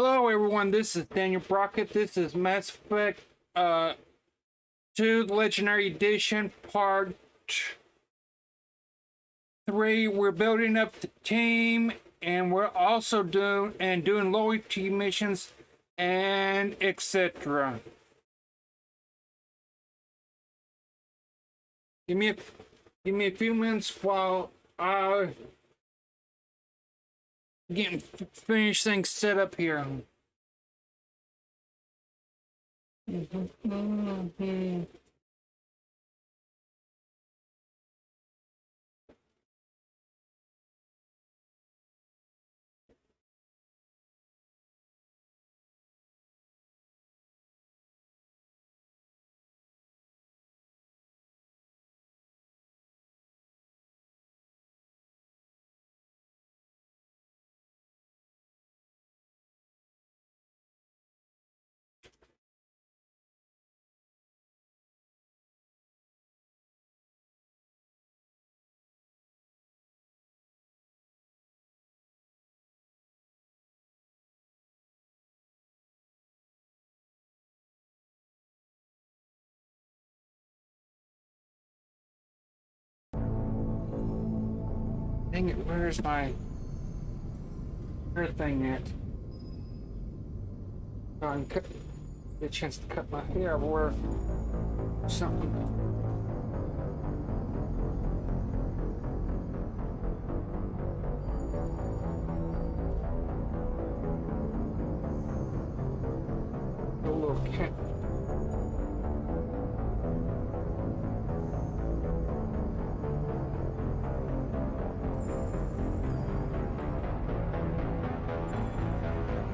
Hello everyone, this is Daniel Brockett. This is Mass Effect 2 Legendary Edition Part 3. We're building up the team and we're also doing loyalty missions and etc. Give me a few minutes while I finish things set up here. Dang it, where's my thing at? So I can get a chance to cut my hair or something. A little cat.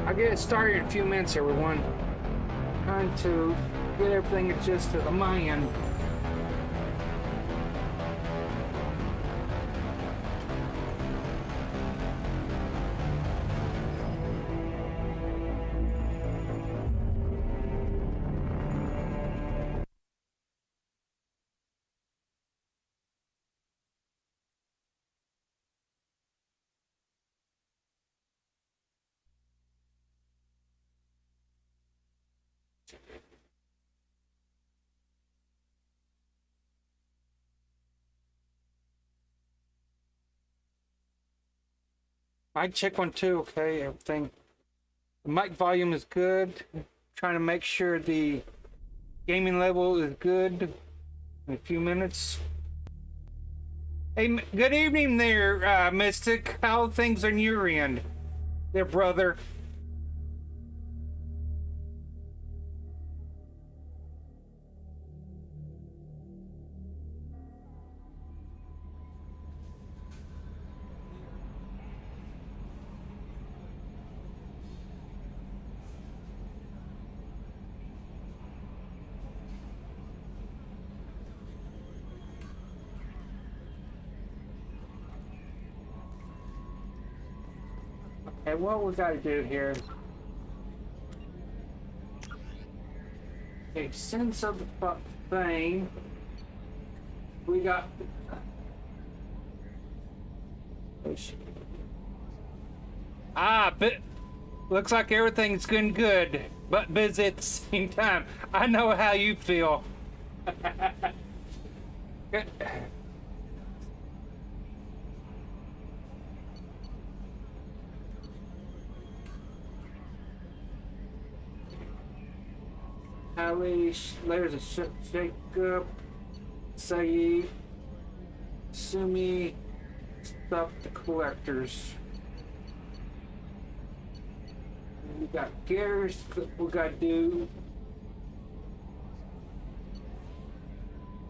I'll get it started in a few minutes, everyone. Trying to get everything adjusted on my end. Mic check 1 2, okay, everything. The mic volume is good. Trying to make sure the gaming level is good in a few minutes. Hey, good evening there, Mystic. How things on your end there, brother? Okay, what we gotta do here. Okay, sense of the thing. We got. But looks like everything's going good, but busy at the same time. I know how you feel. Good. There's a shake up. Say, Sumi, stop the collectors. We got gears we gotta do.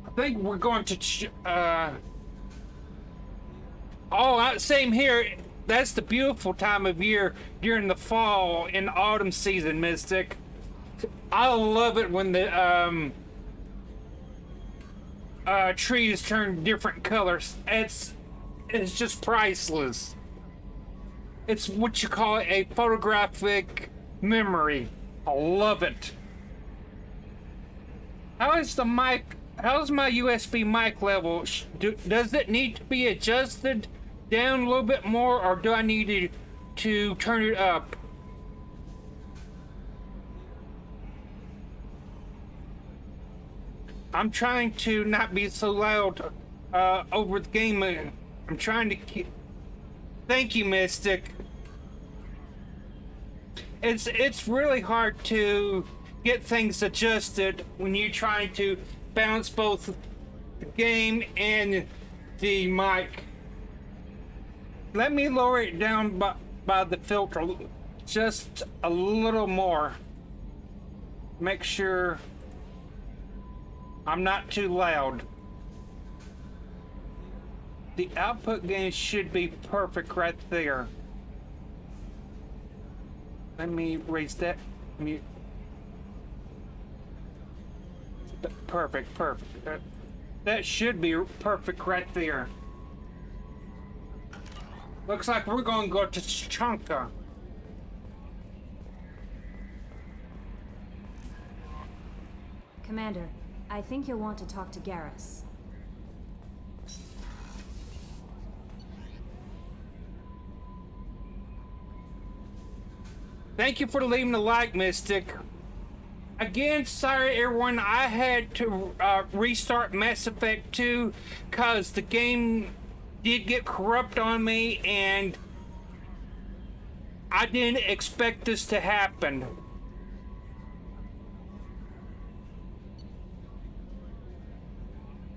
I think we're going to same here. That's the beautiful time of year during the fall and autumn season, Mystic. I love it when the trees turn different colors. It's just priceless. It's what you call a photographic memory. I love it. How's my USB mic level? Does it need to be adjusted down a little bit more, or do I need to turn it up? I'm trying to not be so loud over the game. I'm trying to keep. Thank you, Mystic. It's really hard to get things adjusted when you're trying to balance both the game and the mic. Let me lower it down by the filter just a little more. Make sure I'm not too loud. The output gain should be perfect right there. Let me raise that. Mute. Perfect. That should be perfect right there. Looks like we're going to go to Chanka. Commander, I think you'll want to talk to Garrus. Thank you for leaving the like, Mystic. Again, sorry everyone, I had to restart Mass Effect 2 because the game did get corrupt on me and I didn't expect this to happen.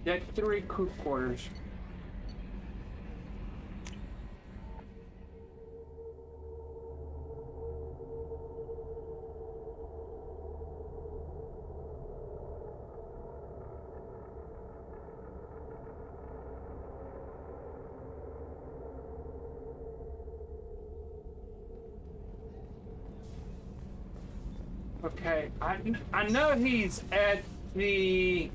Deck 3 crew quarters. Okay, I know he's at the.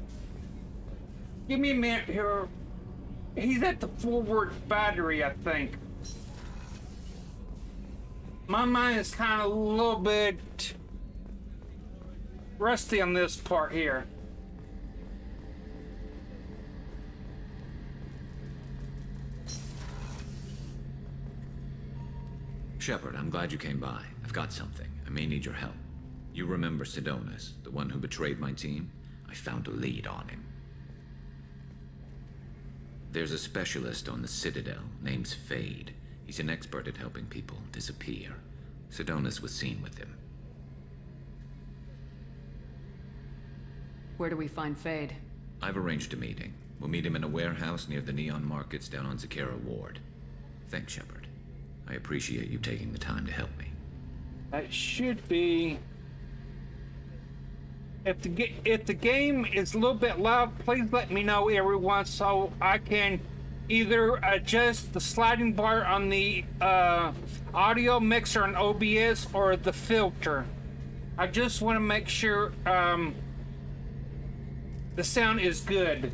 Give me a minute here. He's at the forward battery, I think. My mind is kind of a little bit rusty on this part here. Shepard, I'm glad you came by. I've got something. I may need your help. You remember Sidonus, the one who betrayed my team? I found a lead on him. There's a specialist on the Citadel, name's Fade. He's an expert at helping people disappear. Sidonus was seen with him. Where do we find Fade? I've arranged a meeting. We'll meet him in a warehouse near the Neon Markets down on Zakera Ward. Thanks, Shepard. I appreciate you taking the time to help me. That should be. If the game is a little bit loud, please let me know, everyone, so I can either adjust the sliding bar on the audio mixer on OBS or the filter. I just want to make sure the sound is good.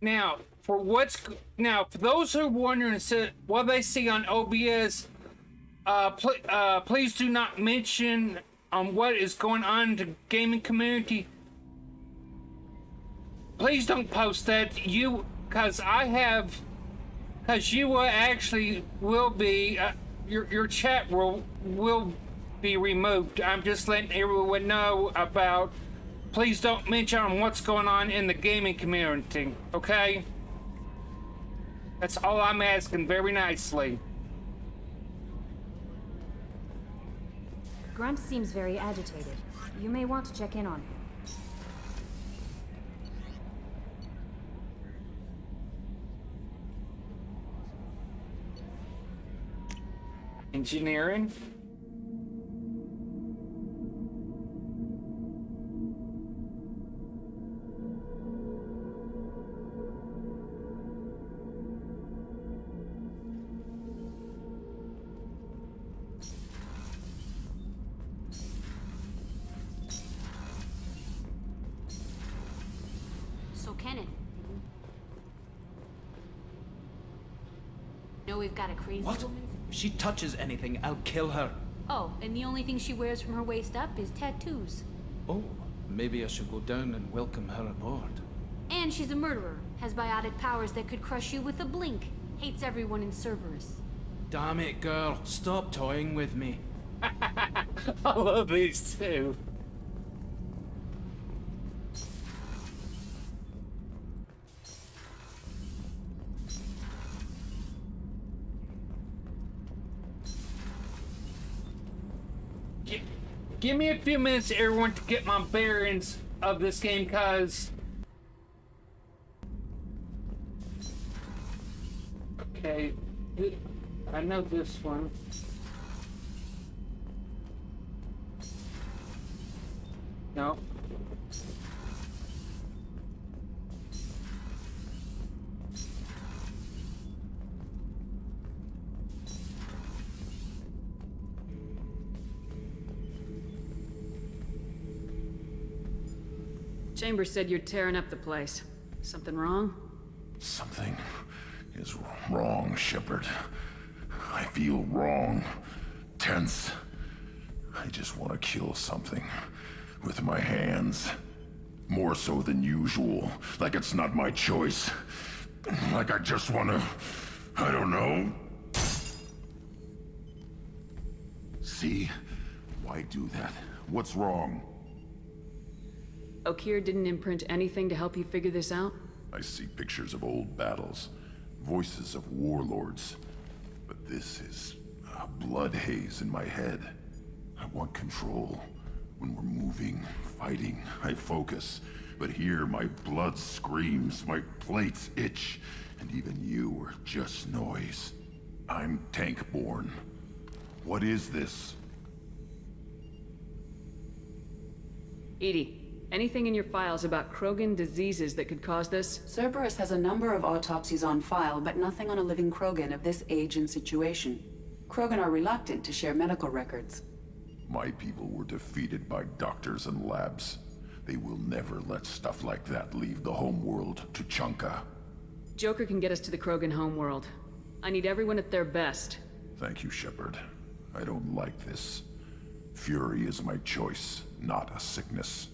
Now, for those who are wondering what they see on OBS, please do not mention what is going on in the gaming community. Please don't post that, because you will actually will be your chat will be removed. I'm just letting everyone know about. Please don't mention what's going on in the gaming community, okay? That's all I'm asking, very nicely. Grunt seems very agitated. You may want to check in on him. Engineering? know we've got a crazy What? woman? If she touches anything, I'll kill her. Oh, and the only thing she wears from her waist up is tattoos. Oh, maybe I should go down and welcome her aboard. And she's a murderer, has biotic powers that could crush you with a blink, hates everyone in Cerberus. Damn it, girl. Stop toying with me. I love these two. Give me a few minutes, everyone, to get my bearings of this game, cause okay, I know this one. No. Chambers said you're tearing up the place. Something wrong? Something is wrong, Shepard. I feel wrong. Tense. I just want to kill something. With my hands. More so than usual. Like it's not my choice. Like I just want to... I don't know. See? Why do that? What's wrong? Okeer didn't imprint anything to help you figure this out? I see pictures of old battles. Voices of warlords. But this is a blood haze in my head. I want control. When we're moving, fighting, I focus. But here my blood screams, my plates itch, and even you are just noise. I'm tank-born. What is this? Edie, anything in your files about Krogan diseases that could cause this? Cerberus has a number of autopsies on file, but nothing on a living Krogan of this age and situation. Krogan are reluctant to share medical records. My people were defeated by doctors and labs. They will never let stuff like that leave the homeworld to Chunka. Joker can get us to the Krogan homeworld. I need everyone at their best. Thank you, Shepard. I don't like this. Fury is my choice, not a sickness.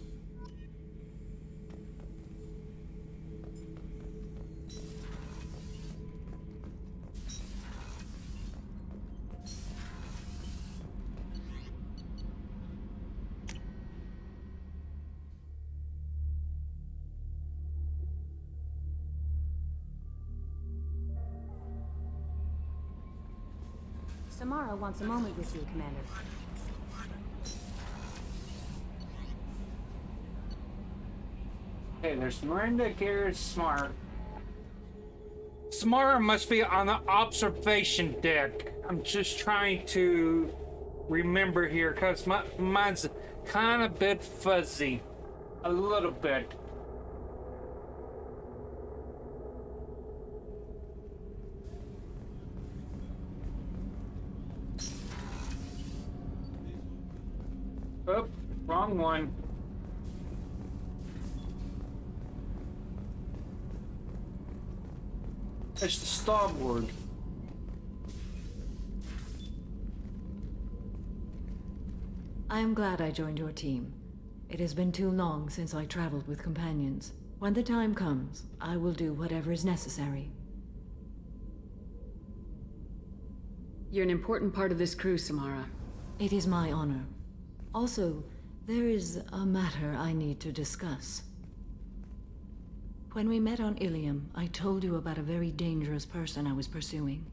Samara wants a moment with you, Commander. Okay, there's Miranda, Garrett, Smart. Samara must be on the observation deck. I'm just trying to remember here, because mine's kind of a bit fuzzy. A little bit. Oh, wrong one. It's the starboard. I am glad I joined your team. It has been too long since I traveled with companions. When the time comes, I will do whatever is necessary. You're an important part of this crew, Samara. It is my honor. Also, there is a matter I need to discuss. When we met on Ilium, I told you about a very dangerous person I was pursuing.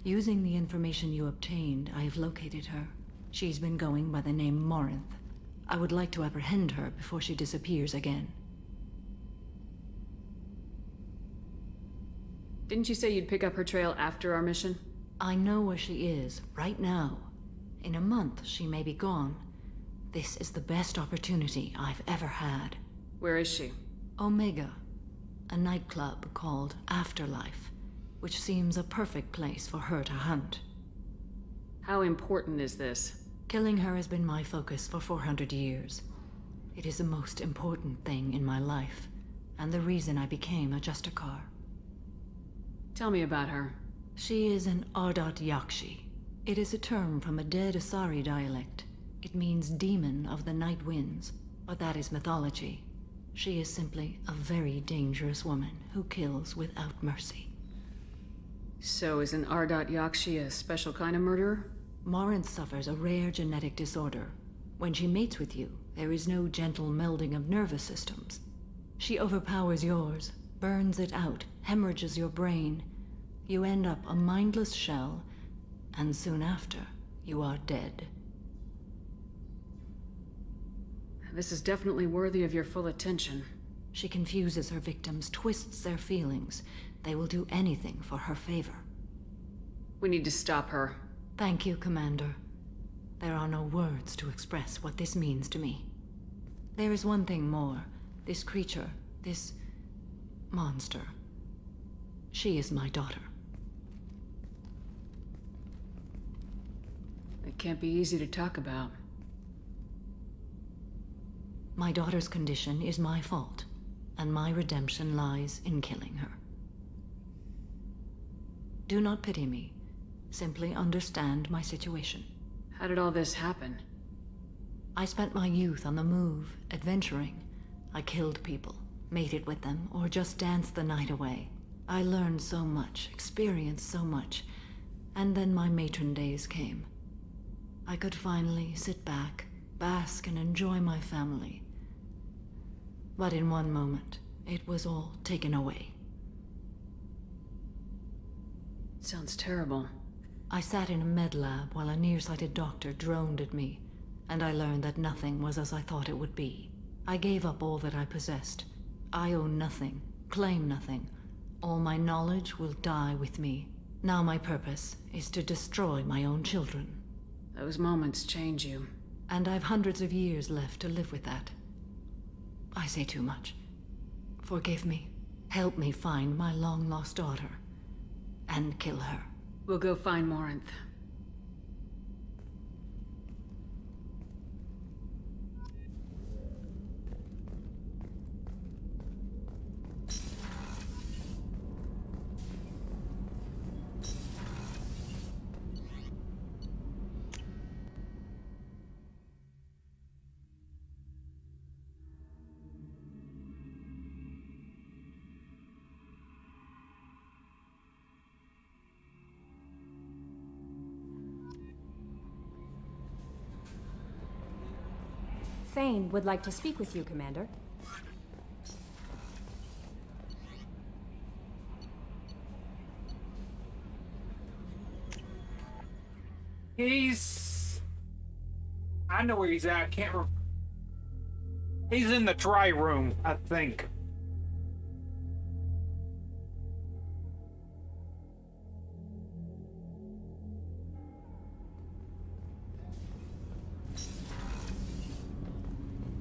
Using the information you obtained, I have located her. She's been going by the name Morinth. I would like to apprehend her before she disappears again. Didn't you say you'd pick up her trail after our mission? I know where she is, right now. In a month, she may be gone. This is the best opportunity I've ever had. Where is she? Omega, a nightclub called Afterlife, which seems a perfect place for her to hunt. How important is this? Killing her has been my focus for 400 years. It is the most important thing in my life, and the reason I became a Justicar. Tell me about her. She is an Ardat Yakshi. It is a term from a dead Asari dialect. It means demon of the night winds, but that is mythology. She is simply a very dangerous woman who kills without mercy. So is an Ardat Yakshi a special kind of murderer? Morinth suffers a rare genetic disorder. When she mates with you, there is no gentle melding of nervous systems. She overpowers yours, burns it out, hemorrhages your brain. You end up a mindless shell, and soon after, you are dead. This is definitely worthy of your full attention. She confuses her victims, twists their feelings. They will do anything for her favor. We need to stop her. Thank you, Commander. There are no words to express what this means to me. There is one thing more. This creature, this monster. She is my daughter. It can't be easy to talk about. My daughter's condition is my fault, and my redemption lies in killing her. Do not pity me. Simply understand my situation. How did all this happen? I spent my youth on the move, adventuring. I killed people, mated with them, or just danced the night away. I learned so much, experienced so much, and then my matron days came. I could finally sit back, bask, and enjoy my family. But in one moment, it was all taken away. Sounds terrible. I sat in a med lab while a nearsighted doctor droned at me, and I learned that nothing was as I thought it would be. I gave up all that I possessed. I own nothing, claim nothing. All my knowledge will die with me. Now my purpose is to destroy my own children. Those moments change you. And I've hundreds of years left to live with that. I say too much. Forgive me. Help me find my long-lost daughter. And kill her. We'll go find Morinth. Thane would like to speak with you, Commander. I know where he's at. I can't he's in the dry room, I think.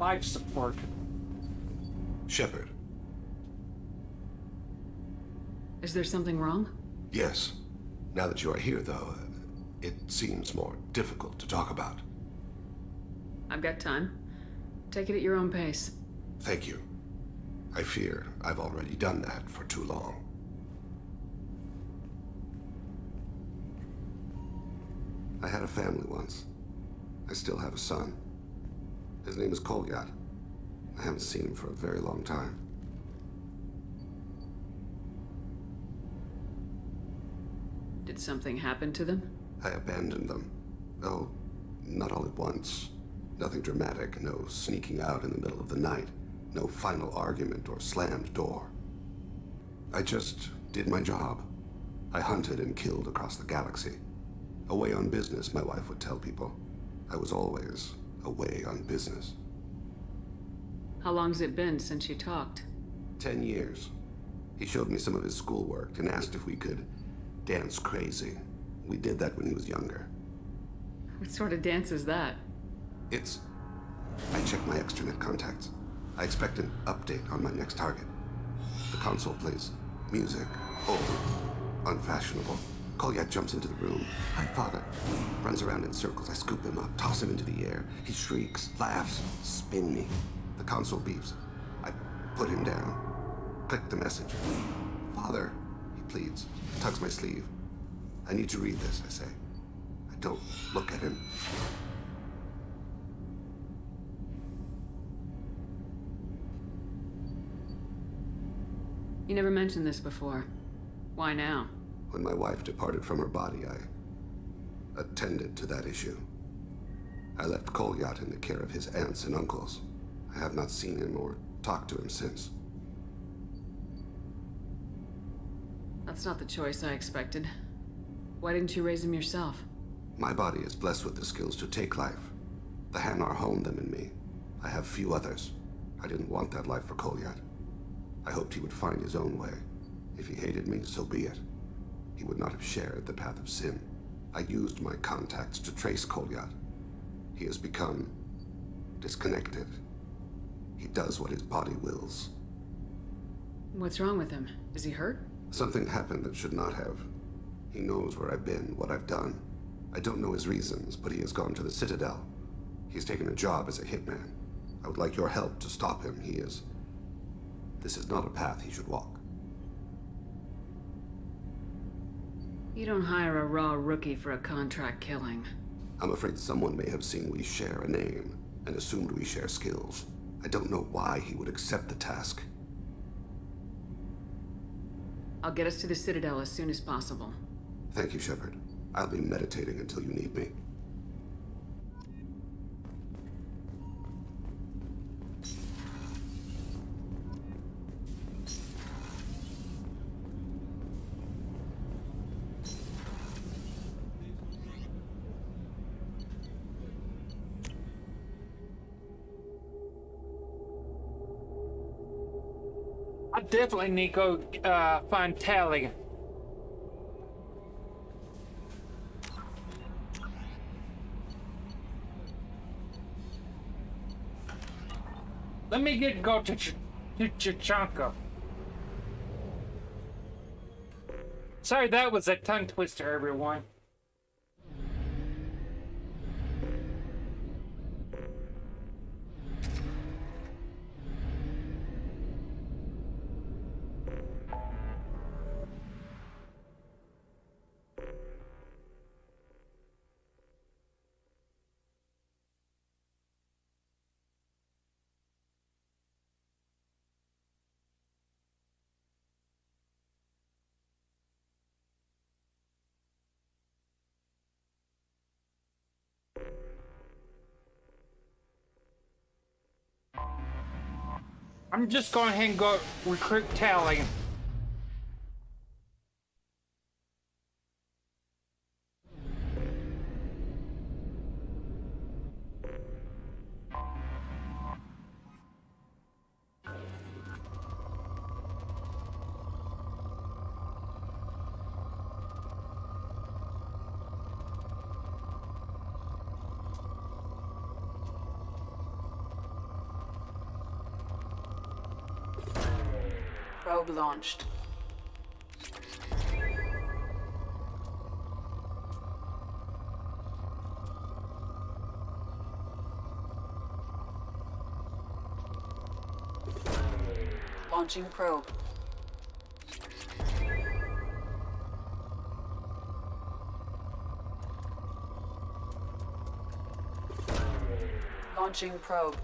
Life support. Shepard. Is there something wrong? Yes. Now that you are here, though, it seems more difficult to talk about. I've got time. Take it at your own pace. Thank you. I fear I've already done that for too long. I had a family once. I still have a son. His name is Kolyat. I haven't seen him for a very long time. Did something happen to them? I abandoned them. Oh, not all at once. Nothing dramatic, no sneaking out in the middle of the night, no final argument or slammed door. I just did my job. I hunted and killed across the galaxy. Away on business, my wife would tell people. I was always away on business. How long's it been since you talked? 10 years. He showed me some of his schoolwork and asked if we could dance crazy. We did that when he was younger. What sort of dance is that? I check my extranet contacts. I expect an update on my next target. The console plays music. Old. Unfashionable. Kolyat jumps into the room. Hi, father. Runs around in circles. I scoop him up, toss him into the air. He shrieks, laughs, spin me. The console beeps. I put him down. Click the message. Father, he pleads. Tugs my sleeve. I need to read this, I say. I don't look at him. You never mentioned this before. Why now? When my wife departed from her body, I attended to that issue. I left Kolyat in the care of his aunts and uncles. I have not seen him or talked to him since. That's not the choice I expected. Why didn't you raise him yourself? My body is blessed with the skills to take life. The Hanar honed them in me. I have few others. I didn't want that life for Kolyat. I hoped he would find his own way. If he hated me, so be it. He would not have shared the path of sin. I used my contacts to trace Kolyat. He has become disconnected. He does what his body wills. What's wrong with him? Is he hurt? Something happened that should not have. He knows where I've been, what I've done. I don't know his reasons, but he has gone to the Citadel. He's taken a job as a hitman. I would like your help to stop him. This is not a path he should walk. You don't hire a raw rookie for a contract killing. I'm afraid someone may have seen we share a name and assumed we share skills. I don't know why he would accept the task. I'll get us to the Citadel as soon as possible. Thank you, Shepard. I'll be meditating until you need me. I definitely need to go find Tally. Let me go to Chichanka. Sorry, that was a tongue twister, everyone. I'm just going ahead and go recruit Tally. Probe launched. Launching probe. Launching probe.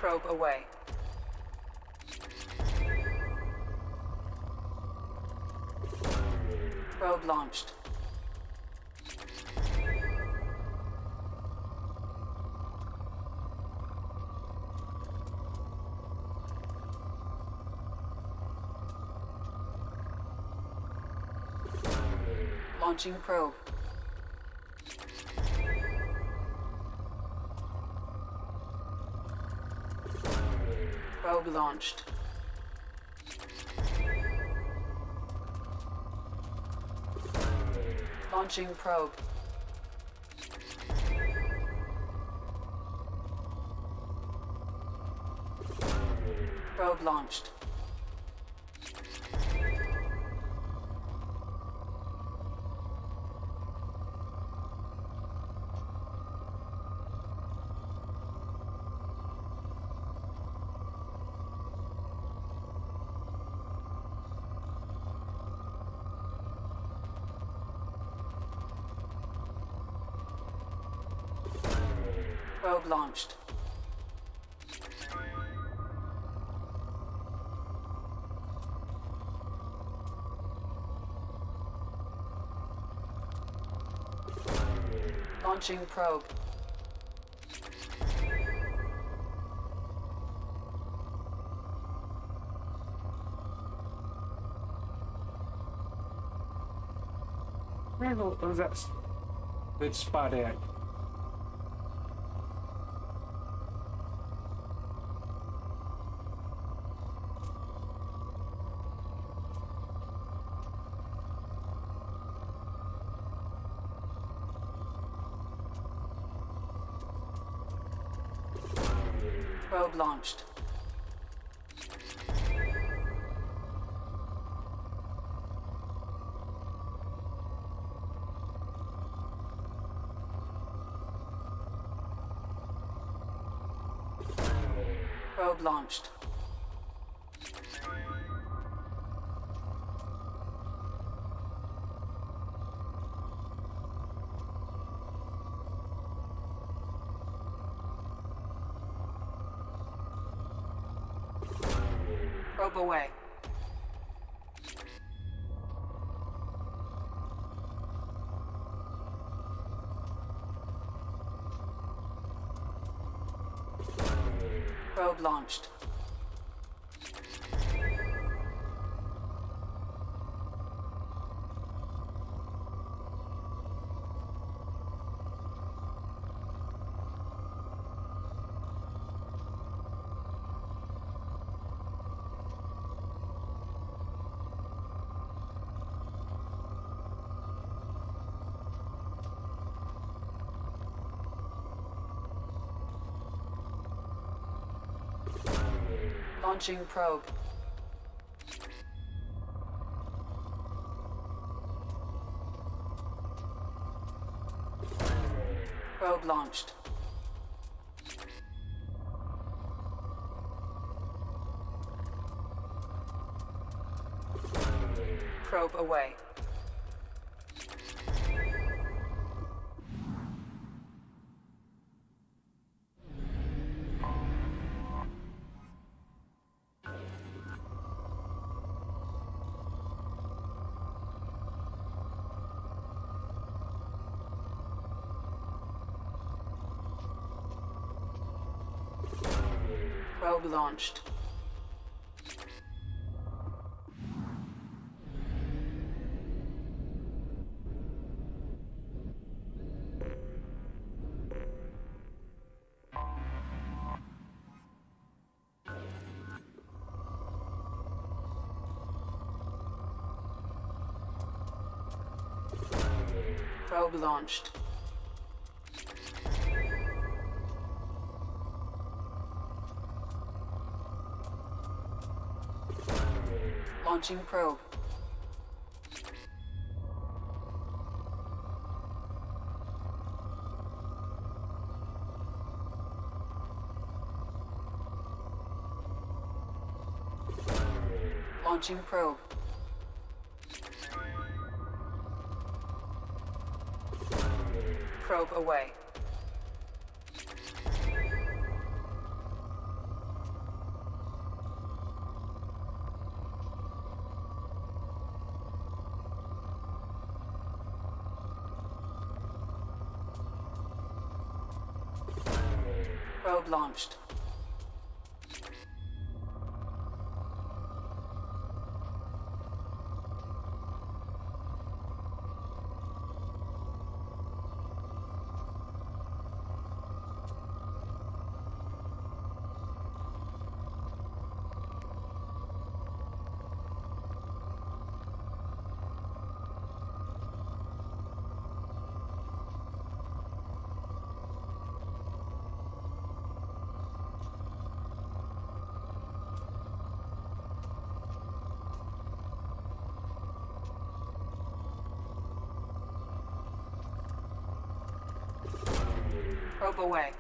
Probe away. Probe launched. Launching probe. Probe launched. Launching probe. Probe launched. Probe launched. Launching probe. Where was that good spot at? Probe launched. Probe launched. Probe away. Probe launched. Launching probe. Probe launched. Probe away. Probe launched. Probe launched. Launching probe. Launching probe. Probe away. Probe launched. Probe away.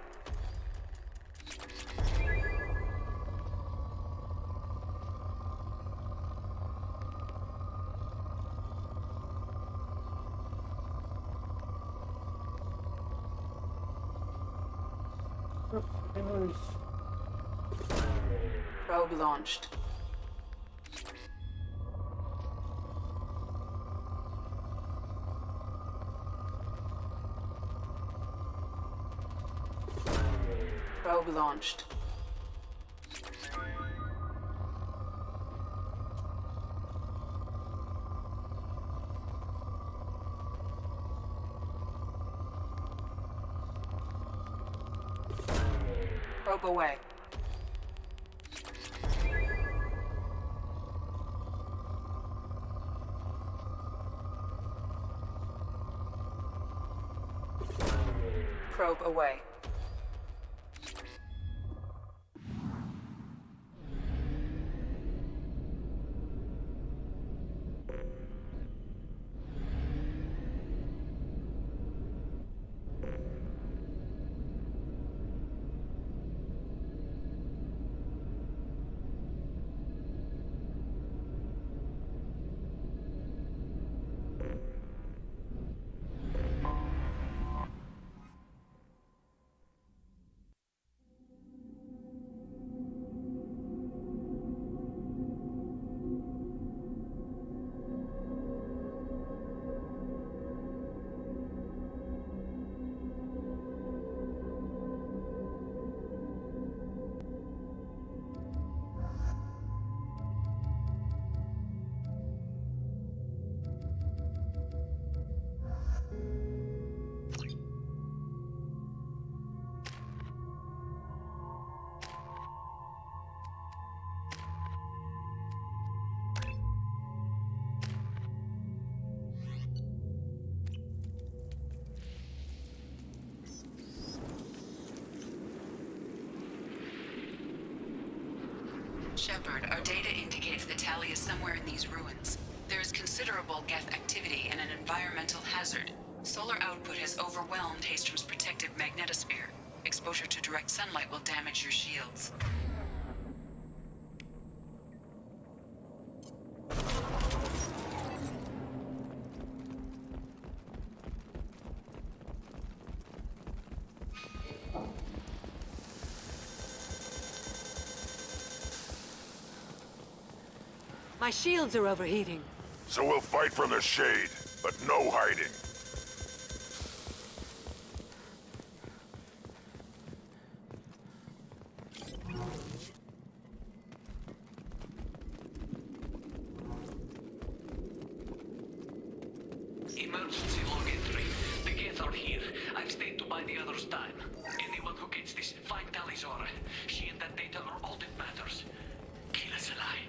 Probe launched. Probe launched. Probe away. Probe away. Shepard, our data indicates the tally is somewhere in these ruins. There is considerable geth activity and an environmental hazard. Solar output has overwhelmed Hastrom's protective magnetosphere. Exposure to direct sunlight will damage your shields. My shields are overheating. So we'll fight from the shade, but no hiding. Emergency login 3. The gates are here. I've stayed to buy the others time. Anyone who gets this, find Talizora. She and that data are all that matters. Kill us alive.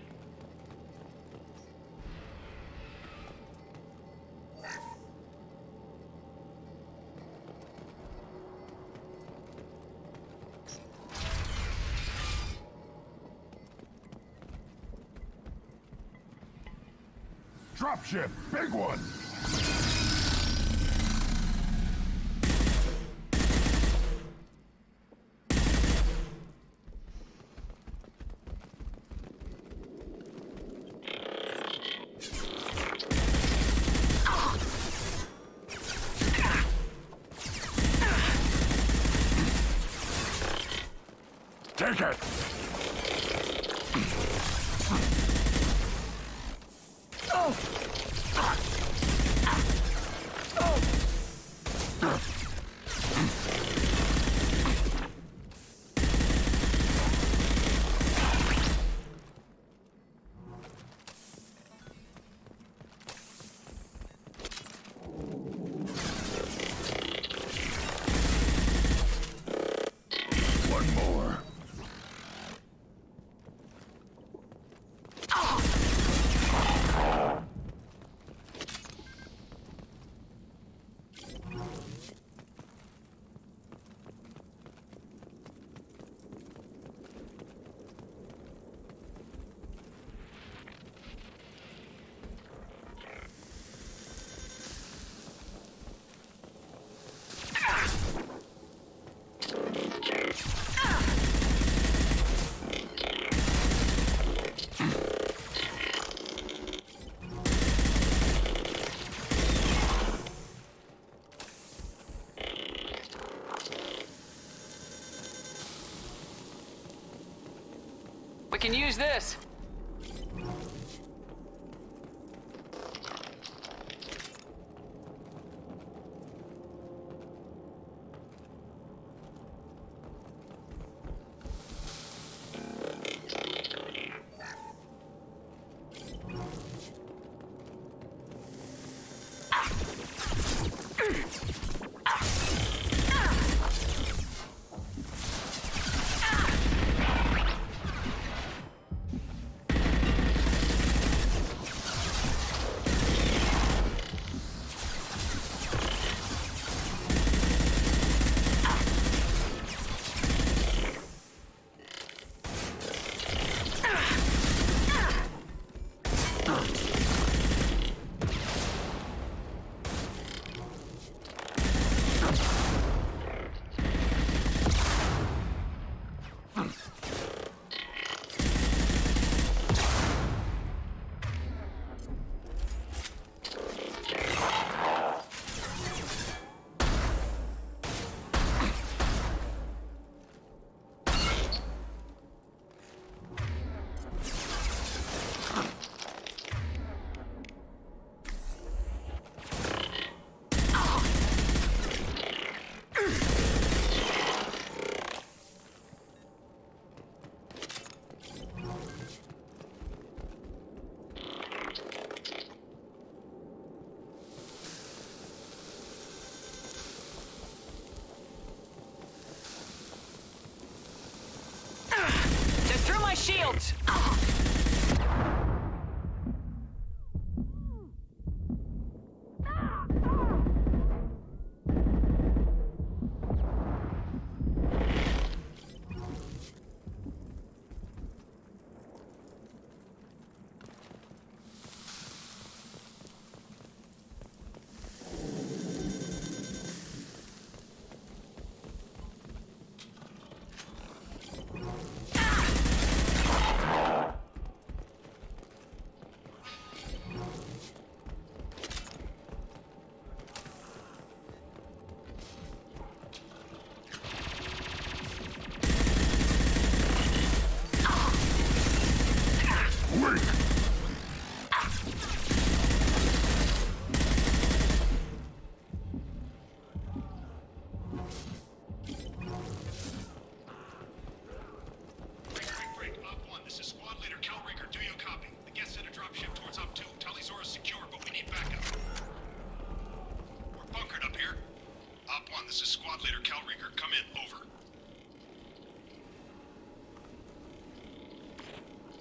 Dropship, big one! Take it! One more. can use this. Through my shields!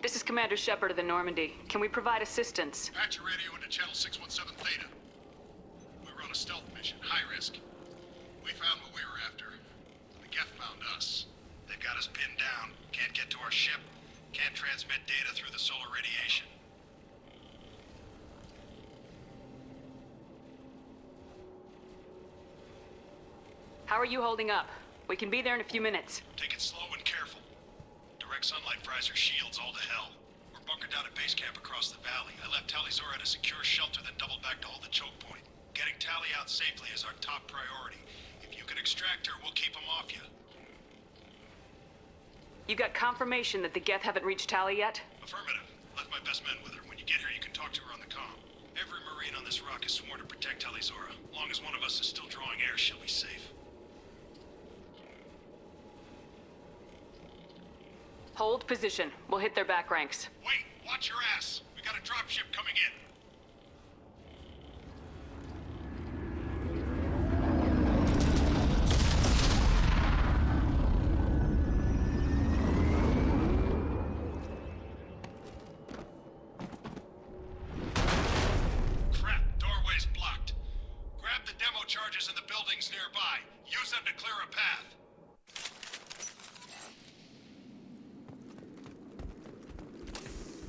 This is Commander Shepard of the Normandy. Can we provide assistance? Patch your radio into channel 617 Theta. We were on a stealth mission, high risk. We found what we were after. The Geth found us. They've got us pinned down. Can't get to our ship. Can't transmit data through the solar radiation. How are you holding up? We can be there in a few minutes. Take it slow and careful. Direct sunlight fries our shields all to hell. We're bunkered down at base camp across the valley. I left Talizora at a secure shelter, then doubled back to hold the choke point. Getting Tali out safely is our top priority. If you can extract her, we'll keep them off you. You got confirmation that the Geth haven't reached Tali yet? Affirmative. Left my best men with her. When you get here, you can talk to her on the comm. Every Marine on this rock is sworn to protect Talizora. As long as one of us is still drawing air, she'll be safe. Hold position. We'll hit their back ranks. Wait! Watch your ass! We got a dropship coming in! Crap! Doorway's blocked. Grab the demo charges in the buildings nearby. Use them to clear a path.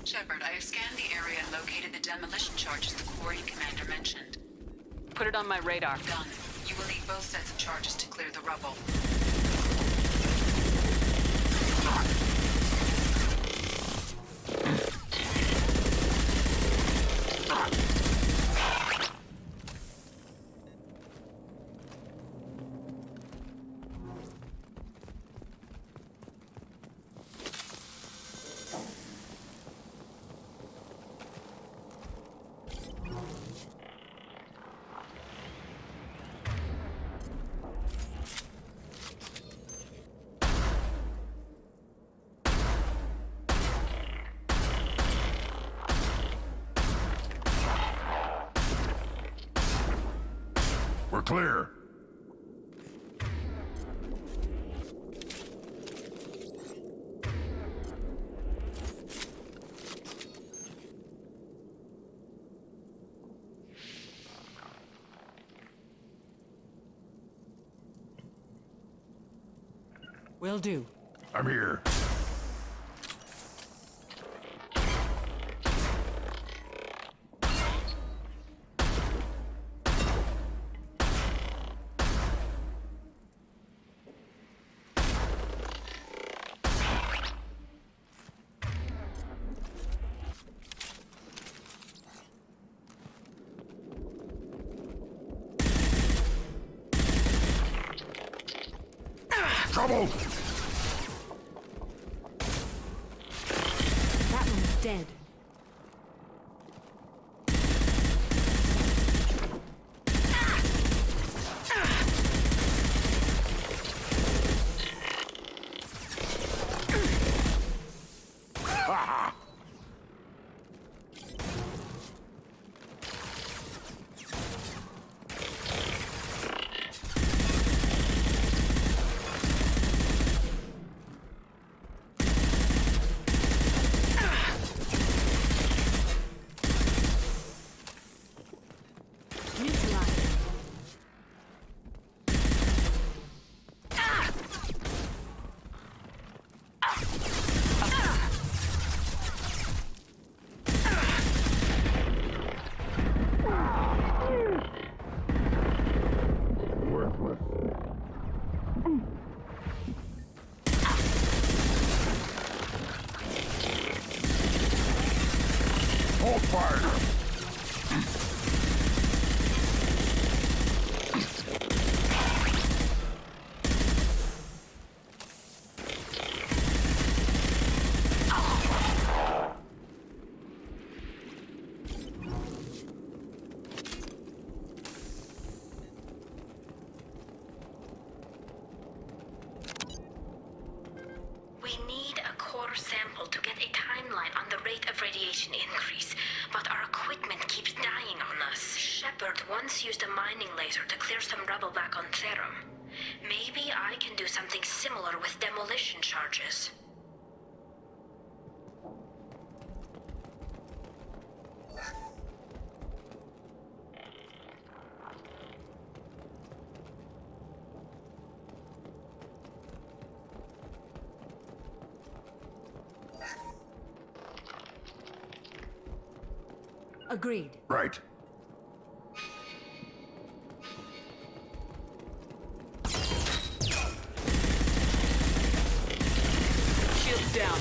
Shepard, I have scanned the area and located the demolition charges the quarry commander mentioned. Put it on my radar. Done. You will need both sets of charges to clear the rubble. clear. Will do. I'm here. Trouble! That one's dead. Hold fire! We need a core sample to get a timeline on the rate of radiation increase, but our equipment keeps dying on us. Shepard once used a mining laser to clear some rubble back on Therum. Maybe I can do something similar with demolition charges. Agreed. Right. Shields down.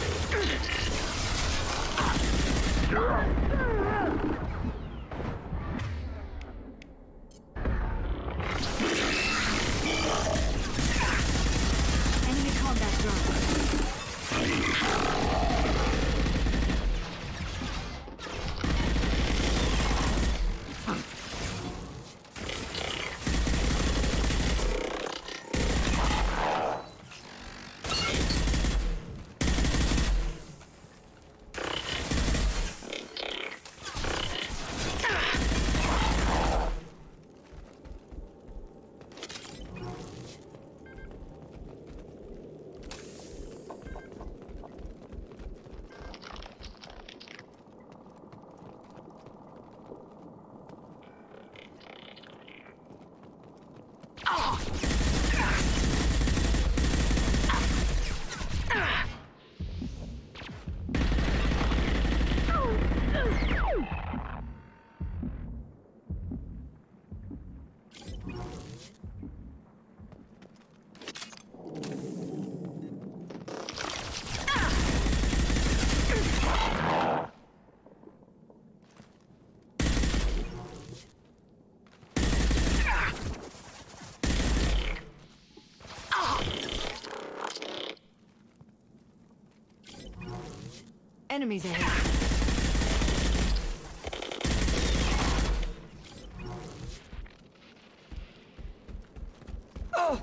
Enemy combat drone. Enemies ahead. Oh!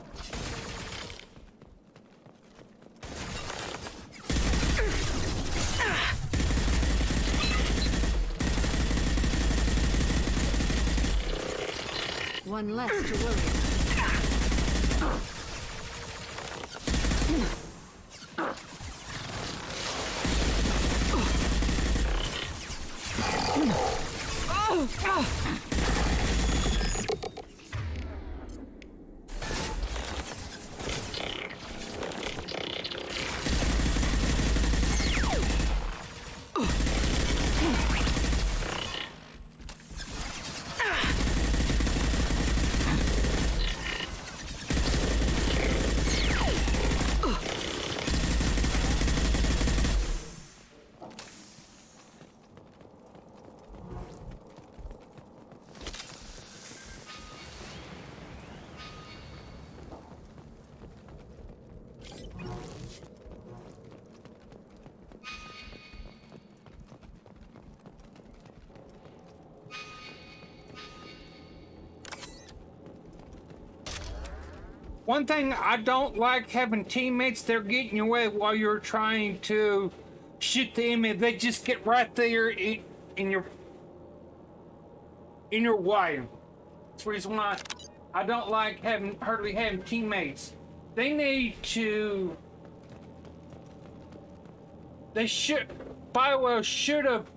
One less to worry about. One thing I don't like having teammates, they're getting you away while you're trying to shoot the enemy. They just get right there in your way. That's the reason why I don't like hardly having teammates. BioWare should have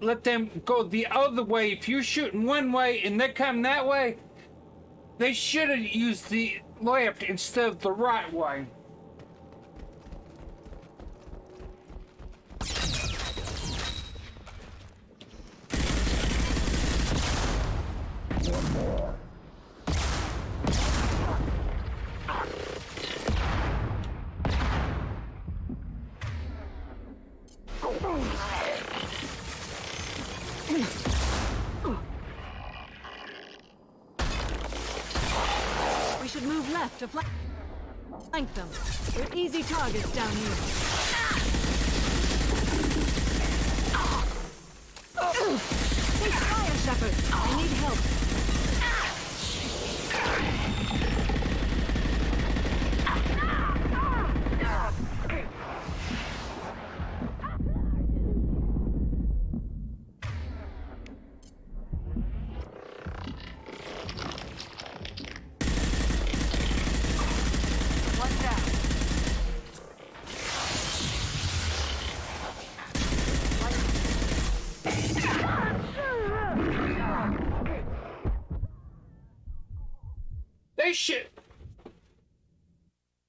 let them go the other way. If you're shooting one way and they're coming that way, they should have used the left instead of the right way. We should move left to flank them. They're easy targets down here. Take fire, Shepard. I need help.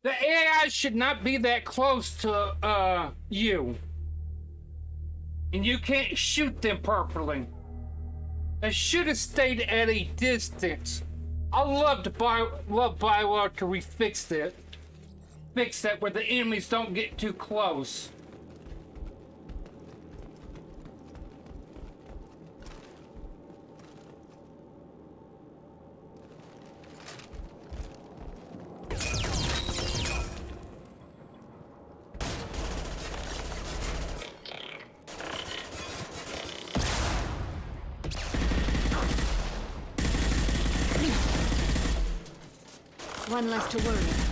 The AI should not be that close to you, and you can't shoot them properly. They should have stayed at a distance. I love BioWare to fix that where the enemies don't get too close. One less to worry about.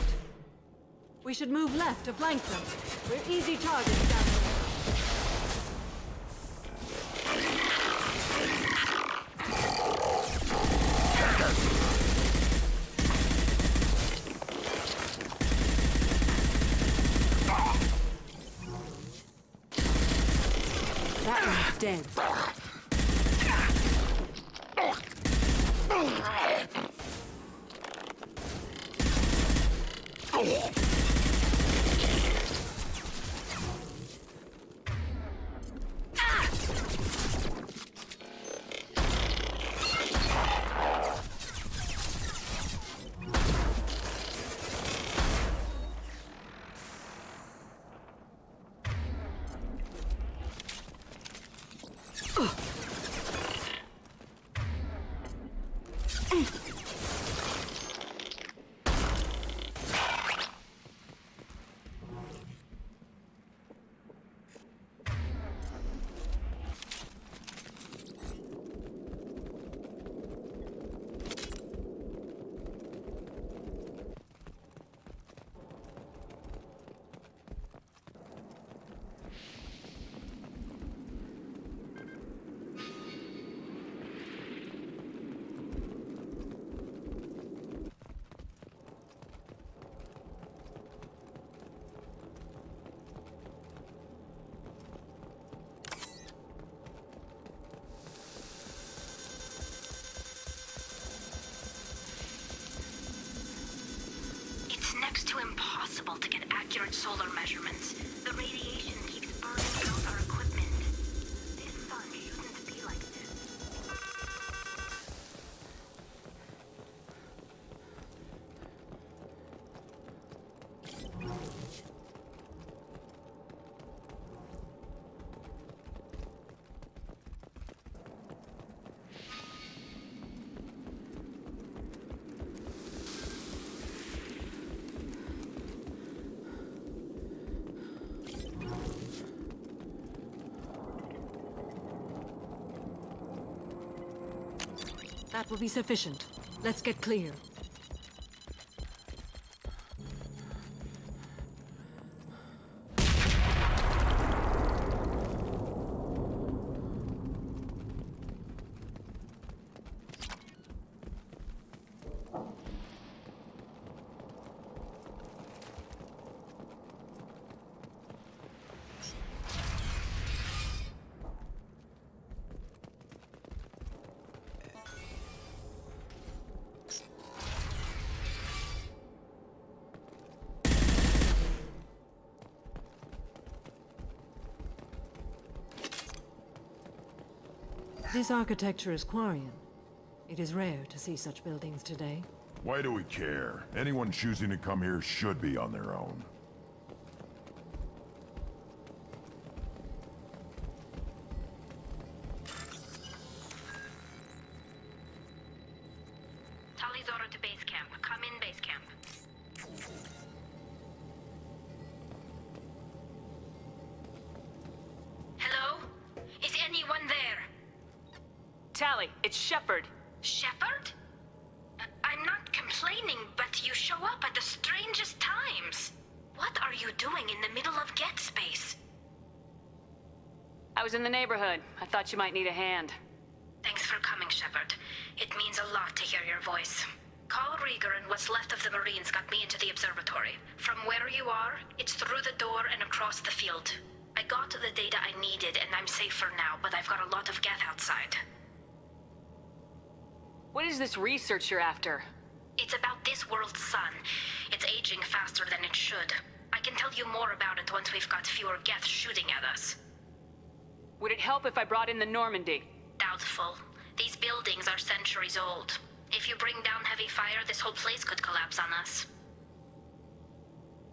We should move left to flank them. We're easy targets down here. That one's dead. sample to get accurate solar measurements. The radiation keeps burning out our equipment. This sun shouldn't be like this. That will be sufficient. Let's get clear. This architecture is Quarian. It is rare to see such buildings today. Why do we care? Anyone choosing to come here should be on their own. Talizora to base camp. Come in, base camp. Hello? Is anyone there? Tally, it's Shepard. Shepard? I'm not complaining, but you show up at the strangest times. What are you doing in the middle of Get Space? I was in the neighborhood. I thought you might need a hand. Thanks for coming, Shepard. It means a lot to hear your voice. Call Rieger and what's left of the Marines got me into the observatory. From where you are, it's through the door and across the field. I got the data I needed and I'm safe for now, but I've got a lot of Geth outside. What is this research you're after? It's about this world's sun. It's aging faster than it should. I can tell you more about it once we've got fewer Geth shooting at us. Would it help if I brought in the Normandy? Doubtful. These buildings are centuries old. If you bring down heavy fire, this whole place could collapse on us.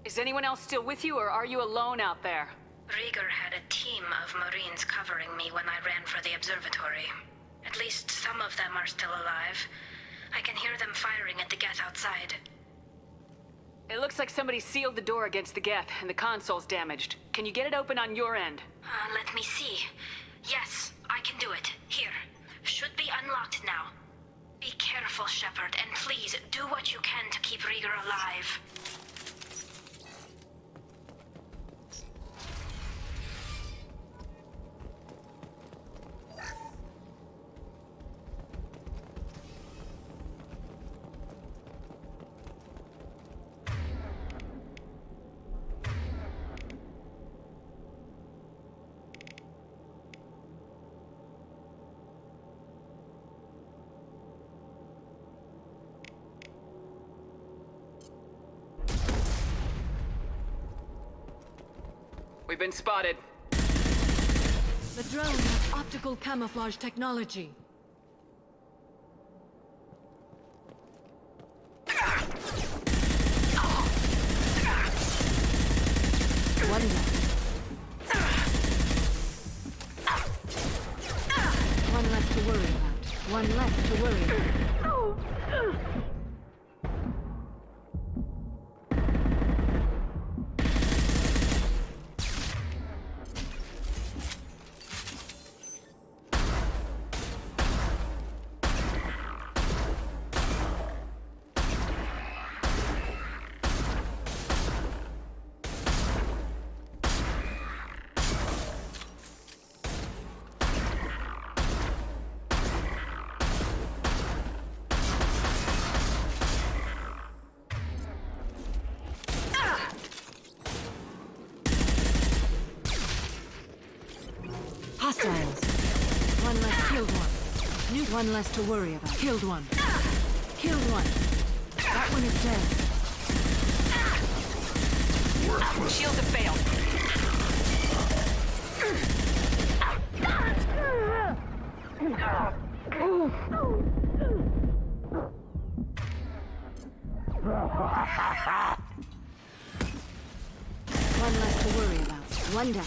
Is anyone else still with you, or are you alone out there? Rieger had a team of Marines covering me when I ran for the observatory. At least some of them are still alive. I can hear them firing at the Geth outside. It looks like somebody sealed the door against the Geth, and the console's damaged. Can you get it open on your end? Let me see. Yes, I can do it. Here. Should be unlocked now. Be careful, Shepard, and please do what you can to keep Rieger alive. We've been spotted. The drone has optical camouflage technology. One left. One left to worry about. One left to worry about. Hostiles. One less, killed one. New one less to worry about. Killed one. Killed one. That one is dead. Shields have failed. One less to worry about. One down.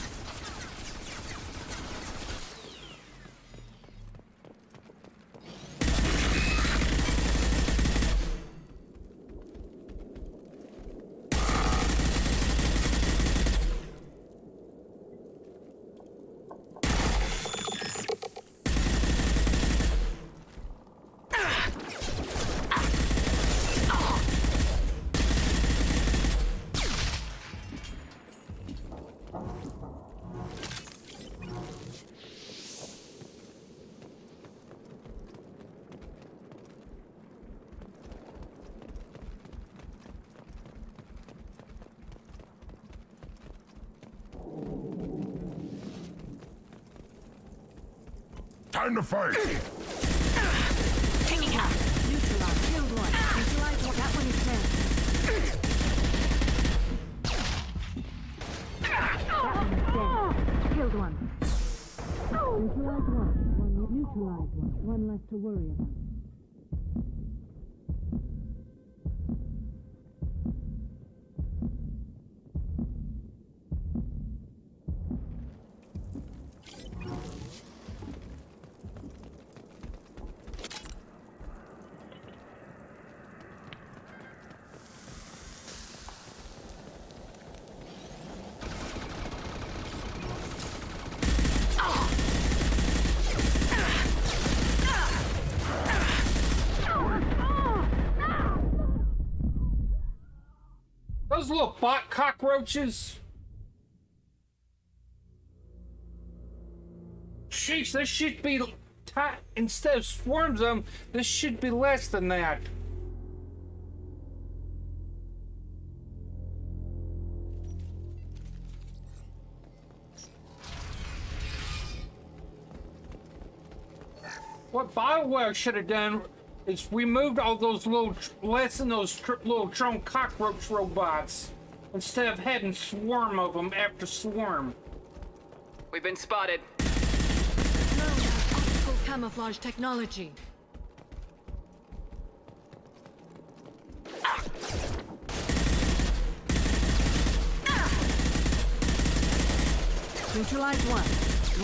Time to fight! Pinging out. Neutralize. Killed one. Neutralize one. That one is dead. That one is dead. Killed one. Neutralize one. Neutralize one. One less to worry about. Those little bot cockroaches. Sheesh, this should be instead of swarms of them, this should be less than that. What BioWare should have done is removed all those little, lessen those little drone cockroach robots instead of having swarm of them after swarm. We've been spotted. No, optical camouflage technology. Neutralize one.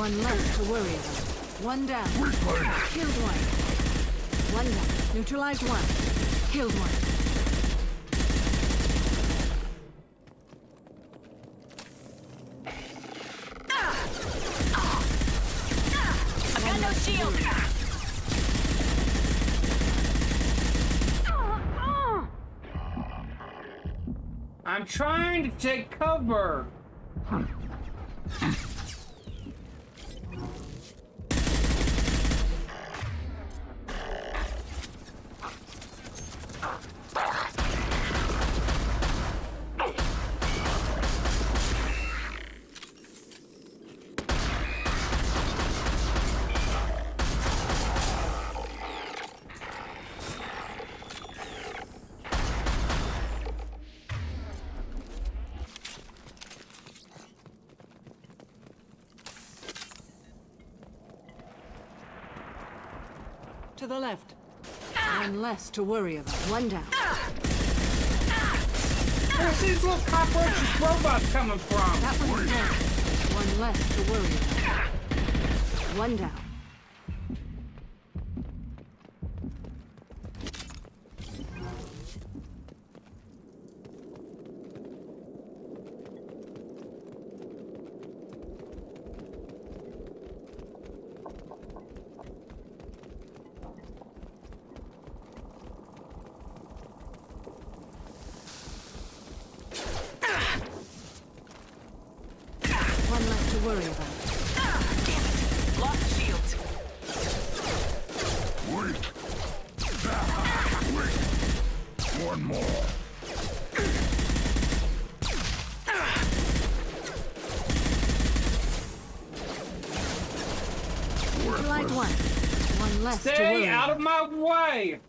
One less to worry about. One down. Killed one. One down. Neutralize one. Killed one. I've got no shield. I'm trying to take cover. To the left. One less to worry about. One down. Where's these little cockroach robots coming from? That one's dead. One less to worry about. One down. One less to worry about. Lost shields. Wait! Wait! One more! Neutralize one. One less to worry Stay out about. of my way!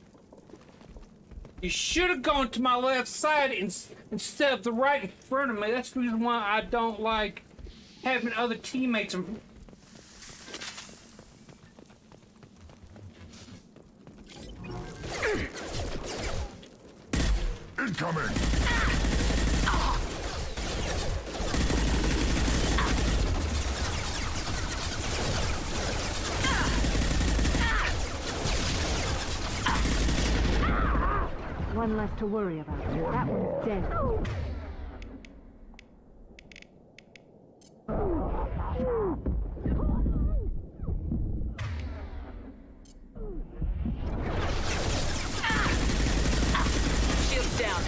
You should have gone to my left side instead of the right in front of me. That's the reason why I don't like having other teammates. Incoming! One less to worry about. That one's dead. Shields down.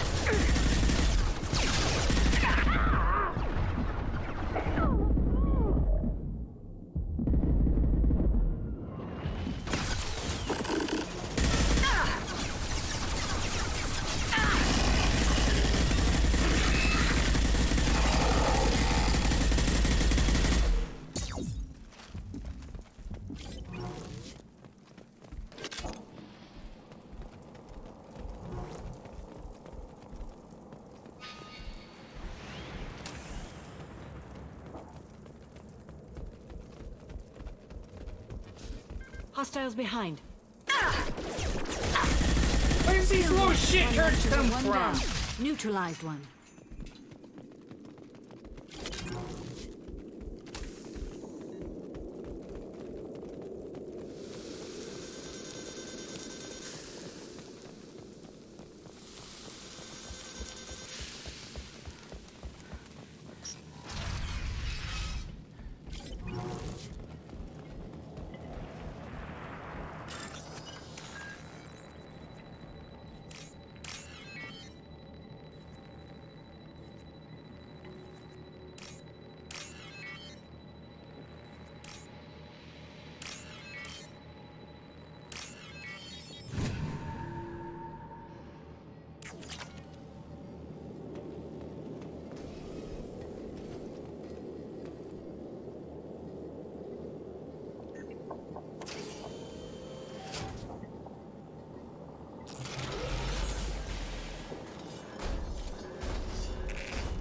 Hostiles behind. Where's these little shit turds come One from? down. Neutralized one.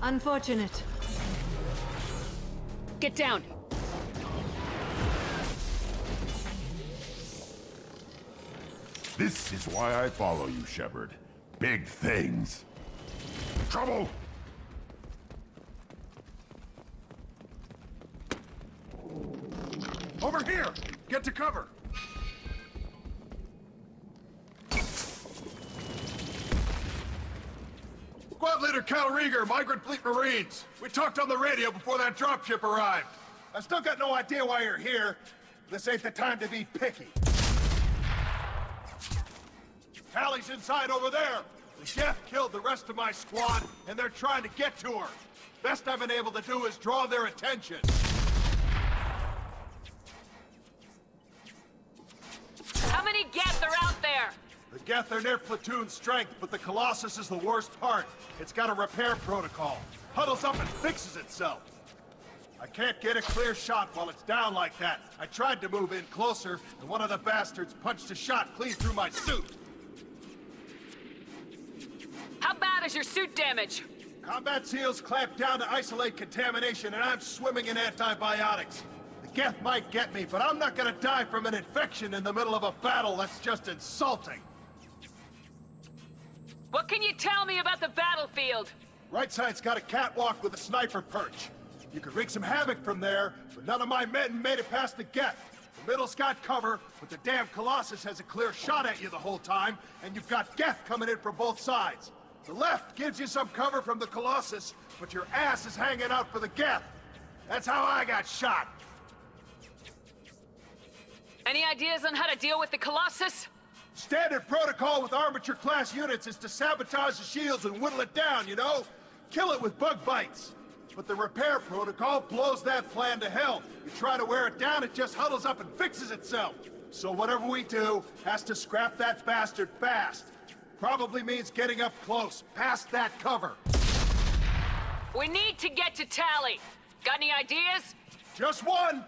Unfortunate. Get down. This is why I follow you, Shepard. Big things. Trouble! Over here! Get to cover! Squad Leader Cal Rieger, Migrant Fleet Marines. We talked on the radio before that dropship arrived. I still got no idea why you're here. This ain't the time to be picky. Tally's inside over there. The Geth killed the rest of my squad, and they're trying to get to her. Best I've been able to do is draw their attention. How many Geth are out there? The Geth are near platoon strength, but the Colossus is the worst part. It's got a repair protocol. Huddles up and fixes itself. I can't get a clear shot while it's down like that. I tried to move in closer, and one of the bastards punched a shot clean through my suit. How bad is your suit damage? Combat SEALs clamp down to isolate contamination, and I'm swimming in antibiotics. The Geth might get me, but I'm not gonna die from an infection in the middle of a battle. That's just insulting. What can you tell me about the battlefield? Right side's got a catwalk with a sniper perch. You could wreak some havoc from there, but none of my men made it past the Geth. The middle's got cover, but the damn Colossus has a clear shot at you the whole time, and you've got Geth coming in from both sides. The left gives you some cover from the Colossus, but your ass is hanging out for the Geth. That's how I got shot. Any ideas on how to deal with the Colossus? Standard protocol with armature-class units is to sabotage the shields and whittle it down, you know? Kill it with bug bites. But the repair protocol blows that plan to hell. You try to wear it down, it just huddles up and fixes itself. So whatever we do has to scrap that bastard fast. Probably means getting up close, past that cover. We need to get to Tally. Got any ideas? Just one.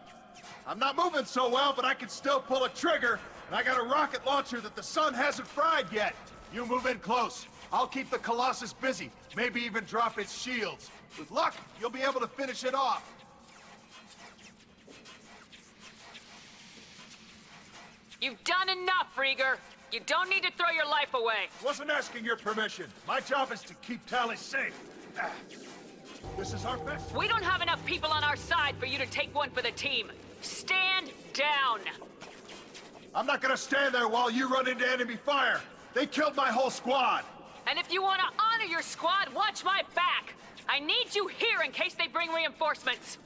I'm not moving so well, but I can still pull a trigger. And I got a rocket launcher that the sun hasn't fried yet. You move in close. I'll keep the Colossus busy, maybe even drop its shields. With luck, you'll be able to finish it off. You've done enough, Rieger. You don't need to throw your life away. Wasn't asking your permission. My job is to keep Tally safe. This is our best. We don't have enough people on our side for you to take one for the team. Stand down. I'm not gonna stand there while you run into enemy fire. They killed my whole squad. And if you want to honor your squad, watch my back. I need you here in case they bring reinforcements.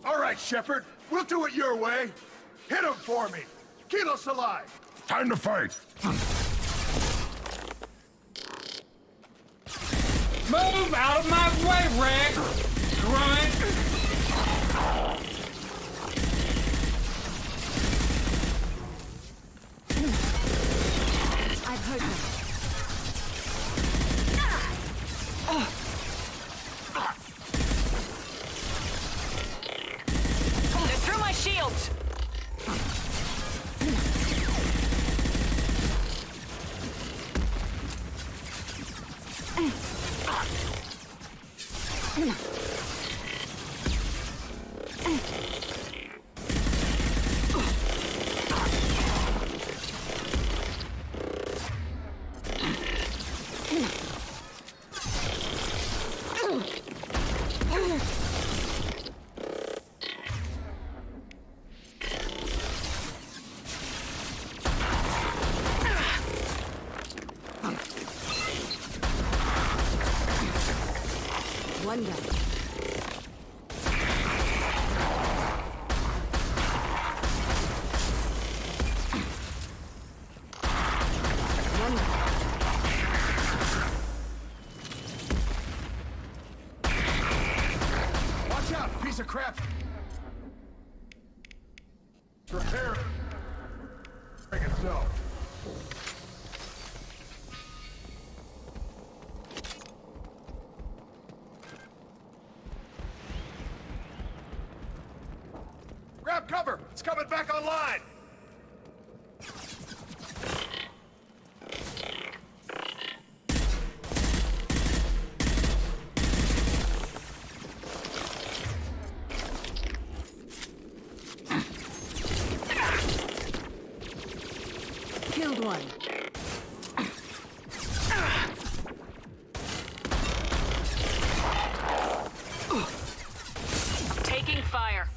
All right, Shepard. We'll do it your way. Hit him for me. Kilos alive. Time to fight. Move out of my way, Rick! Grunt! I've heard them. They're through my shields. One down. One down. Watch out, piece of crap. Repair. Bring itself. Grab cover! It's coming back online! Killed one. Taking fire.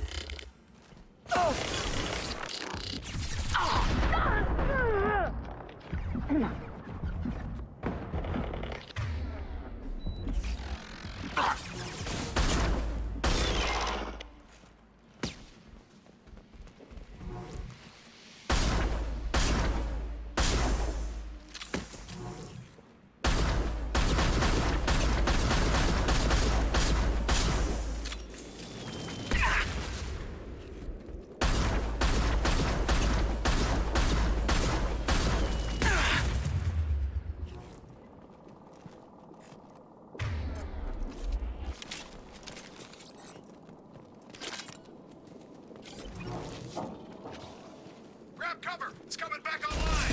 Grab cover! It's coming back online!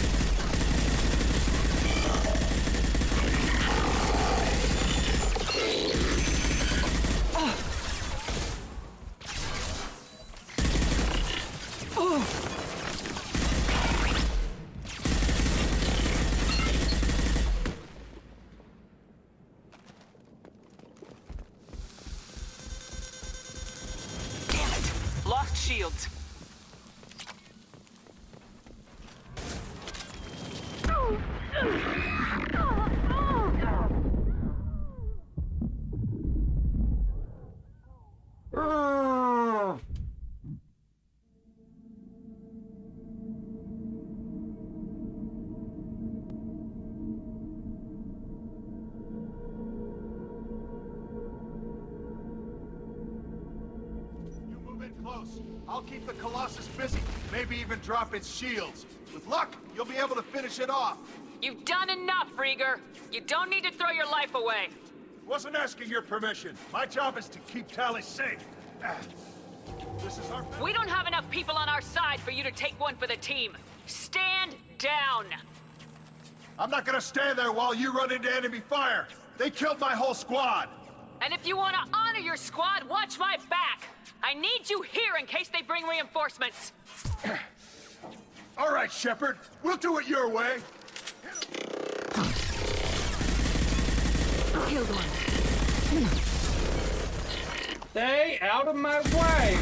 Damn it. Lost shields. You move in close. I'll keep the Colossus busy, maybe even drop its shields. With luck, you'll be able to finish it off. You've done enough, Rieger. You don't need to throw your life away. Wasn't asking your permission. My job is to keep Tally safe. This is our... We don't have enough people on our side for you to take one for the team. Stand down. I'm not gonna stand there while you run into enemy fire. They killed my whole squad. And if you want to honor your squad, watch my back. I need you here in case they bring reinforcements. All right, Shepard. We'll do it your way. Killed one. Stay out of my way!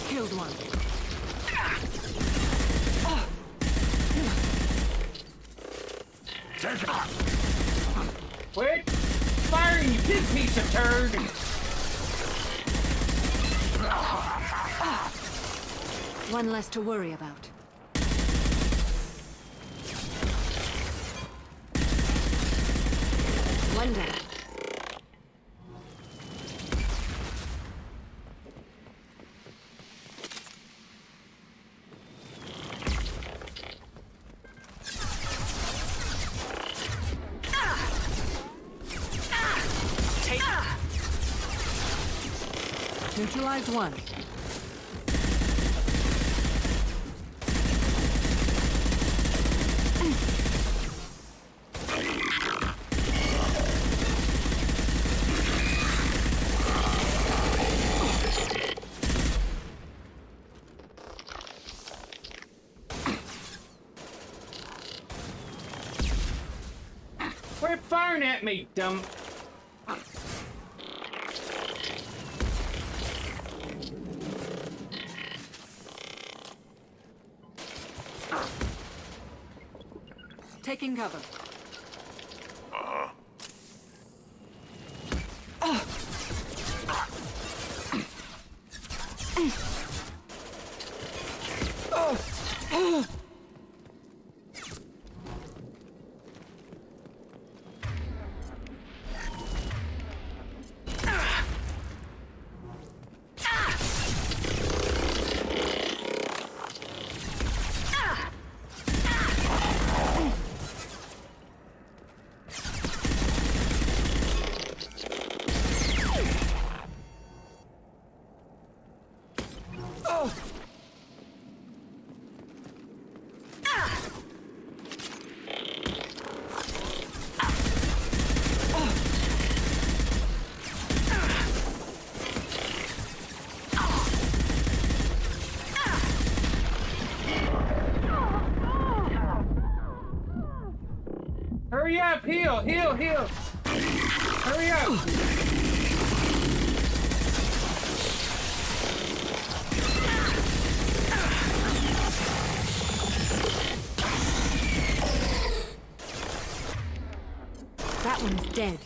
Killed one. Quit firing, you big piece of turd! One less to worry about. One down. Neutralize one. Quit firing at me, dumb... Taking cover. Hurry up, heal, heal, heal! Hurry up! That one is dead.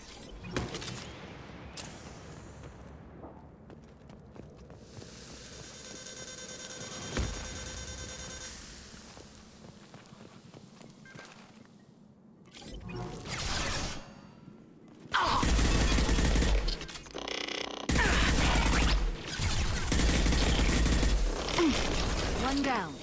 One down.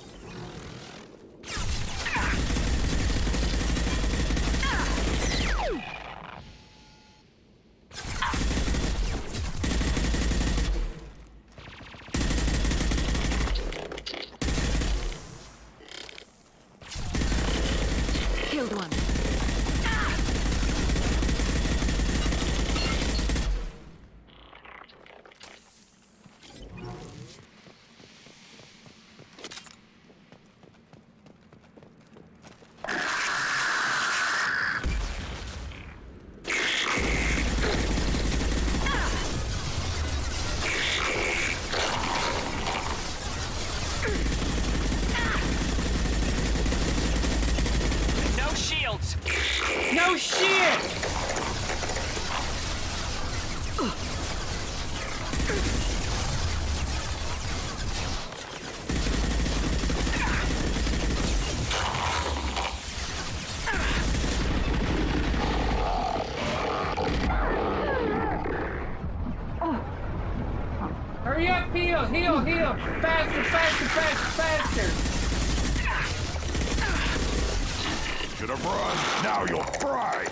Killed one. No shields. No shit! Hurry up, heal, heal, heal! Faster, faster, faster, faster! Get to run, now you'll fry!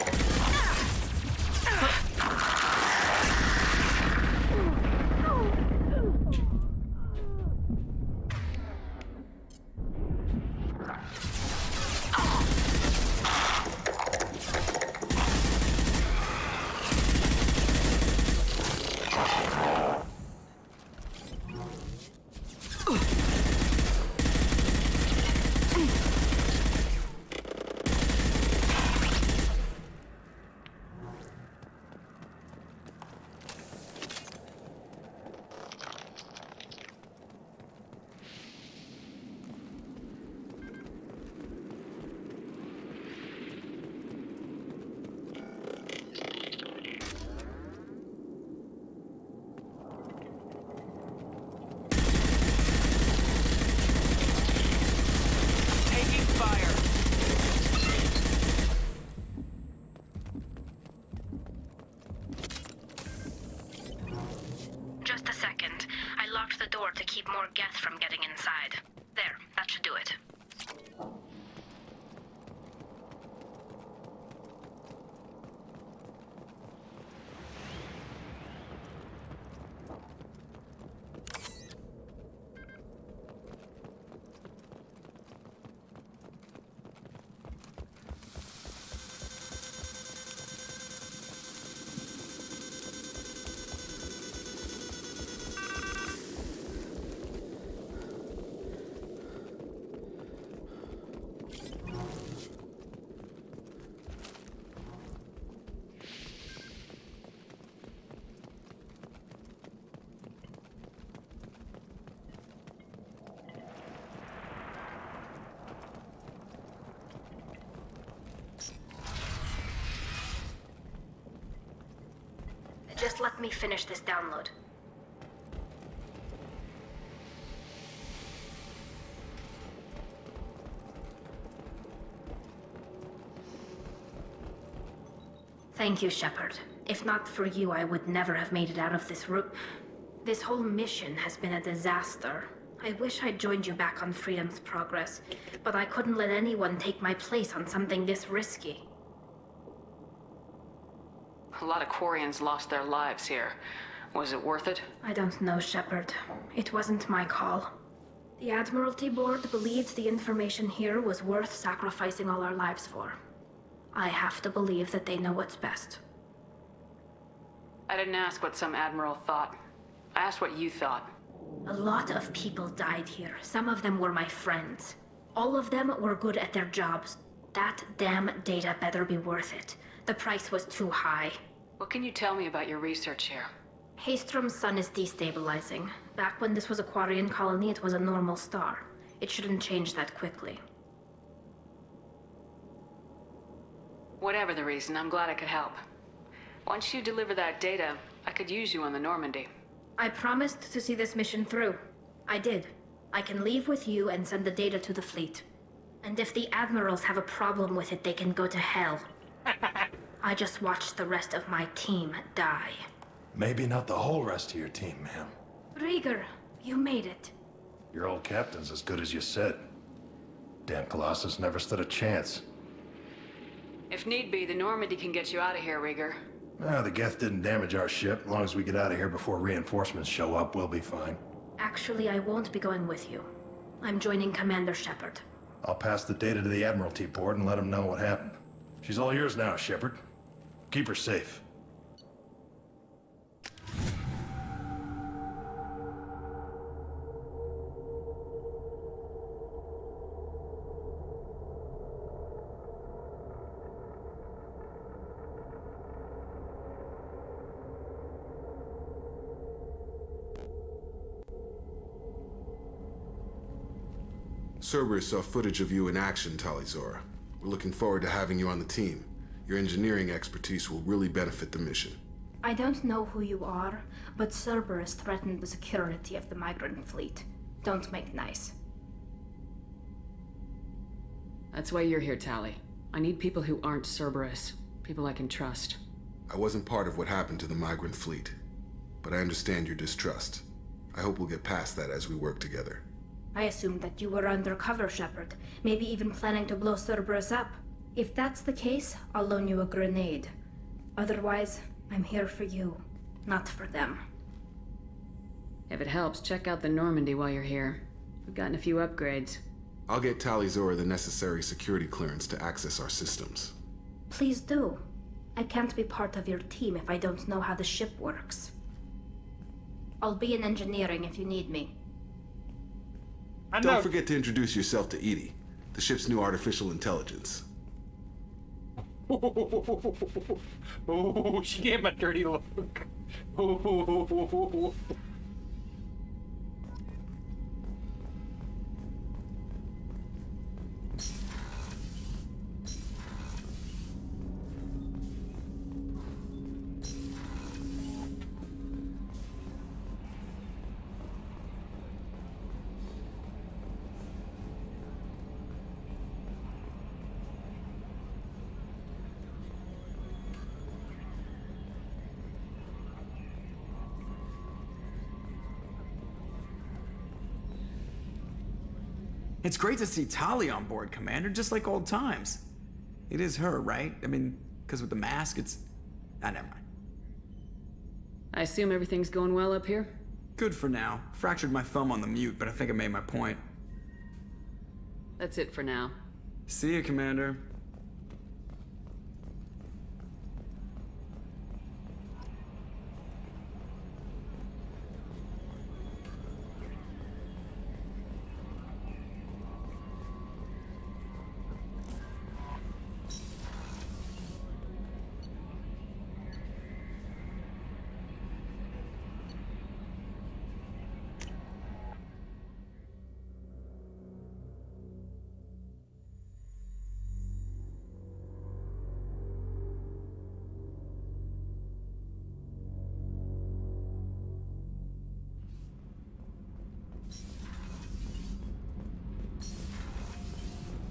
Just a second. I locked the door to keep more Geth from getting inside. There, that should do it. Just let me finish this download. Thank you, Shepard. If not for you, I would never have made it out of this room. This whole mission has been a disaster. I wish I'd joined you back on Freedom's Progress, but I couldn't let anyone take my place on something this risky. A lot of Quarians lost their lives here. Was it worth it? I don't know, Shepard. It wasn't my call. The Admiralty Board believed the information here was worth sacrificing all our lives for. I have to believe that they know what's best. I didn't ask what some admiral thought. I asked what you thought. A lot of people died here. Some of them were my friends. All of them were good at their jobs. That damn data better be worth it. The price was too high. What can you tell me about your research here? Haystrom's sun is destabilizing. Back when this was a Quarian colony, it was a normal star. It shouldn't change that quickly. Whatever the reason, I'm glad I could help. Once you deliver that data, I could use you on the Normandy. I promised to see this mission through. I did. I can leave with you and send the data to the fleet. And if the admirals have a problem with it, they can go to hell. I just watched the rest of my team die. Maybe not the whole rest of your team, ma'am. Rieger, you made it. Your old captain's as good as you said. Damn Colossus never stood a chance. If need be, the Normandy can get you out of here, Rieger. The Geth didn't damage our ship. As long as we get out of here before reinforcements show up, we'll be fine. Actually, I won't be going with you. I'm joining Commander Shepard. I'll pass the data to the Admiralty Board and let them know what happened. She's all yours now, Shepard. Keep her safe. Cerberus saw footage of you in action, Talizora. We're looking forward to having you on the team. Your engineering expertise will really benefit the mission. I don't know who you are, but Cerberus threatened the security of the migrant fleet. Don't make nice. That's why you're here, Tali. I need people who aren't Cerberus. People I can trust. I wasn't part of what happened to the migrant fleet, but I understand your distrust. I hope we'll get past that as we work together. I assumed that you were undercover, Shepard. Maybe even planning to blow Cerberus up. If that's the case, I'll loan you a grenade. Otherwise, I'm here for you, not for them. If it helps, check out the Normandy while you're here. We've gotten a few upgrades. I'll get Talizora the necessary security clearance to access our systems. Please do. I can't be part of your team if I don't know how the ship works. I'll be in engineering if you need me. Don't forget to introduce yourself to Edie, the ship's new artificial intelligence. Oh, she gave him a dirty look. Oh. It's great to see Tali on board, Commander, just like old times. It is her, right? I mean, because with the mask, it's... Ah, never mind. I assume everything's going well up here? Good for now. Fractured my thumb on the mute, but I think I made my point. That's it for now. See you, Commander.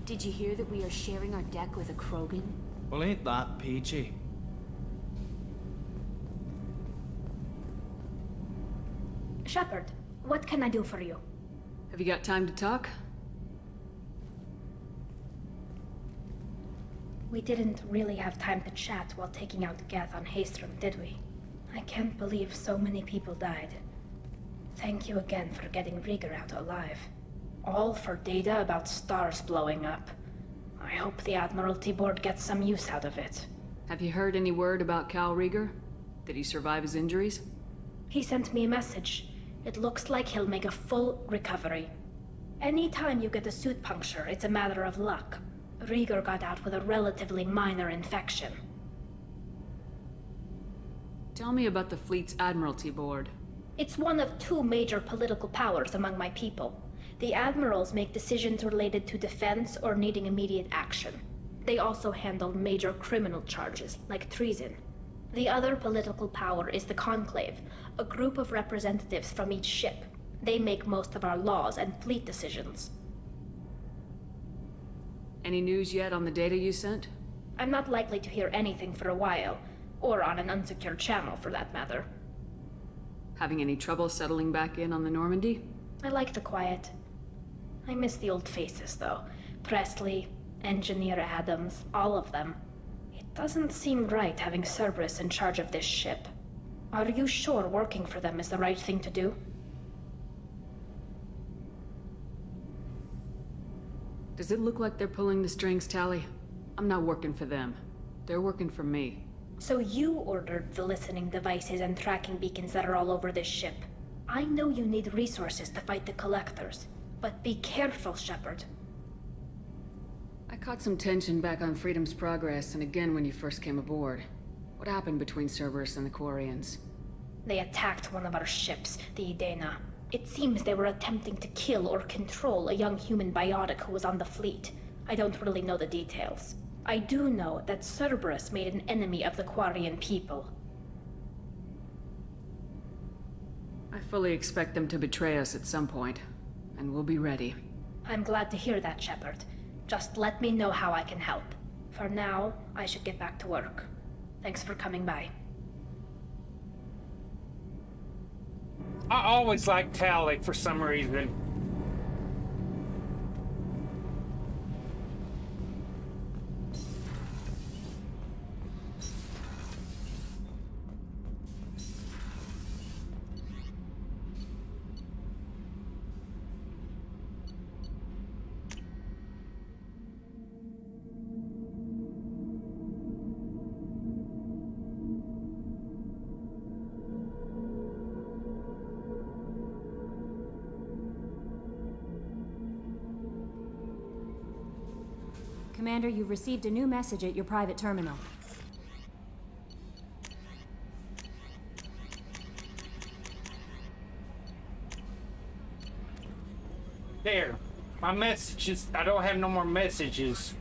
Did you hear that we are sharing our deck with a Krogan? Well, ain't that peachy? Shepard, what can I do for you? Have you got time to talk? We didn't really have time to chat while taking out Geth on Haestrom, did we? I can't believe so many people died. Thank you again for getting Rieger out alive. All for data about stars blowing up. I hope the Admiralty Board gets some use out of it. Have you heard any word about Cal Rieger? Did he survive his injuries? He sent me a message. It looks like he'll make a full recovery. Anytime you get a suit puncture, it's a matter of luck. Rieger got out with a relatively minor infection. Tell me about the fleet's Admiralty Board. It's one of two major political powers among my people. The admirals make decisions related to defense or needing immediate action. They also handle major criminal charges, like treason. The other political power is the Conclave, a group of representatives from each ship. They make most of our laws and fleet decisions. Any news yet on the data you sent? I'm not likely to hear anything for a while, or on an unsecured channel for that matter. Having any trouble settling back in on the Normandy? I like the quiet. I miss the old faces, though. Presley, Engineer Adams, all of them. It doesn't seem right having Cerberus in charge of this ship. Are you sure working for them is the right thing to do? Does it look like they're pulling the strings, Tali? I'm not working for them. They're working for me. So you ordered the listening devices and tracking beacons that are all over this ship. I know you need resources to fight the Collectors, but be careful, Shepard. I caught some tension back on Freedom's Progress and again when you first came aboard. What happened between Cerberus and the Quarians? They attacked one of our ships, the Idena. It seems they were attempting to kill or control a young human biotic who was on the fleet. I don't really know the details. I do know that Cerberus made an enemy of the Quarian people. I fully expect them to betray us at some point, and we'll be ready. I'm glad to hear that, Shepard. Just let me know how I can help. For now, I should get back to work. Thanks for coming by. I always liked Tali for some reason. Commander, you've received a new message at your private terminal. There. My messages. I don't have no more messages.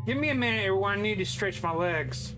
Give me a minute, everyone. I need to stretch my legs.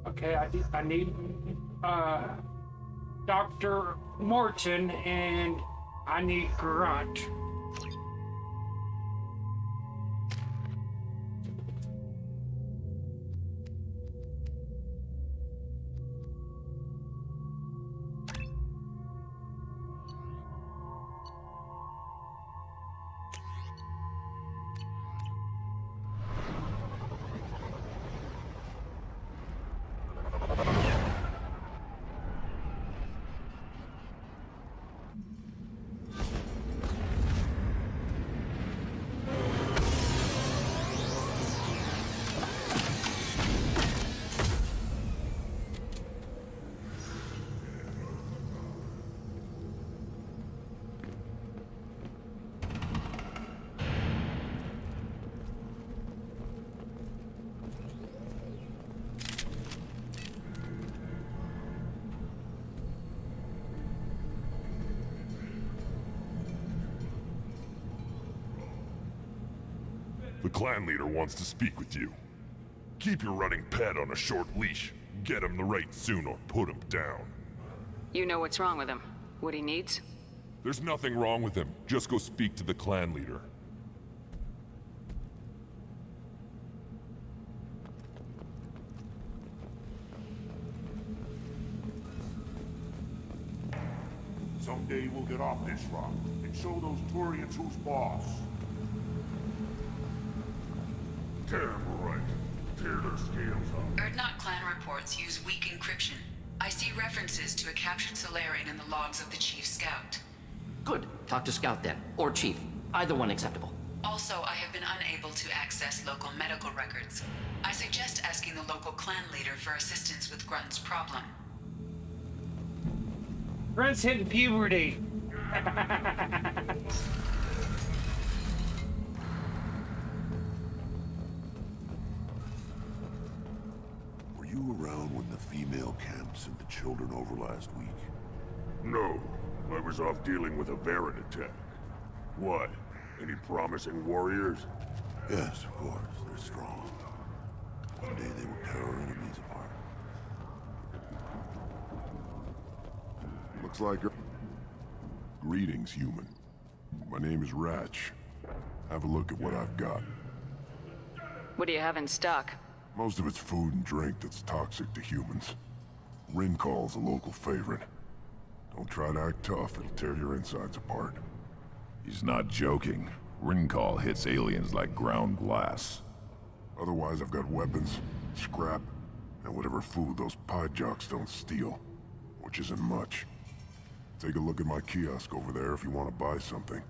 Okay, I need Dr. Morton and I need Grunt. The clan leader wants to speak with you. Keep your running pet on a short leash. Get him the right soon or put him down. You know what's wrong with him? What he needs? There's nothing wrong with him. Just go speak to the clan leader. Someday we'll get off this rock and show those Turians who's boss. Terrible, right? Tear their scales up. Erdnot clan reports use weak encryption. I see references to a captured Solarian in the logs of the Chief Scout. Good. Talk to Scout then. Or Chief. Either one acceptable. Also, I have been unable to access local medical records. I suggest asking the local clan leader for assistance with Grunt's problem. Grunt's hitting puberty. Were you around when the female camp sent the children over last week? No, I was off dealing with a Varren attack. What? Any promising warriors? Yes, of course. They're strong. Looks like her. Greetings, human. My name is Ratch. Have a look at what I've got. What do you have in stock? Most of it's food and drink that's toxic to humans. Rincall's a local favorite. Don't try to act tough, it'll tear your insides apart. He's not joking. Rincall hits aliens like ground glass. Otherwise, I've got weapons, scrap, and whatever food those pie jocks don't steal. Which isn't much. Take a look at my kiosk over there if you want to buy something.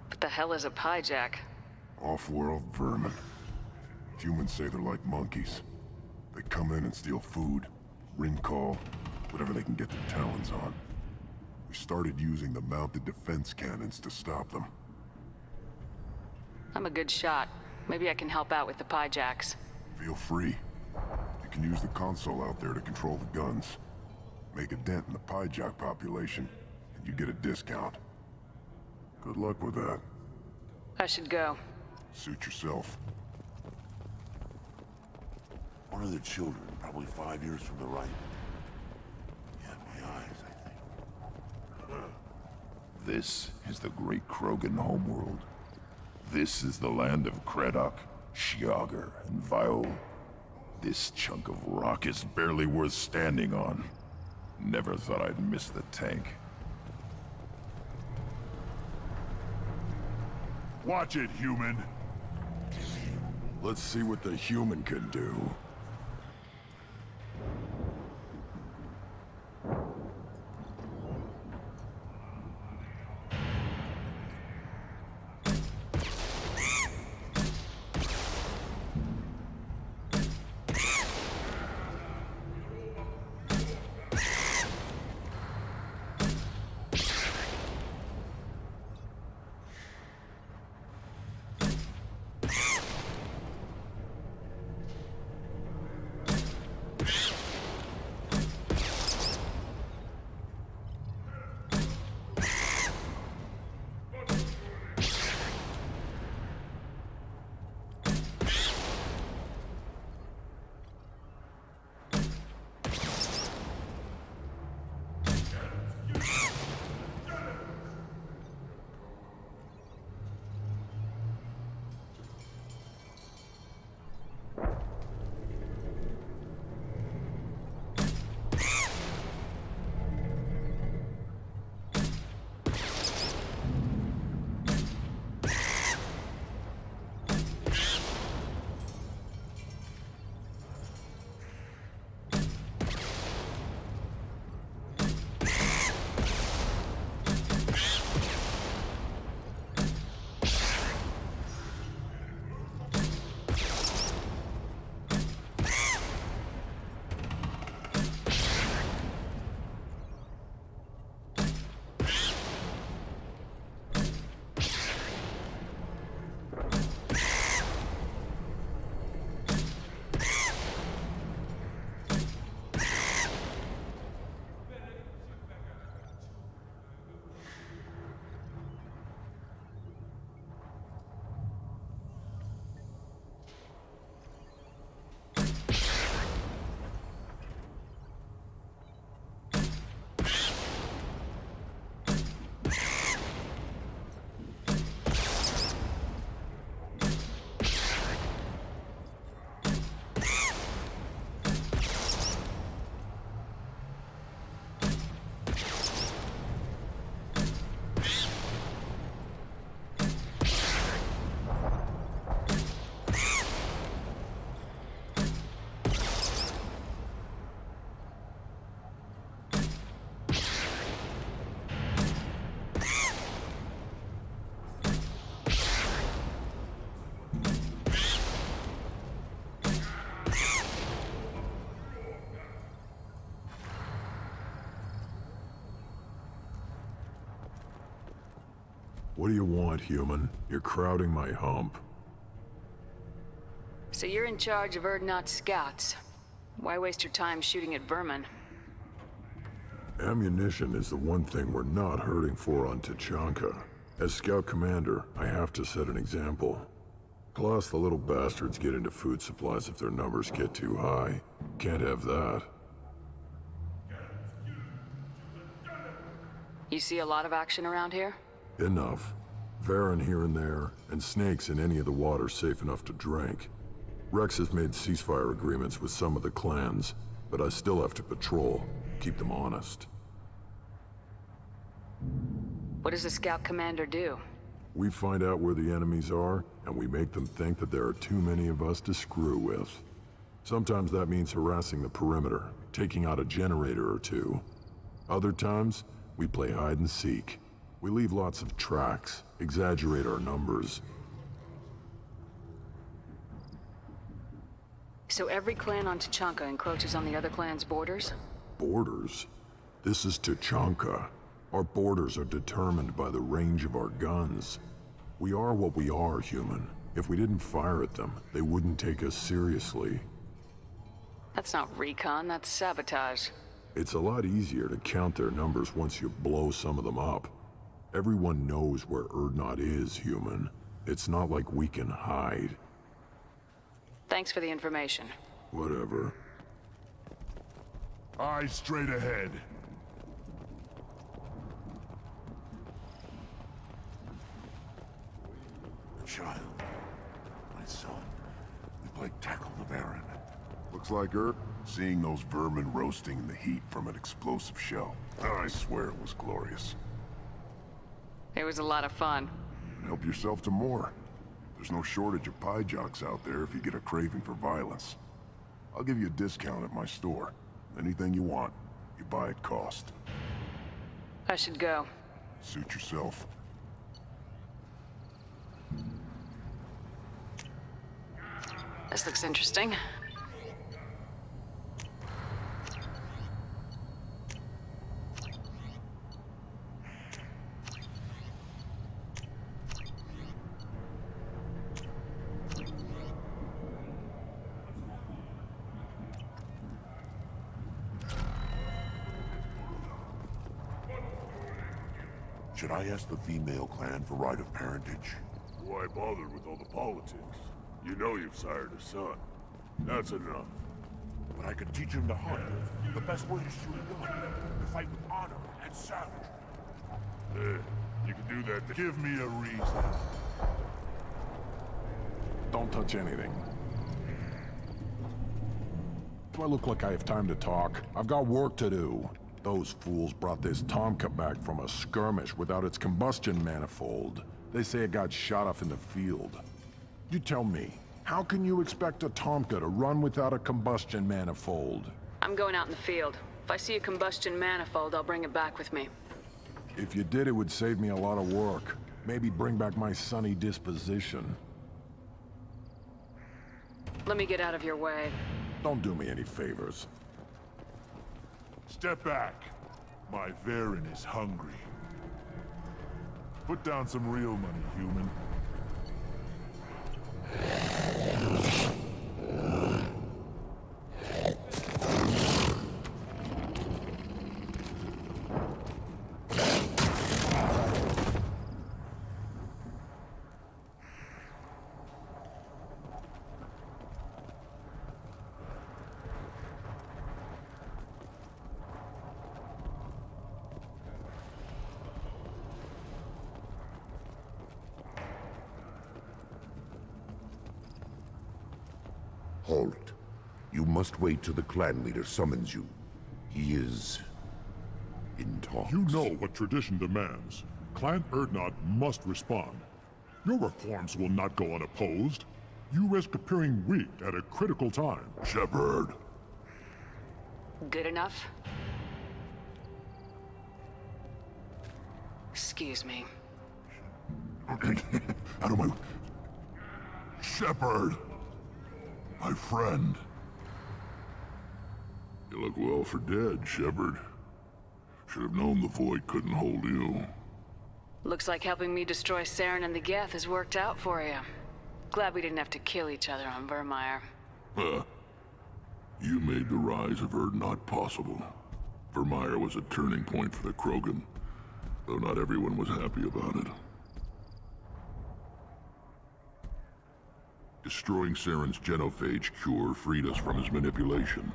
What the hell is a pie jack? Off-world vermin. Humans say they're like monkeys. They come in and steal food, Rincall, whatever they can get their talons on. We started using the mounted defense cannons to stop them. I'm a good shot. Maybe I can help out with the pie jacks. Feel free. You can use the console out there to control the guns. Make a dent in the pie jack population, and you get a discount. Good luck with that. I should go. Suit yourself. One of the children, probably 5 years from the right. Yeah, my eyes, I think. This is the great Krogan homeworld. This is the land of Kredok, Shiagar, and Vio. This chunk of rock is barely worth standing on. Never thought I'd miss the tank. Watch it, human! Let's see what the human can do. What do you want, human? You're crowding my hump. So you're in charge of Urdnot scouts. Why waste your time shooting at vermin? Ammunition is the one thing we're not hurting for on Tachanka. As scout commander, I have to set an example. Plus, the little bastards get into food supplies if their numbers get too high. Can't have that. You see a lot of action around here? Enough. Varen here and there, and snakes in any of the water safe enough to drink. Rex has made ceasefire agreements with some of the clans, but I still have to patrol, keep them honest. What does the scout commander do? We find out where the enemies are, and we make them think that there are too many of us to screw with. Sometimes that means harassing the perimeter, taking out a generator or two. Other times, we play hide and seek. We leave lots of tracks, exaggerate our numbers. So every clan on Tuchanka encroaches on the other clan's borders? Borders? This is Tuchanka. Our borders are determined by the range of our guns. We are what we are, human. If we didn't fire at them, they wouldn't take us seriously. That's not recon, that's sabotage. It's a lot easier to count their numbers once you blow some of them up. Everyone knows where Urdnot is, human. It's not like we can hide. Thanks for the information. Whatever. Eyes straight ahead. Child. My son. We played tackle the Baron. Looks like Seeing those vermin roasting in the heat from an explosive shell. I swear it was glorious. It was a lot of fun. Help yourself to more. There's no shortage of pie jocks out there if you get a craving for violence. I'll give you a discount at my store. Anything you want, you buy at cost. I should go. Suit yourself. This looks interesting. Should I ask the female clan for right of parentage? Why bother with all the politics? You know you've sired a son. That's enough. But I could teach him to hunt. The best way to shoot a gun. To fight with honor and savagery. You can do that. Give me a reason. Don't touch anything. Do I look like I have time to talk? I've got work to do. Those fools brought this Tomka back from a skirmish without its combustion manifold. They say it got shot off in the field. You tell me, how can you expect a Tomka to run without a combustion manifold? I'm going out in the field. If I see a combustion manifold, I'll bring it back with me. If you did, it would save me a lot of work. Maybe bring back my sunny disposition. Let me get out of your way. Don't do me any favors. Step back. My Varen is hungry. Put down some real money, human. Halt. You must wait till the clan leader summons you. He is... in talks. You know what tradition demands. Clan Urdnot must respond. Your reforms will not go unopposed. You risk appearing weak at a critical time. Shepard. Good enough? Excuse me. Out of my... Shepard! My friend. You look well for dead, Shepard. Should have known the Void couldn't hold you. Looks like helping me destroy Saren and the Geth has worked out for you. Glad we didn't have to kill each other on Vermeer. You made the rise of Urdnot possible. Vermeer was a turning point for the Krogan, though not everyone was happy about it. Destroying Saren's genophage cure freed us from his manipulation.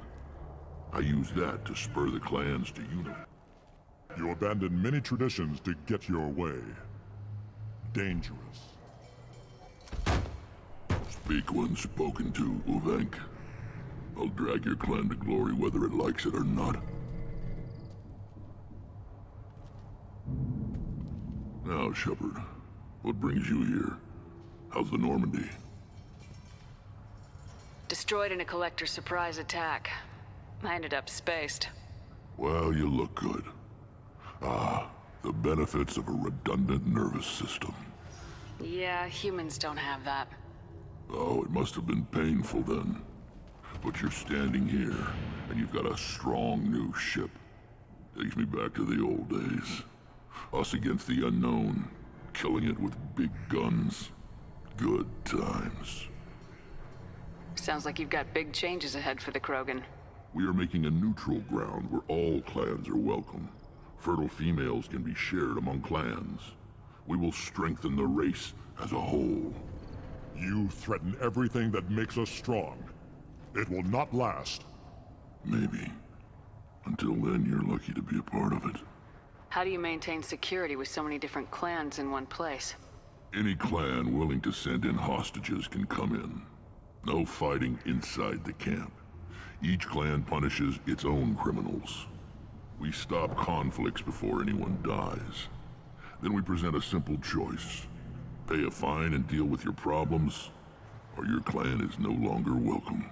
I use that to spur the clans to unify. You abandon many traditions to get your way. Dangerous. Speak when spoken to, Uvenk. I'll drag your clan to glory whether it likes it or not. Now, Shepard, what brings you here? How's the Normandy? Destroyed in a collector surprise attack. I ended up spaced. Well, you look good. Ah, the benefits of a redundant nervous system. Yeah, humans don't have that. Oh, it must have been painful then. But you're standing here, and you've got a strong new ship. Takes me back to the old days. Us against the unknown, killing it with big guns. Good times. Sounds like you've got big changes ahead for the Krogan. We are making a neutral ground where all clans are welcome. Fertile females can be shared among clans. We will strengthen the race as a whole. You threaten everything that makes us strong. It will not last. Maybe. Until then, you're lucky to be a part of it. How do you maintain security with so many different clans in one place? Any clan willing to send in hostages can come in. No fighting inside the camp. Each clan punishes its own criminals. We stop conflicts before anyone dies. Then we present a simple choice. Pay a fine and deal with your problems, or your clan is no longer welcome.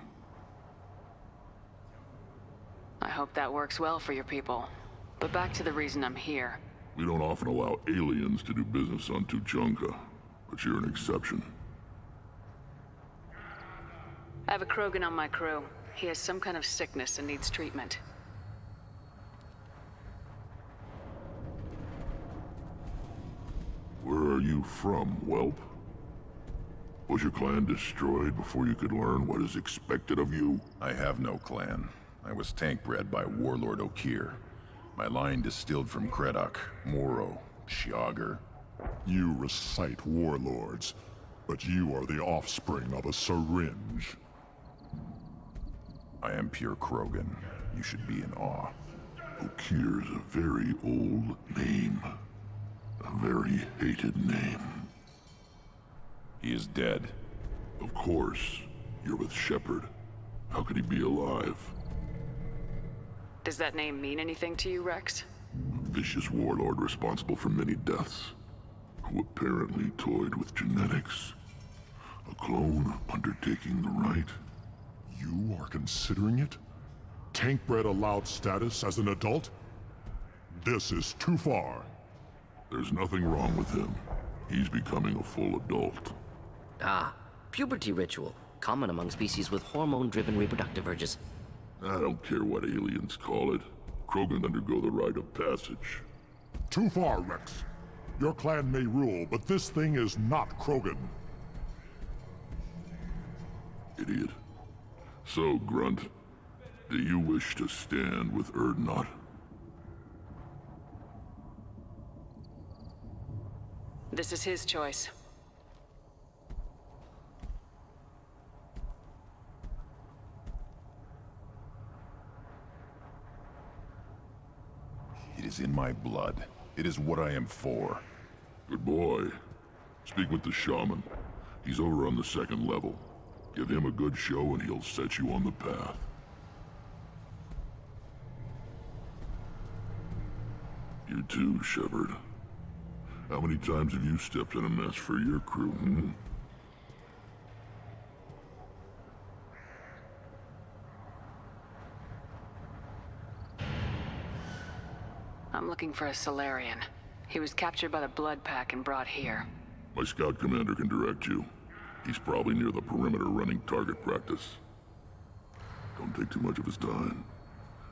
I hope that works well for your people. But back to the reason I'm here. We don't often allow aliens to do business on Tuchanka, but you're an exception. I have a Krogan on my crew. He has some kind of sickness and needs treatment. Where are you from, whelp? Was your clan destroyed before you could learn what is expected of you? I have no clan. I was tank bred by Warlord Okir. My line distilled from Kredok, Moro, Shiagar. You recite warlords, but you are the offspring of a syringe. I am pure Krogan. You should be in awe. Okir's a very old name. A very hated name. He is dead. Of course. You're with Shepard. How could he be alive? Does that name mean anything to you, Rex? A vicious warlord responsible for many deaths, who apparently toyed with genetics. A clone undertaking the right. You are considering it? Tank-bred allowed status as an adult? This is too far. There's nothing wrong with him. He's becoming a full adult. Ah, puberty ritual. Common among species with hormone-driven reproductive urges. I don't care what aliens call it. Krogan undergo the rite of passage. Too far, Rex. Your clan may rule, but this thing is not Krogan. Idiot. So, Grunt, do you wish to stand with Urdnot? This is his choice. It is in my blood. It is what I am for. Good boy. Speak with the shaman. He's over on the second level. Give him a good show and he'll set you on the path. You too, Shepard. How many times have you stepped in a mess for your crew, hmm? I'm looking for a Solarian. He was captured by the Blood Pack and brought here. My scout commander can direct you. He's probably near the perimeter running target practice. Don't take too much of his time.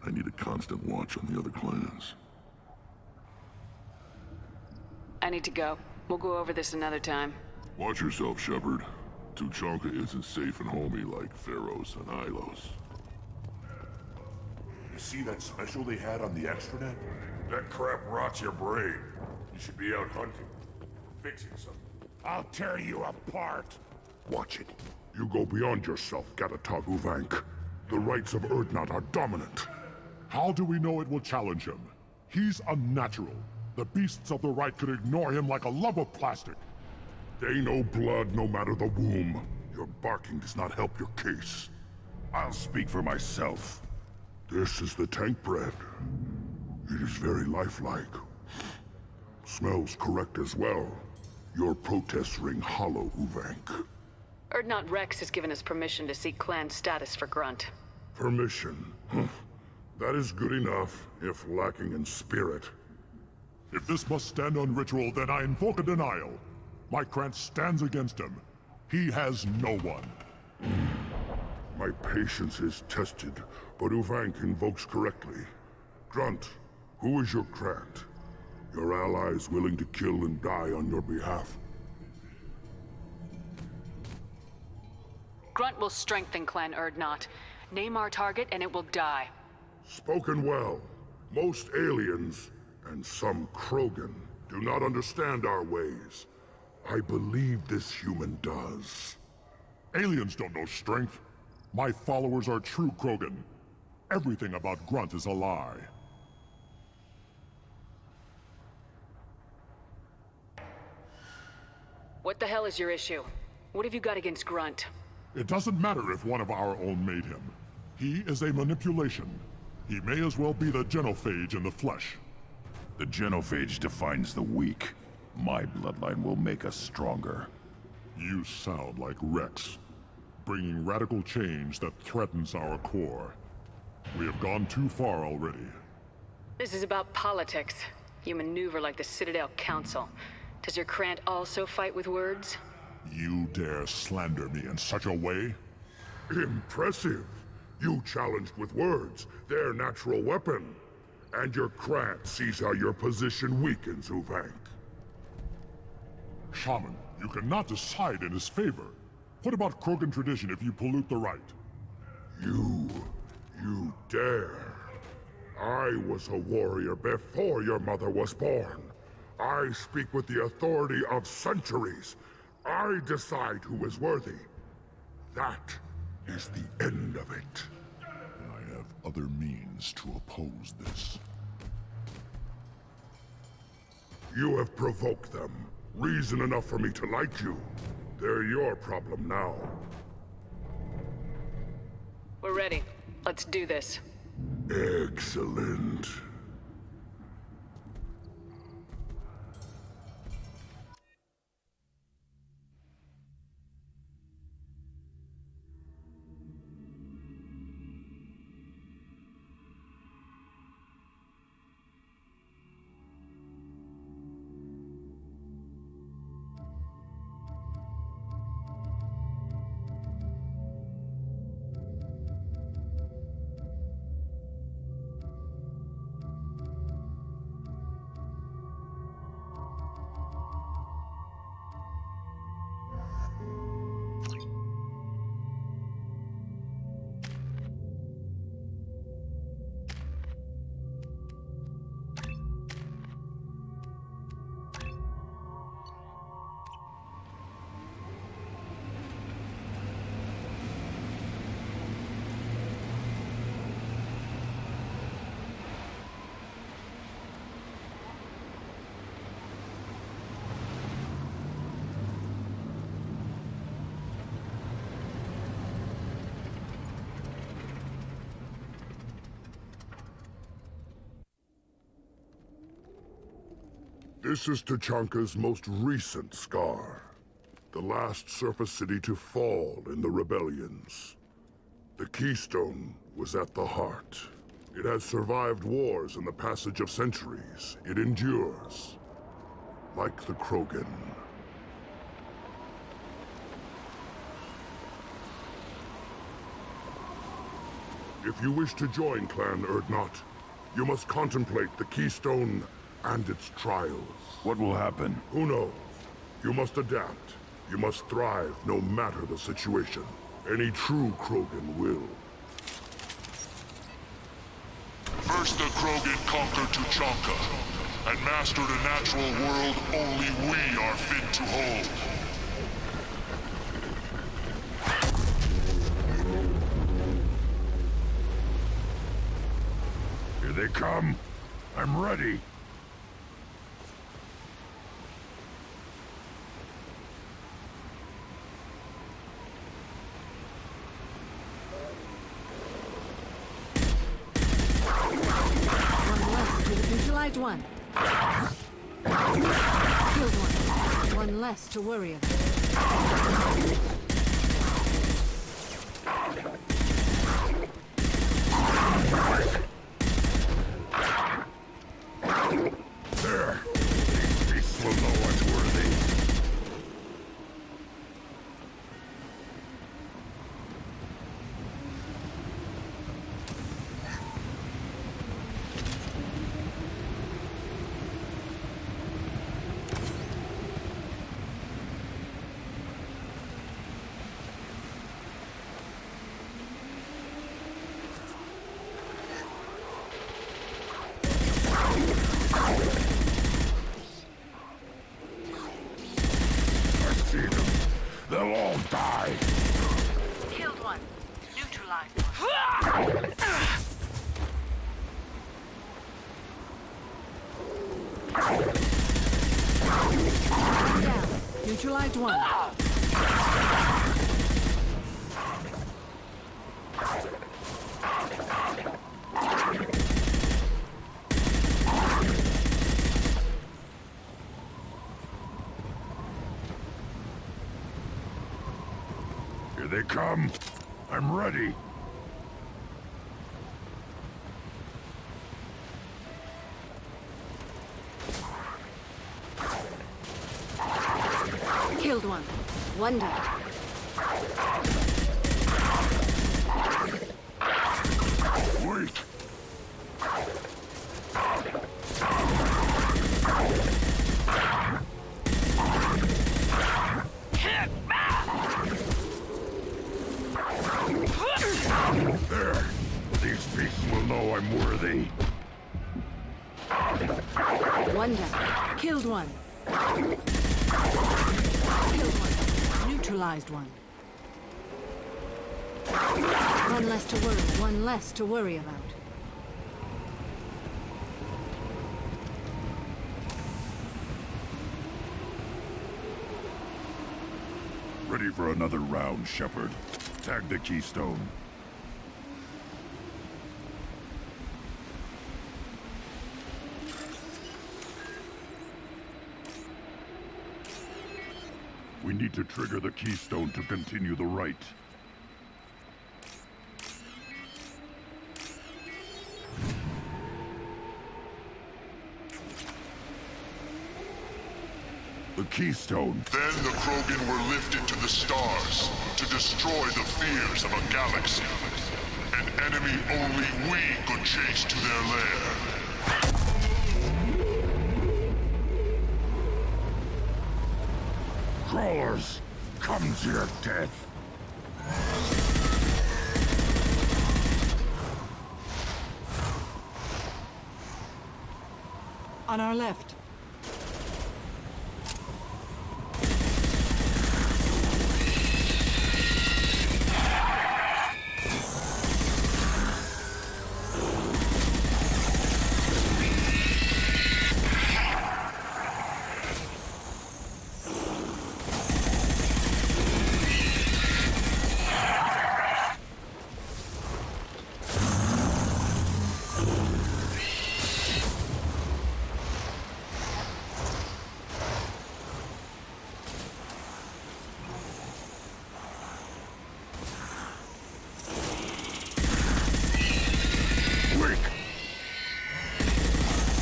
I need a constant watch on the other clans. I need to go. We'll go over this another time. Watch yourself, Shepard. Tuchanka isn't safe and homey like Theros and Ilos. You see that special they had on the extranet? That crap rots your brain. You should be out hunting. Fixing something. I'll tear you apart! Watch it. You go beyond yourself, Gatatog Uvank. The rights of Urdnot are dominant. How do we know it will challenge him? He's unnatural. The beasts of the right could ignore him like a lump of plastic. They know blood no matter the womb. Your barking does not help your case. I'll speak for myself. This is the tank bread. It is very lifelike. Smells correct as well. Your protests ring hollow, Uvank. Urdnot Rex has given us permission to seek clan status for Grunt. Permission. That is good enough, if lacking in spirit. If this must stand on ritual, then I invoke a denial. My Krant stands against him. He has no one. My patience is tested, but Uvank invokes correctly. Grunt, who is your Krant? Your allies willing to kill and die on your behalf? Grunt will strengthen Clan Urdnot. Name our target and it will die. Spoken well. Most aliens, and some Krogan, do not understand our ways. I believe this human does. Aliens don't know strength. My followers are true Krogan. Everything about Grunt is a lie. What the hell is your issue? What have you got against Grunt? It doesn't matter if one of our own made him. He is a manipulation. He may as well be the genophage in the flesh. The genophage defines the weak. My bloodline will make us stronger. You sound like Rex, bringing radical change that threatens our core. We have gone too far already. This is about politics. You maneuver like the Citadel Council. Does your Krant also fight with words? You dare slander me in such a way? Impressive. You challenged with words, their natural weapon. And your Krant sees how your position weakens, Uvank. Shaman, you cannot decide in his favor. What about Krogan tradition if you pollute the right? You dare. I was a warrior before your mother was born. I speak with the authority of centuries. I decide who is worthy. That is the end of it. I have other means to oppose this. You have provoked them. Reason enough for me to like you. They're your problem now. We're ready. Let's do this. Excellent. This is Tachanka's most recent scar. The last surface city to fall in the rebellions. The Keystone was at the heart. It has survived wars and the passage of centuries. It endures. Like the Krogan. If you wish to join Clan Urdnot, you must contemplate the Keystone and its trials. What will happen? Who knows? You must adapt. You must thrive no matter the situation. Any true Krogan will. First the Krogan conquered Tuchanka, and mastered a natural world only we are fit to hold. come? I'm ready. Neutralized one. Killed one. One less to worry about. There. These beasts will know I'm worthy. They'll all die. Killed one. Neutralized one. Down. Neutralized one. Here they come. I'm ready. Killed one. One down. Wait. There. These beasts will know I'm worthy. One down. Killed one. Killed one. Neutralized one. One less to worry. One less to worry about. Ready for another round, Shepard. Tag the keystone. We need to trigger the keystone to continue the rite. The keystone. Then the Krogan were lifted to the stars to destroy the fears of a galaxy. An enemy only we could chase to their lair. Crawlers, come to your death. On our left.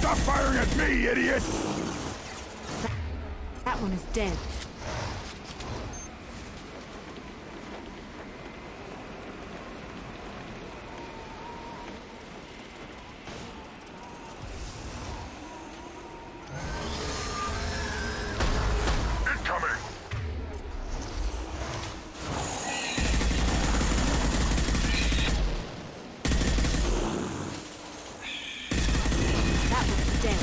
Stop firing at me, idiot! That one is dead. Incoming! That one's dead.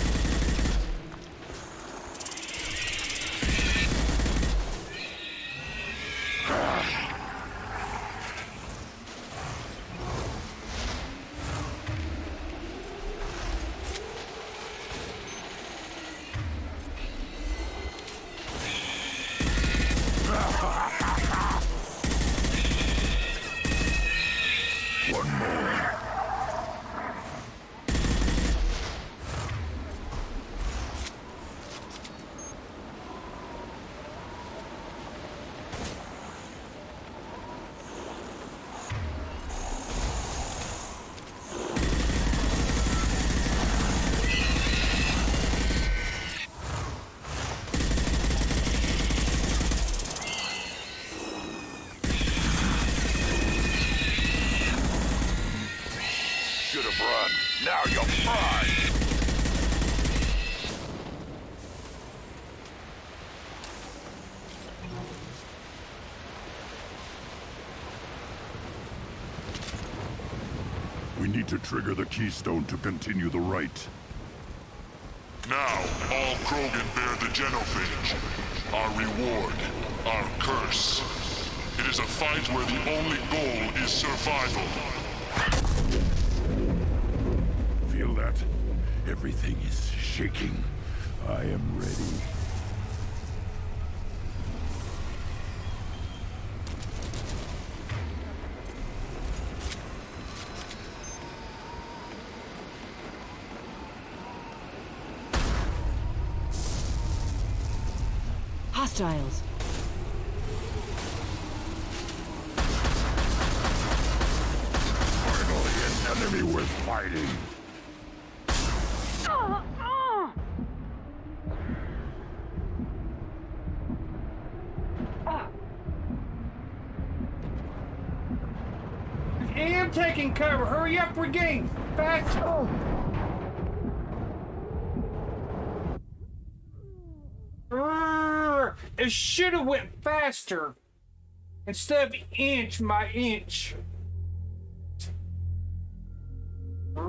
Now you're fried! We need to trigger the keystone to continue the rite. Now, all Krogan bear the genophage. Our reward, our curse. It is a fight where the only goal is survival. Feel that? Everything is shaking. I am ready. Hostiles. Finally, an enemy worth fighting. I am taking cover. Hurry up, regain. Fast. It should have went faster instead of inch by inch. Now,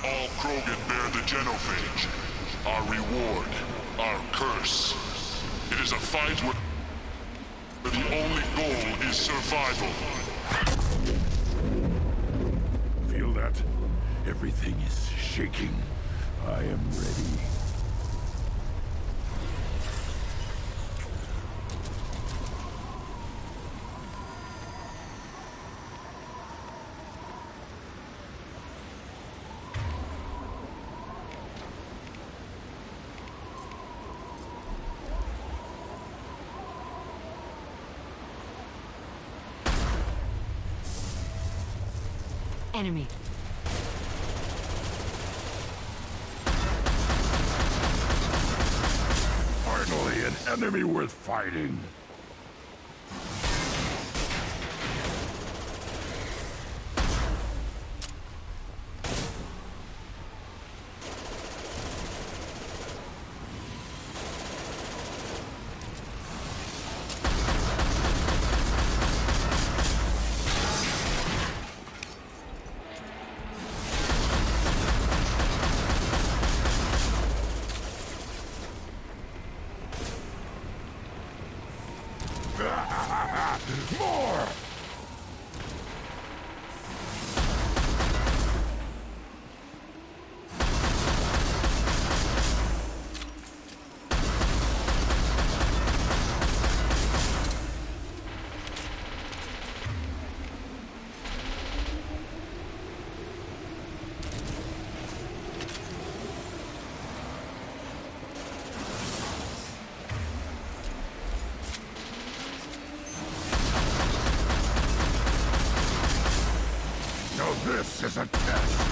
all Krogan bear the genophage. Our reward, our curse. It is a fight where the only goal is survival. Feel that? Everything is shaking. I am ready. Enemy. Finally, an enemy worth fighting. More! So this is a test.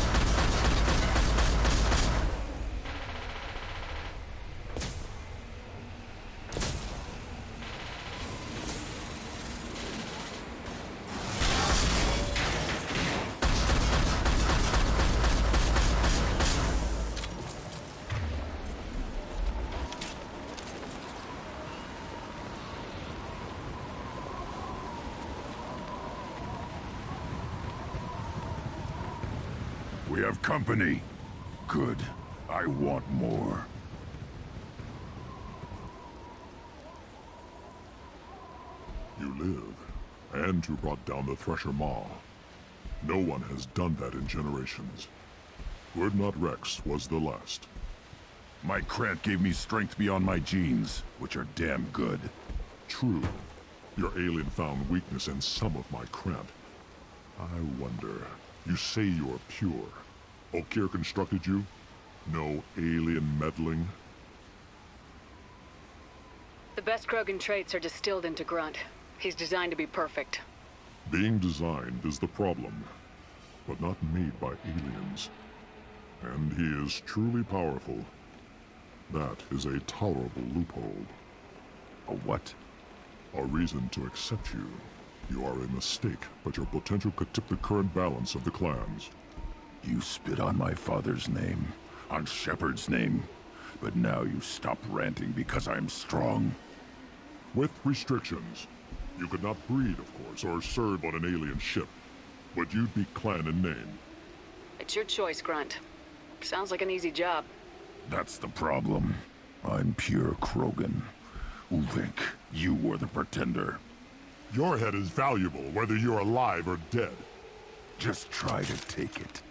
We have company. Good. I want more. You live, and you brought down the Thresher Maw. No one has done that in generations. Word Not Rex was the last. My Krant gave me strength beyond my genes, which are damn good. True. Your alien found weakness in some of my Krant. I wonder, you say you're pure. Okir constructed you? No alien meddling? The best Krogan traits are distilled into Grunt. He's designed to be perfect. Being designed is the problem, but not made by aliens. And he is truly powerful. That is a tolerable loophole. A what? or reason to accept you. You are a mistake, but your potential could tip the current balance of the clans. You spit on my father's name, on Shepard's name, but now you stop ranting because I'm strong. With restrictions. You could not breed, of course, or serve on an alien ship, but you'd be clan in name. It's your choice, Grunt. Sounds like an easy job. That's the problem. I'm pure Krogan. Uvink, you were the pretender. Your head is valuable, whether you're alive or dead. Just try to take it.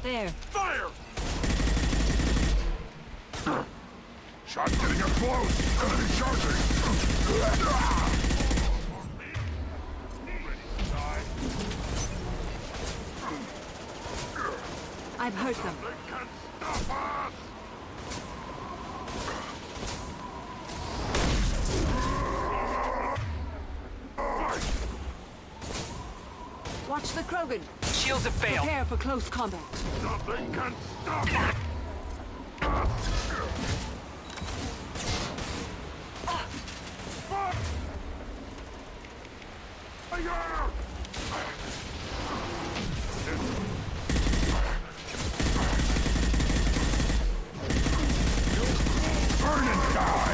There. Fire! Shot getting up close! Enemy charging! I've hurt them. They can't stop us! Watch the Krogan. Shields have failed. Prepare for close combat. Nothing can stop us! Fire! Burn and die!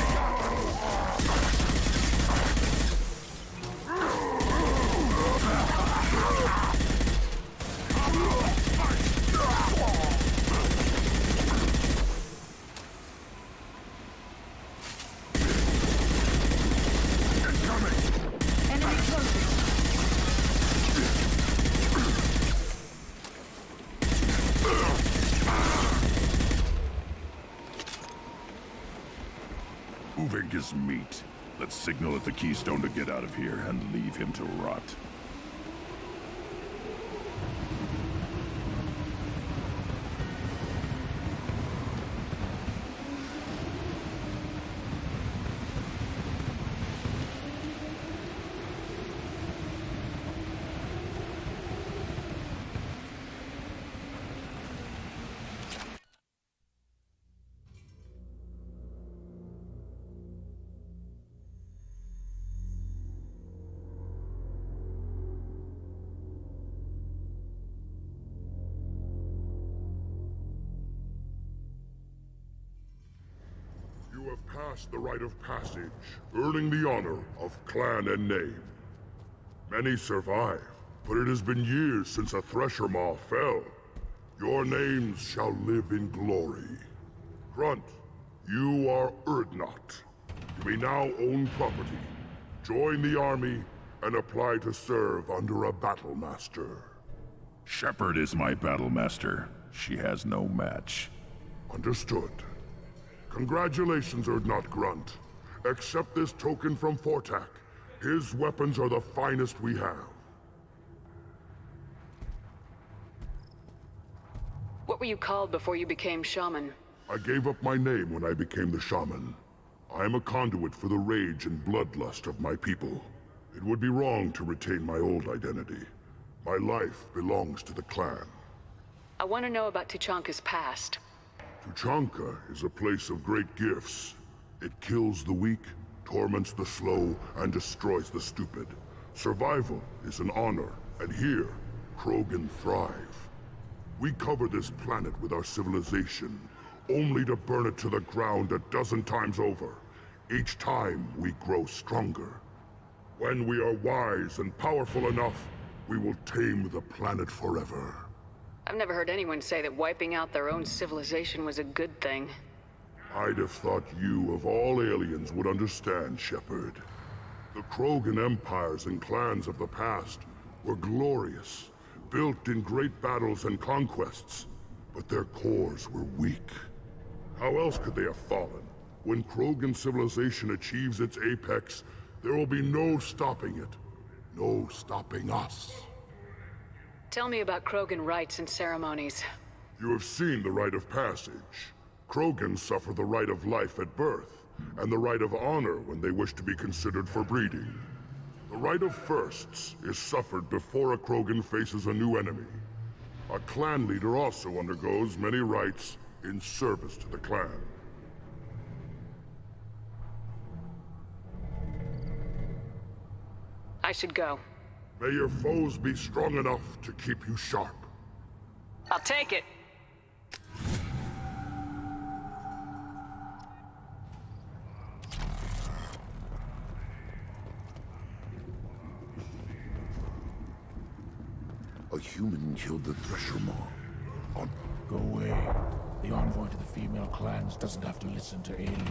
Enemy closing. Uvink is meat. Let's signal at the Keystone to get out of here and leave him to rot. You have passed the rite of passage, earning the honor of clan and name. Many survive, but it has been years since a Thresher Maw fell. Your names shall live in glory. Grunt, you are Urdnot. You may now own property, join the army, and apply to serve under a battle master. Shepard is my battle master. She has no match. Understood. Congratulations, Urdnot Grunt. Accept this token from Fortak. His weapons are the finest we have. What were you called before you became shaman? I gave up my name when I became the shaman. I am a conduit for the rage and bloodlust of my people. It would be wrong to retain my old identity. My life belongs to the clan. I want to know about Tuchanka's past. Tuchanka is a place of great gifts. It kills the weak, torments the slow, and destroys the stupid. Survival is an honor, and here, Krogan thrive. We cover this planet with our civilization, only to burn it to the ground a dozen times over. Each time, we grow stronger. When we are wise and powerful enough, we will tame the planet forever. I've never heard anyone say that wiping out their own civilization was a good thing. I'd have thought you, of all aliens, would understand, Shepard. The Krogan empires and clans of the past were glorious, built in great battles and conquests, but their cores were weak. How else could they have fallen? When Krogan civilization achieves its apex, there will be no stopping it. No stopping us. Tell me about Krogan rites and ceremonies. You have seen the rite of passage. Krogans suffer the rite of life at birth, and the rite of honor when they wish to be considered for breeding. The rite of firsts is suffered before a Krogan faces a new enemy. A clan leader also undergoes many rites in service to the clan. I should go. May your foes be strong enough to keep you sharp. I'll take it. A human killed the Thresher Maw. Go away. The envoy to the female clans doesn't have to listen to Alien.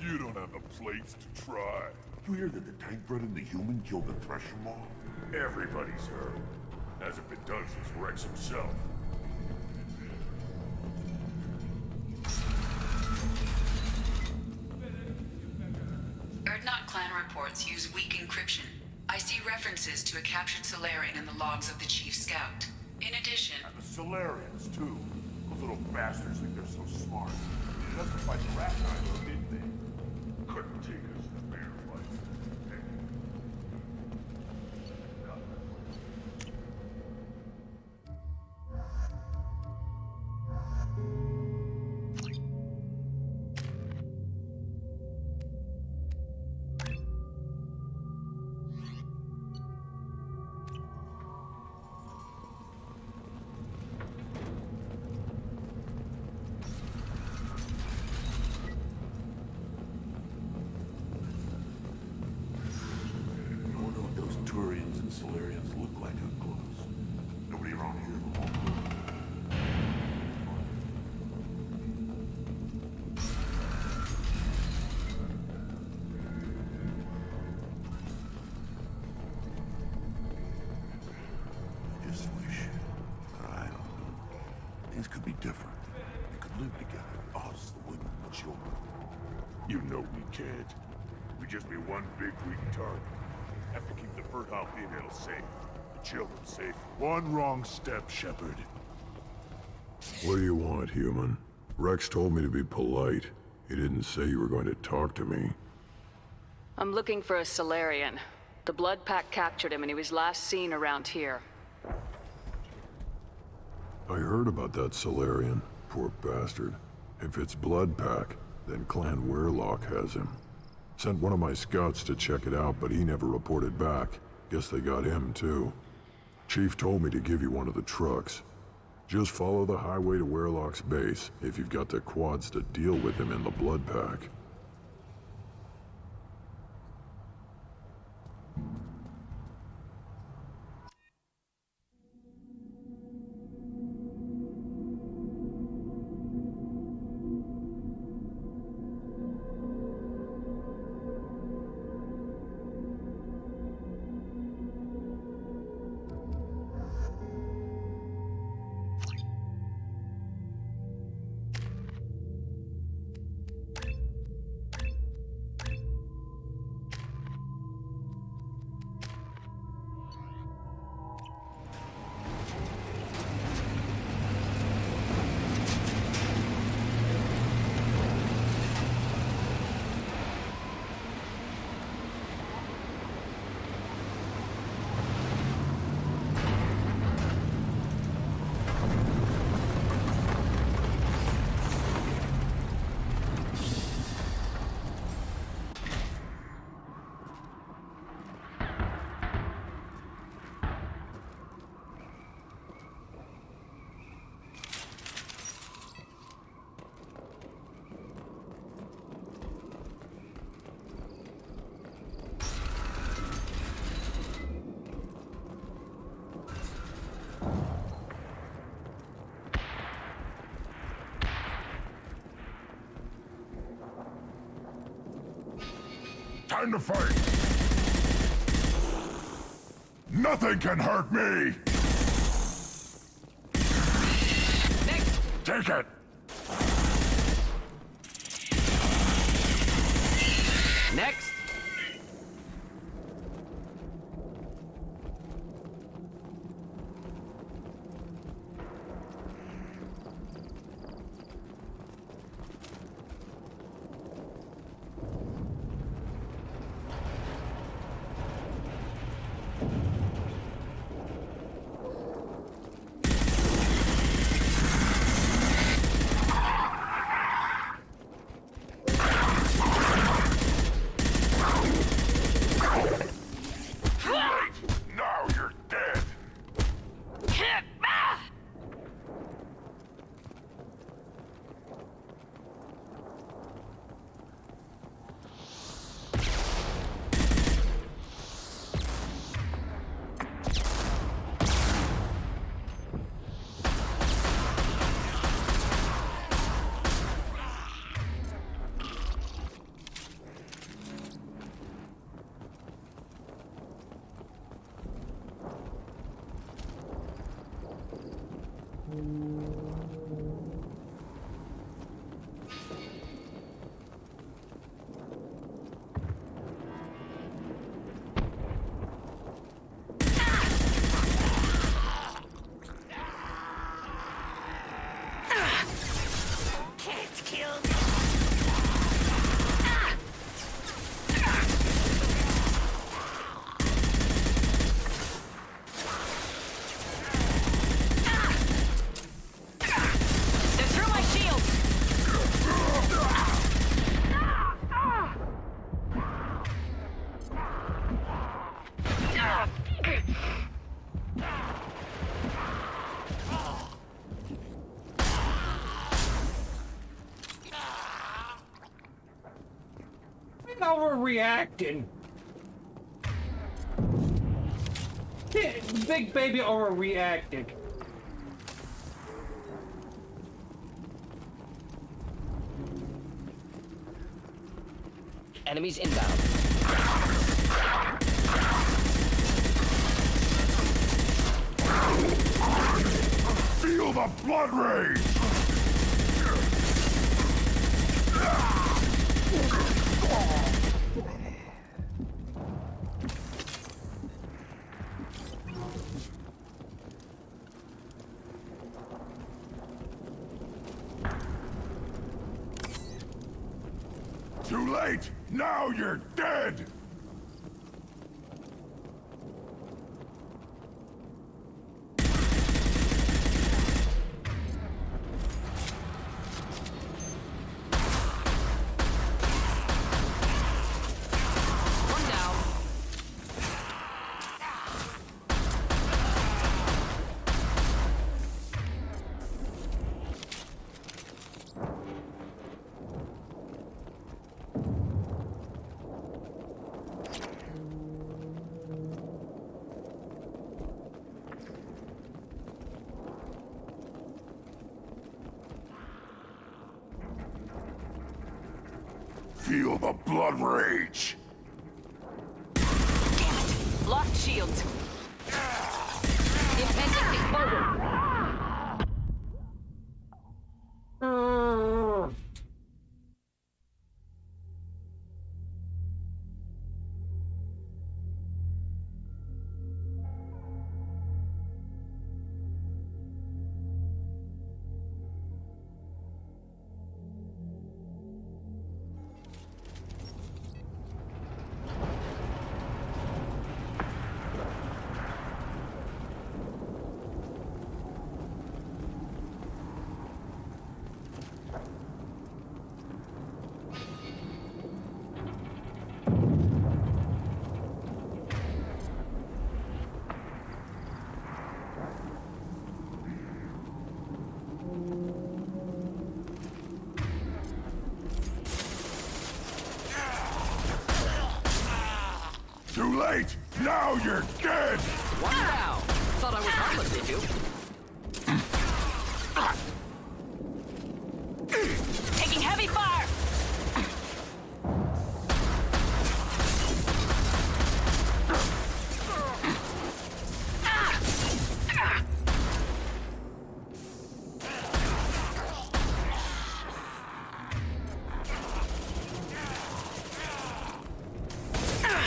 You don't have the plates to try. You hear that the tank bred and the human killed the Thresher Maw? Everybody's heard. Hasn't been done since Rex himself. Erdnot clan reports use weak encryption. I see references to a captured Solarian in the logs of the Chief Scout. In addition... And the Solarians, too. Those little bastards think they're so smart. They had to fight the rat guy, didn't they? Couldn't take us to the bear fight. Turians and Solarians look like up close. Nobody around here will walk I just wish, I don't know, things could be different. We could live together, us, the women, the children. You know we can't. We'd just be one big weak target. Have to keep the fertile females safe. The children safe. One wrong step, Shepard. What do you want, human? Rex told me to be polite. He didn't say you were going to talk to me. I'm looking for a Solarian. The Blood Pack captured him and he was last seen around here. I heard about that Solarian. Poor bastard. If it's Blood Pack, then Clan Weirlock has him. Sent one of my scouts to check it out, but he never reported back. Guess they got him, too. Chief told me to give you one of the trucks. Just follow the highway to Weirlock's base, if you've got the quads to deal with him in the Blood Pack. Time to fight! Nothing can hurt me! Next. Take it! Next! overreacting. Big baby overreacted. Enemies inbound. Feel the blood rage! Too late! Now you're dead! One down. Feel the blood rage! Locked shields. Impending exposure. Too late! Now you're dead! One down. Thought I was harmless, did you? Taking heavy fire!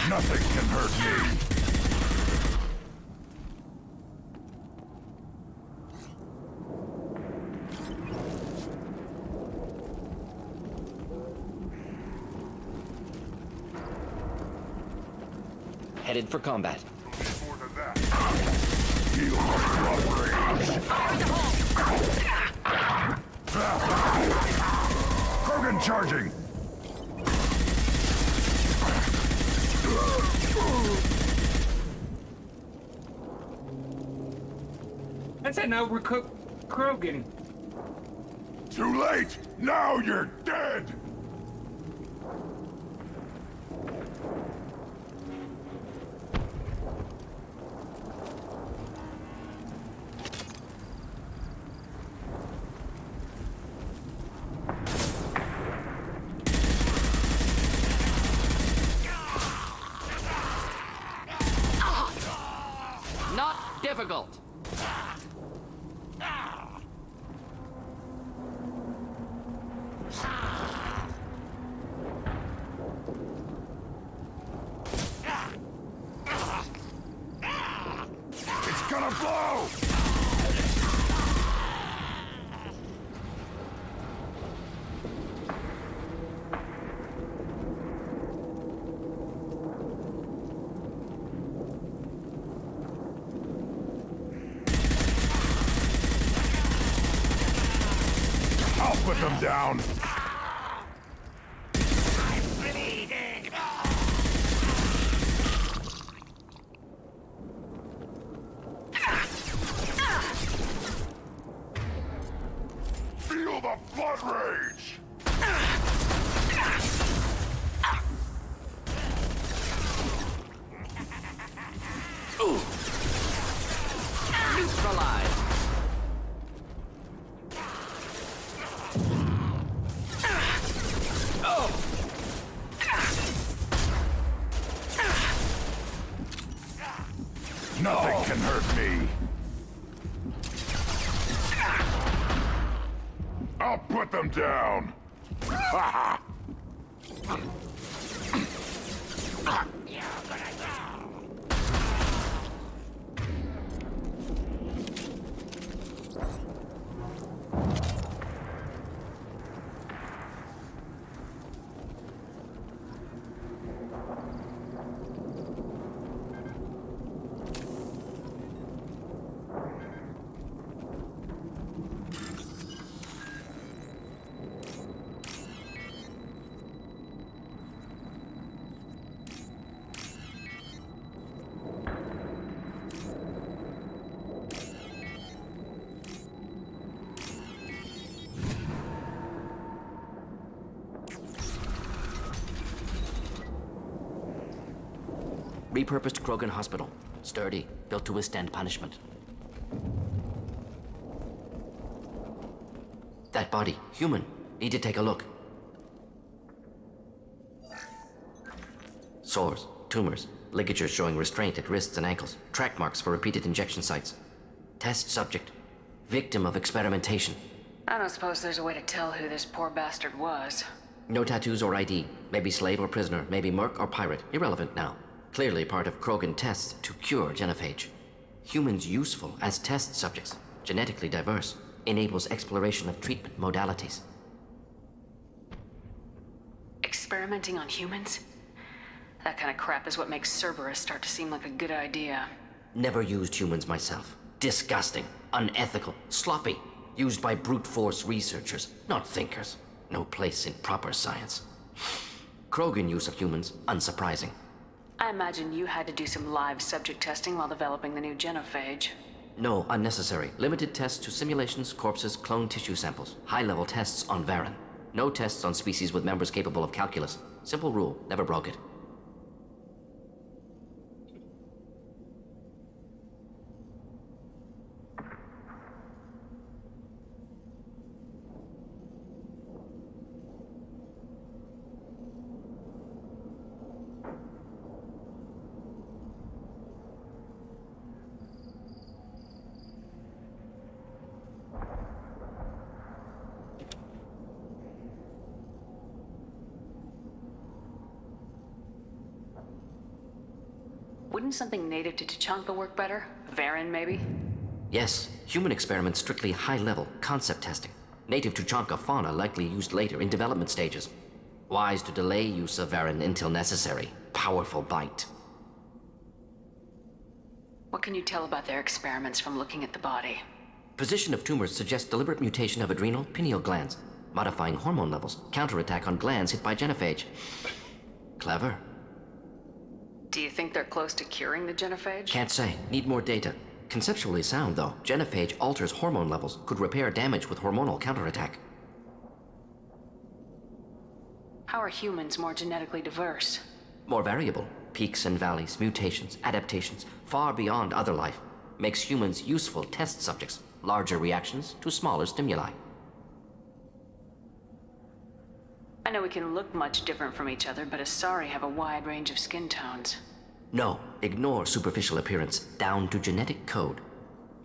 Nothing can hurt me! Headed for combat. Feel the blood rage! Krogan charging! That's an overcooked Krogan. Too late! Now you're dead! Not difficult. It's gonna blow! I'll put them down! Feel the blood rage! Nothing can hurt me. I'll put them down. Ha ha! Repurposed Krogan Hospital. Sturdy, built to withstand punishment. That body, human. Need to take a look. Sores, tumors, ligatures showing restraint at wrists and ankles, track marks for repeated injection sites. Test subject, victim of experimentation. I don't suppose there's a way to tell who this poor bastard was. No tattoos or ID. Maybe slave or prisoner, maybe merc or pirate. Irrelevant now. Clearly part of Krogan tests to cure genophage. Humans useful as test subjects, genetically diverse, enables exploration of treatment modalities. Experimenting on humans? That kind of crap is what makes Cerberus start to seem like a good idea. Never used humans myself. Disgusting, unethical, sloppy. Used by brute force researchers, not thinkers. No place in proper science. Krogan use of humans, unsurprising. I imagine you had to do some live subject testing while developing the new genophage. No, unnecessary. Limited tests to simulations, corpses, cloned tissue samples. High-level tests on Varen. No tests on species with members capable of calculus. Simple rule, never broke it. Wouldn't something native to Tuchanka work better? Varen, maybe? Yes, human experiments strictly high-level, concept testing. Native Tuchanka fauna likely used later in development stages. Wise to delay use of Varen until necessary. Powerful bite. What can you tell about their experiments from looking at the body? Position of tumors suggests deliberate mutation of adrenal, pineal glands, modifying hormone levels, counterattack on glands hit by genophage. Clever. Do you think they're close to curing the genophage? Can't say. Need more data. Conceptually sound, though. Genophage alters hormone levels, could repair damage with hormonal counterattack. How are humans more genetically diverse? More variable. Peaks and valleys, mutations, adaptations, far beyond other life. Makes humans useful test subjects. Larger reactions to smaller stimuli. I know we can look much different from each other, but Asari have a wide range of skin tones. No, ignore superficial appearance, down to genetic code.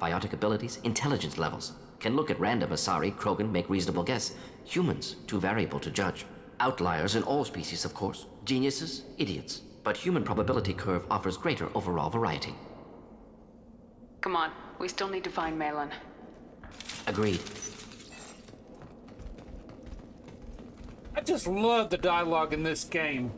Biotic abilities, intelligence levels. Can look at random Asari, Krogan, make reasonable guess. Humans, too variable to judge. Outliers in all species, of course. Geniuses, idiots. But human probability curve offers greater overall variety. Come on, we still need to find Malin. Agreed. I just love the dialogue in this game.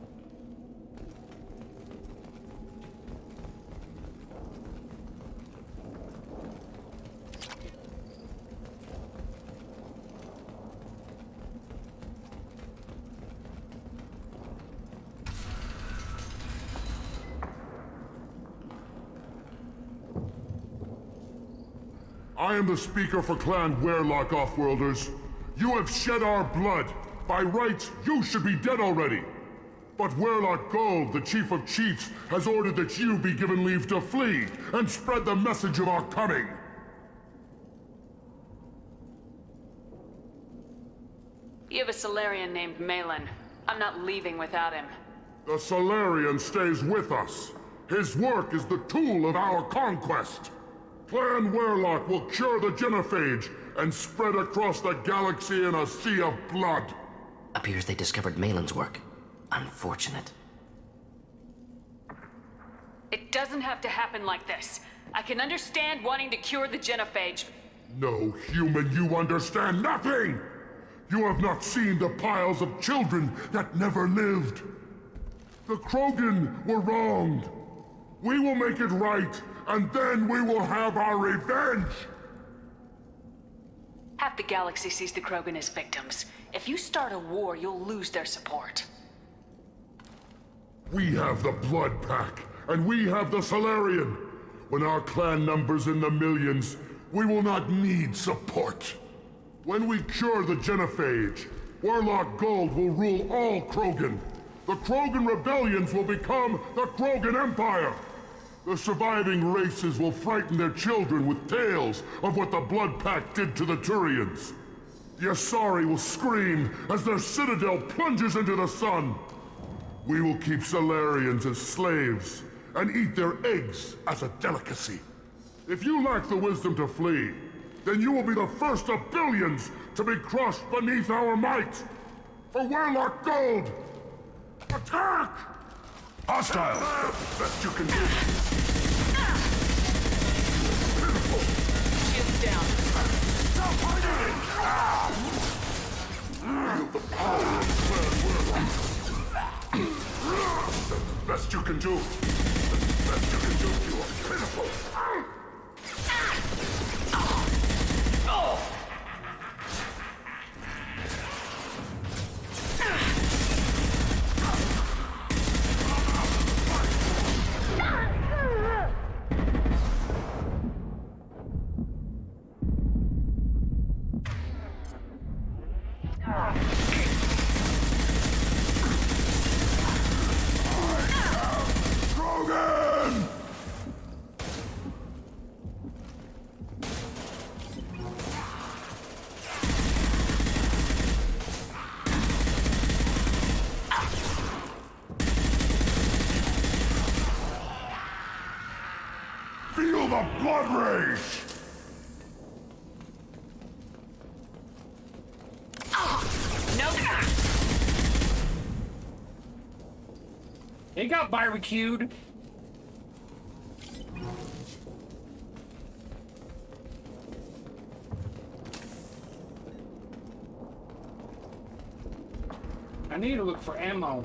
I am the speaker for Clan Werelock Offworlders. You have shed our blood. By rights, you should be dead already. But Werelock Gold, the Chief of Chiefs, has ordered that you be given leave to flee and spread the message of our coming. You have a Solarian named Malin. I'm not leaving without him. The Solarian stays with us. His work is the tool of our conquest. Clan Werlock will cure the genophage and spread across the galaxy in a sea of blood. Appears they discovered Malin's work. Unfortunate. It doesn't have to happen like this. I can understand wanting to cure the genophage. No, human, you understand nothing! You have not seen the piles of children that never lived. The Krogan were wronged. We will make it right, and then we will have our revenge! Half the galaxy sees the Krogan as victims. If you start a war, you'll lose their support. We have the Blood Pack, and we have the Solarian. When our clan numbers in the millions, we will not need support. When we cure the genophage, Warlock Gold will rule all Krogan. The Krogan rebellions will become the Krogan Empire. The surviving races will frighten their children with tales of what the Blood Pack did to the Turians. The Asari will scream as their citadel plunges into the sun. We will keep Solarians as slaves and eat their eggs as a delicacy. If you lack the wisdom to flee, then you will be the first of billions to be crushed beneath our might. For Warlock Gold! Attack! Hostile! The best you can do. Shields down. Stop fighting! Feel the power of Clan Werlock. The best you can do. The best you can do. You are pitiful. Feel the blood rage! They got barbecued. I need to look for ammo.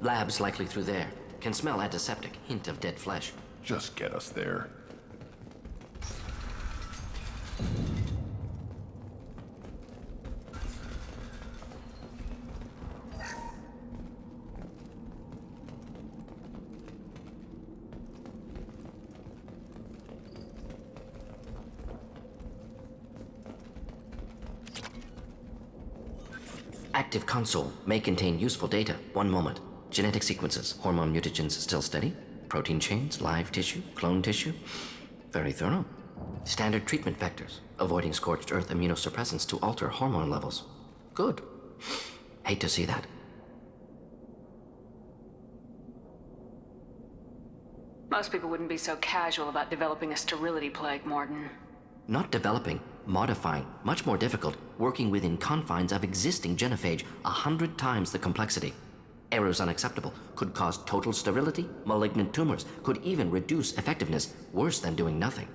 Lab's likely through there. Can smell antiseptic, hint of dead flesh. Just get us there. Active console may contain useful data. One moment. Genetic sequences, hormone mutagens still steady. Protein chains, live tissue, clone tissue. Very thorough. Standard treatment vectors, avoiding scorched earth immunosuppressants to alter hormone levels. Good. Hate to see that. Most people wouldn't be so casual about developing a sterility plague, Morton. Not developing, modifying, much more difficult, working within confines of existing genophage, 100 times the complexity. Errors unacceptable, could cause total sterility, malignant tumors, could even reduce effectiveness, worse than doing nothing.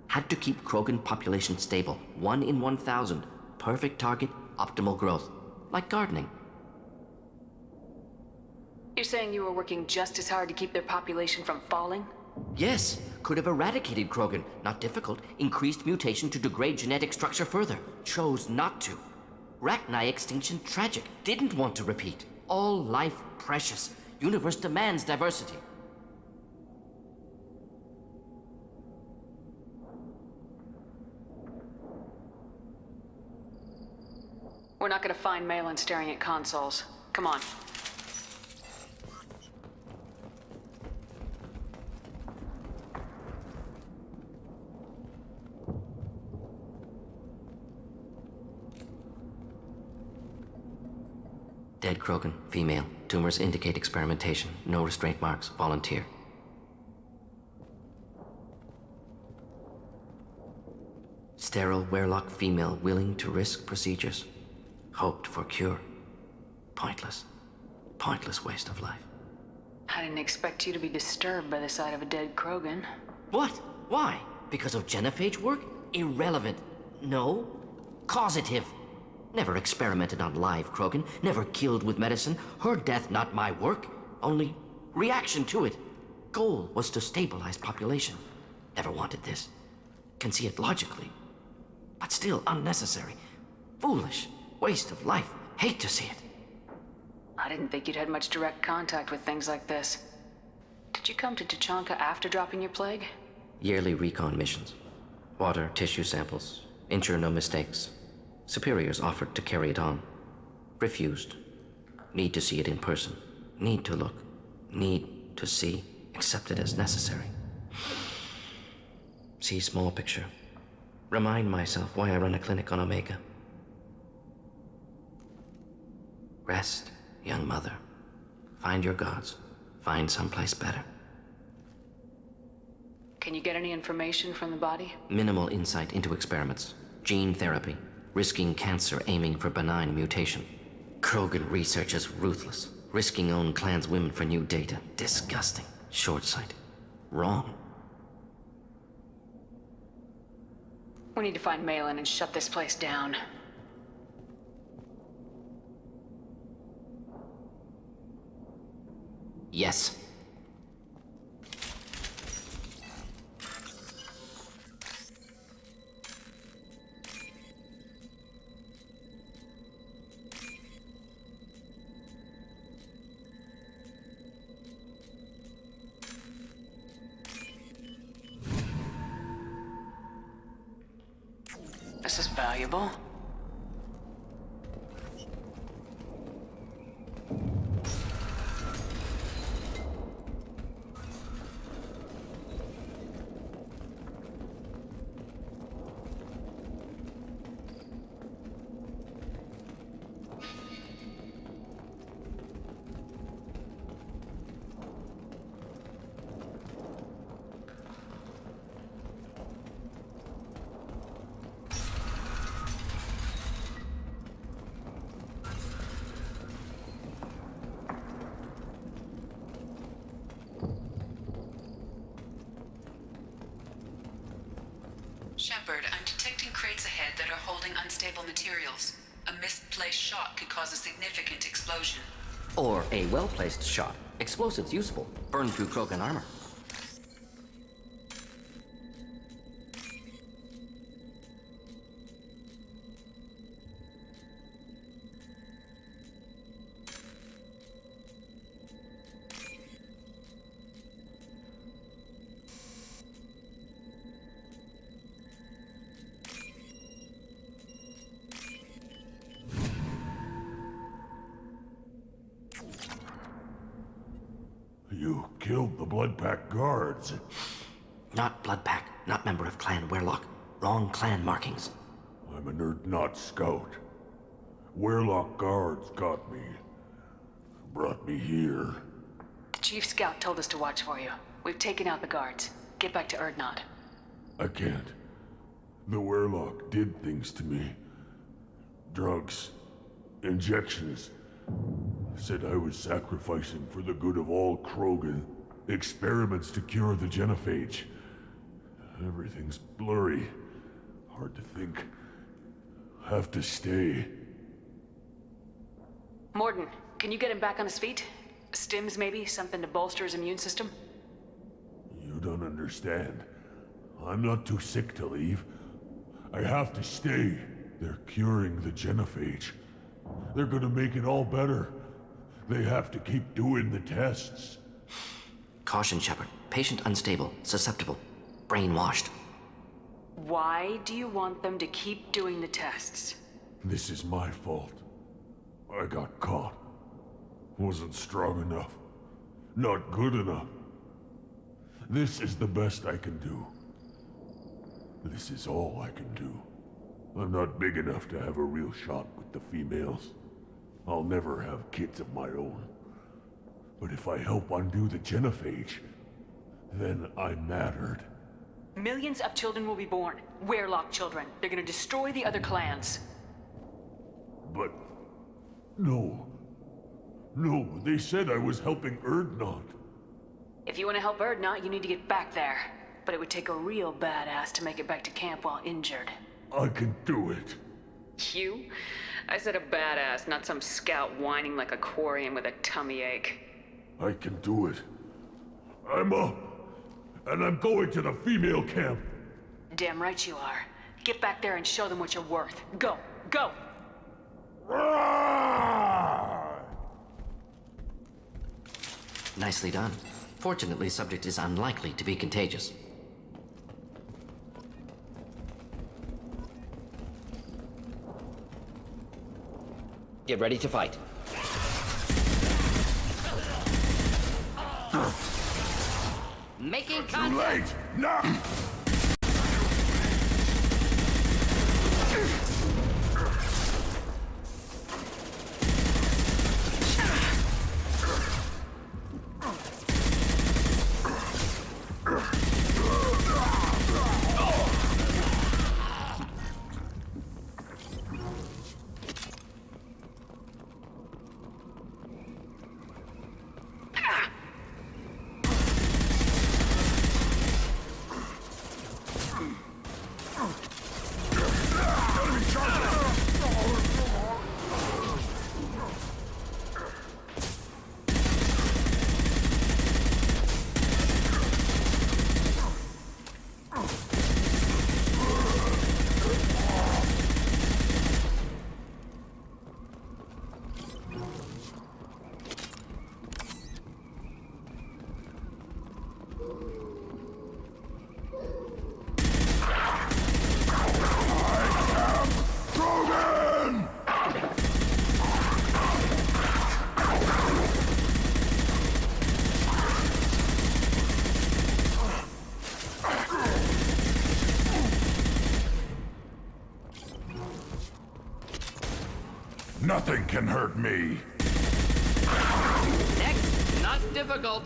Had to keep Krogan population stable, 1 in 1,000, perfect target, optimal growth, like gardening. You're saying you were working just as hard to keep their population from falling? Yes, could have eradicated Krogan, not difficult, increased mutation to degrade genetic structure further, chose not to. Rachni extinction tragic, didn't want to repeat. All life precious. Universe demands diversity. We're not gonna find Malin staring at consoles. Come on. Dead Krogan, female. Tumors indicate experimentation. No restraint marks. Volunteer. Sterile Werlock female willing to risk procedures. Hoped for cure. Pointless. Pointless waste of life. I didn't expect you to be disturbed by the sight of a dead Krogan. What? Why? Because of genophage work? Irrelevant. No. Causative. Never experimented on live Krogan. Never killed with medicine. Her death not my work. Only reaction to it. Goal was to stabilize population. Never wanted this. Can see it logically. But still unnecessary. Foolish. Waste of life. Hate to see it. I didn't think you'd had much direct contact with things like this. Did you come to Tuchanka after dropping your plague? Yearly recon missions. Water, tissue samples. Ensure no mistakes. Superiors offered to carry it on. Refused. Need to see it in person. Need to look. Need to see. Accept it as necessary. See small picture. Remind myself why I run a clinic on Omega. Rest, young mother. Find your gods. Find someplace better. Can you get any information from the body? Minimal insight into experiments. Gene therapy. Risking cancer aiming for benign mutation. Krogan research is ruthless. Risking own clan's women for new data. Disgusting. Short-sighted. Wrong. We need to find Malin and shut this place down. Yes. This is valuable. Shepard, I'm detecting crates ahead that are holding unstable materials. A misplaced shot could cause a significant explosion. Or a well-placed shot. Explosives useful. Burn through Krogan armor. You killed the Blood Pack guards. Not Blood Pack. Not member of Clan Werlock. Wrong clan markings. I'm a nerd not scout. Werlock guards got me. Brought me here. The Chief Scout told us to watch for you. We've taken out the guards. Get back to Erdnot. I can't. The Werlock did things to me. Drugs. Injections. Said I was sacrificing for the good of all Krogan. Experiments to cure the genophage. Everything's blurry. Hard to think. Have to stay. Morden, can you get him back on his feet? Stims, maybe? Something to bolster his immune system? You don't understand. I'm not too sick to leave. I have to stay. They're curing the genophage. They're gonna make it all better. They have to keep doing the tests. Caution, Shepard. Patient unstable, susceptible, brainwashed. Why do you want them to keep doing the tests? This is my fault. I got caught. Wasn't strong enough. Not good enough. This is the best I can do. This is all I can do. I'm not big enough to have a real shot with the females. I'll never have kids of my own. But if I help undo the genophage, then I mattered. Millions of children will be born. Werelock children. They're gonna destroy the other clans. But... no. No, they said I was helping Erdnot. If you want to help Erdnot, you need to get back there. But it would take a real badass to make it back to camp while injured. I can do it. You? I said a badass, not some scout whining like a Quarian with a tummy ache. I can do it. I'm up. And I'm going to the female camp. Damn right you are. Get back there and show them what you're worth. Go! Go! Nicely done. Fortunately, subject is unlikely to be contagious. Get ready to fight. Making contact! Too late! No! Nothing can hurt me. Next, not difficult.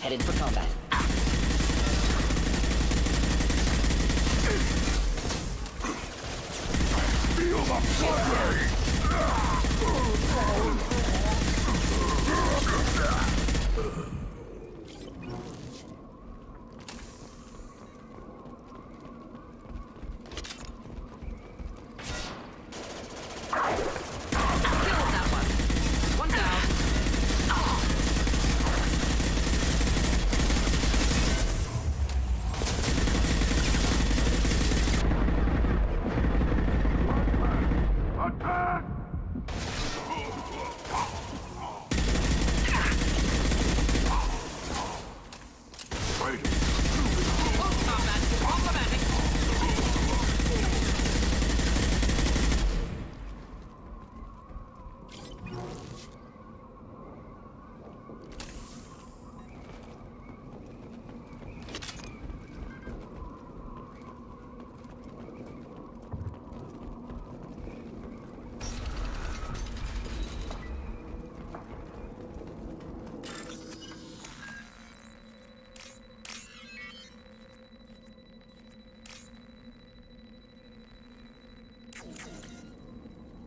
Headed for combat. Feel the flame!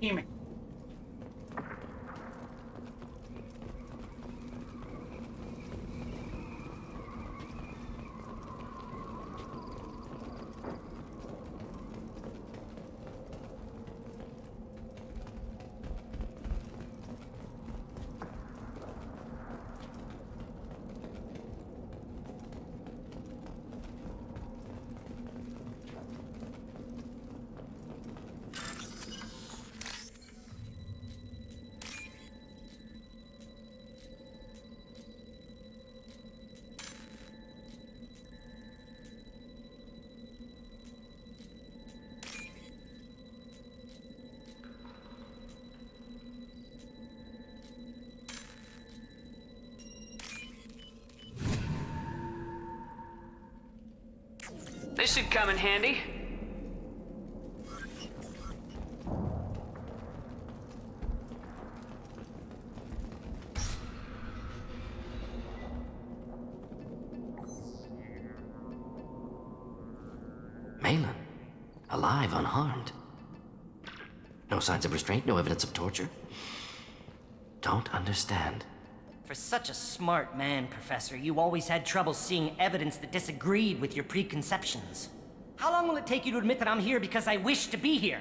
Damn it. This should come in handy. Malin, alive, unharmed. No signs of restraint, no evidence of torture. Don't understand. For such a smart man, Professor, you always had trouble seeing evidence that disagreed with your preconceptions. How long will it take you to admit that I'm here because I wish to be here?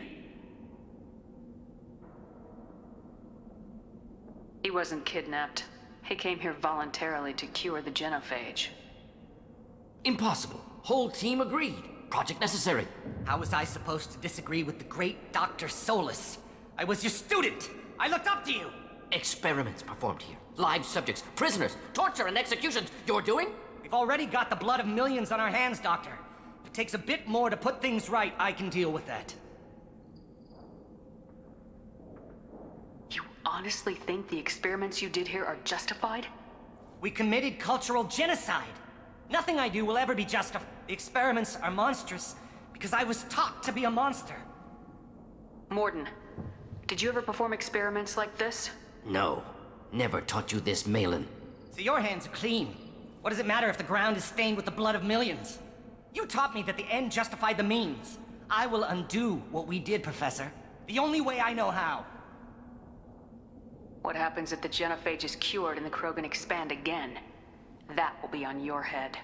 He wasn't kidnapped. He came here voluntarily to cure the genophage. Impossible. Whole team agreed. Project necessary. How was I supposed to disagree with the great Dr. Solus? I was your student! I looked up to you! Experiments performed here. Live subjects, prisoners, torture and executions. You're doing? We've already got the blood of millions on our hands, Doctor. If it takes a bit more to put things right, I can deal with that. You honestly think the experiments you did here are justified? We committed cultural genocide. Nothing I do will ever be justified. The experiments are monstrous because I was taught to be a monster. Morden, did you ever perform experiments like this? No. Never taught you this, Malin. So your hands are clean. What does it matter if the ground is stained with the blood of millions? You taught me that the end justified the means. I will undo what we did, Professor. The only way I know how. What happens if the genophage is cured and the Krogan expand again? That will be on your head.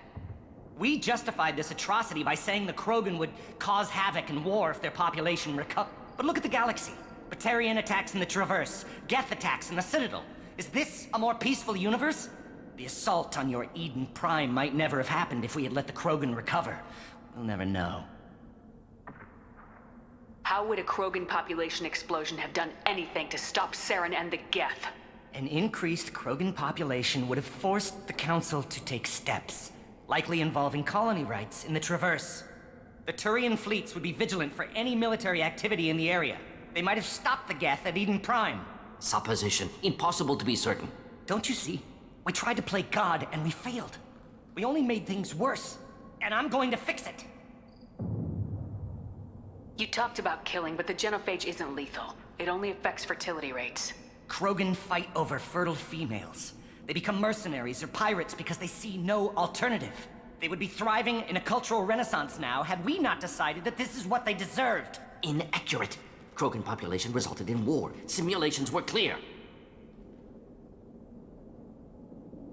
We justified this atrocity by saying the Krogan would cause havoc and war if their population recovered. But look at the galaxy. Batarian attacks in the Traverse, Geth attacks in the Citadel. Is this a more peaceful universe? The assault on your Eden Prime might never have happened if we had let the Krogan recover. We'll never know. How would a Krogan population explosion have done anything to stop Saren and the Geth? An increased Krogan population would have forced the Council to take steps, likely involving colony rights in the Traverse. The Turian fleets would be vigilant for any military activity in the area. They might have stopped the Geth at Eden Prime. Supposition. Impossible to be certain. Don't you see? We tried to play God and we failed. We only made things worse. And I'm going to fix it. You talked about killing, but the genophage isn't lethal. It only affects fertility rates. Krogan fight over fertile females. They become mercenaries or pirates because they see no alternative. They would be thriving in a cultural renaissance now had we not decided that this is what they deserved. Inaccurate. Krogan population resulted in war. Simulations were clear.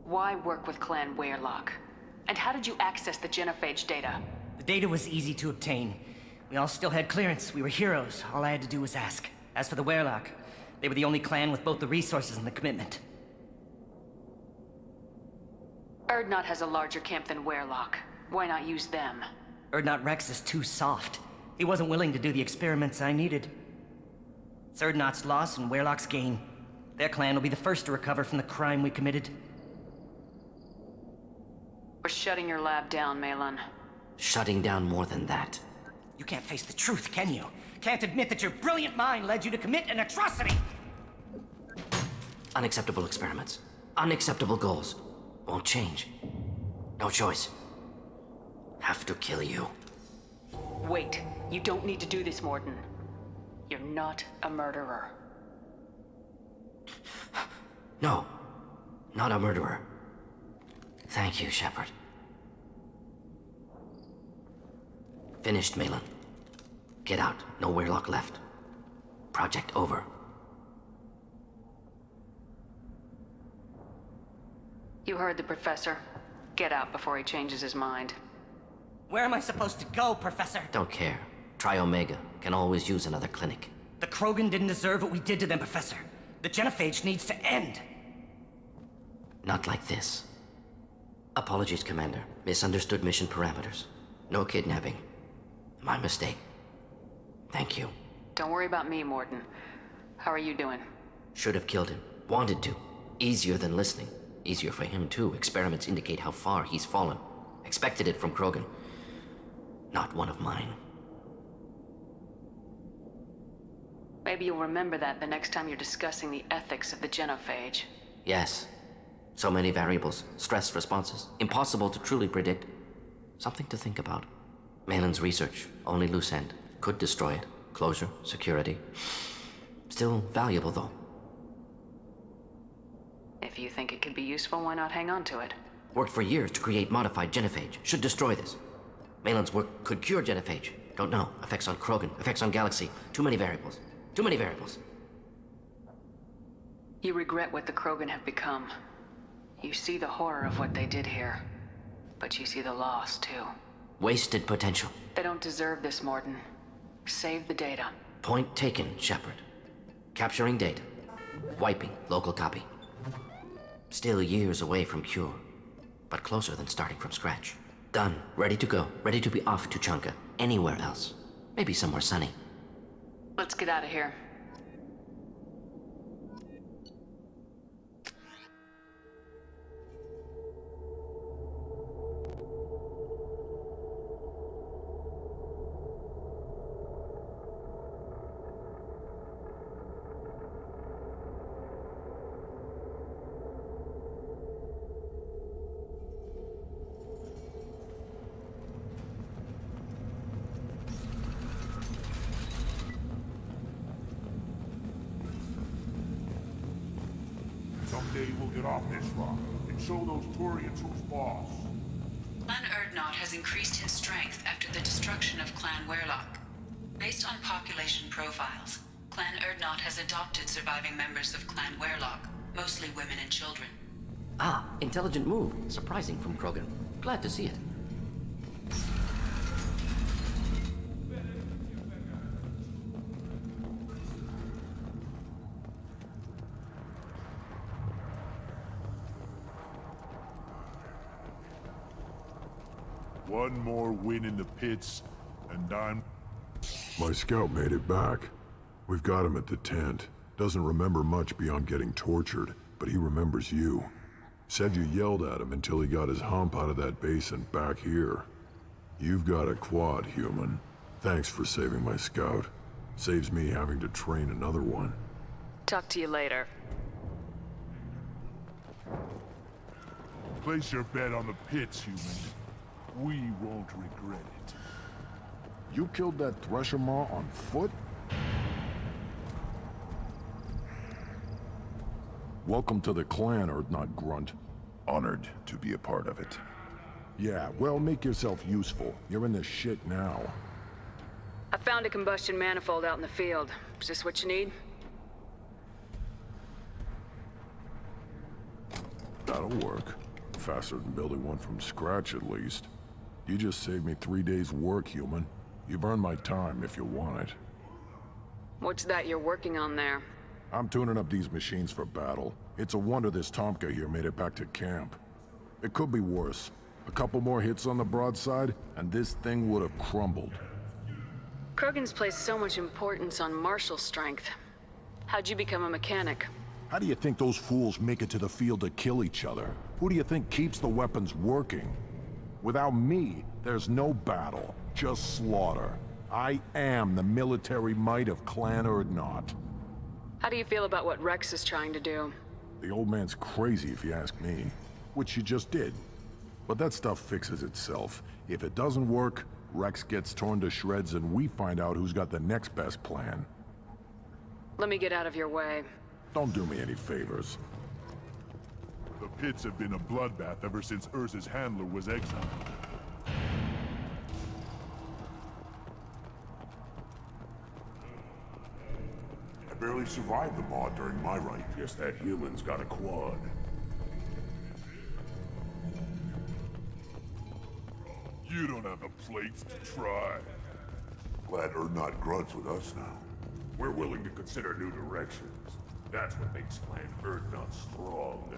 Why work with Clan Weyrloc? And how did you access the genophage data? The data was easy to obtain. We all still had clearance. We were heroes. All I had to do was ask. As for the Weyrloc, they were the only clan with both the resources and the commitment. Urdnot has a larger camp than Weyrloc. Why not use them? Urdnot Rex is too soft. He wasn't willing to do the experiments I needed. It's Urdnot's loss and Weyrloc's gain. Their clan will be the first to recover from the crime we committed. We're shutting your lab down, Malin. Shutting down more than that. You can't face the truth, can you? Can't admit that your brilliant mind led you to commit an atrocity! Unacceptable experiments. Unacceptable goals. Won't change. No choice. Have to kill you. Wait. You don't need to do this, Morden. You're not a murderer. No. Not a murderer. Thank you, Shepard. Finished, Malin. Get out. No Weyrloc left. Project over. You heard the professor. Get out before he changes his mind. Where am I supposed to go, Professor? Don't care. Try Omega. Can always use another clinic. The Krogan didn't deserve what we did to them, Professor. The genophage needs to end. Not like this. Apologies, Commander. Misunderstood mission parameters. No kidnapping. My mistake. Thank you. Don't worry about me, Morden. How are you doing? Should have killed him. Wanted to. Easier than listening. Easier for him, too. Experiments indicate how far he's fallen. Expected it from Krogan. Not one of mine. Maybe you'll remember that the next time you're discussing the ethics of the genophage. Yes. So many variables. Stress responses. Impossible to truly predict. Something to think about. Malin's research, only loose end. Could destroy it. Closure, security. Still valuable, though. If you think it could be useful, why not hang on to it? Worked for years to create modified genophage. Should destroy this. Malin's work could cure genophage. Don't know. Effects on Krogan, effects on Galaxy. Too many variables. Too many variables. You regret what the Krogan have become. You see the horror of what they did here. But you see the loss, too. Wasted potential. They don't deserve this, Morton. Save the data. Point taken, Shepard. Capturing data. Wiping local copy. Still years away from cure. But closer than starting from scratch. Done. Ready to go. Ready to be off to Chunka. Anywhere else. Maybe somewhere sunny. Let's get out of here. Someday we'll get off this rock and show those Turians who's boss. Clan Urdnot has increased in strength after the destruction of Clan Werlock. Based on population profiles, Clan Urdnot has adopted surviving members of Clan Werlock, mostly women and children. Ah, intelligent move. Surprising from Krogan. Glad to see it. One more win in the pits, and I'm... My scout made it back. We've got him at the tent. Doesn't remember much beyond getting tortured, but he remembers you. Said you yelled at him until he got his hump out of that basin back here. You've got a quad, human. Thanks for saving my scout. Saves me having to train another one. Talk to you later. Place your bet on the pits, human. We won't regret it. You killed that Thresher Maw on foot? Welcome to the clan, Urdnot Grunt. Honored to be a part of it. Yeah, well, make yourself useful. You're in this shit now. I found a combustion manifold out in the field. Is this what you need? That'll work. Faster than building one from scratch, at least. You just saved me 3 days' work, human. You've earned my time if you want it. What's that you're working on there? I'm tuning up these machines for battle. It's a wonder this Tomka here made it back to camp. It could be worse. A couple more hits on the broadside, and this thing would have crumbled. Krogan's placed so much importance on martial strength. How'd you become a mechanic? How do you think those fools make it to the field to kill each other? Who do you think keeps the weapons working? Without me, there's no battle, just slaughter. I am the military might of Clan Urdnot. How do you feel about what Rex is trying to do? The old man's crazy if you ask me, which you just did. But that stuff fixes itself. If it doesn't work, Rex gets torn to shreds and we find out who's got the next best plan. Let me get out of your way. Don't do me any favors. The pits have been a bloodbath ever since Urza's handler was exiled. I barely survived the Maw during my reign. Guess that human's got a quad. You don't have the plates to try. Glad Urdnot Grunt's with us now. We're willing to consider new directions. That's what makes Clan Urdnot strong.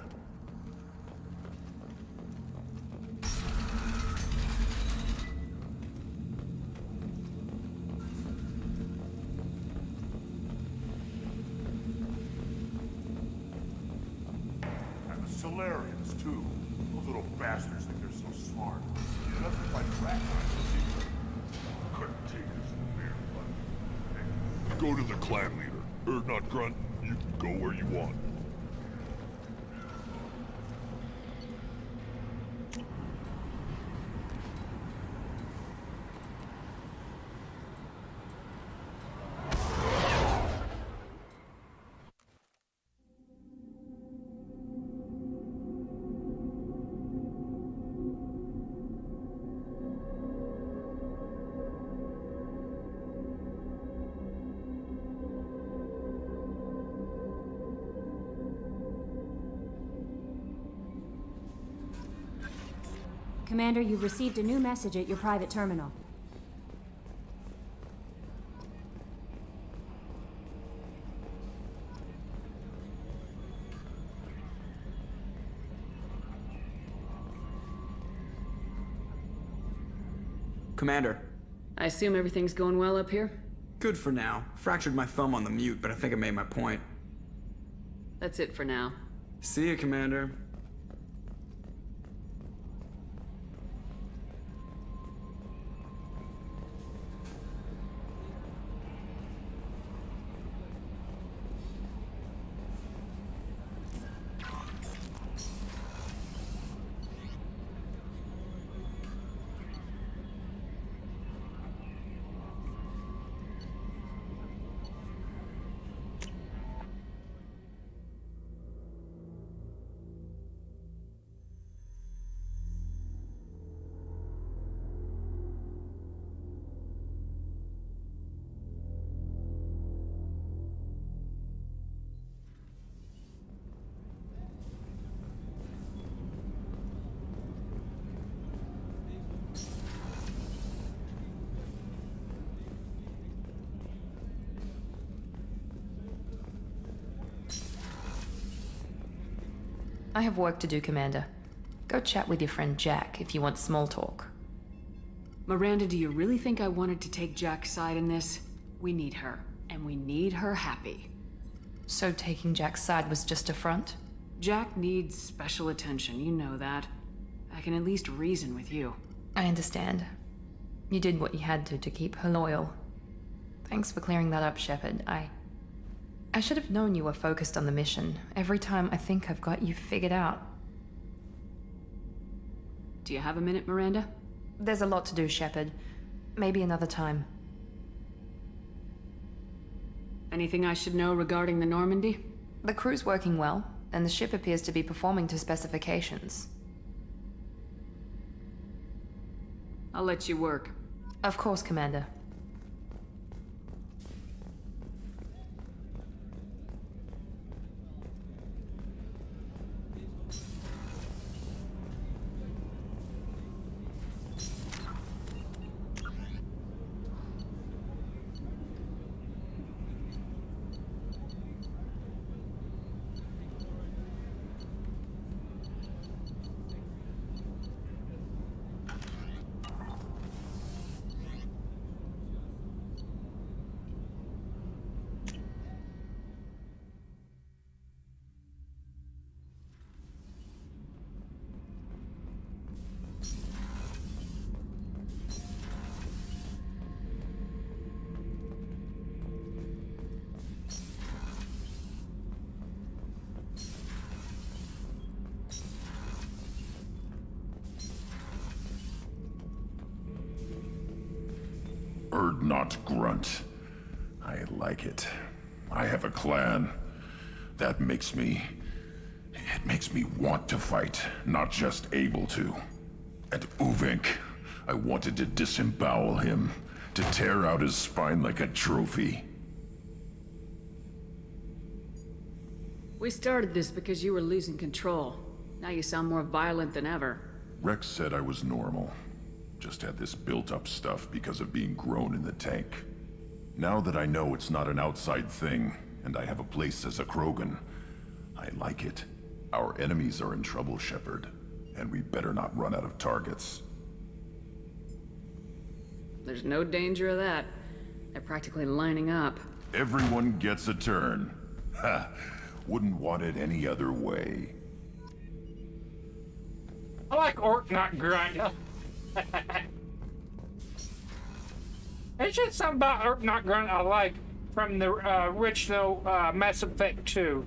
And the Solarians, too. Those little bastards think they're so smart. You'd have to fight rat Couldn't take us in the bare Go to the clan leader. Urdnot Grunt, you can go where you want. Commander, you've received a new message at your private terminal. Commander. I assume everything's going well up here? Good for now. Fractured my thumb on the mute, but I think I made my point. That's it for now. See you, Commander. I have work to do, Commander. Go chat with your friend Jack if you want small talk. Miranda, do you really think I wanted to take Jack's side in this? We need her, and we need her happy. So taking Jack's side was just a front? Jack needs special attention, you know that. I can at least reason with you. I understand. You did what you had to keep her loyal. Thanks for clearing that up, Shepard. I should have known you were focused on the mission. Every time I think I've got you figured out. Do you have a minute, Miranda? There's a lot to do, Shepard. Maybe another time. Anything I should know regarding the Normandy? The crew's working well, and the ship appears to be performing to specifications. I'll let you work. Of course, Commander. Erd not grunt. I like it. I have a clan. That makes me... It makes me want to fight, not just able to. And Uvink, I wanted to disembowel him, to tear out his spine like a trophy. We started this because you were losing control. Now you sound more violent than ever. Rex said I was normal. Just had this built-up stuff because of being grown in the tank. Now that I know it's not an outside thing, and I have a place as a Krogan, I like it. Our enemies are in trouble, Shepard, and we better not run out of targets. There's no danger of that. They're practically lining up. Everyone gets a turn. Ha! Wouldn't want it any other way. I like Orc Not Grunt. It's just something about Orc Not Grunt I like from the original Mass Effect 2.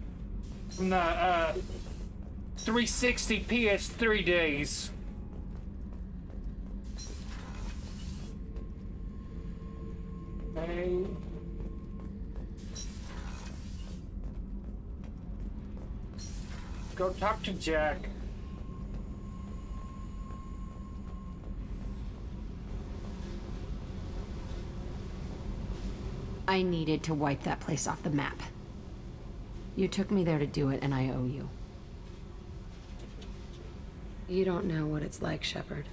From the 360 PS3 days. Okay. Go talk to Jack. I needed to wipe that place off the map. You took me there to do it, and I owe you. You don't know what it's like, Shepard.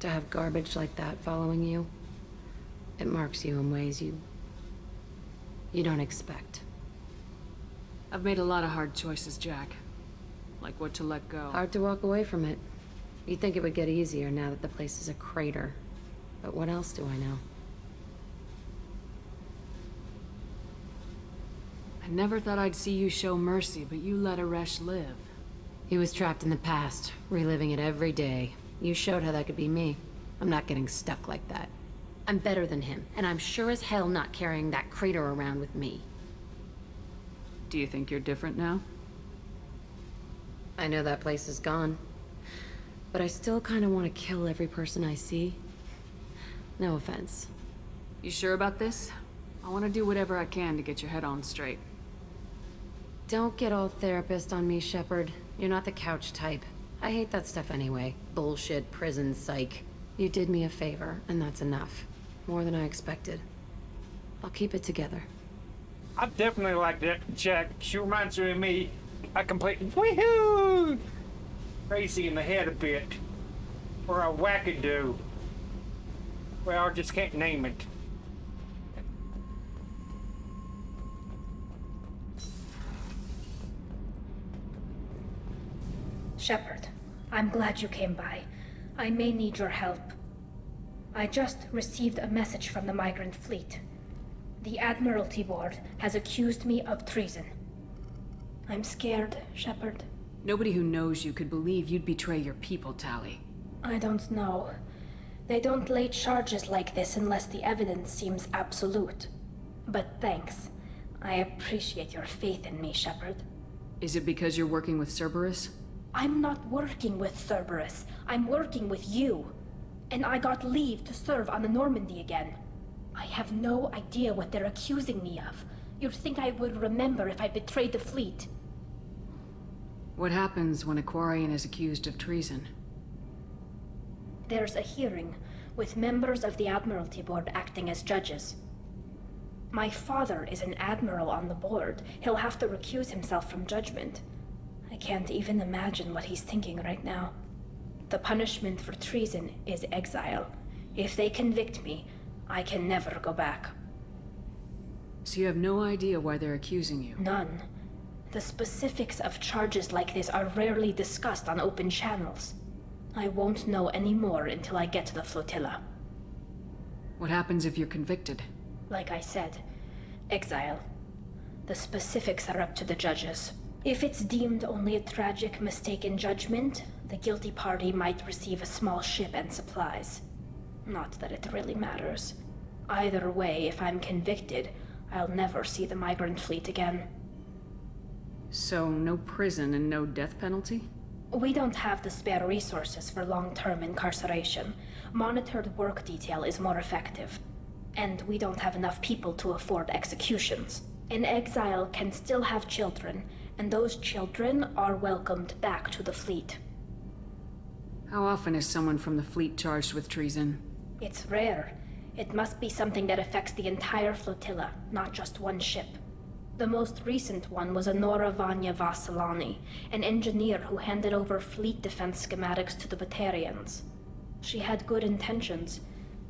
To have garbage like that following you, it marks you in ways you don't expect. I've made a lot of hard choices, Jack. Like what to let go. Hard to walk away from it. You'd think it would get easier now that the place is a crater. But what else do I know? I never thought I'd see you show mercy, but you let Aresh live. He was trapped in the past, reliving it every day. You showed how that could be me. I'm not getting stuck like that. I'm better than him, and I'm sure as hell not carrying that crater around with me. Do you think you're different now? I know that place is gone. But I still kind of want to kill every person I see. No offense. You sure about this? I want to do whatever I can to get your head on straight. Don't get all therapist on me, Shepard. You're not the couch type. I hate that stuff anyway. Bullshit, prison, psych. You did me a favor, and that's enough. More than I expected. I'll keep it together. I definitely like that Jack. She reminds me of me. I completely woohoo! Crazy in the head a bit. Or a wackadoo. Well, I just can't name it. Shepard, I'm glad you came by. I may need your help. I just received a message from the migrant fleet. The Admiralty Board has accused me of treason. I'm scared, Shepard. Nobody who knows you could believe you'd betray your people, Tali. I don't know. They don't lay charges like this unless the evidence seems absolute. But thanks. I appreciate your faith in me, Shepard. Is it because you're working with Cerberus? I'm not working with Cerberus. I'm working with you. And I got leave to serve on the Normandy again. I have no idea what they're accusing me of. You'd think I would remember if I betrayed the fleet. What happens when a Quarian is accused of treason? There's a hearing, with members of the Admiralty Board acting as judges. My father is an admiral on the board. He'll have to recuse himself from judgment. I can't even imagine what he's thinking right now. The punishment for treason is exile. If they convict me, I can never go back. So you have no idea why they're accusing you? None. The specifics of charges like this are rarely discussed on open channels. I won't know any more until I get to the flotilla. What happens if you're convicted? Like I said, exile. The specifics are up to the judges. If it's deemed only a tragic mistake in judgment, the guilty party might receive a small ship and supplies. Not that it really matters. Either way, if I'm convicted, I'll never see the migrant fleet again. So, no prison and no death penalty? We don't have the spare resources for long-term incarceration. Monitored work detail is more effective. And we don't have enough people to afford executions. An exile can still have children, and those children are welcomed back to the fleet. How often is someone from the fleet charged with treason? It's rare. It must be something that affects the entire flotilla, not just one ship. The most recent one was Honora Vanya Vassilani, an engineer who handed over fleet defense schematics to the Batarians. She had good intentions.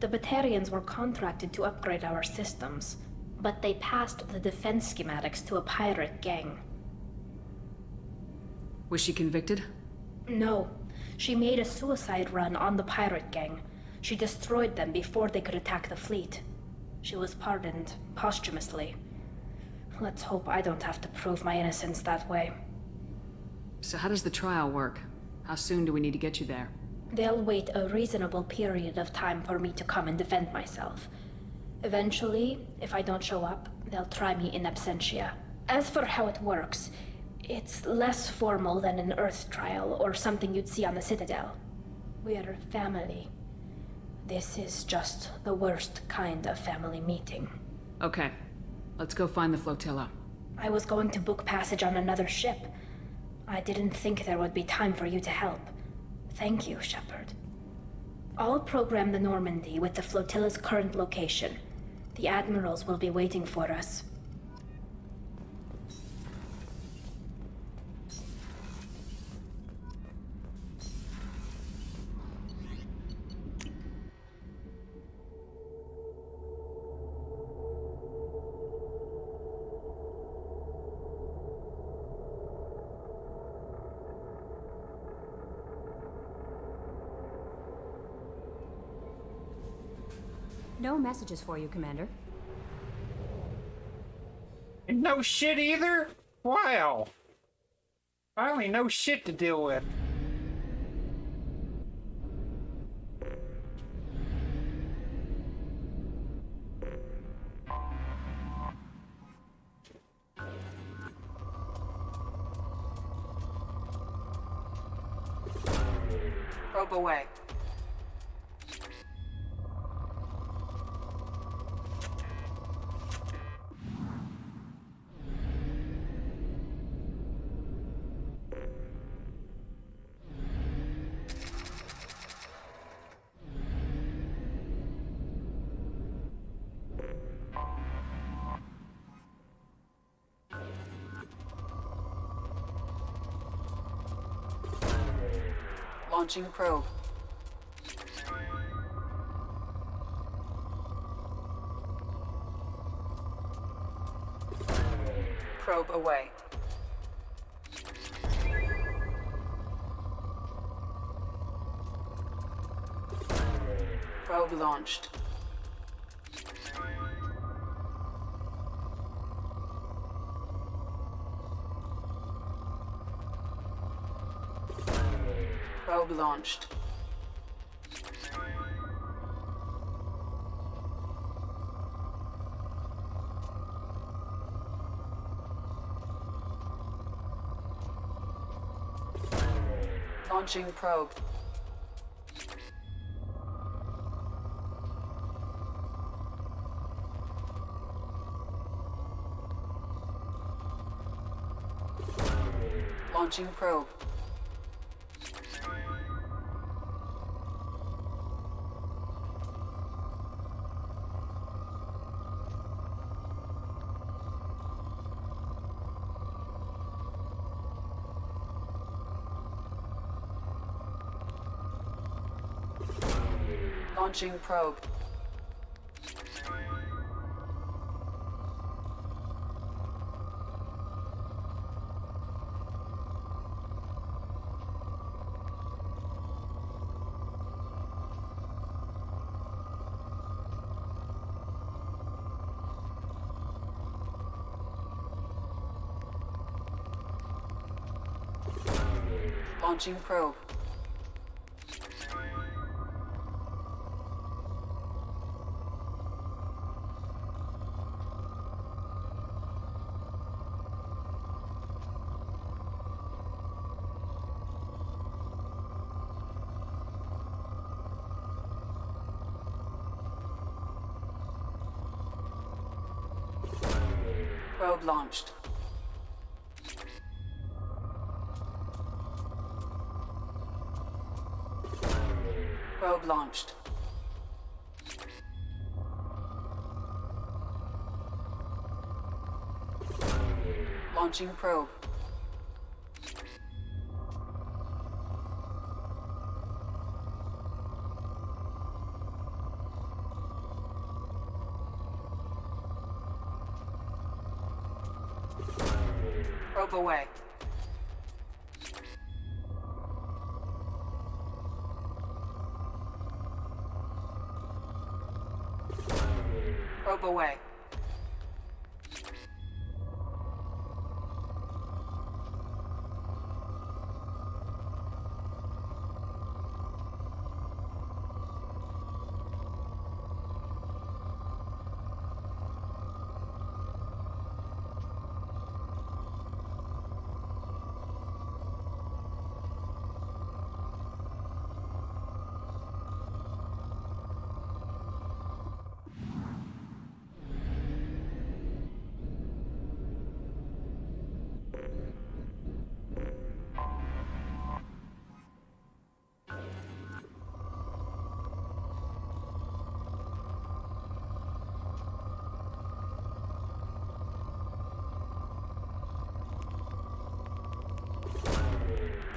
The Batarians were contracted to upgrade our systems, but they passed the defense schematics to a pirate gang. Was she convicted? No. She made a suicide run on the pirate gang. She destroyed them before they could attack the fleet. She was pardoned, posthumously. Let's hope I don't have to prove my innocence that way. So how does the trial work? How soon do we need to get you there? They'll wait a reasonable period of time for me to come and defend myself. Eventually, if I don't show up, they'll try me in absentia. As for how it works, it's less formal than an Earth trial or something you'd see on the Citadel. We're family. This is just the worst kind of family meeting. Okay. Let's go find the flotilla. I was going to book passage on another ship. I didn't think there would be time for you to help. Thank you, Shepard. I'll program the Normandy with the flotilla's current location. The admirals will be waiting for us. no messages for you, Commander. And no shit either? Wow. Finally, no shit to deal with. Probe away. Launching probe. Probe away. Probe launched. Probe launched. Launching probe. Launching probe. Launching probe. Launching probe. Probe launched. Probe launched. Launching probe. Probe away. Probe away.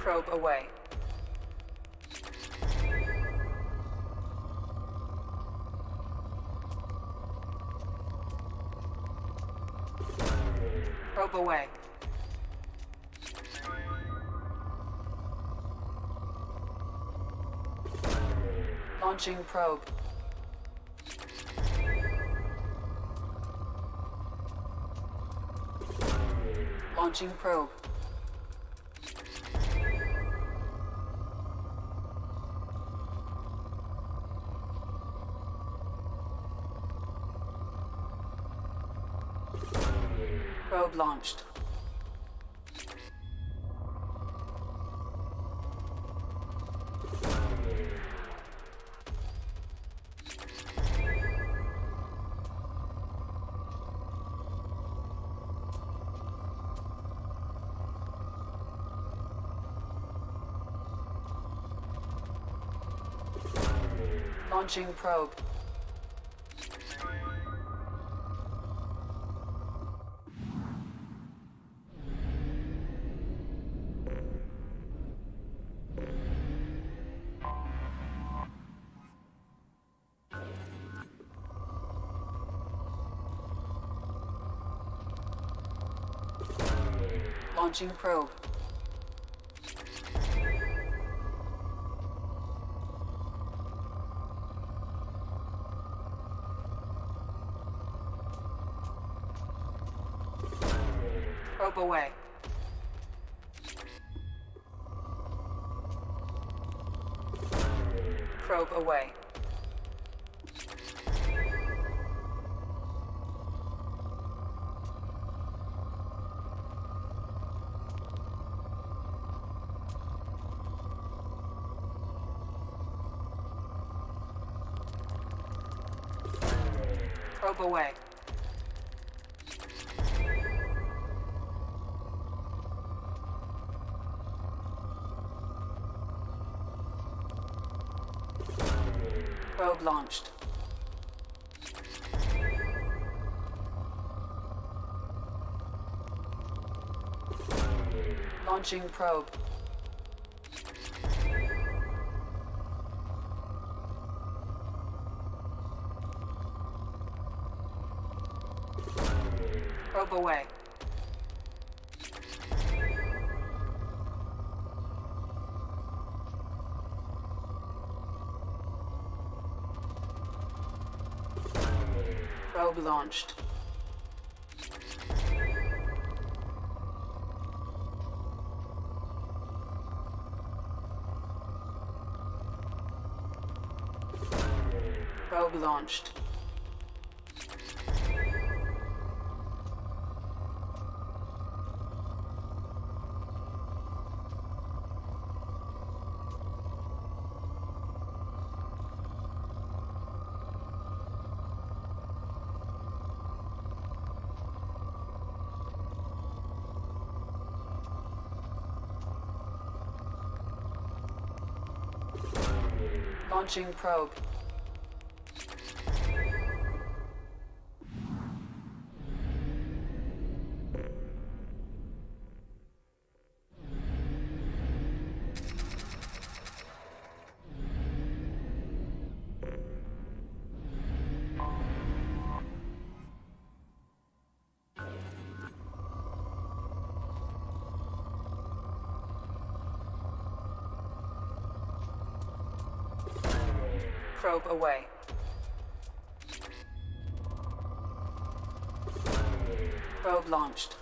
Probe away. Probe away. Launching probe. Launching probe. Probe launched. Launching probe. Launching probe. Probe away. Probe away. Probe away. Probe launched. Launching probe. Probe away. Probe launched. Probe launched. Launching probe. Probe away. Probe launched.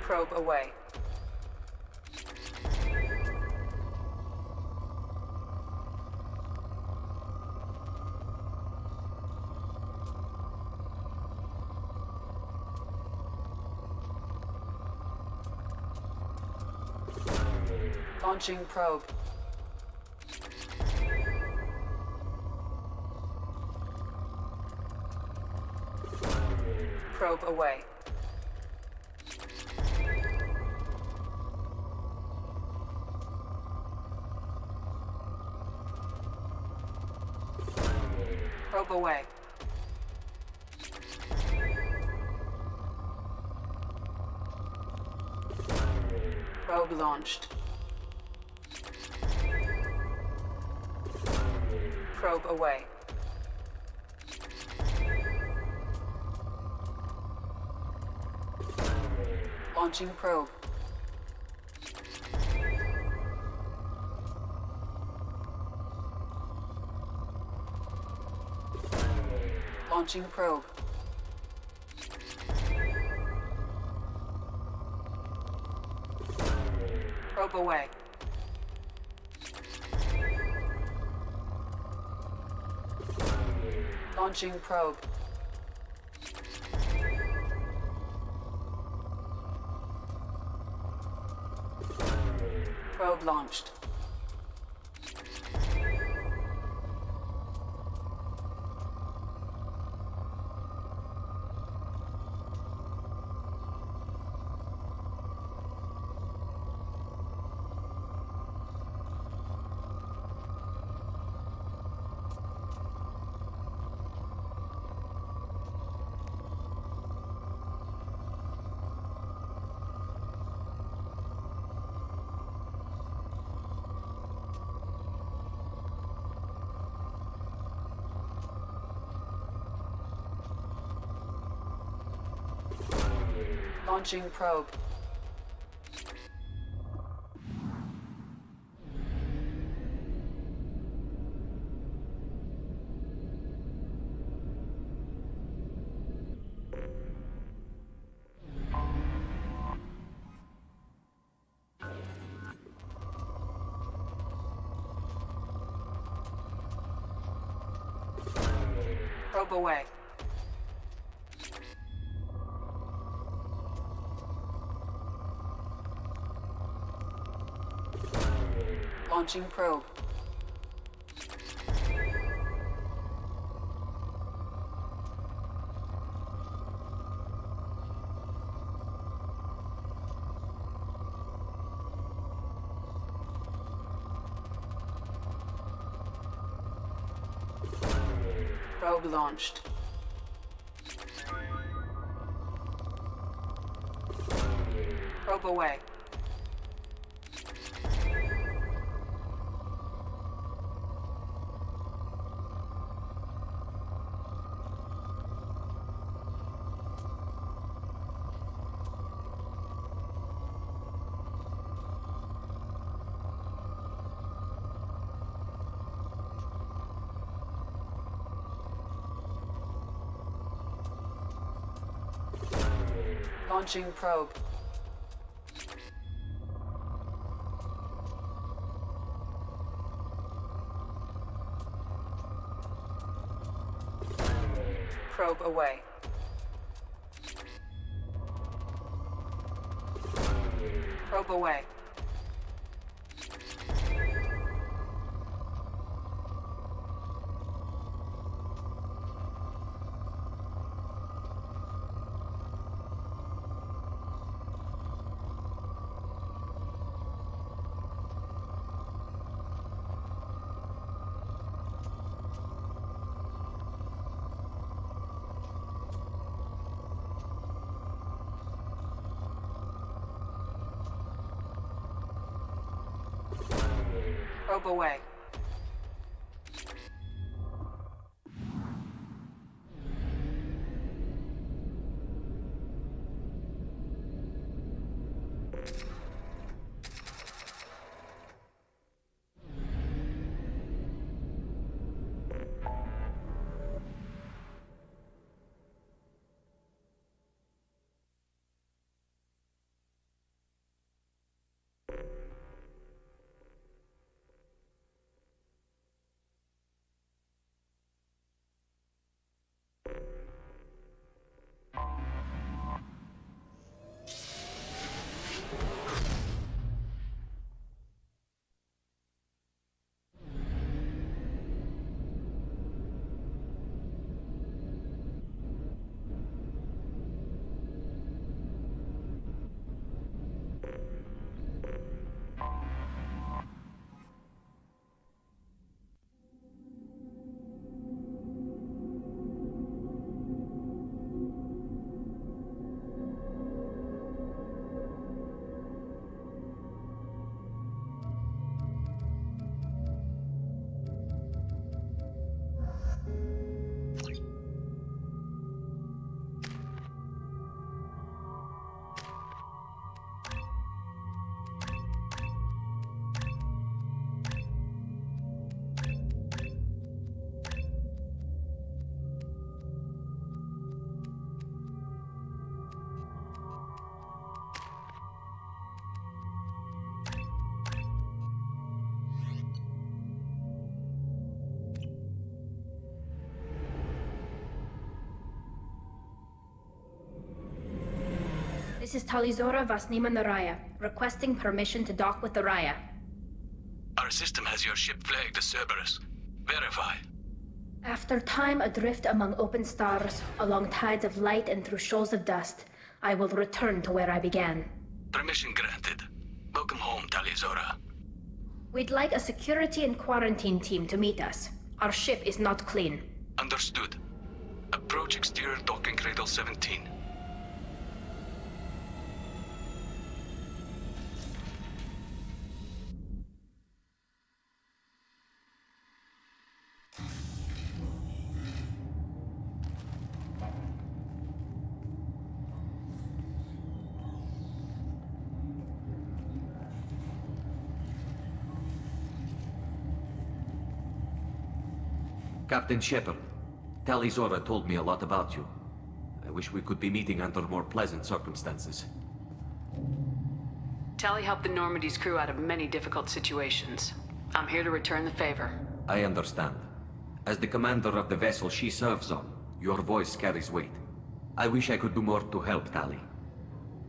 Probe away. Launching probe. Probe away. Probe away. Probe launched. Probe away. Launching probe. Launching probe. Probe away. Launching probe. Probe launched. Launching probe. Probe away. Launching probe. Probe launched. Probe away. Launching probe. Probe away. Probe away. Probe away. This is Talizora Vasnima Naraya, requesting permission to dock with the Raya. Our system has your ship flagged as Cerberus. Verify. After time adrift among open stars, along tides of light and through shoals of dust, I will return to where I began. Permission granted. Welcome home, Talizora. We'd like a security and quarantine team to meet us. Our ship is not clean. Understood. Approach exterior docking cradle 17. Captain Shepard, Talizora told me a lot about you. I wish we could be meeting under more pleasant circumstances. Tally helped the Normandy's crew out of many difficult situations. I'm here to return the favor. I understand. As the commander of the vessel she serves on, your voice carries weight. I wish I could do more to help, Tally.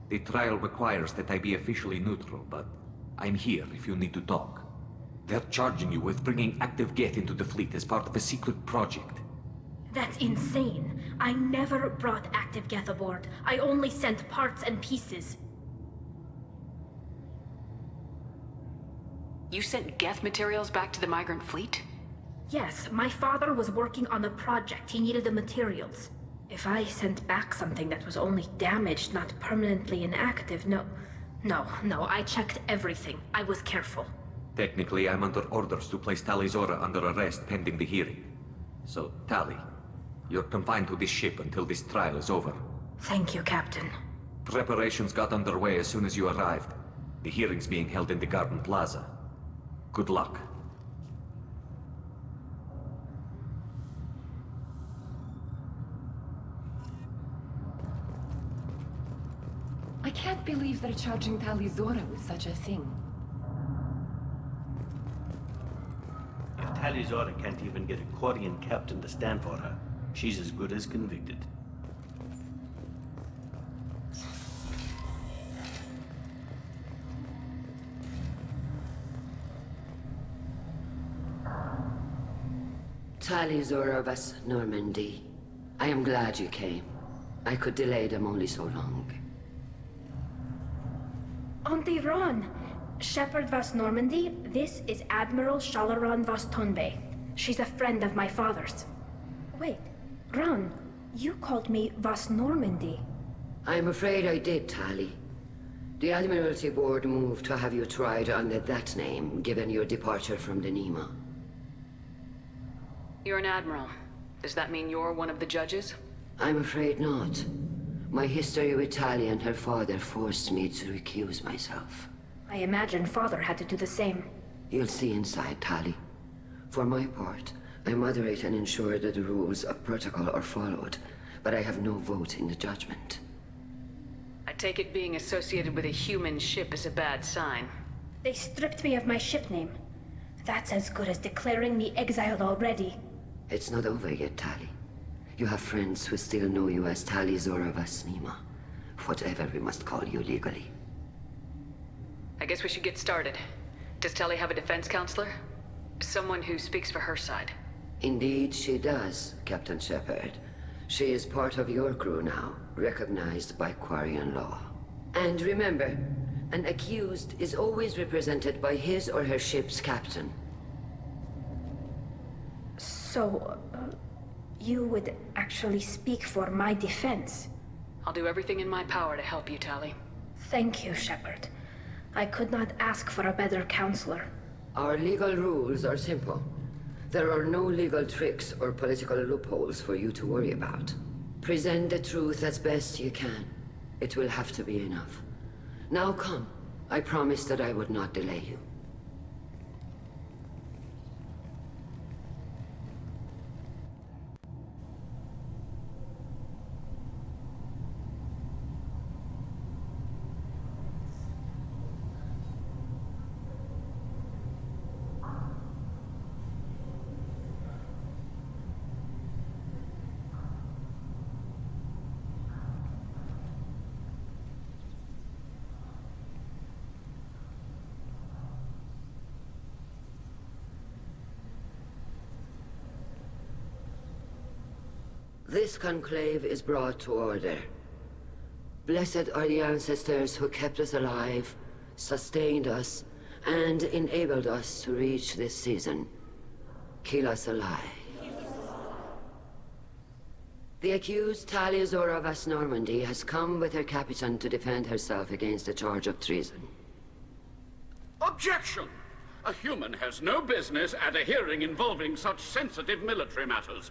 The trial requires that I be officially neutral, but I'm here if you need to talk. They're charging you with bringing active Geth into the fleet as part of a secret project. That's insane. I never brought active Geth aboard. I only sent parts and pieces. You sent Geth materials back to the migrant fleet? Yes, my father was working on a project. He needed the materials. If I sent back something that was only damaged, not permanently inactive, no, I checked everything. I was careful. Technically, I'm under orders to place Talizora under arrest pending the hearing. So, Tally, you're confined to this ship until this trial is over. Thank you, Captain. Preparations got underway as soon as you arrived. The hearing's being held in the Garden Plaza. Good luck. I can't believe they're charging Talizora with such a thing. If Talizora can't even get a Quarian captain to stand for her, she's as good as convicted. Talizora vas Normandy. I am glad you came. I could delay them only so long. Auntie Ron! Shepard Vas Normandy, this is Admiral Shalaran Vas Tonbe. She's a friend of my father's. Wait, Ron, you called me Vas Normandy. I'm afraid I did, Tali. The Admiralty Board moved to have you tried under that name, given your departure from the Nima. You're an admiral. Does that mean you're one of the judges? I'm afraid not. My history with Tali and her father forced me to recuse myself. I imagine father had to do the same. You'll see inside, Tali. For my part, I moderate and ensure that the rules of protocol are followed, but I have no vote in the judgment. I take it being associated with a human ship is a bad sign. They stripped me of my ship name. That's as good as declaring me exiled already. It's not over yet, Tali. You have friends who still know you as Talizora Vas Nima. Whatever we must call you legally. I guess we should get started. Does Tally have a defense counselor? Someone who speaks for her side. Indeed, she does, Captain Shepard. She is part of your crew now, recognized by Quarian law. And remember, an accused is always represented by his or her ship's captain. So, you would actually speak for my defense? I'll do everything in my power to help you, Tally. Thank you, Shepard. I could not ask for a better counselor. Our legal rules are simple. There are no legal tricks or political loopholes for you to worry about. Present the truth as best you can. It will have to be enough. Now come. I promised that I would not delay you. This conclave is brought to order. Blessed are the ancestors who kept us alive, sustained us, and enabled us to reach this season. Keep us alive. The accused Talia Zora Vas Normandy has come with her captain to defend herself against a charge of treason. Objection! A human has no business at a hearing involving such sensitive military matters.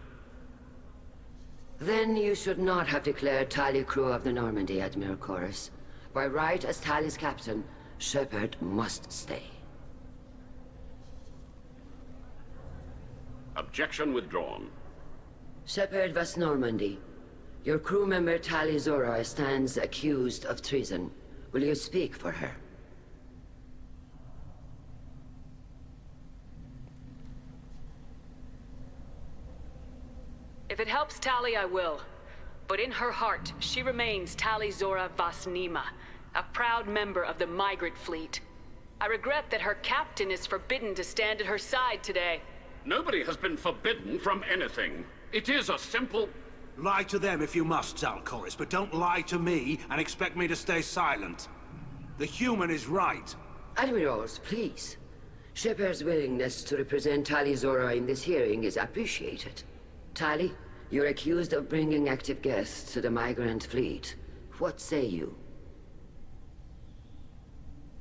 Then you should not have declared Talia crew of the Normandy, Admiral Chorus. By right as Talia's captain, Shepard must stay. Objection withdrawn. Shepard Vas Normandy, your crew member Talia Zora stands accused of treason. Will you speak for her? If it helps Tali, I will. But in her heart, she remains Tali Zora Vas Nima, a proud member of the migrant fleet. I regret that her captain is forbidden to stand at her side today. Nobody has been forbidden from anything. It is a simple... Lie to them if you must, Zalcoris, but don't lie to me and expect me to stay silent. The human is right. Admirals, please. Shepard's willingness to represent Talia Zora in this hearing is appreciated. Tali, you're accused of bringing active guests to the migrant fleet. What say you?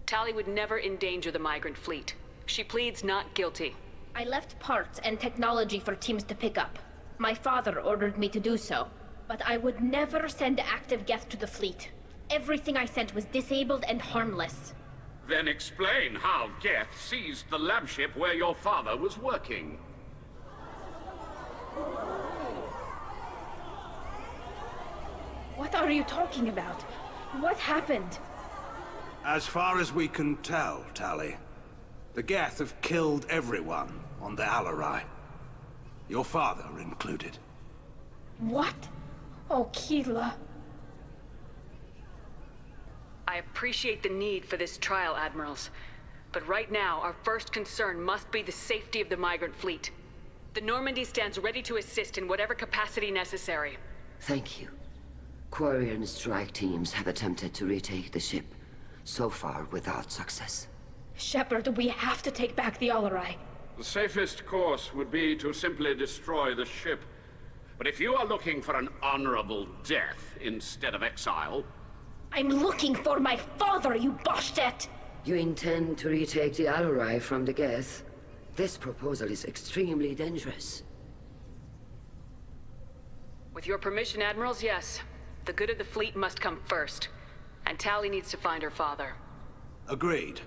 Tali would never endanger the migrant fleet. She pleads not guilty. I left parts and technology for teams to pick up. My father ordered me to do so, but I would never send active Geth to the fleet. Everything I sent was disabled and harmless. Then explain how Geth seized the lab ship where your father was working. What are you talking about? What happened? As far as we can tell, Tali, the Geth have killed everyone on the Alarai. Your father included. What? Oh, Keela. I appreciate the need for this trial, Admirals. But right now, our first concern must be the safety of the migrant fleet. The Normandy stands ready to assist in whatever capacity necessary. Thank you. Quarian strike teams have attempted to retake the ship, so far without success. Shepard, we have to take back the Alarai. The safest course would be to simply destroy the ship. But if you are looking for an honorable death instead of exile... I'm looking for my father, you Bastet! You intend to retake the Alarai from the Geth? This proposal is extremely dangerous. With your permission, Admirals, yes. The good of the fleet must come first. And Tali needs to find her father. Agreed.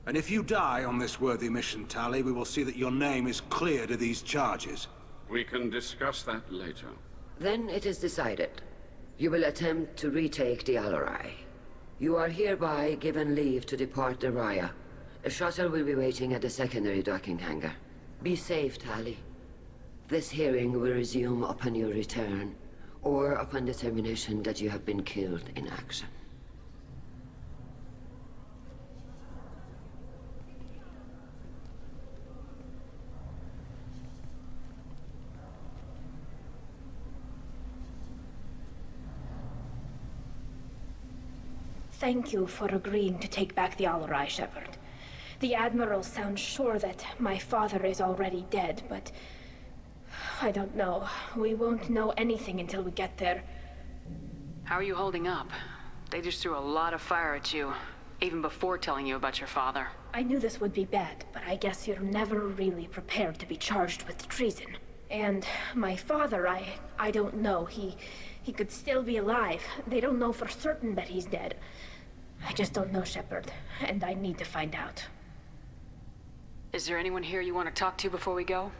And if you die on this worthy mission, Tali, we will see that your name is cleared of these charges. We can discuss that later. Then it is decided. You will attempt to retake the Alarai. You are hereby given leave to depart the Raya. A shuttle will be waiting at the secondary docking hangar. Be safe, Tali. This hearing will resume upon your return, or upon determination that you have been killed in action. Thank you for agreeing to take back the Alarai, Shepard. The Admiral sounds sure that my father is already dead, but... I don't know. We won't know anything until we get there. How are you holding up? They just threw a lot of fire at you, even before telling you about your father. I knew this would be bad, but I guess you're never really prepared to be charged with treason. And my father, I don't know. He could still be alive. They don't know for certain that he's dead. I just don't know, Shepard, and I need to find out. Is there anyone here you want to talk to before we go?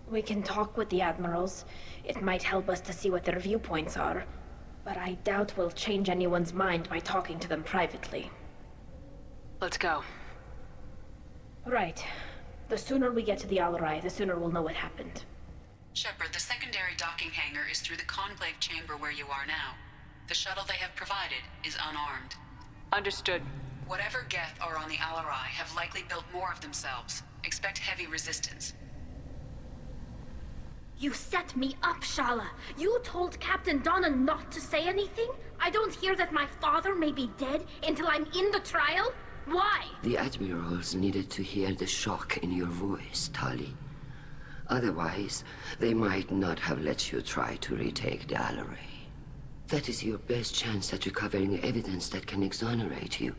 We can talk with the Admirals. It might help us to see what their viewpoints are. But I doubt we'll change anyone's mind by talking to them privately. Let's go. Right. The sooner we get to the Alarai, the sooner we'll know what happened. Shepard, the secondary docking hangar is through the conclave chamber where you are now. The shuttle they have provided is unarmed. Understood. Whatever Geth are on the Alarai have likely built more of themselves. Expect heavy resistance. You set me up, Shala. You told Captain Donna not to say anything? I don't hear that my father may be dead until I'm in the trial? Why? The admirals needed to hear the shock in your voice, Tali. Otherwise, they might not have let you try to retake the Alaray. That is your best chance at recovering evidence that can exonerate you.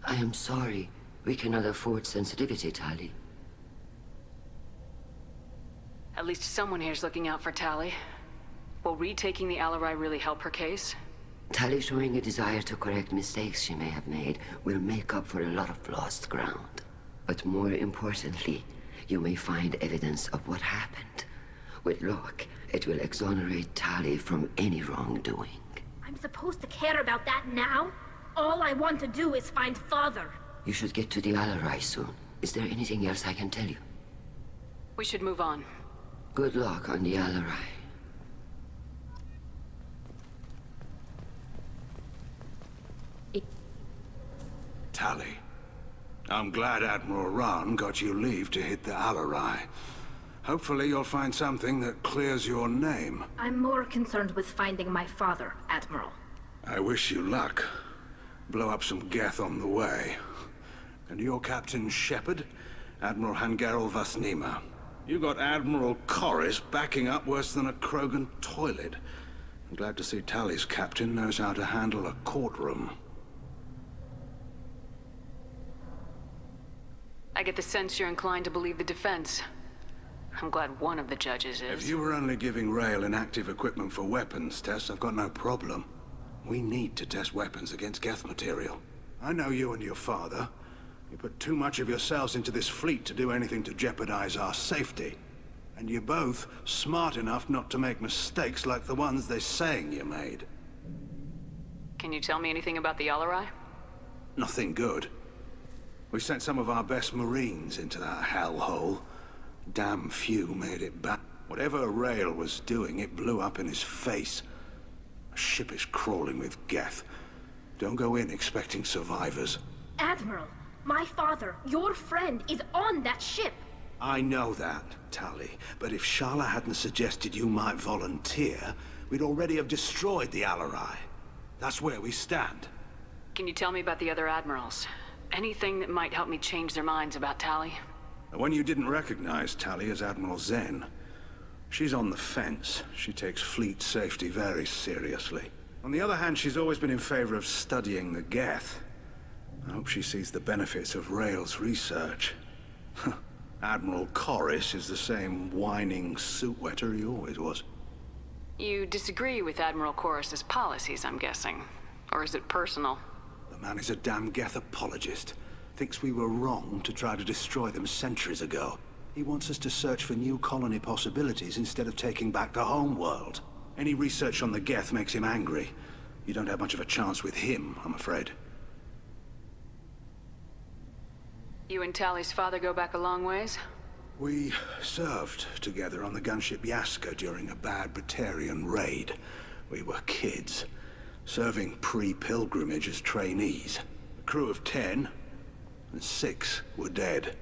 I am sorry. We cannot afford sensitivity, Tali. At least someone here's looking out for Tali. Will retaking the Alaray really help her case? Tali showing a desire to correct mistakes she may have made will make up for a lot of lost ground. But more importantly, you may find evidence of what happened. With luck, it will exonerate Tali from any wrongdoing. I'm supposed to care about that now? All I want to do is find Father. You should get to the Alaray soon. Is there anything else I can tell you? We should move on. Good luck on the Alaray. Tali, I'm glad Admiral Rahn got you leave to hit the Alaray. Hopefully you'll find something that clears your name. I'm more concerned with finding my father, Admiral. I wish you luck. Blow up some Geth on the way. And your Captain Shepard, Admiral Hangarel Vasnima. You got Admiral Corris backing up worse than a Krogan toilet. I'm glad to see Tali's captain knows how to handle a courtroom. I get the sense you're inclined to believe the defense. I'm glad one of the judges is. If you were only giving Rail inactive equipment for weapons tests, I've got no problem. We need to test weapons against Geth material. I know you and your father. You put too much of yourselves into this fleet to do anything to jeopardize our safety. And you're both smart enough not to make mistakes like the ones they're saying you made. Can you tell me anything about the Alaray? Nothing good. We sent some of our best Marines into that hellhole. Damn few made it back. Whatever Rail was doing, it blew up in his face. A ship is crawling with Geth. Don't go in expecting survivors. Admiral, my father, your friend, is on that ship. I know that, Tali, but if Shala hadn't suggested you might volunteer, we'd already have destroyed the Alaray. That's where we stand. Can you tell me about the other admirals? Anything that might help me change their minds about Tali? The one you didn't recognize, Tali, is Admiral Zen. She's on the fence. She takes fleet safety very seriously. On the other hand, she's always been in favor of studying the Geth. I hope she sees the benefits of Rail's research. Admiral Corris is the same whining suit wetter he always was. You disagree with Admiral Corris's policies, I'm guessing. Or is it personal? The man is a damn Geth apologist. Thinks we were wrong to try to destroy them centuries ago. He wants us to search for new colony possibilities instead of taking back the homeworld. Any research on the Geth makes him angry. You don't have much of a chance with him, I'm afraid. You and Tali's father go back a long ways? We served together on the gunship Yaska during a bad Batarian raid. We were kids, serving pre-pilgrimage as trainees. A crew of 10, and 6 were dead.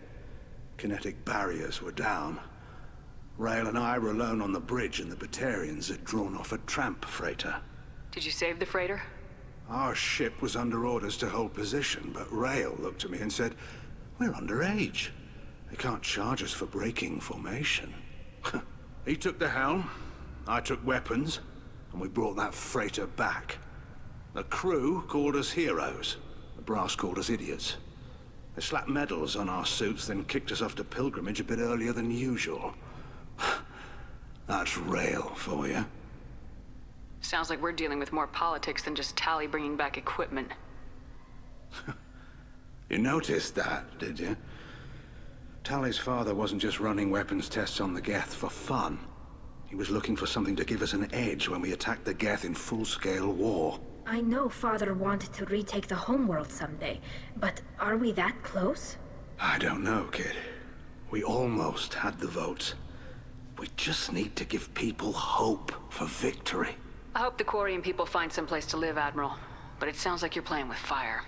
Kinetic barriers were down. Rail and I were alone on the bridge, and the Batarians had drawn off a tramp freighter. Did you save the freighter? Our ship was under orders to hold position, but Rail looked at me and said, "We're underage. They can't charge us for breaking formation." He took the helm, I took weapons, and we brought that freighter back. The crew called us heroes. The brass called us idiots. They slapped medals on our suits, then kicked us off to pilgrimage a bit earlier than usual. That's Rail for you. Sounds like we're dealing with more politics than just Tali bringing back equipment. You noticed that, did you? Tali's father wasn't just running weapons tests on the Geth for fun. He was looking for something to give us an edge when we attacked the Geth in full-scale war. I know Father wanted to retake the homeworld someday, but are we that close? I don't know, kid. We almost had the votes. We just need to give people hope for victory. I hope the Quarian people find some place to live, Admiral. But it sounds like you're playing with fire.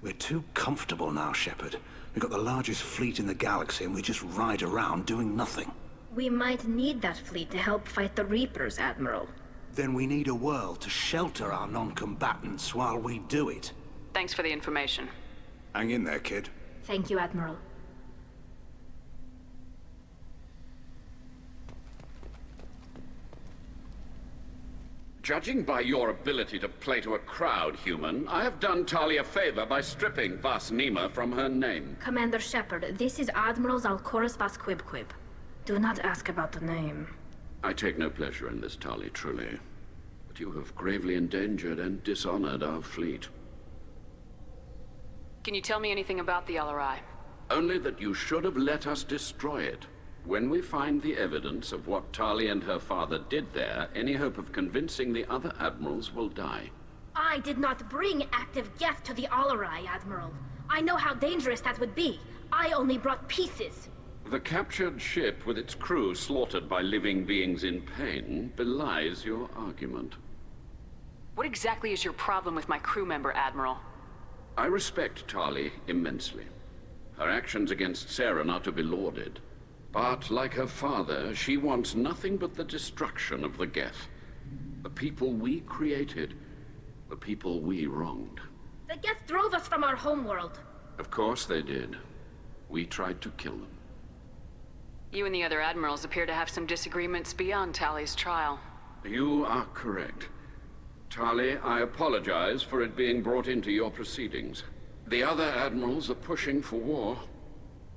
We're too comfortable now, Shepard. We've got the largest fleet in the galaxy and we just ride around doing nothing. We might need that fleet to help fight the Reapers, Admiral. Then we need a world to shelter our non-combatants while we do it. Thanks for the information. Hang in there, kid. Thank you, Admiral. Judging by your ability to play to a crowd, human, I have done Talia a favor by stripping Vasnima from her name. Commander Shepard, this is Admiral Zalkorus Vasquibquib. Do not ask about the name. I take no pleasure in this, Tali, truly. But you have gravely endangered and dishonored our fleet. Can you tell me anything about the LRI? Only that you should have let us destroy it. When we find the evidence of what Tali and her father did there, any hope of convincing the other admirals will die. I did not bring active Geth to the Alarai, Admiral. I know how dangerous that would be. I only brought pieces. The captured ship with its crew slaughtered by living beings in pain belies your argument. What exactly is your problem with my crew member, Admiral? I respect Tali immensely. Her actions against Saren are to be lauded. But, like her father, she wants nothing but the destruction of the Geth. The people we created, the people we wronged. The Geth drove us from our homeworld. Of course they did. We tried to kill them. You and the other admirals appear to have some disagreements beyond Tali's trial. You are correct. Tali, I apologize for it being brought into your proceedings. The other admirals are pushing for war.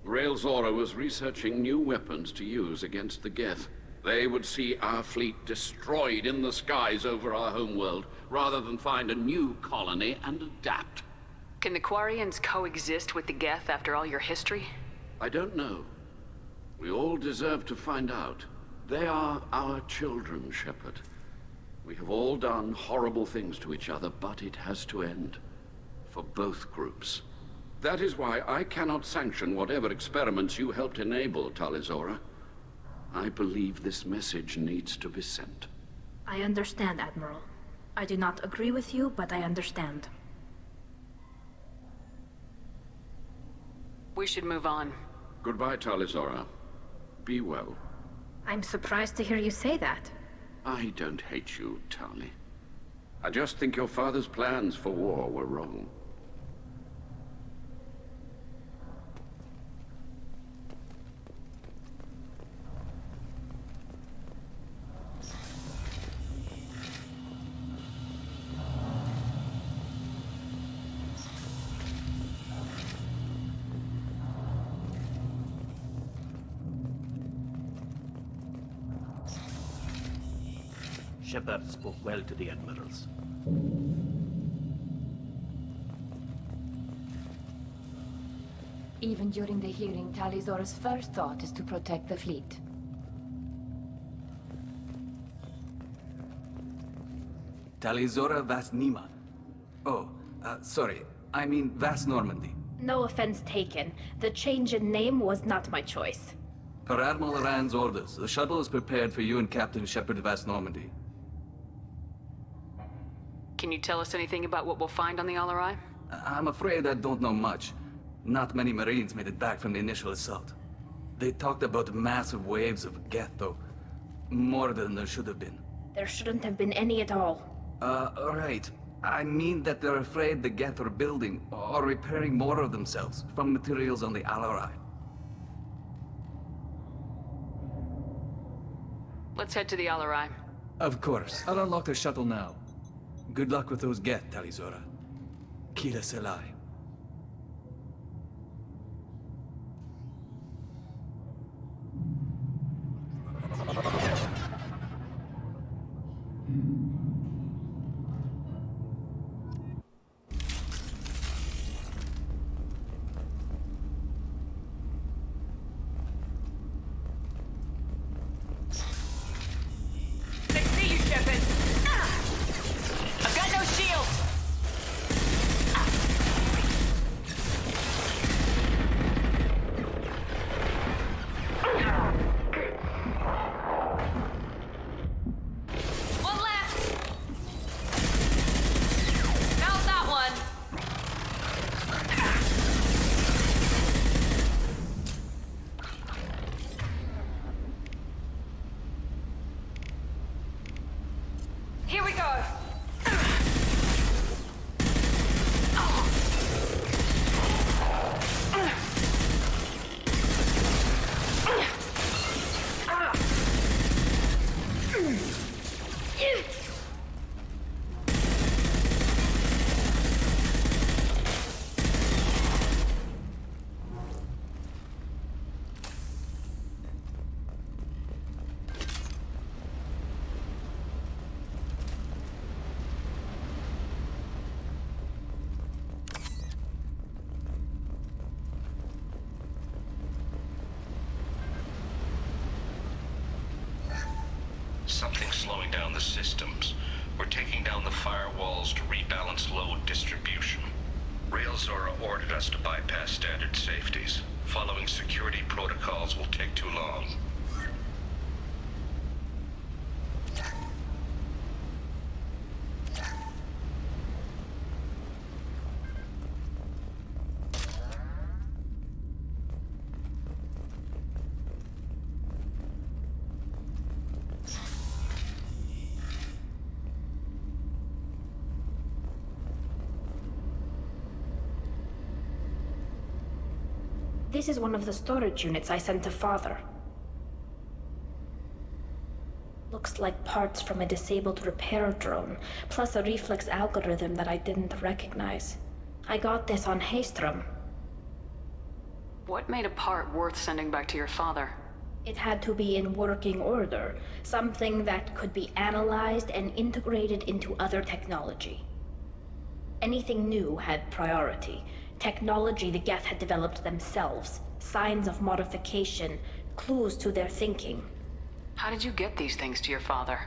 Rael Zora was researching new weapons to use against the Geth. They would see our fleet destroyed in the skies over our homeworld, rather than find a new colony and adapt. Can the Quarians coexist with the Geth after all your history? I don't know. We all deserve to find out. They are our children, Shepard. We have all done horrible things to each other, but it has to end. For both groups. That is why I cannot sanction whatever experiments you helped enable, Talizora. I believe this message needs to be sent. I understand, Admiral. I do not agree with you, but I understand. We should move on. Goodbye, Talizora. Be well. I'm surprised to hear you say that. I don't hate you, Tali. I just think your father's plans for war were wrong. Shepard spoke well to the admirals. Even during the hearing, Talizora's first thought is to protect the fleet. Talizora Vasnima. Oh, sorry. I mean Vas Normandy. No offense taken. The change in name was not my choice. Per Admiral Rand's orders, the shuttle is prepared for you and Captain Shepard Vas Normandy. Can you tell us anything about what we'll find on the LRI? I'm afraid I don't know much. Not many Marines made it back from the initial assault. They talked about massive waves of Geth, though. More than there should have been. There shouldn't have been any at all. Right. I mean that they're afraid the Geth are building or repairing more of themselves from materials on the LRI. Let's head to the LRI. Of course. I'll unlock the shuttle now. Good luck with those Geth, Talizora. Kila Selai. They see you, Shepard! I've got no shield! slowing down the systems. We're taking down the firewalls to rebalance load distribution. Rail Zora ordered us to bypass standard safeties. Following security protocols will take too long. This is one of the storage units I sent to Father. Looks like parts from a disabled repair drone, plus a reflex algorithm that I didn't recognize. I got this on Haystrom. What made a part worth sending back to your father? It had to be in working order, something that could be analyzed and integrated into other technology. Anything new had priority. Technology the Geth had developed themselves, signs of modification, clues to their thinking. How did you get these things to your father?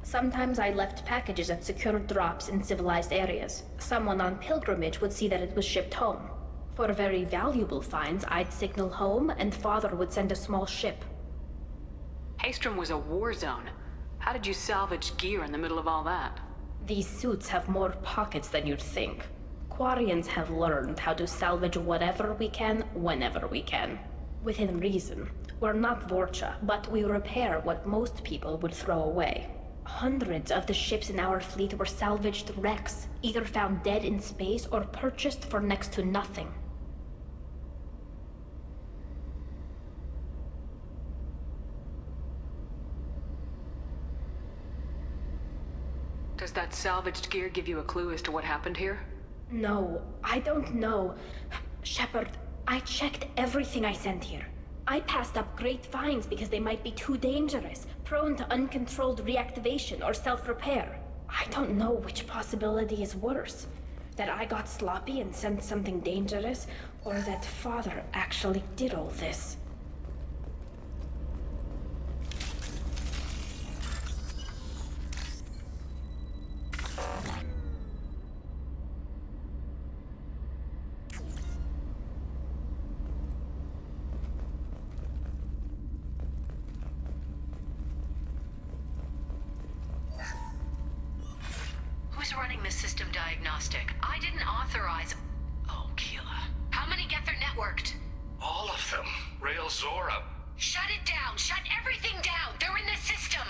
Sometimes I left packages at secured drops in civilized areas. Someone on pilgrimage would see that it was shipped home. For very valuable finds, I'd signal home, and Father would send a small ship. Haystrom was a war zone. How did you salvage gear in the middle of all that? These suits have more pockets than you'd think. Quarians have learned how to salvage whatever we can, whenever we can. Within reason. We're not Vorcha, but we repair what most people would throw away. Hundreds of the ships in our fleet were salvaged wrecks, either found dead in space or purchased for next to nothing. Does that salvaged gear give you a clue as to what happened here? No, I don't know. Shepard, I checked everything I sent here. I passed up great finds because they might be too dangerous, prone to uncontrolled reactivation or self-repair. I don't know which possibility is worse. That I got sloppy and sent something dangerous, or that Father actually did all this. Who's running the system diagnostic? I didn't authorize... Oh, Keela. How many Geth are networked? All of them. Rail Zora. Shut it down! Shut everything down! They're in the system!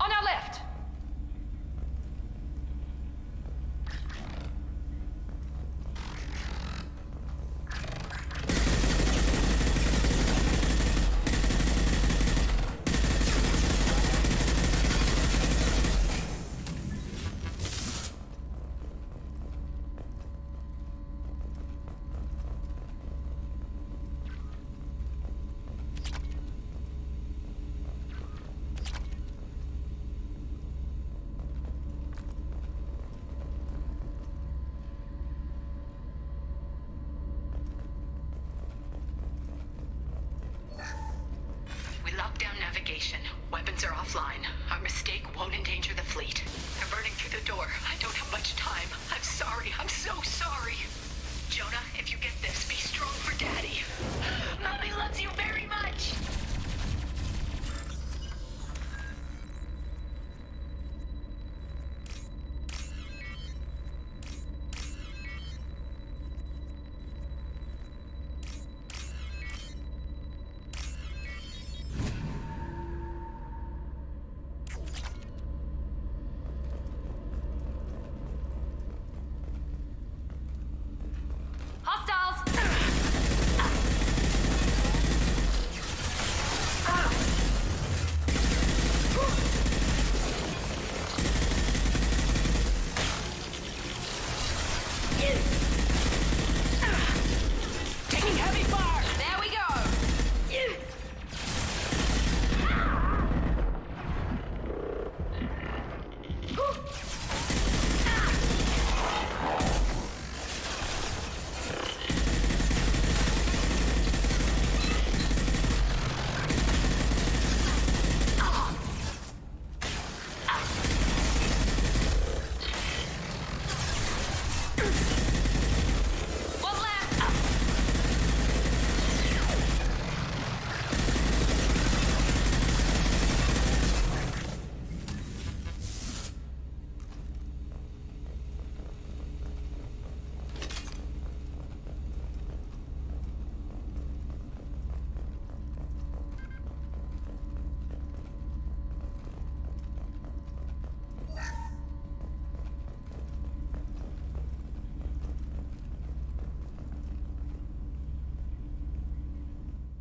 On our left!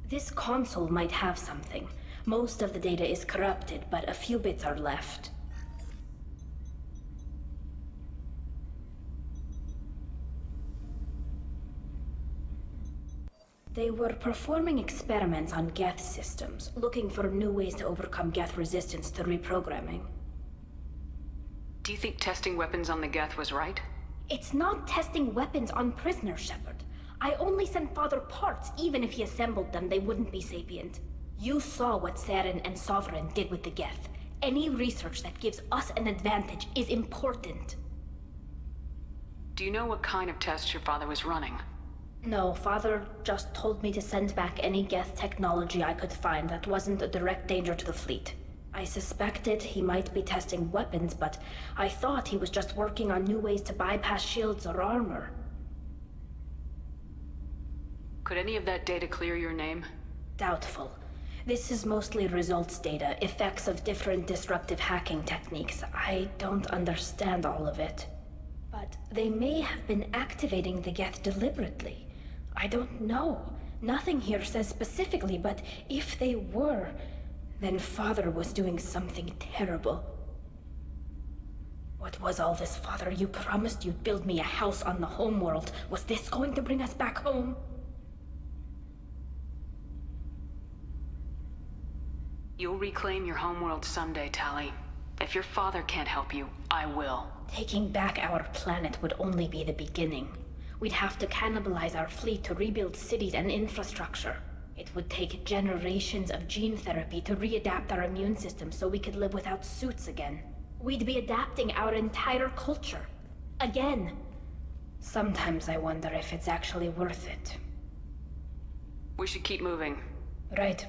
This console might have something. Most of the data is corrupted, but a few bits are left. They were performing experiments on Geth systems, looking for new ways to overcome Geth resistance to reprogramming. Do you think testing weapons on the Geth was right? It's not testing weapons on prisoners, Shepard. I only sent Father parts. Even if he assembled them, they wouldn't be sapient. You saw what Saren and Sovereign did with the Geth. Any research that gives us an advantage is important. Do you know what kind of tests your father was running? No, Father just told me to send back any Geth technology I could find that wasn't a direct danger to the fleet. I suspected he might be testing weapons, but I thought he was just working on new ways to bypass shields or armor. Could any of that data clear your name? Doubtful. This is mostly results data, effects of different disruptive hacking techniques. I don't understand all of it. But they may have been activating the Geth deliberately. I don't know. Nothing here says specifically, but if they were, then Father was doing something terrible. What was all this, Father? You promised you'd build me a house on the homeworld. Was this going to bring us back home? You'll reclaim your homeworld someday, Tali. If your father can't help you, I will. Taking back our planet would only be the beginning. We'd have to cannibalize our fleet to rebuild cities and infrastructure. It would take generations of gene therapy to readapt our immune system so we could live without suits again. We'd be adapting our entire culture. Again. Sometimes I wonder if it's actually worth it. We should keep moving. Right.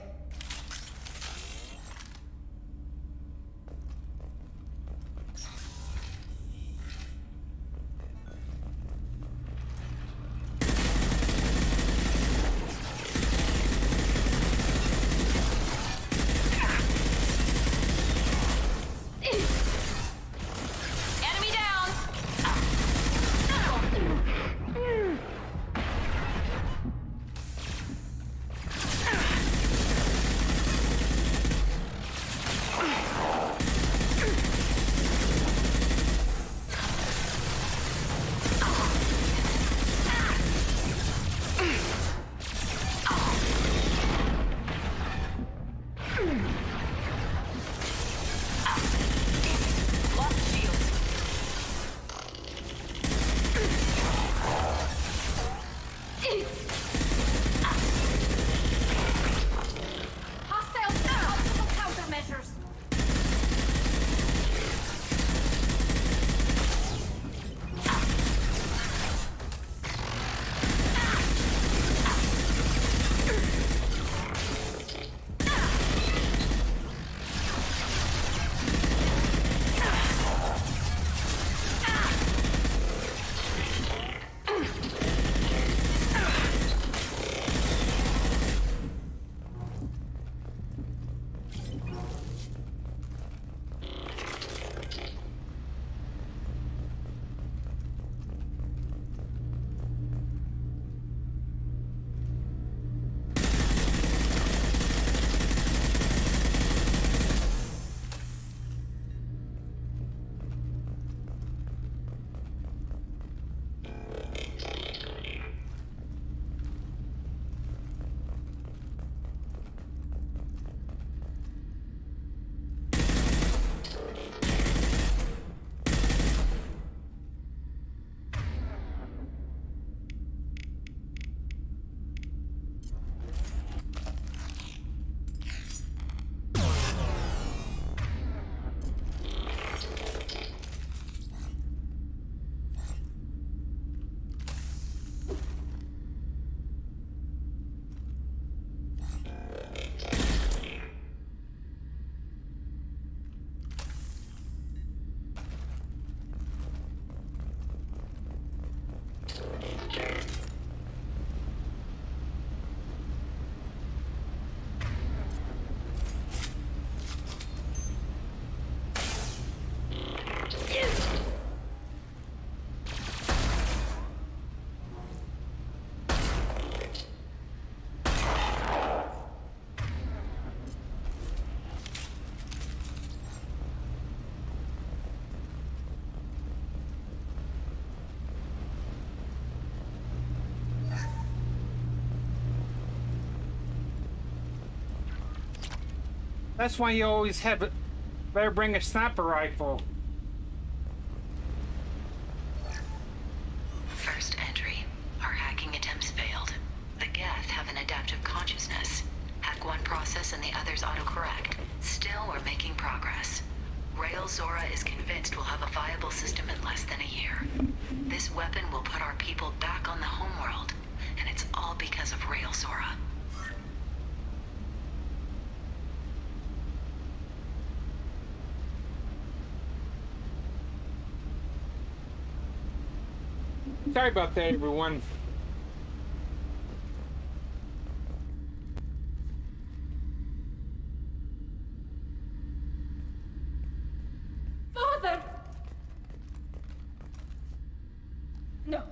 That's why you always have it. Better bring a sniper rifle. First entry. Our hacking attempts failed. The Geth have an adaptive consciousness. Hack one process and the others autocorrect. Still, we're making progress. Rail Zora is convinced we'll have a viable system in less than a year. This weapon will put our people back on the homeworld, and it's all because of Rail Zora. Sorry about that, everyone. Father! No.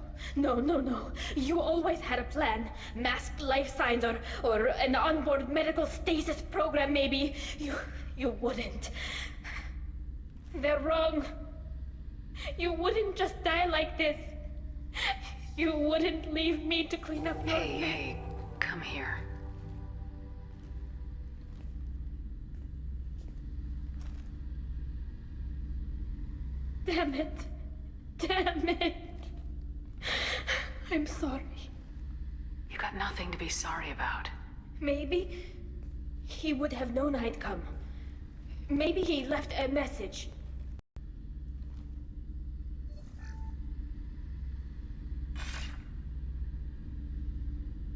You always had a plan. Masked life signs or an onboard medical stasis program, maybe. You wouldn't. They're wrong. You wouldn't just die like this. You wouldn't leave me to clean up your... Hey, come here. Damn it. I'm sorry. You got nothing to be sorry about. Maybe he would have known I'd come. Maybe he left a message.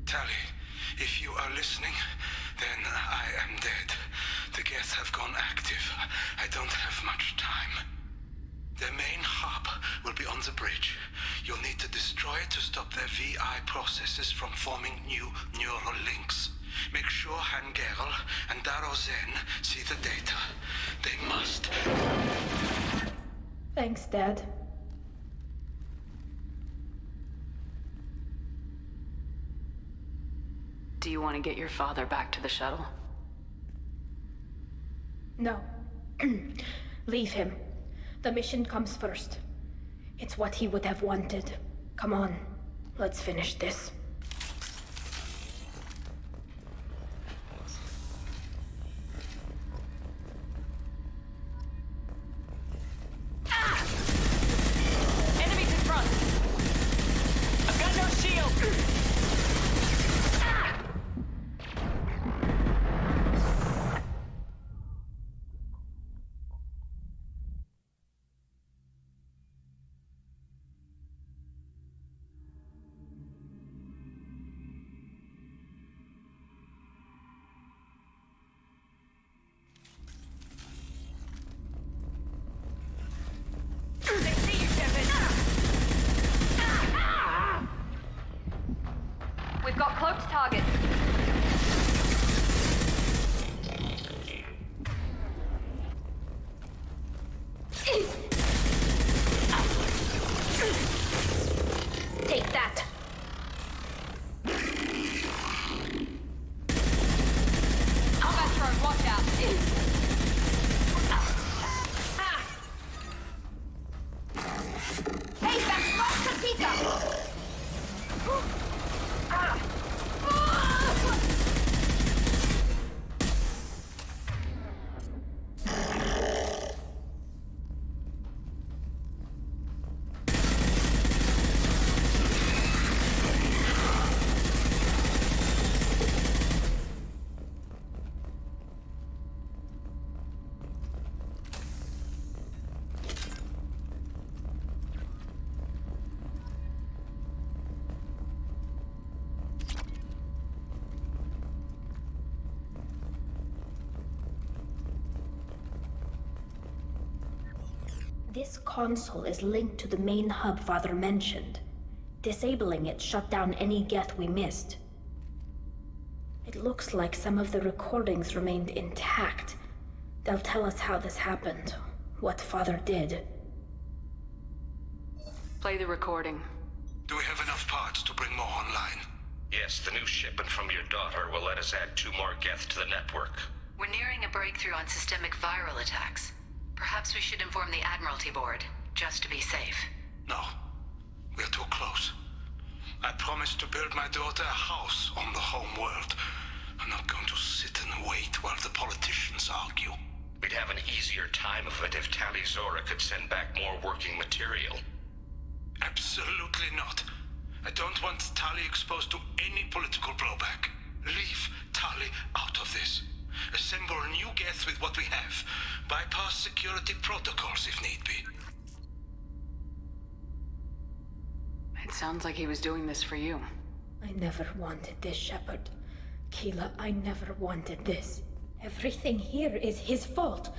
Tali, if you are listening, then I am dead. The Geth have gone active. I don't have much time. Their main hub will be on the bridge. You'll need to destroy it to stop their VI processes from forming new neural links. Make sure Hangerl and Daro Zen see the data. They must. Thanks, Dad. Do you want to get your father back to the shuttle? No. Leave him. The mission comes first. It's what he would have wanted. Come on, let's finish this. Enemies in front! I've got no shield! We've got cloaked targets. Take that. Combat drone, watch out. Hey, that's not Katita! This console is linked to the main hub Father mentioned. Disabling it shut down any Geth we missed. It looks like some of the recordings remained intact. They'll tell us how this happened, what Father did. Play the recording. Do we have enough parts to bring more online? Yes, the new shipment from your daughter will let us add 2 more Geth to the network. We're nearing a breakthrough on systemic viral attacks. Perhaps we should inform the Admiralty Board, just to be safe. No. We're too close. I promised to build my daughter a house on the home world. I'm not going to sit and wait while the politicians are your time of it if Tali Zora could send back more working material. Absolutely not. I don't want Tali exposed to any political blowback. Leave Tali out of this. Assemble new Geth with what we have. Bypass security protocols if need be. It sounds like he was doing this for you. I never wanted this, Shepard. Keela, I never wanted this. Everything here is his fault.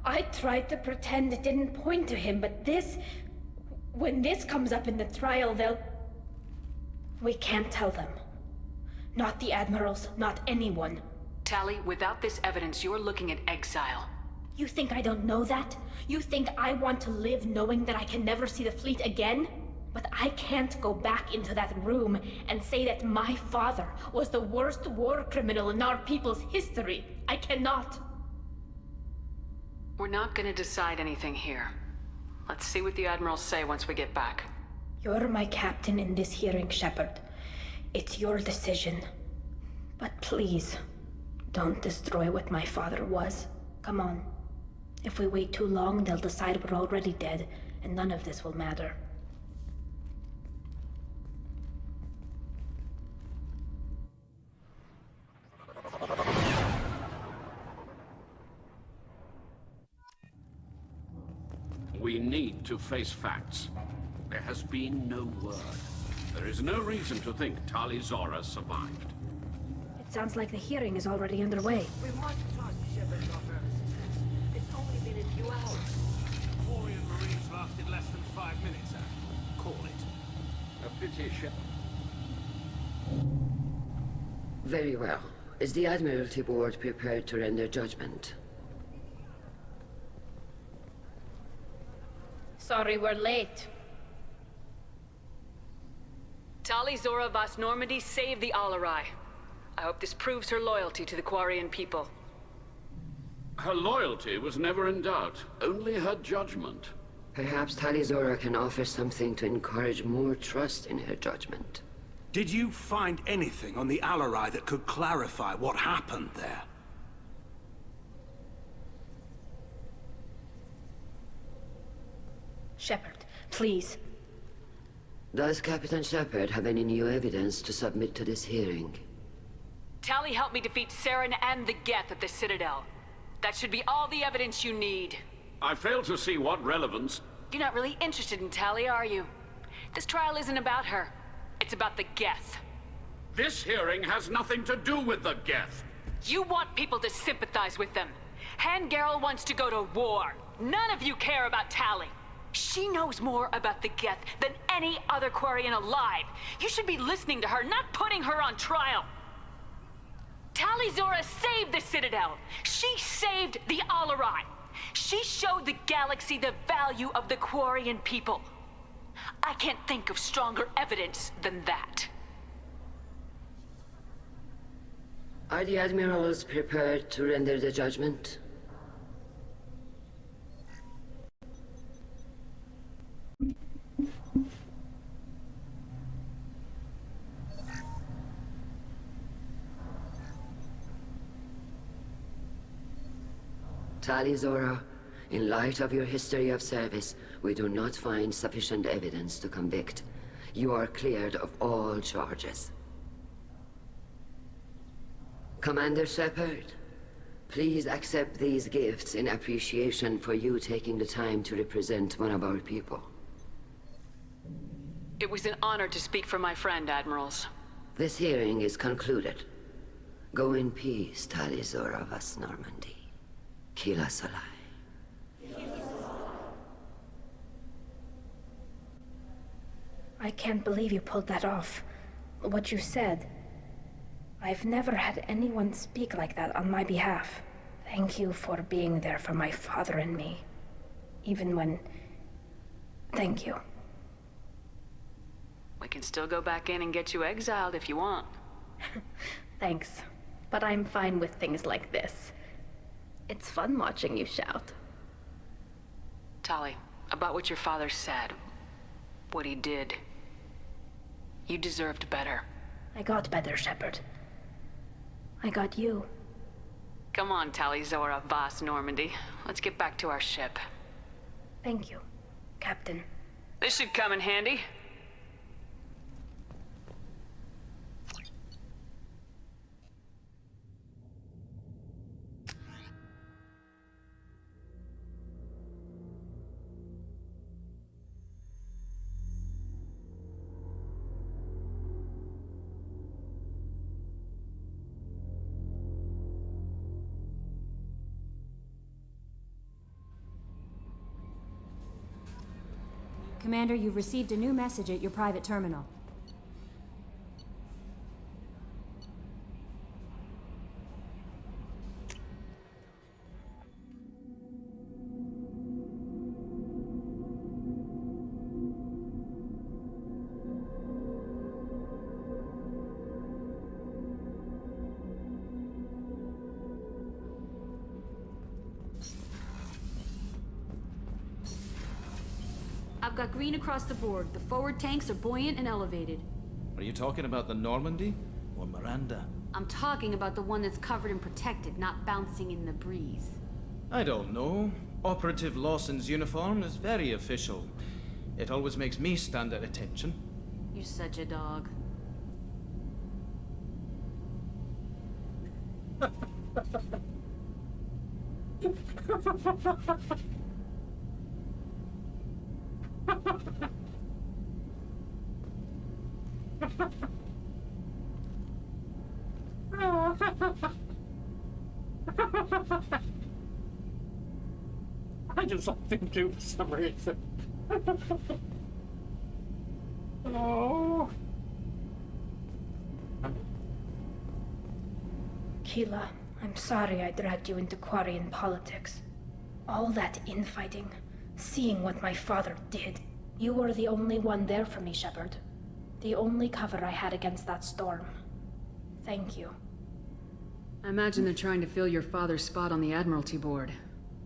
I tried to pretend it didn't point to him, but this... When this comes up in the trial, they'll... We can't tell them. Not the admirals, not anyone. Tali, without this evidence, you're looking at exile. You think I don't know that? You think I want to live knowing that I can never see the fleet again? But I can't go back into that room and say that my father was the worst war criminal in our people's history. I cannot. We're not gonna decide anything here. Let's see what the admirals say once we get back. You're my captain in this hearing, Shepard. It's your decision. But please, don't destroy what my father was. Come on. If we wait too long, they'll decide we're already dead, and none of this will matter. We need to face facts. There has been no word. There is no reason to think Tali Zora survived. It sounds like the hearing is already underway. We must trust Shepard's assistance. It's only been a few hours. Quarian Marines lasted less than 5 minutes, Call it. A pity, Shepard. Very well. Is the Admiralty Board prepared to render judgment? Sorry we're late. Tali Zora Vas Normandy saved the Alarai. I hope this proves her loyalty to the Quarian people. Her loyalty was never in doubt, only her judgment. Perhaps Tali Zora can offer something to encourage more trust in her judgment. Did you find anything on the Alarai that could clarify what happened there? Shepard, please. Does Captain Shepard have any new evidence to submit to this hearing? Tali helped me defeat Saren and the Geth at the Citadel. That should be all the evidence you need. I fail to see what relevance... You're not really interested in Tali, are you? This trial isn't about her. It's about the Geth. This hearing has nothing to do with the Geth. You want people to sympathize with them. Han Garel wants to go to war. None of you care about Tali. She knows more about the Geth than any other Quarian alive. You should be listening to her, not putting her on trial. Tali Zora saved the Citadel. She saved the Alarai. She showed the galaxy the value of the Quarian people. I can't think of stronger evidence than that. Are the Admirals prepared to render the judgment? Tali Zora, in light of your history of service, we do not find sufficient evidence to convict. You are cleared of all charges. Commander Shepard, please accept these gifts in appreciation for you taking the time to represent one of our people. It was an honor to speak for my friend, Admirals. This hearing is concluded. Go in peace, Tali Zora Vas Normandy. Kila Salai. I can't believe you pulled that off. What you said. I've never had anyone speak like that on my behalf. Thank you for being there for my father and me. Even when... Thank you. We can still go back in and get you exiled if you want. Thanks. But I'm fine with things like this. It's fun watching you shout. Tali, about what your father said, what he did, you deserved better. I got better, Shepard. I got you. Come on, Talizora Voss Normandy. Let's get back to our ship. Thank you, Captain. This should come in handy. Commander, you've received a new message at your private terminal. I've got green across the board. The forward tanks are buoyant and elevated. Are you talking about the Normandy or Miranda? I'm talking about the one that's covered and protected, not bouncing in the breeze. I don't know. Operative Lawson's uniform is very official. It always makes me stand at attention. You're such a dog. I just like them too for some reason. Oh. Keela, I'm sorry I dragged you into Quarian politics. All that infighting, seeing what my father did. You were the only one there for me, Shepard. The only cover I had against that storm. Thank you. I imagine they're trying to fill your father's spot on the Admiralty Board.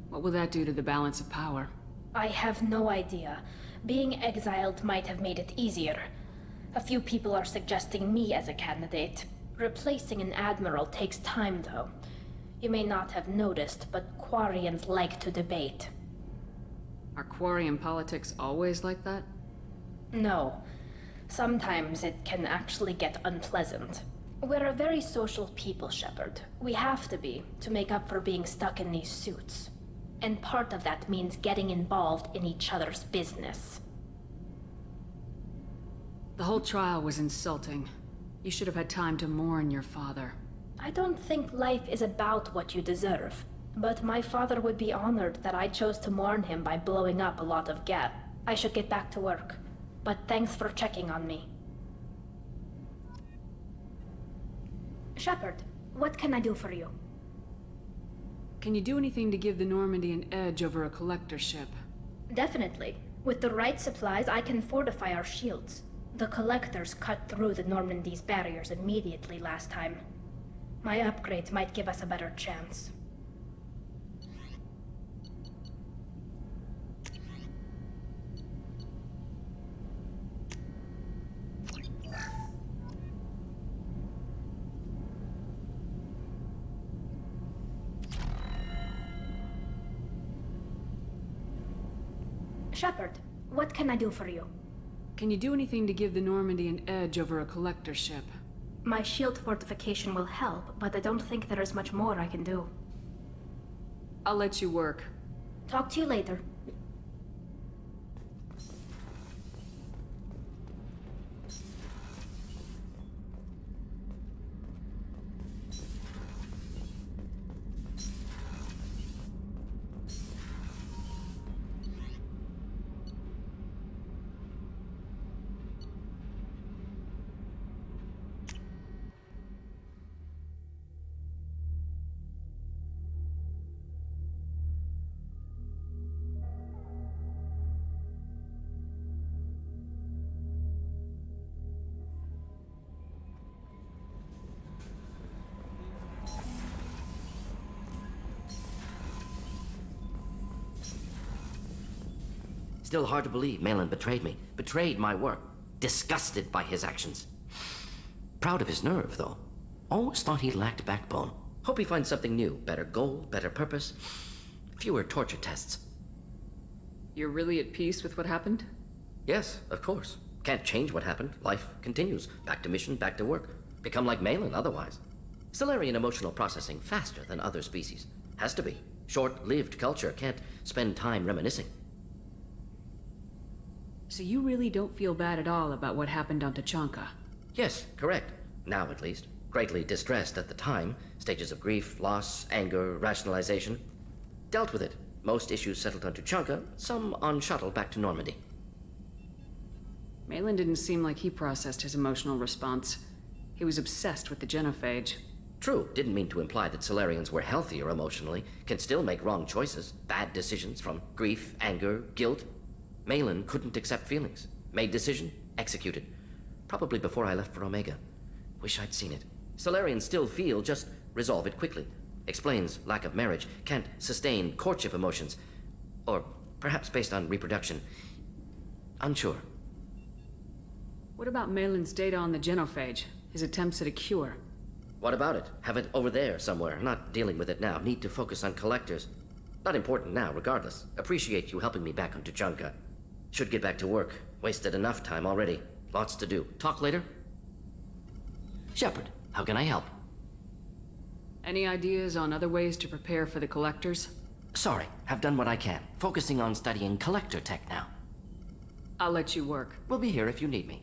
What will that do to the balance of power? I have no idea. Being exiled might have made it easier. A few people are suggesting me as a candidate. Replacing an admiral takes time, though. You may not have noticed, but Quarians like to debate. Are Quarian politics always like that? No. Sometimes it can actually get unpleasant. We're a very social people, Shepard. We have to be, to make up for being stuck in these suits. And part of that means getting involved in each other's business. The whole trial was insulting. You should have had time to mourn your father. I don't think life is about what you deserve. But my father would be honored that I chose to mourn him by blowing up a lot of gas. I should get back to work. But thanks for checking on me. Shepard, what can I do for you? Can you do anything to give the Normandy an edge over a collector ship? Definitely. With the right supplies, I can fortify our shields. The collectors cut through the Normandy's barriers immediately last time. My upgrades might give us a better chance. Shepard, what can I do for you? Can you do anything to give the Normandy an edge over a collector ship? My shield fortification will help, but I don't think there is much more I can do. I'll let you work. Talk to you later. Still hard to believe Malin betrayed me. Betrayed my work. Disgusted by his actions. Proud of his nerve, though. Always thought he lacked backbone. Hope he finds something new. Better goal, better purpose, fewer torture tests. You're really at peace with what happened? Yes, of course. Can't change what happened. Life continues. Back to mission, back to work. Become like Malin otherwise. Solarian emotional processing faster than other species. Has to be. Short-lived culture can't spend time reminiscing. So you really don't feel bad at all about what happened on Tachanka? Yes, correct. Now at least. Greatly distressed at the time. Stages of grief, loss, anger, rationalization. Dealt with it. Most issues settled on Tachanka, some on shuttle back to Normandy. Malin didn't seem like he processed his emotional response. He was obsessed with the genophage. True, didn't mean to imply that Solarians were healthier emotionally, can still make wrong choices, bad decisions from grief, anger, guilt. Malin couldn't accept feelings. Made decision, executed. Probably before I left for Omega. Wish I'd seen it. Solarians still feel, just resolve it quickly. Explains lack of marriage, can't sustain courtship emotions. Or perhaps based on reproduction. Unsure. What about Malin's data on the genophage? His attempts at a cure? What about it? Have it over there somewhere. Not dealing with it now. Need to focus on collectors. Not important now, regardless. Appreciate you helping me back on Tachanka. Should get back to work. Wasted enough time already. Lots to do. Talk later? Shepard, how can I help? Any ideas on other ways to prepare for the collectors? Sorry, have done what I can. Focusing on studying collector tech now. I'll let you work. We'll be here if you need me.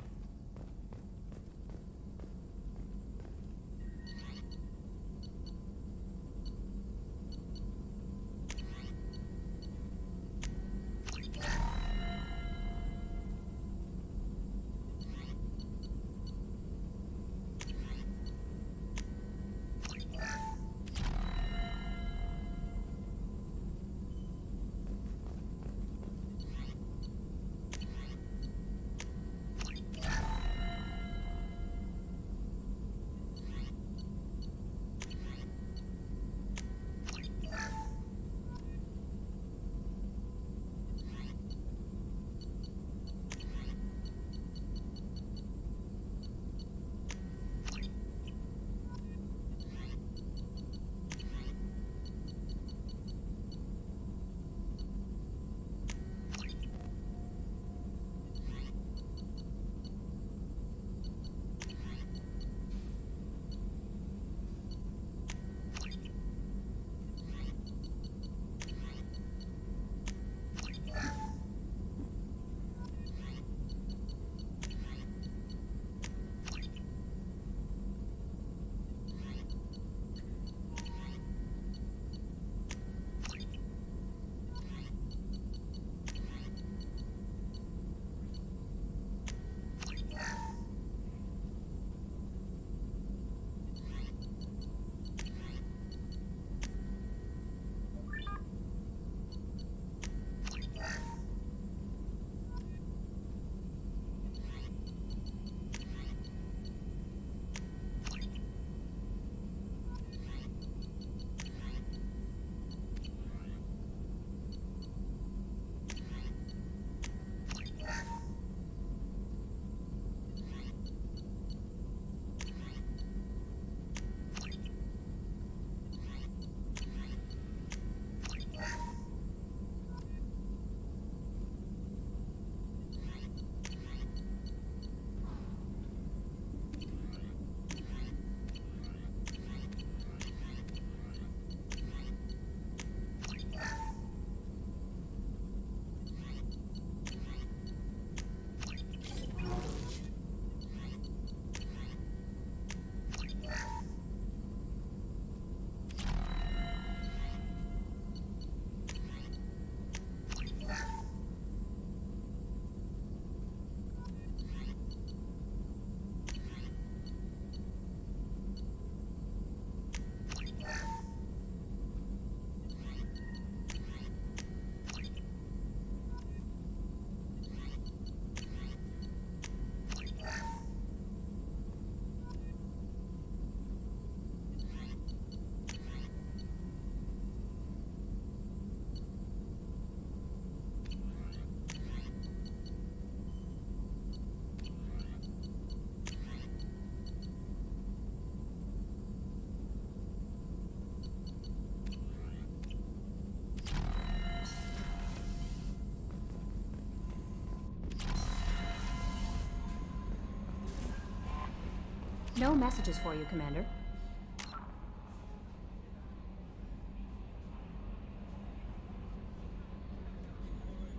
No messages for you, Commander.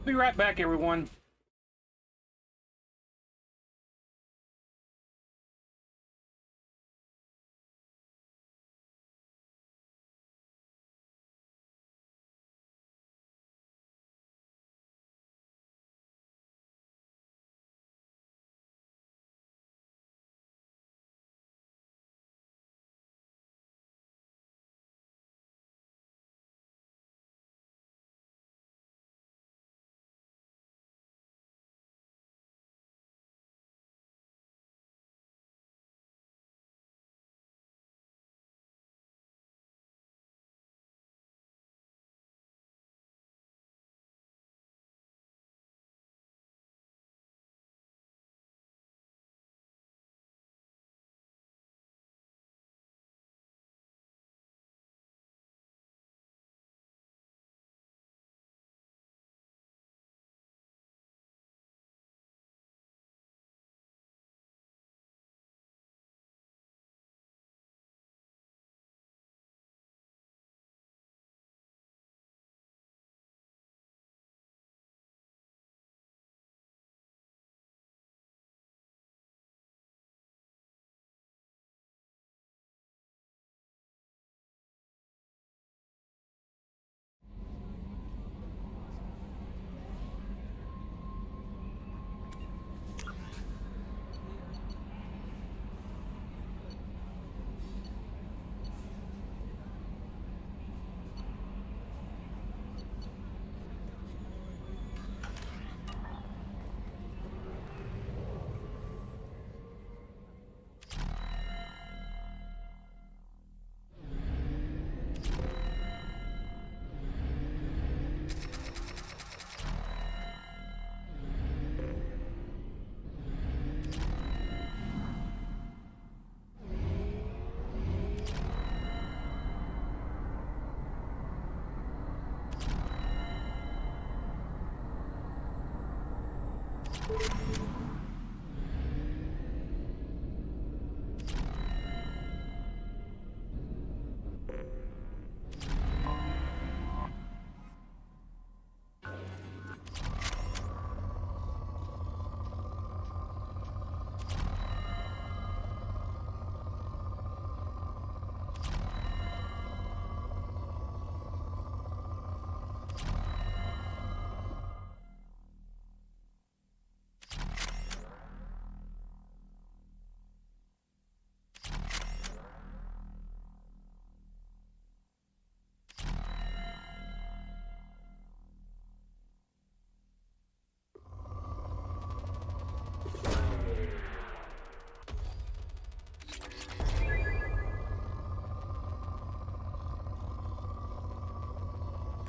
Be right back, everyone.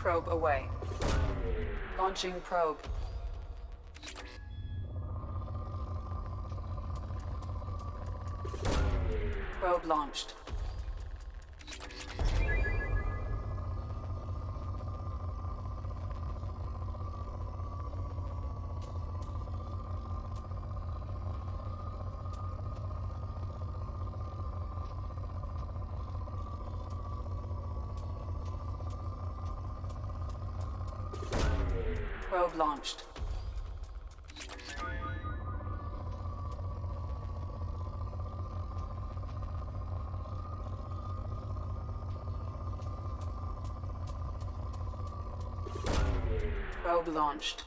Probe away. Launching probe. Probe launched. Probe launched. Probe launched.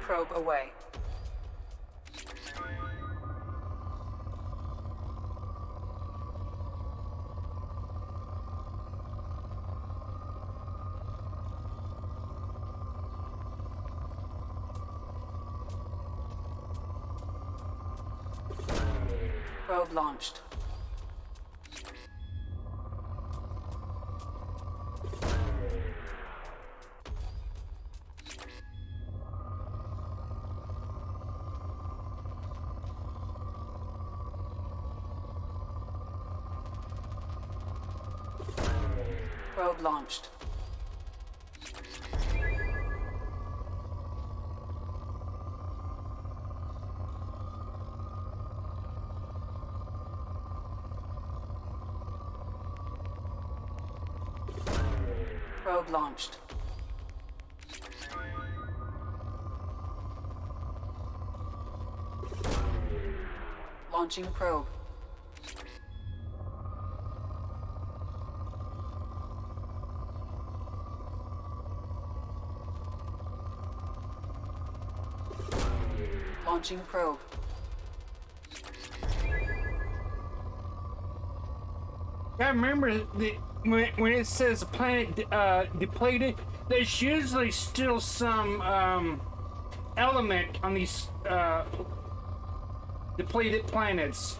Probe away. Probe launched. Probe launched. Probe launched. Launching probe. Launching probe. I remember when it says planet depleted, there's usually still some element on these depleted planets.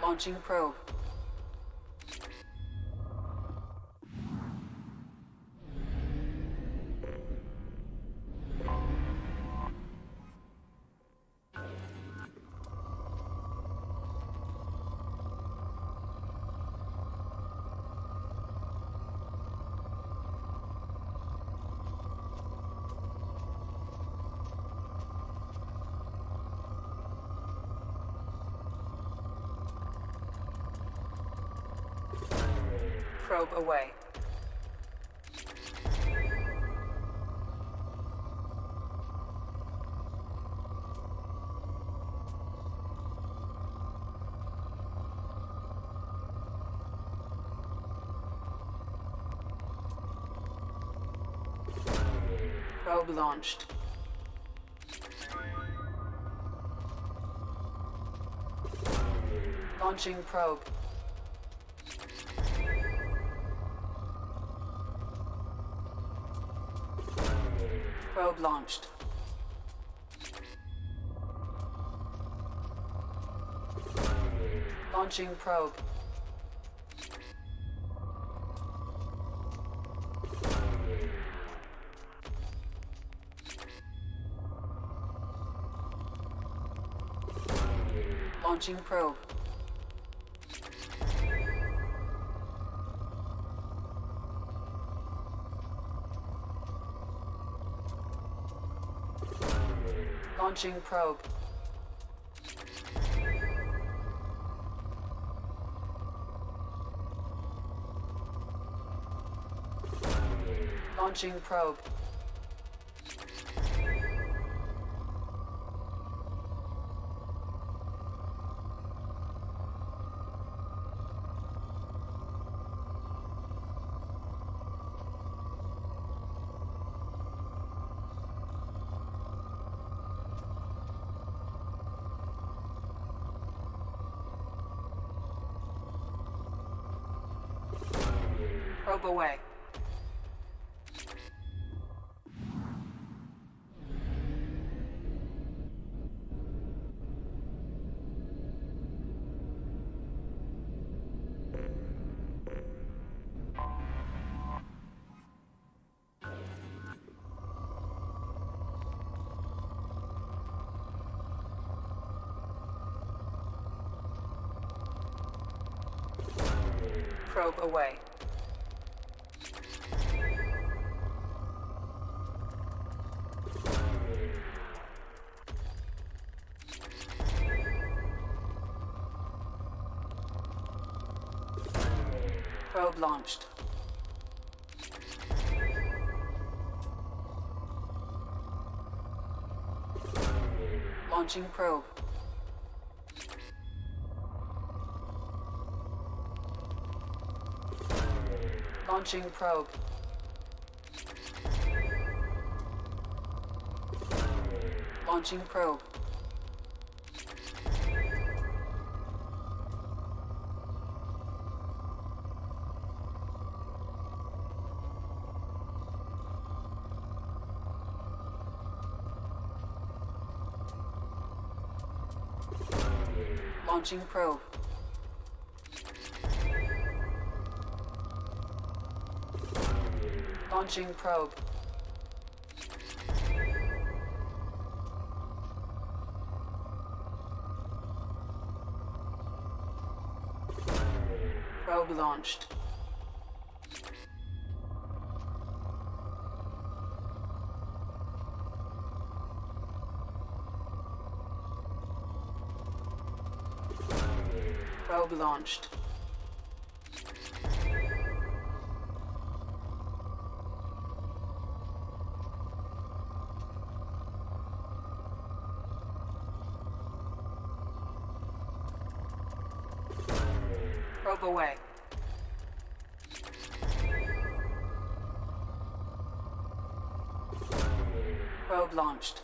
Launching probe. Probe away. Probe launched. Launching probe. Probe launched. Launching probe. Launching probe. Launching probe. Launching probe. Probe away. Probe away. Probe launched. Launching probe. Launching probe. Launching probe. Launching probe. Launching probe. Probe launched. Probe launched. Probe away. Probe launched.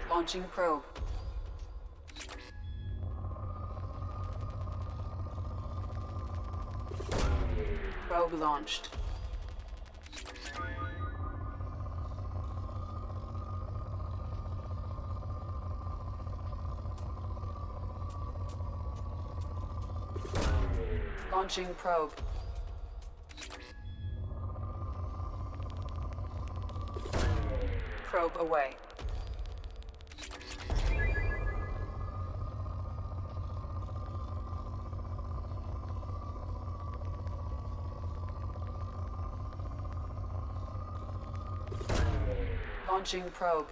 Launching probe. Probe launched. Launching probe. Probe away. Launching probe.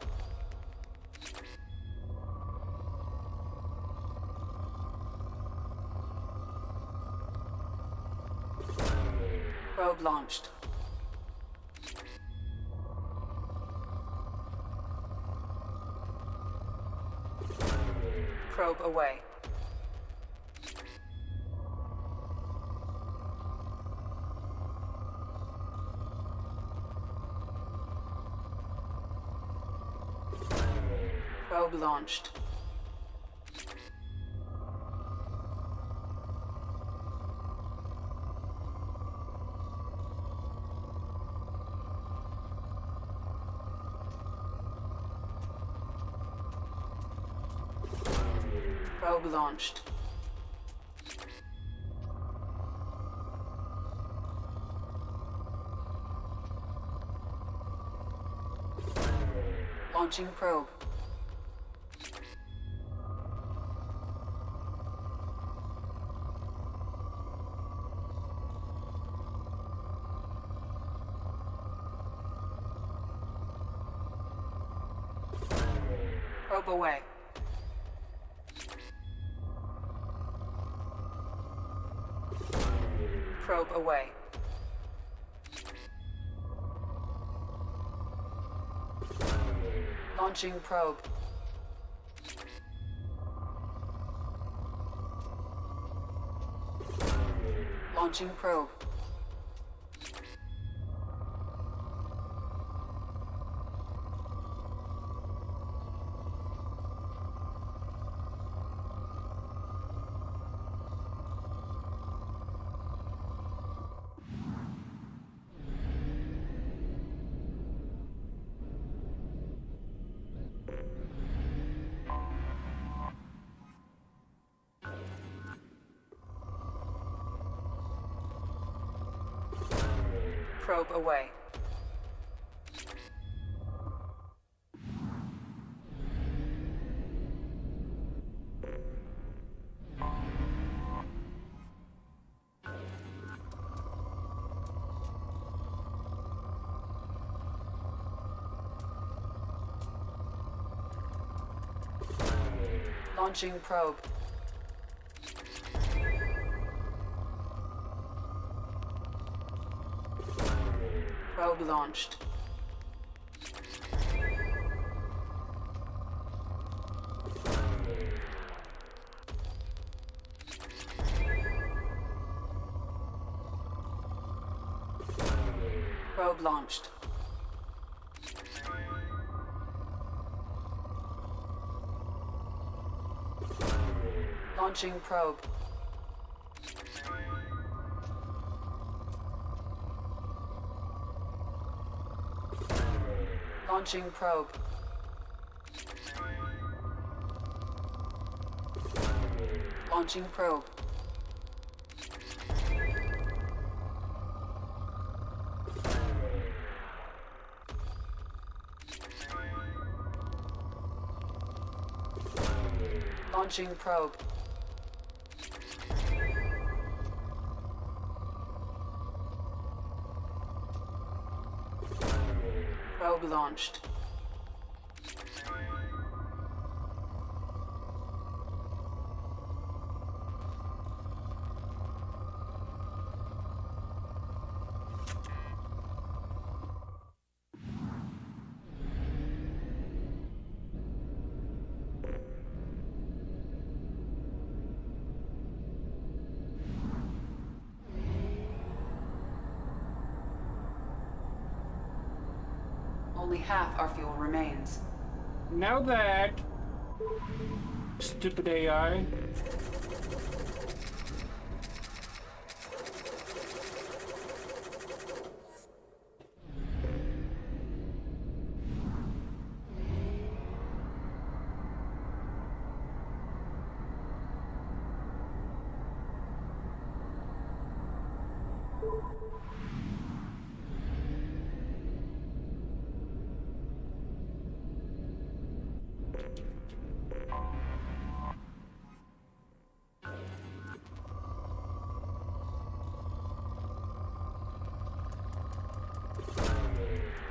Probe launched. Probe away. Probe launched. Probe launched. Launching probe. Probe away. Probe away. Launching probe. Launching probe. Probe away. Launching probe. Probe launched. Probe launched. Launching probe. Launching probe. Launching probe. Launching probe. Probe launched. Only half our fuel remains. Now that stupid AI.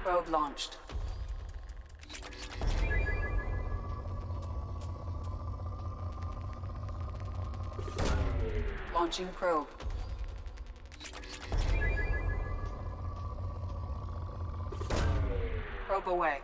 Probe launched. Launching probe. Probe away.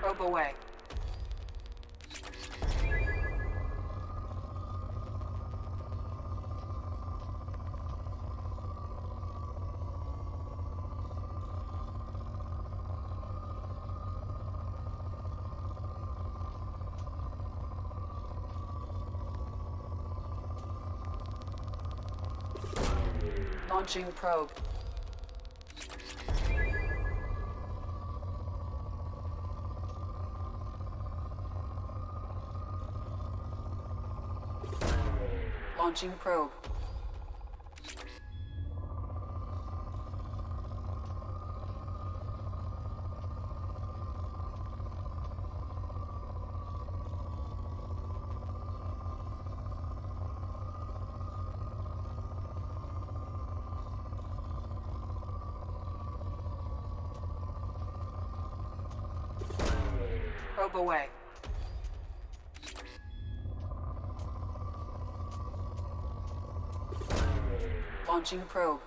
Probe away. Launching probe. Launching probe. Probe away. Launching probe.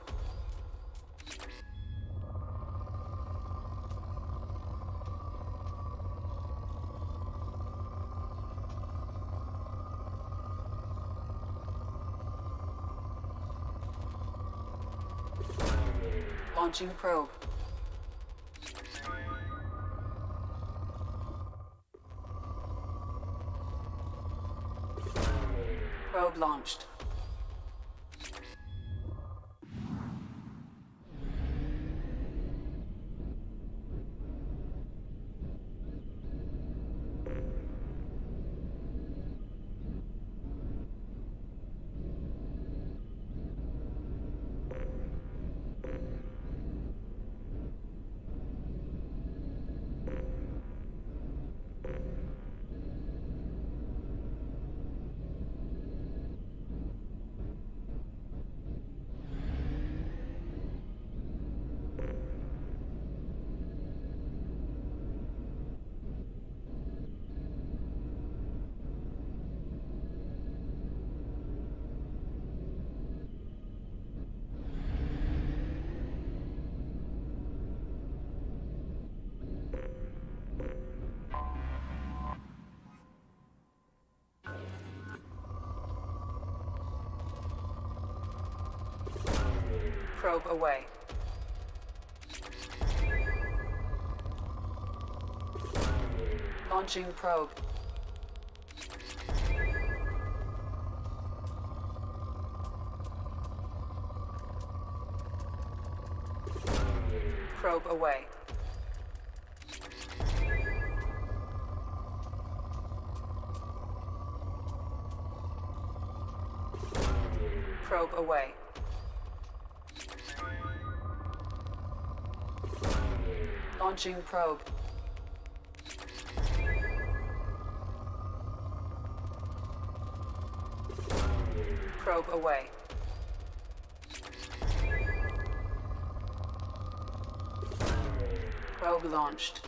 Launching probe. Probe launched. Probe away. Launching probe. Probe away. Probe away. Launching probe. Probe away. Probe launched.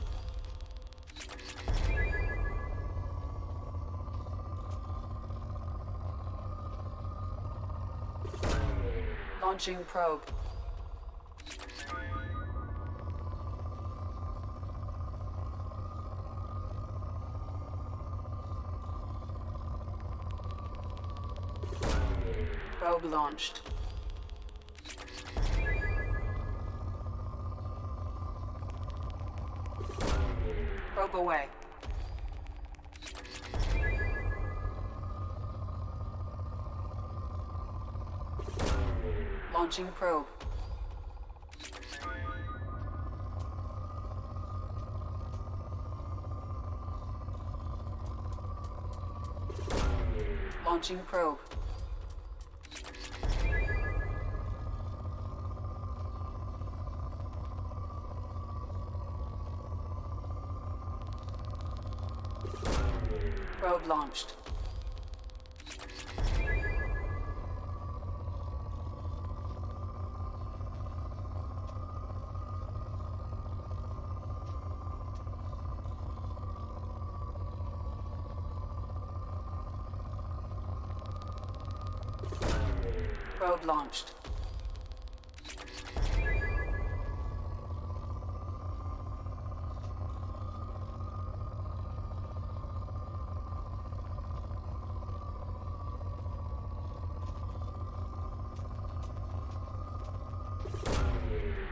Launching probe. Probe launched. Probe away. Launching probe. Launching probe. Probe launched. Probe launched.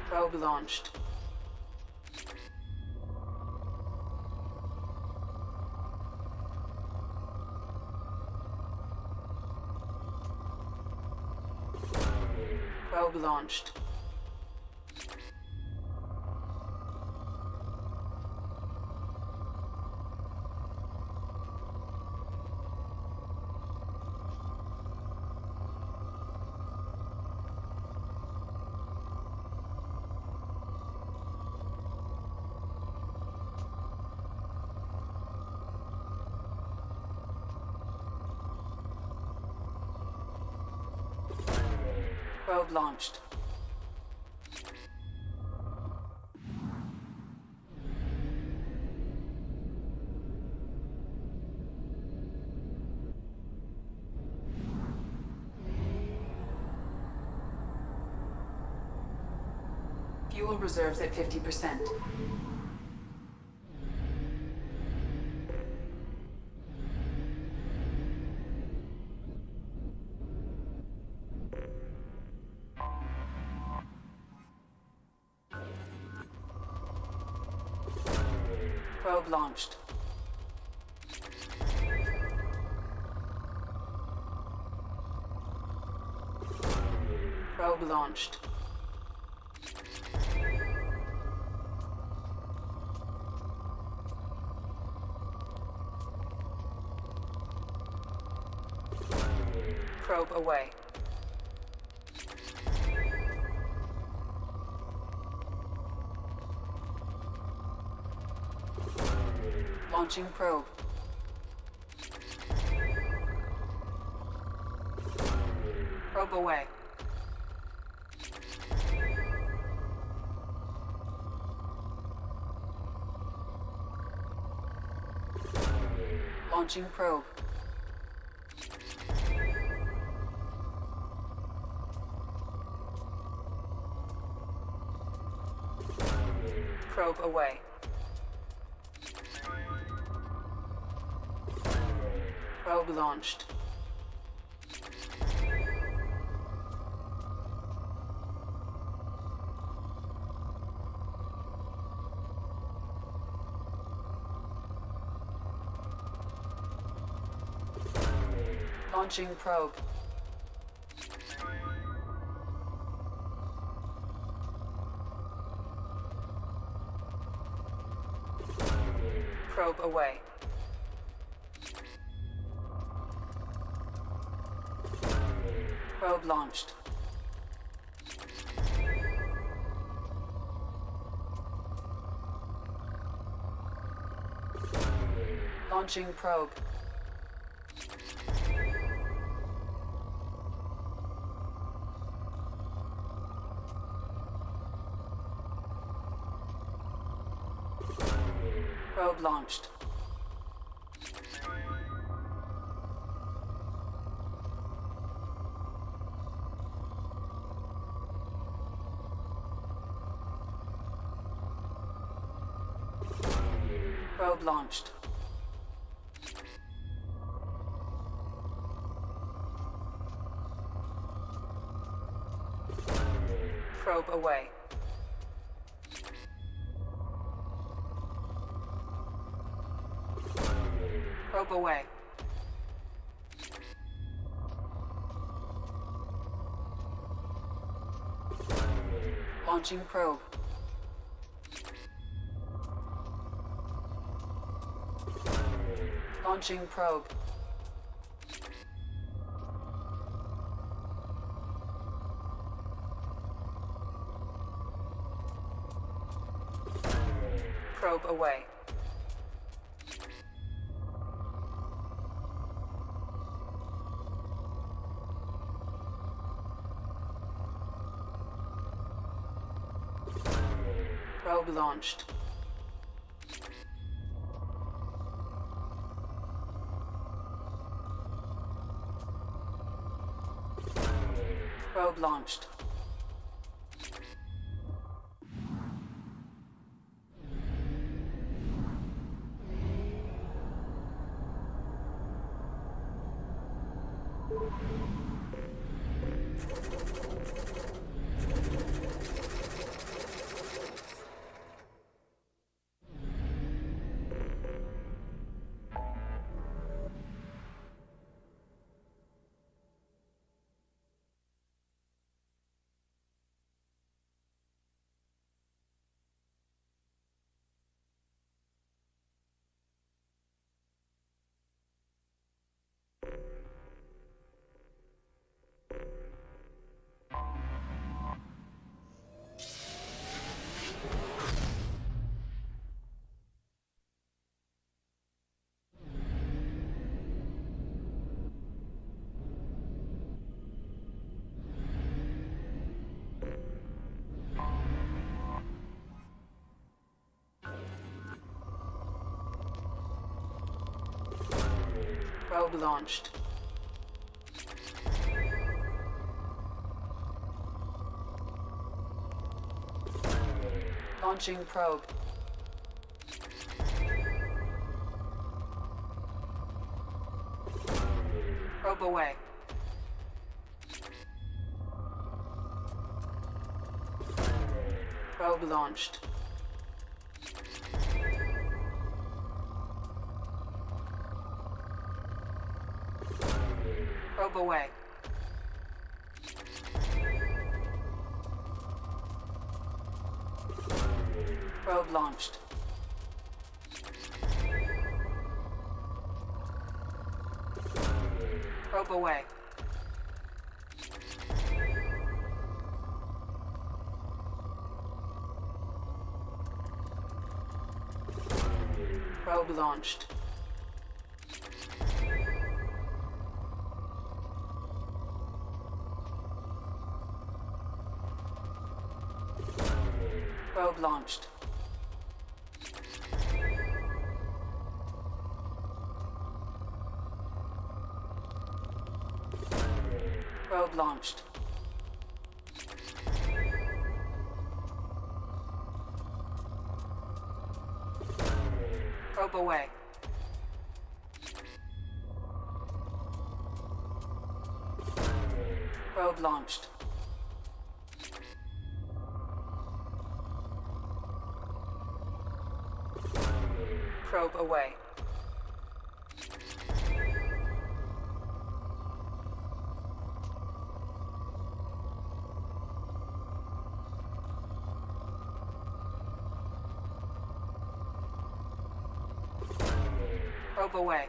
Probe launched. Probe launched. Probe launched. Fuel reserves at 50%. Probe launched. Probe launched. Probe away. Launching probe. Probe away. Launching probe. Probe away. Probe launched. Launching probe. Probe away. Probe launched. Launching probe. Probe launched. Probe launched. Probe away. Probe away. Launching probe. Launching probe. Probe away. Probe launched. Probe launched. Probe launched. Launching probe. Probe away. Probe launched. Probe away. Probe launched. Probe away. Probe launched. Probe launched. Probe launched. Probe away. Probe launched. Probe away. Probe away.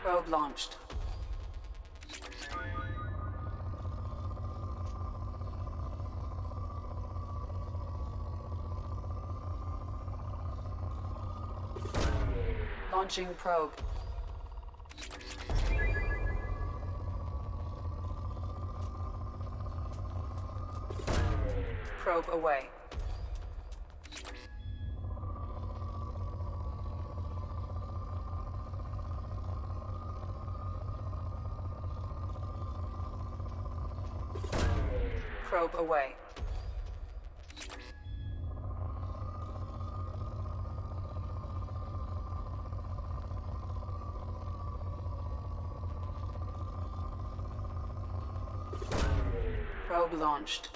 Probe launched. Launching probe. Probe away. Probe away. Probe launched.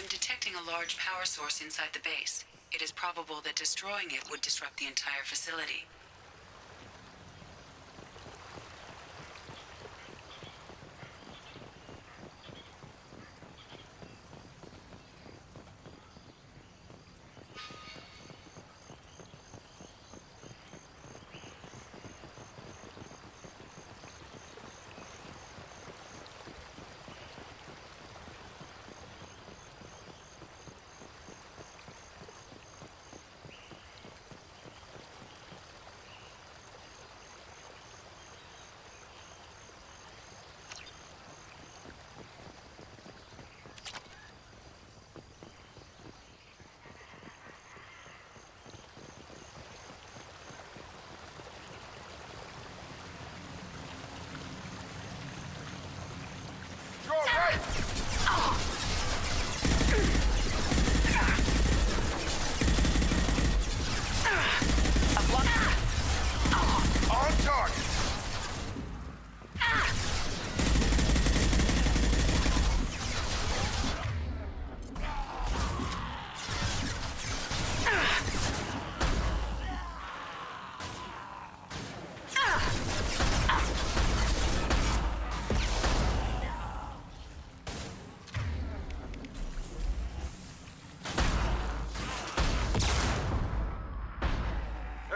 I am detecting a large power source inside the base. It is probable that destroying it would disrupt the entire facility.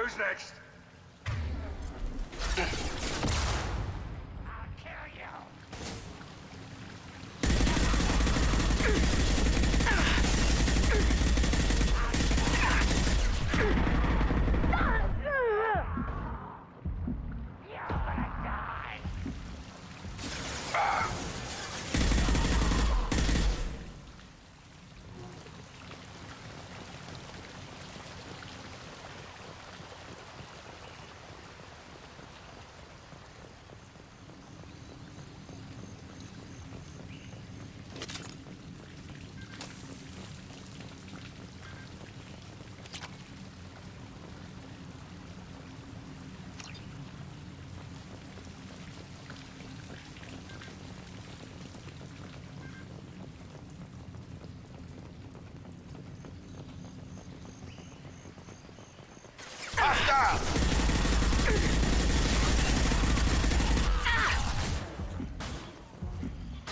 Who's next?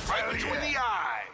Right between the eyes.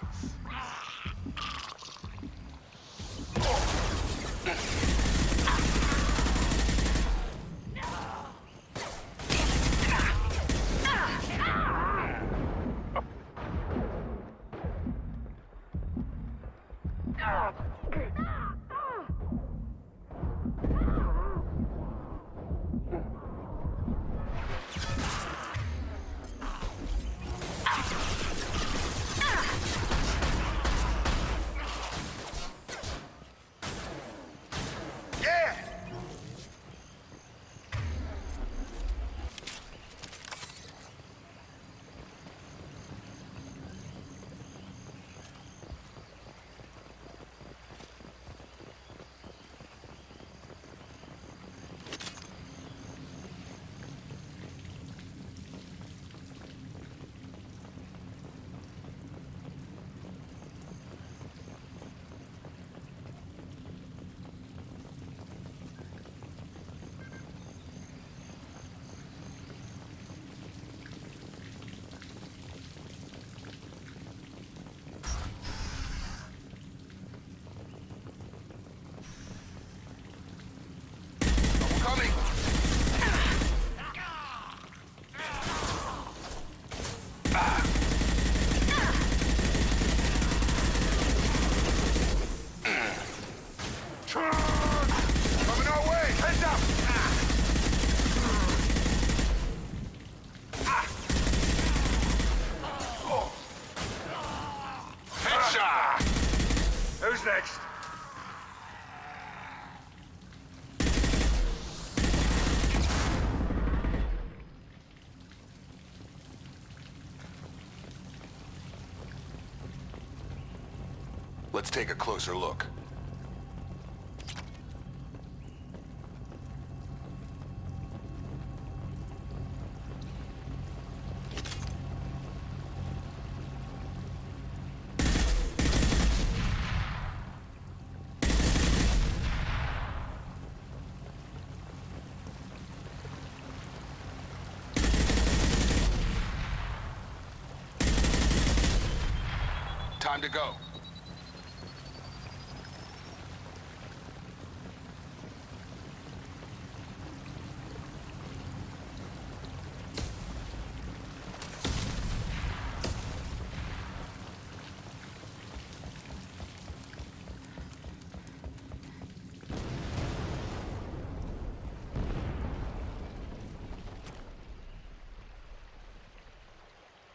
Coming! Coming our way! Heads up! Headshot! Who's next? Let's take a closer look. Time to go.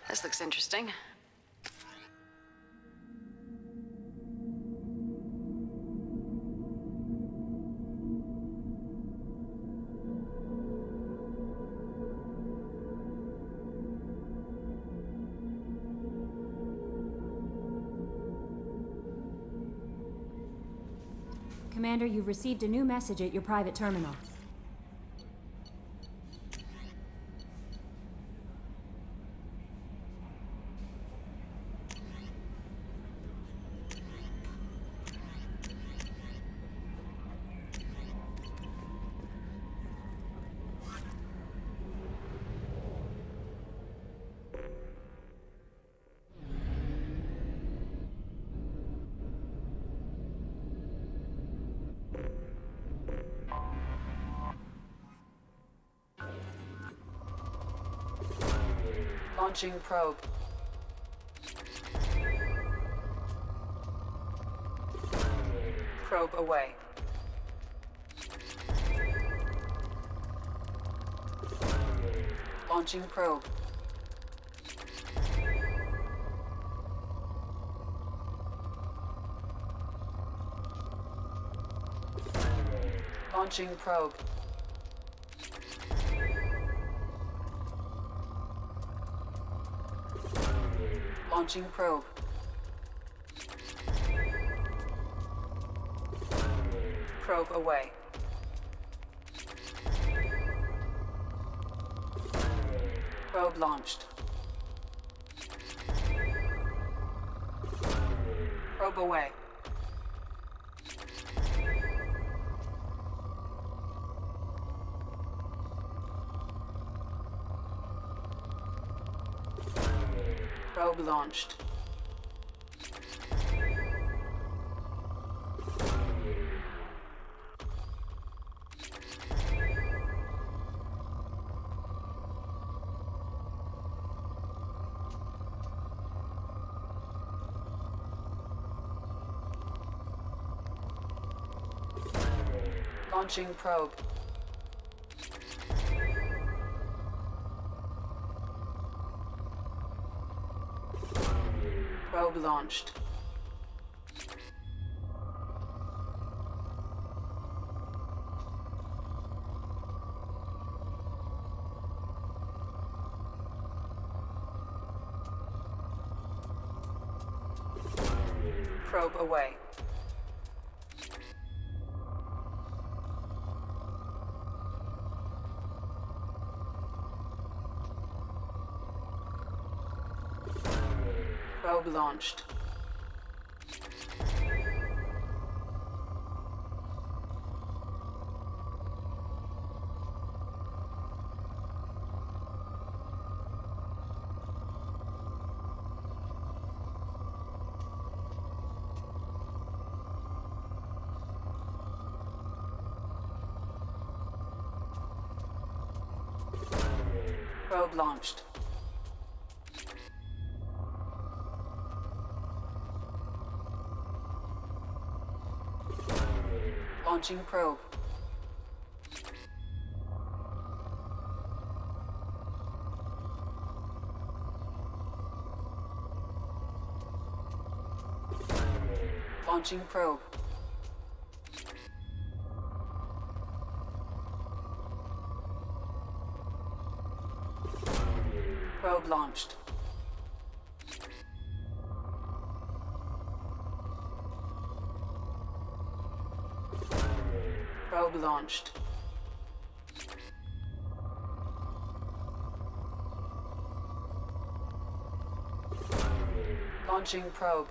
This looks interesting. Commander, you've received a new message at your private terminal. Launching probe. Probe away. Launching probe. Launching probe. Launching probe. Probe away. Probe launched. Probe away. Probe launched. Launching probe. Probe launched. Probe away. Probe launched. Probe launched. Launching probe. Launching probe. Probe launched. Probe launched. Launching probe.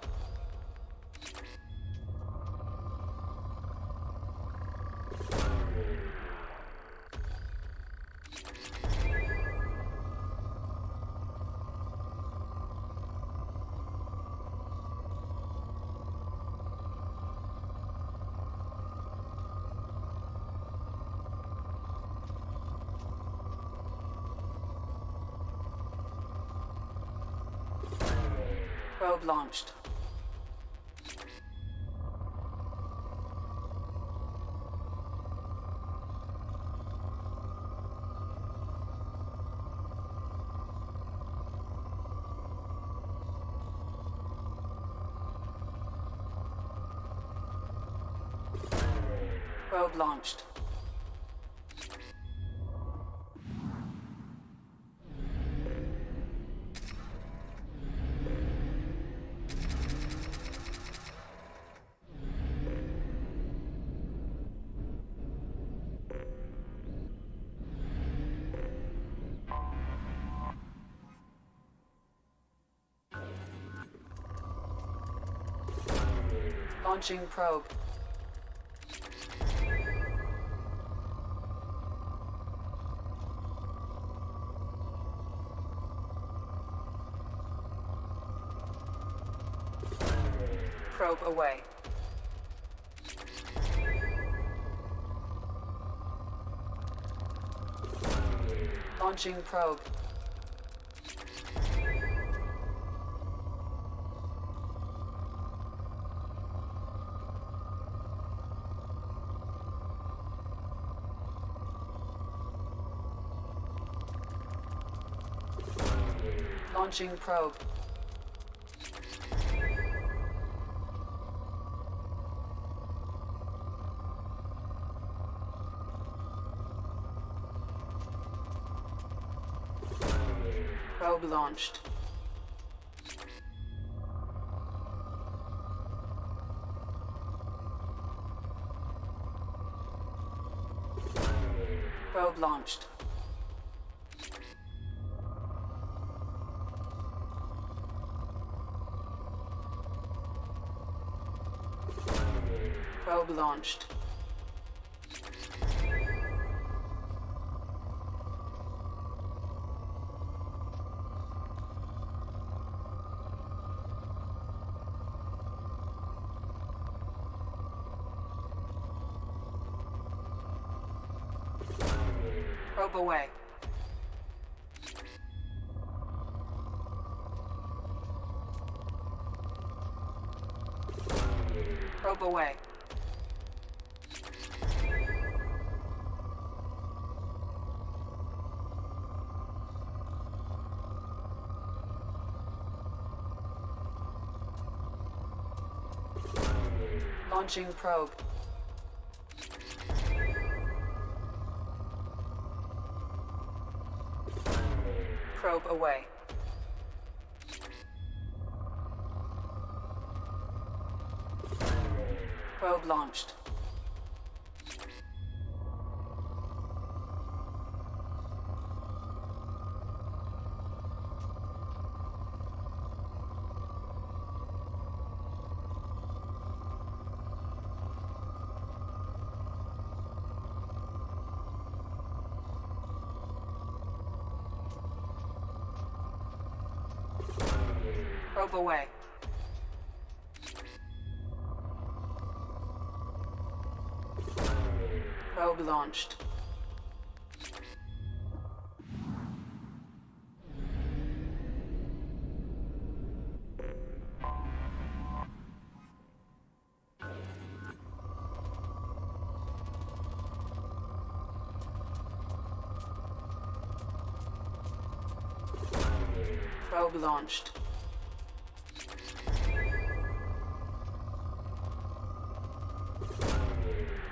Probe launched. Probe launched. Launching probe. Probe away. Launching probe. Launching probe. Probe launched. Probe launched. Probe launched. Probe away. Probe away. Launching probe. Probe away. Probe launched. Probe away. Probe launched. Probe launched.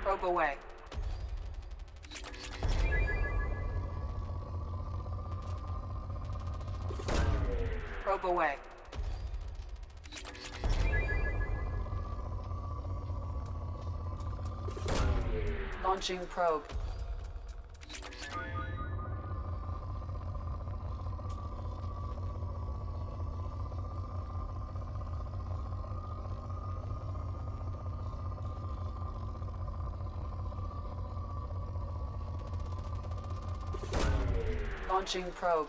Probe away. Probe away. Launching probe. Launching probe.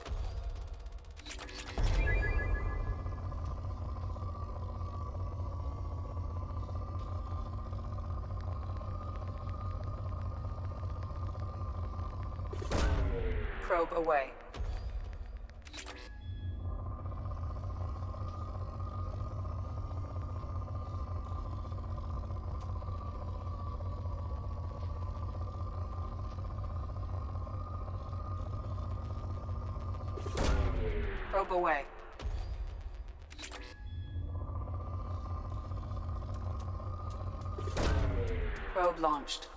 Probe away. Probe away. Probe launched.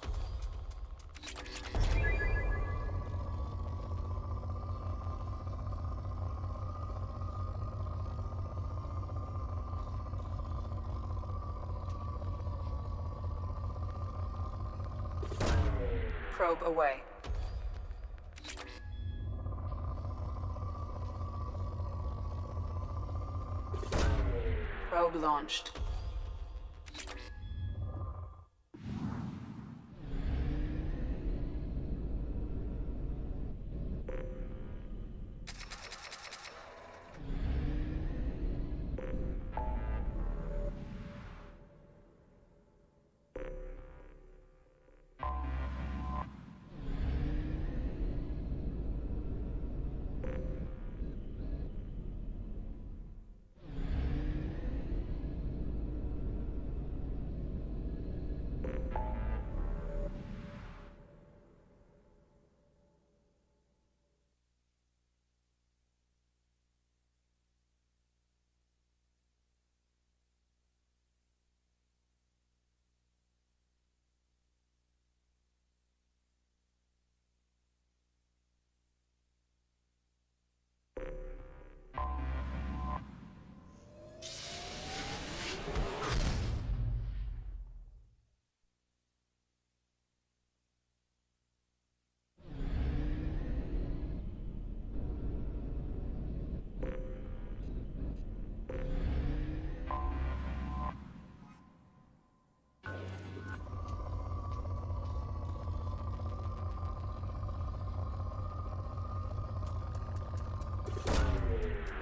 Probe away. Probe launched.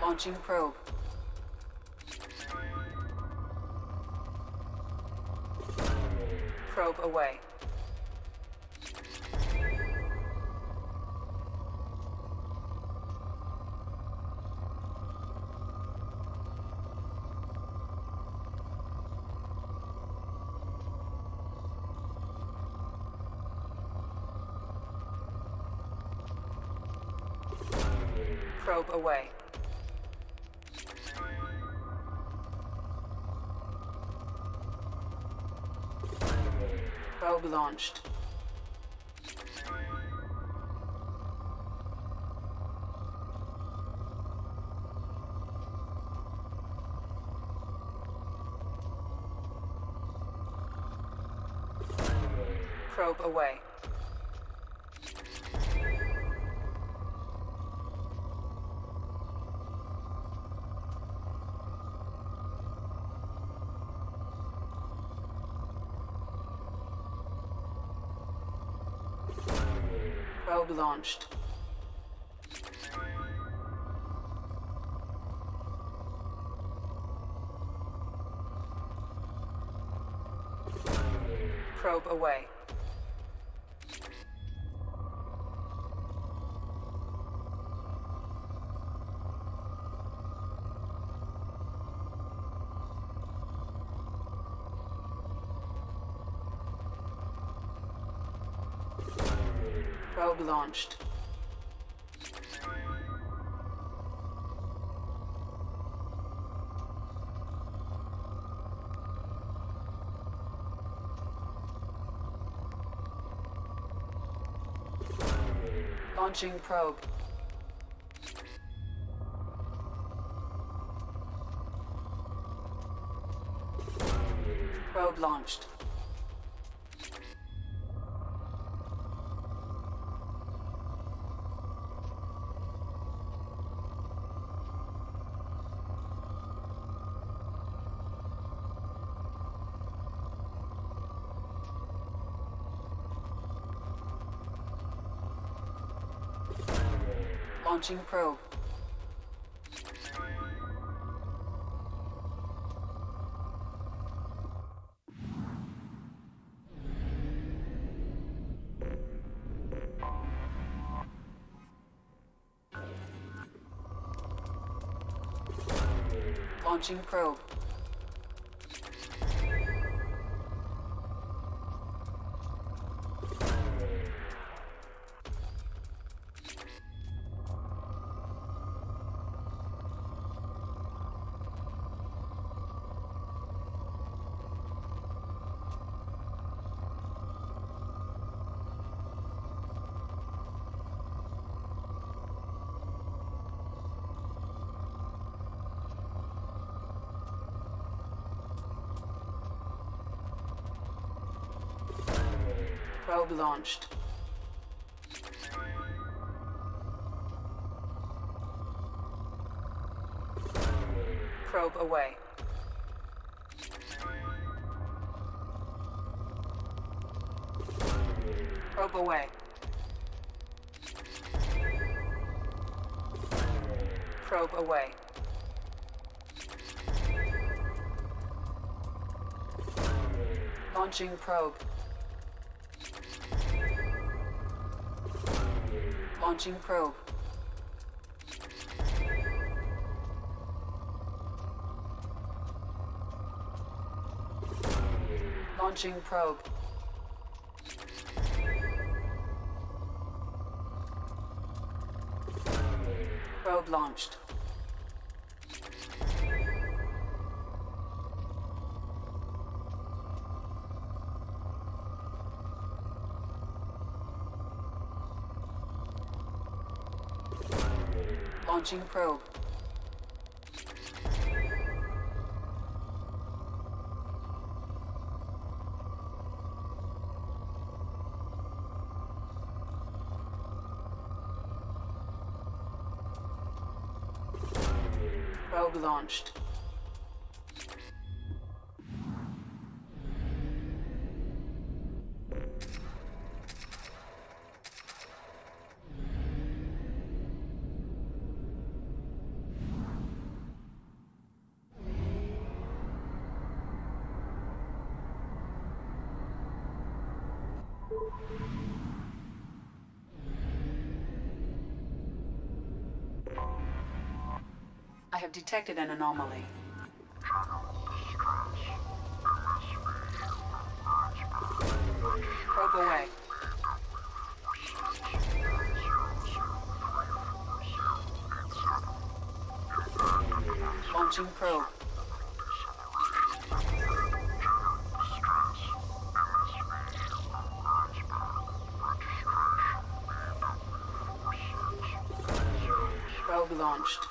Launching probe. Probe away. Probe away. Probe launched. Probe away. Probe launched. Probe away. Probe launched. Launching probe. Probe launched. Launching probe. Launching probe. Probe launched. Probe away. Probe away. Probe away. Launching probe. Launching probe. Launching probe. Probe launched. Launching probe. Probe launched. I have detected an anomaly. Probe away. Launching probe. Probe launched.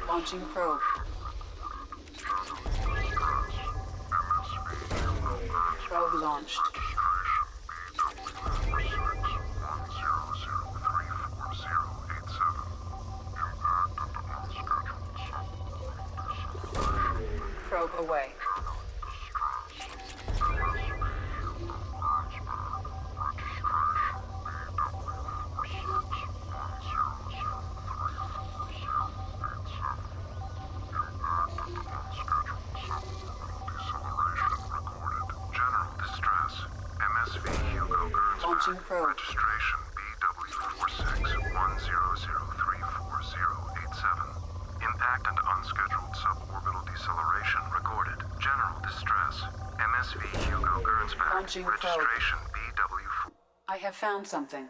Launching probe. Probe launched. Probe away. Launching probe. Registration BW4610034087. Impact and unscheduled suborbital deceleration recorded. General distress. MSV Hugo Gernsback. Launching probe. Registration BW. I have found something.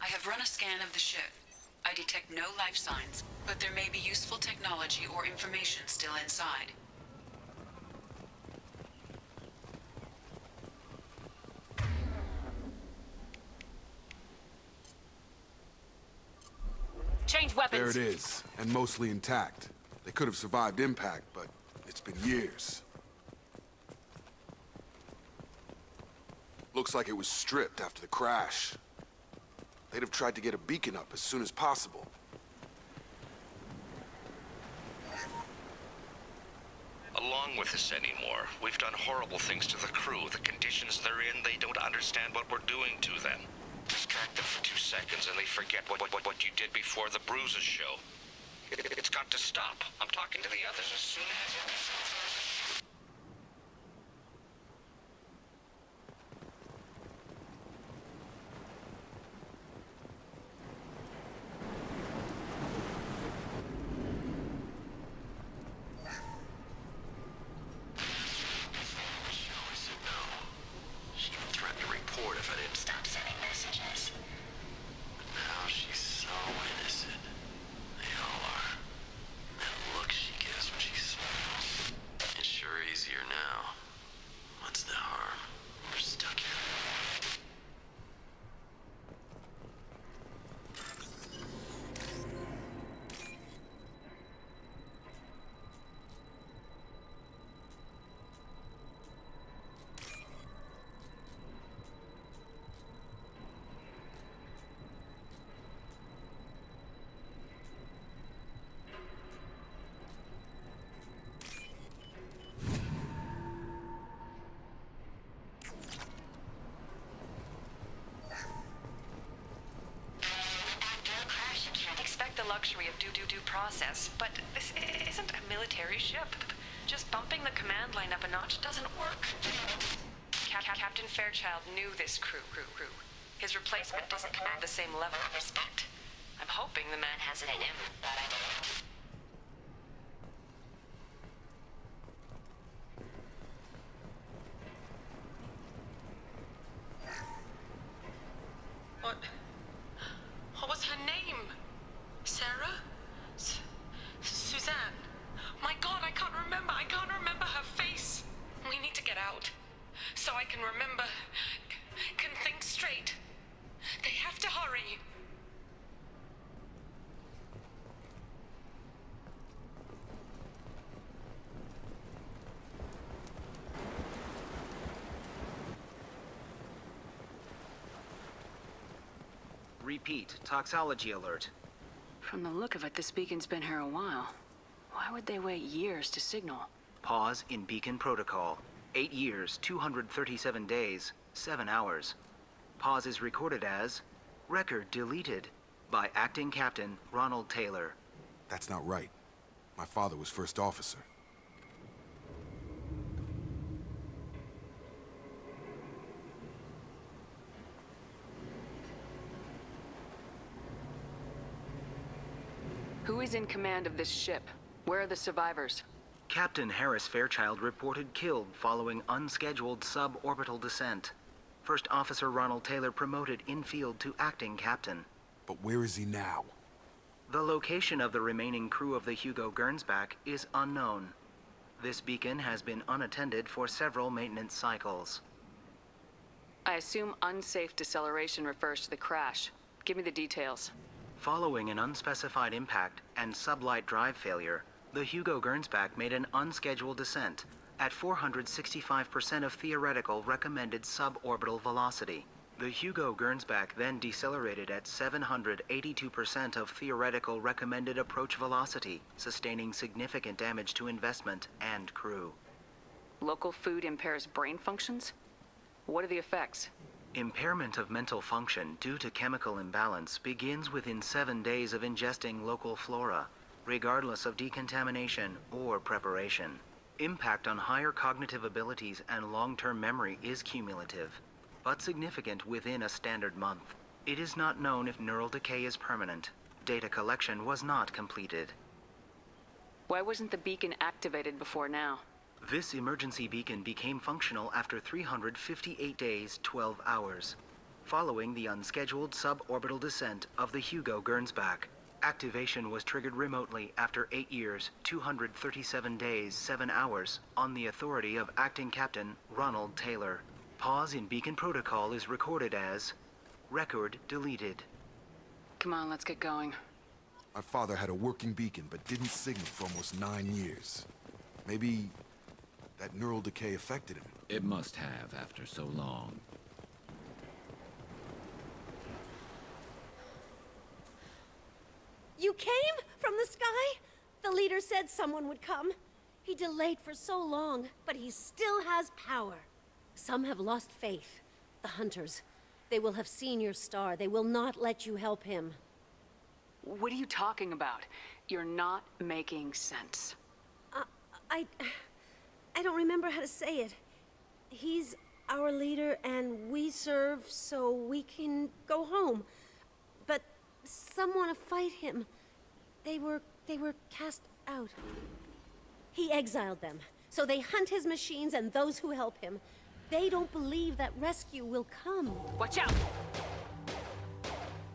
I have run a scan of the ship. I detect no life signs, but there may be useful technology or information still inside. Change weapons. There it is, and mostly intact. They could have survived impact, but it's been years. Looks like it was stripped after the crash. They'd have tried to get a beacon up as soon as possible. Along with this anymore, we've done horrible things to the crew. The conditions they're in, they don't understand what we're doing to them. Distract them for 2 seconds and they forget what you did before the bruises show. It's got to stop. I'm talking to the others as soon as... The luxury of due process, but this isn't a military ship. Just bumping the command line up a notch doesn't work. Captain Fairchild knew this crew. His replacement doesn't command the same level of respect. I'm hoping the man has it in him. What was her name? Sarah? Repeat, toxology alert. From the look of it, this beacon's been here a while. Why would they wait years to signal? Pause in beacon protocol. 8 years, 237 days, 7 hours. Pause is recorded as record deleted by Acting Captain Ronald Taylor. That's not right. My father was first officer. Who is in command of this ship? Where are the survivors? Captain Harris Fairchild reported killed following unscheduled suborbital descent. First Officer Ronald Taylor promoted in-field to acting captain. But where is he now? The location of the remaining crew of the Hugo Gernsback is unknown. This beacon has been unattended for several maintenance cycles. I assume unsafe deceleration refers to the crash. Give me the details. Following an unspecified impact and sublight drive failure, the Hugo Gernsback made an unscheduled descent at 465% of theoretical recommended suborbital velocity. The Hugo Gernsback then decelerated at 782% of theoretical recommended approach velocity, sustaining significant damage to investment and crew. Local food impairs brain functions? What are the effects? Impairment of mental function due to chemical imbalance begins within 7 days of ingesting local flora, regardless of decontamination or preparation. Impact on higher cognitive abilities and long-term memory is cumulative, but significant within a standard month. It is not known if neural decay is permanent. Data collection was not completed. Why wasn't the beacon activated before now? This emergency beacon became functional after 358 days, 12 hours, following the unscheduled suborbital descent of the Hugo Gernsback. Activation was triggered remotely after 8 years, 237 days, 7 hours, on the authority of Acting Captain Ronald Taylor. Pause in beacon protocol is recorded as record deleted. Come on, let's get going. My father had a working beacon, but didn't signal for almost 9 years. Maybe that neural decay affected him. It must have after so long. You came from the sky? The leader said someone would come. He delayed for so long, but he still has power. Some have lost faith. The hunters. They will have seen your star. They will not let you help him. What are you talking about? You're not making sense. I don't remember how to say it. He's our leader and we serve so we can go home. But some want to fight him. They were cast out. He exiled them, so they hunt his machines and those who help him. They don't believe that rescue will come. Watch out!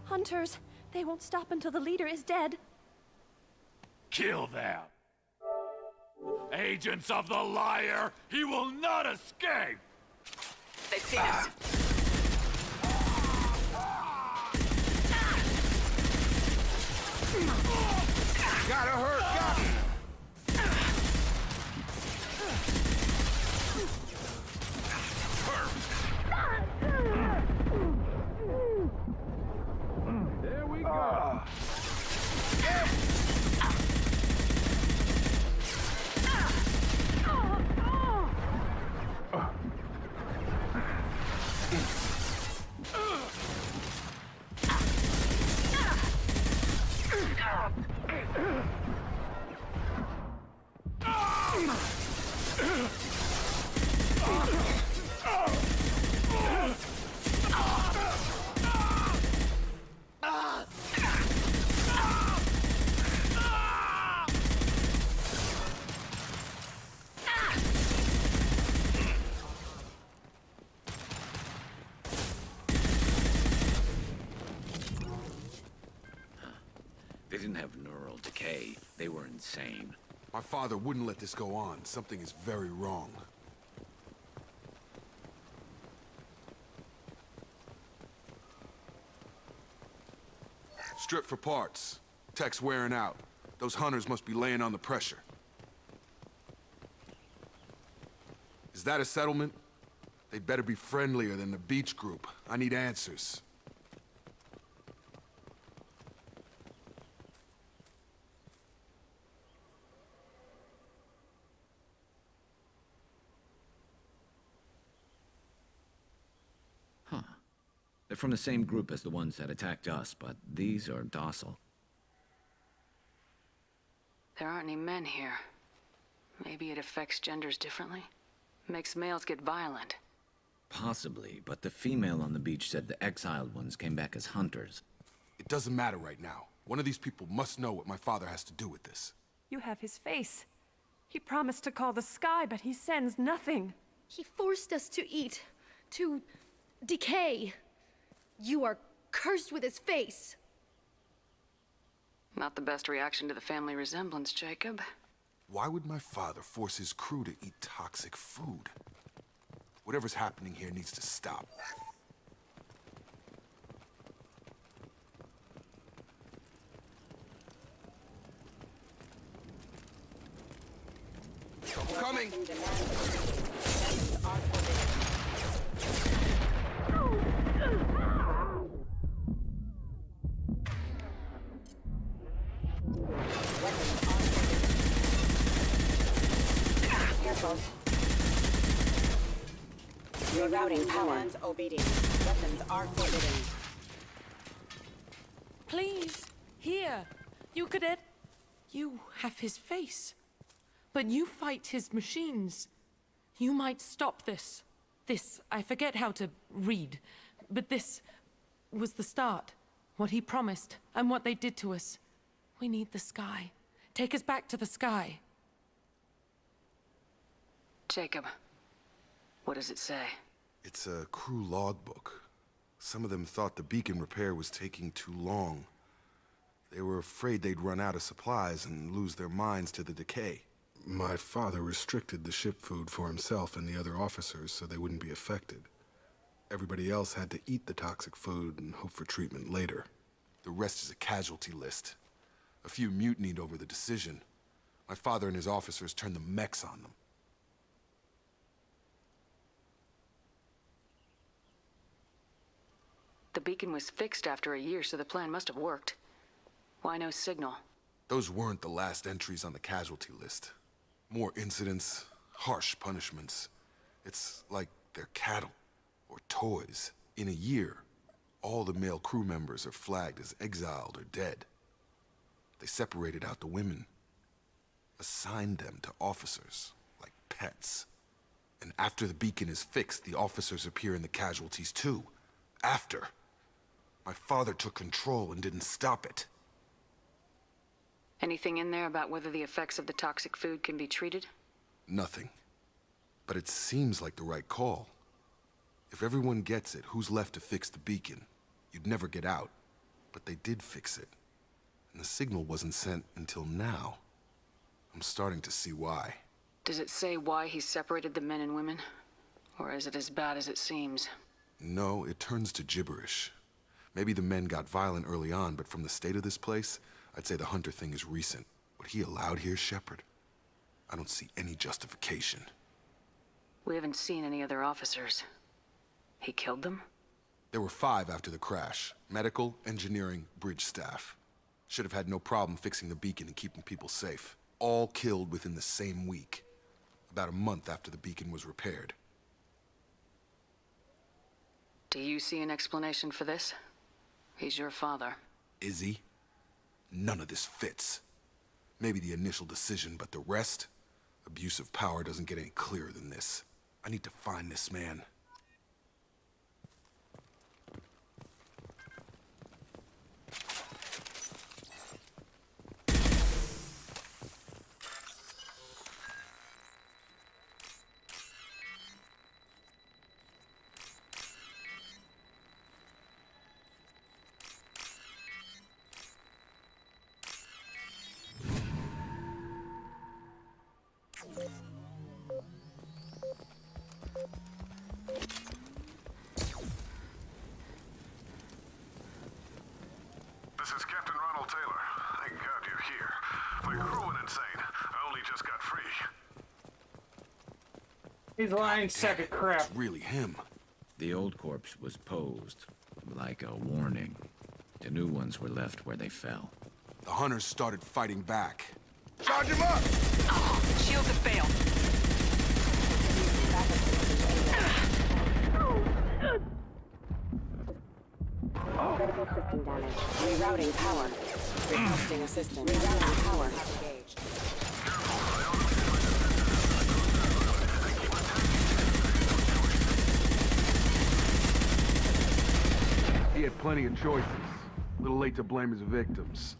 Hunters, they won't stop until the leader is dead. Kill them! Agents of the liar! He will not escape! They've seen us. Gotta hurt, got me! There we go! They didn't have neural decay. They were insane. My father wouldn't let this go on. Something is very wrong. Strip for parts. Tech's wearing out. Those hunters must be laying on the pressure. Is that a settlement? They'd better be friendlier than the beach group. I need answers. They're from the same group as the ones that attacked us, but these are docile. There aren't any men here. Maybe it affects genders differently? Makes males get violent. Possibly, but the female on the beach said the exiled ones came back as hunters. It doesn't matter right now. One of these people must know what my father has to do with this. You have his face. He promised to call the sky, but he sends nothing. He forced us to eat, to decay. You are cursed with his face. Not the best reaction to the family resemblance, Jacob. Why would my father force his crew to eat toxic food? Whatever's happening here needs to stop. Coming! Rerouting Palan's obedience. Weapons are forbidden. Please, here. You cadet. You have his face. But you fight his machines. You might stop this. This, I forget how to read. But this was the start. What he promised, and what they did to us. We need the sky. Take us back to the sky. Jacob, what does it say? It's a crew logbook. Some of them thought the beacon repair was taking too long. They were afraid they'd run out of supplies and lose their minds to the decay. My father restricted the ship food for himself and the other officers so they wouldn't be affected. Everybody else had to eat the toxic food and hope for treatment later. The rest is a casualty list. A few mutinied over the decision. My father and his officers turned the mechs on them. The beacon was fixed after a year, so the plan must have worked. Why no signal? Those weren't the last entries on the casualty list. More incidents, harsh punishments. It's like they're cattle or toys. In a year, all the male crew members are flagged as exiled or dead. They separated out the women, assigned them to officers, like pets. And after the beacon is fixed, the officers appear in the casualties too. After. My father took control and didn't stop it. Anything in there about whether the effects of the toxic food can be treated? Nothing. But it seems like the right call. If everyone gets it, who's left to fix the beacon? You'd never get out. But they did fix it. And the signal wasn't sent until now. I'm starting to see why. Does it say why he separated the men and women? Or is it as bad as it seems? No, it turns to gibberish. Maybe the men got violent early on, but from the state of this place, I'd say the Hunter thing is recent. What he allowed here, Shepard, I don't see any justification. We haven't seen any other officers. He killed them? There were 5 after the crash. Medical, engineering, bridge staff. Should have had no problem fixing the beacon and keeping people safe. All killed within the same week. About a month after the beacon was repaired. Do you see an explanation for this? He's your father. Is he? None of this fits. Maybe the initial decision, but the rest? Abuse of power doesn't get any clearer than this. I need to find this man. This is Captain Ronald Taylor. Thank God you're here. My crew went insane. I only just got free. He's a lying sack of crap. It's really him. The old corpse was posed, like a warning. The new ones were left where they fell. The hunters started fighting back. Charge him up! Shields have failed. System damage. Rerouting power. Requesting assistance. Rerouting power. Engaged. He had plenty of choices. A little late to blame his victims.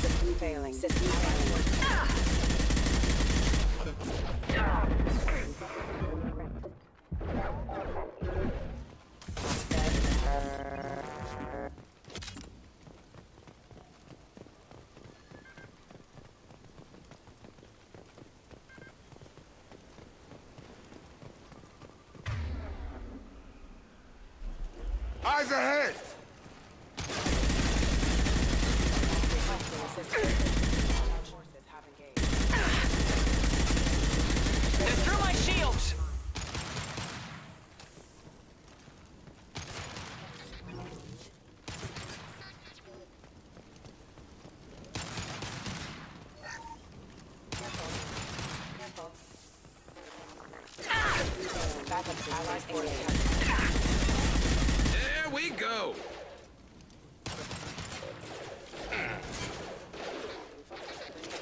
System failing. System failing. Eyes ahead! They're through my shields! There we go!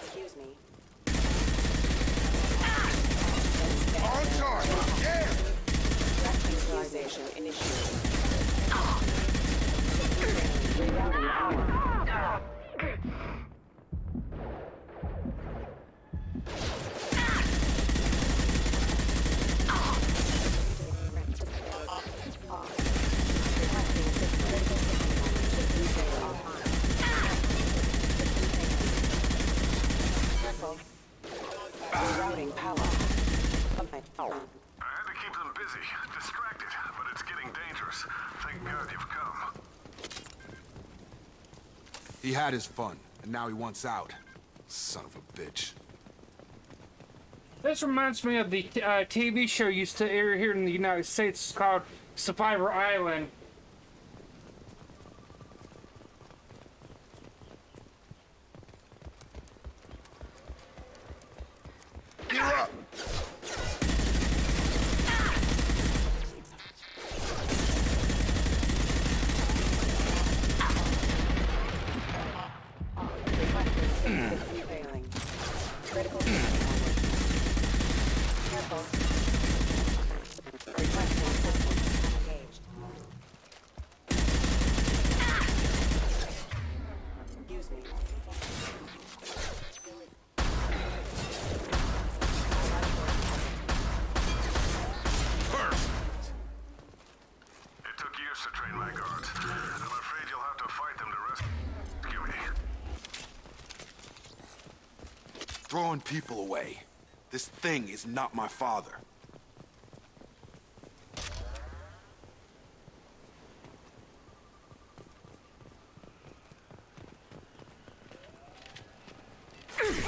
Excuse me. On target! Yeah! Neutralization initiated. Rerouting power. Rerouting power. I had to keep them busy, distracted, but it's getting dangerous. Thank God you've come. He had his fun, and now he wants out. Son of a bitch. This reminds me of the TV show used to air here in the United States called Survivor Island. You're up! Failing. Critical. Careful. Requesting assistance. Engaged. Excuse me. It took years to train my guards. I'm afraid you'll have to fight them to rescue me. Throwing people away. This thing is not my father.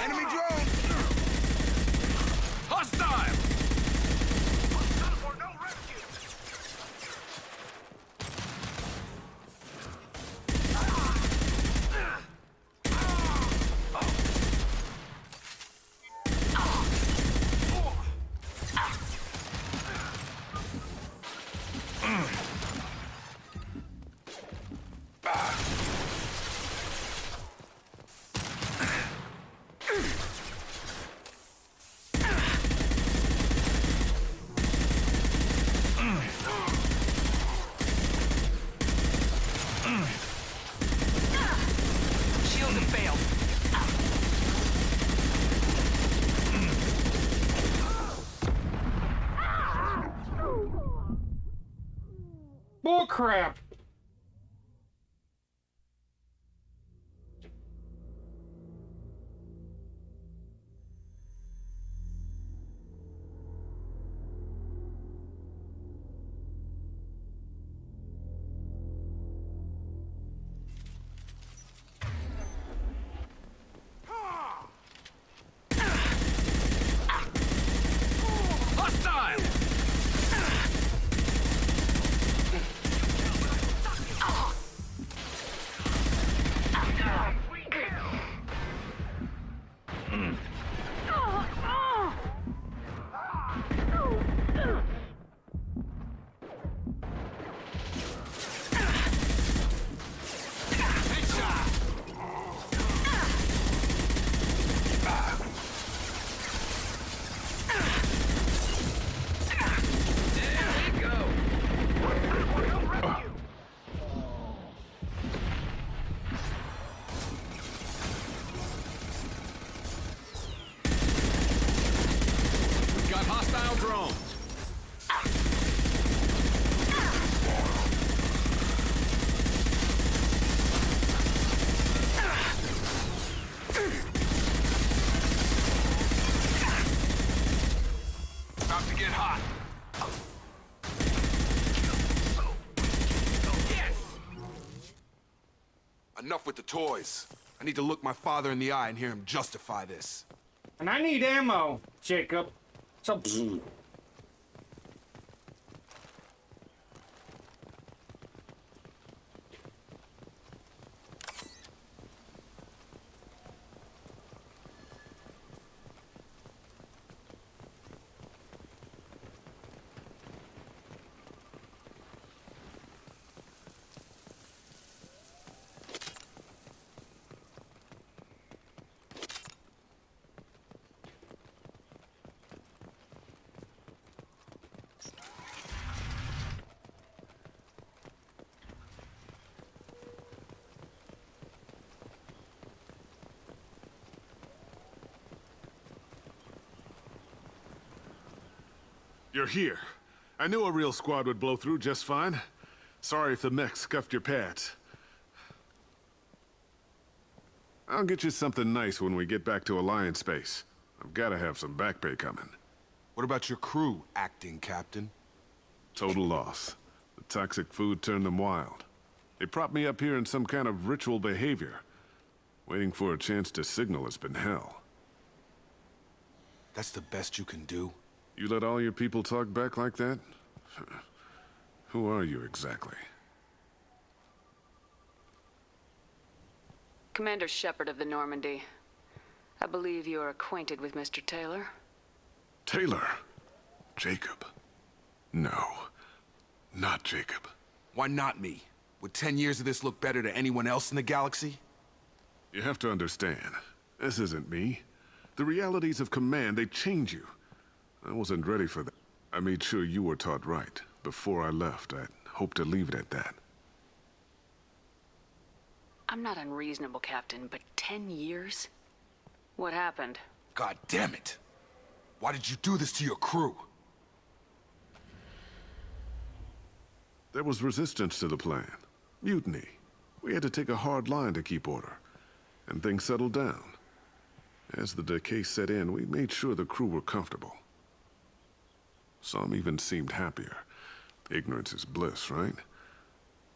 Enemy drone! Hostile! Shields have failed. Bullcrap! Hostile! drones. About to get hot. Enough with the toys. I need to look my father in the eye and hear him justify this. And I need ammo, Jacob. So. You're here. I knew a real squad would blow through just fine. Sorry if the mech scuffed your pads. I'll get you something nice when we get back to Alliance space. I've gotta have some back pay coming. What about your crew, acting captain? Total loss. The toxic food turned them wild. They propped me up here in some kind of ritual behavior. Waiting for a chance to signal has been hell. That's the best you can do? You let all your people talk back like that? Who are you exactly? Commander Shepard of the Normandy. I believe you are acquainted with Mr. Taylor. Taylor? Jacob? No. Not Jacob. Why not me? Would 10 years of this look better to anyone else in the galaxy? You have to understand, this isn't me. The realities of command, they change you. I wasn't ready for that. I made sure you were taught right. Before I left, I hoped to leave it at that. I'm not unreasonable, Captain, but 10 years? What happened? God damn it! Why did you do this to your crew? There was resistance to the plan. Mutiny. We had to take a hard line to keep order. And things settled down. As the decay set in, we made sure the crew were comfortable. Some even seemed happier. Ignorance is bliss, right?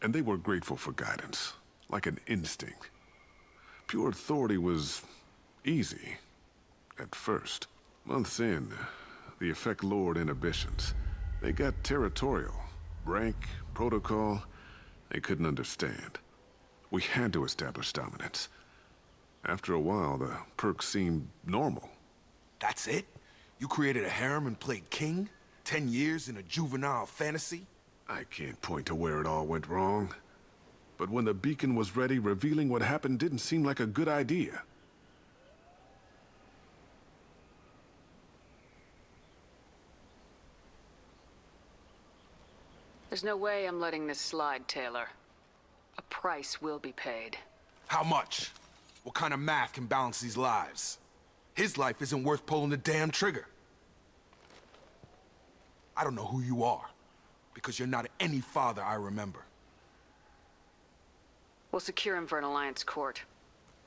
And they were grateful for guidance, like an instinct. Pure authority was easy, at first. Months in, the effect lowered inhibitions. They got territorial. Rank, protocol, they couldn't understand. We had to establish dominance. After a while, the perks seemed normal. That's it? You created a harem and played king? 10 years in a juvenile fantasy? I can't point to where it all went wrong. But when the beacon was ready, revealing what happened didn't seem like a good idea. There's no way I'm letting this slide, Taylor. A price will be paid. How much? What kind of math can balance these lives? His life isn't worth pulling the damn trigger. I don't know who you are, because you're not any father I remember. We'll secure him for an Alliance court.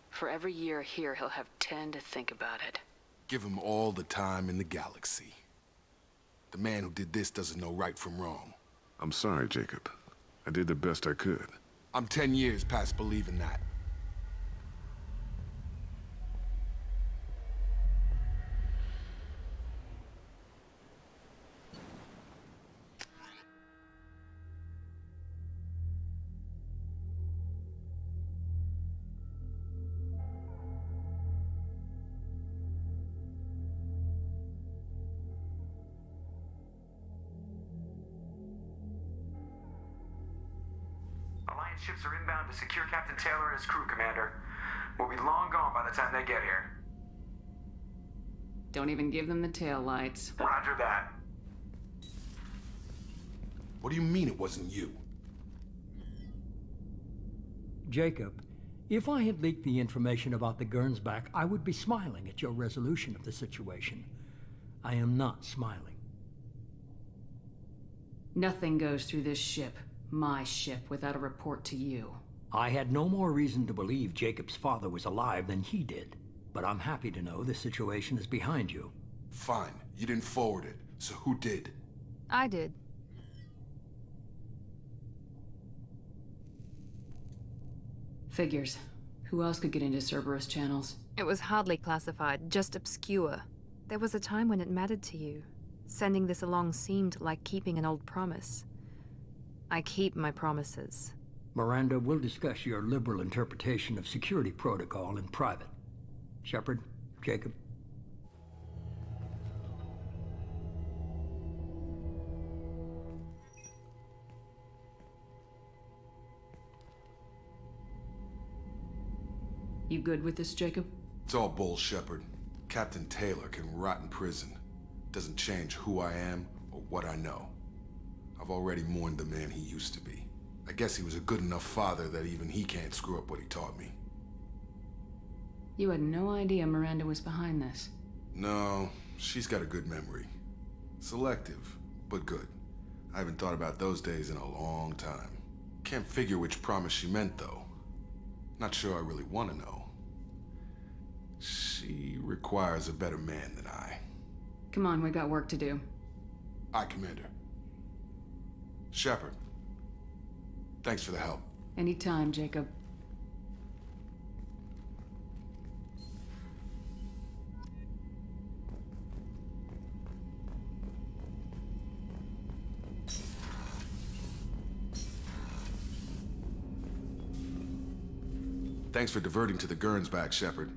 For every year here, he'll have 10 to think about it. Give him all the time in the galaxy. The man who did this doesn't know right from wrong. I'm sorry, Jacob. I did the best I could. I'm 10 years past believing that. Alliance ships are inbound to secure Captain Taylor and his crew, Commander. We'll be long gone by the time they get here. Don't even give them the tail lights. Roger that. What do you mean it wasn't you? Jacob, if I had leaked the information about the Gernsback, I would be smiling at your resolution of the situation. I am not smiling. Nothing goes through this ship, my ship, without a report to you. I had no more reason to believe Jacob's father was alive than he did, but I'm happy to know the situation is behind you. Fine, you didn't forward it, so who did? I did. Figures. Who else could get into Cerberus channels? It was hardly classified, just obscure. There was a time when it mattered to you. Sending this along seemed like keeping an old promise. I keep my promises. Miranda, we'll discuss your liberal interpretation of security protocol in private. Shepard, Jacob. You good with this, Jacob? It's all bull, Shepard. Captain Taylor can rot in prison. Doesn't change who I am or what I know. I've already mourned the man he used to be. I guess he was a good enough father that even he can't screw up what he taught me. You had no idea Miranda was behind this. No, she's got a good memory. Selective, but good. I haven't thought about those days in a long time. Can't figure which promise she meant, though. Not sure I really want to know. She requires a better man than I. Come on, we got work to do. Aye, Commander. Shepard. Thanks for the help. Anytime, Jacob. Thanks for diverting to the Gurns back, Shepard.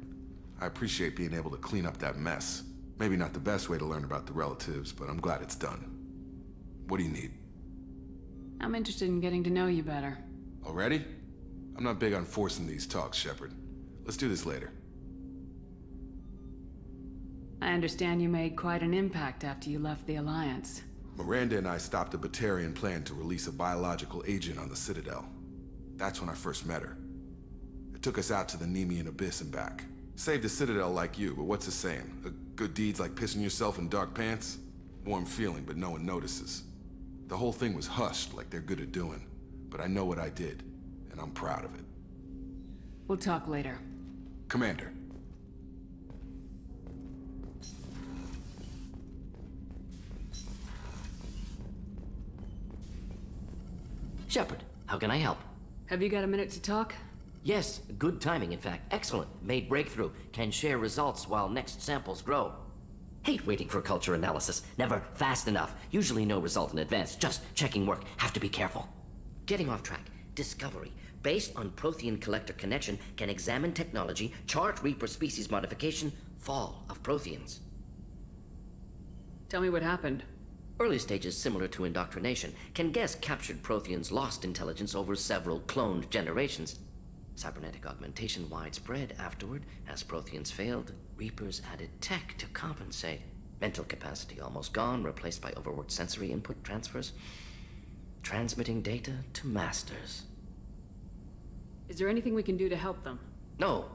I appreciate being able to clean up that mess. Maybe not the best way to learn about the relatives, but I'm glad it's done. What do you need? I'm interested in getting to know you better. Already? I'm not big on forcing these talks, Shepard. Let's do this later. I understand you made quite an impact after you left the Alliance. Miranda and I stopped a Batarian plan to release a biological agent on the Citadel. That's when I first met her. It took us out to the Nemean Abyss and back. Saved the Citadel like you, but what's the saying? A good deed's like pissing yourself in dark pants? Warm feeling, but no one notices. The whole thing was hushed like they're good at doing. But I know what I did, and I'm proud of it. We'll talk later. Commander. Shepard, how can I help? Have you got a minute to talk? Yes, good timing, in fact. Excellent. Made breakthrough. Can share results while next samples grow. Hate waiting for culture analysis. Never fast enough. Usually no result in advance. Just checking work. Have to be careful. Getting off track. Discovery. Based on Prothean collector connection, can examine technology, chart Reaper species modification, fall of Protheans. Tell me what happened. Early stages similar to indoctrination. Can guess captured Protheans lost intelligence over several cloned generations. Cybernetic augmentation widespread afterward. As Protheans failed, Reapers added tech to compensate. Mental capacity almost gone, replaced by overworked sensory input transfers. Transmitting data to masters. Is there anything we can do to help them? No.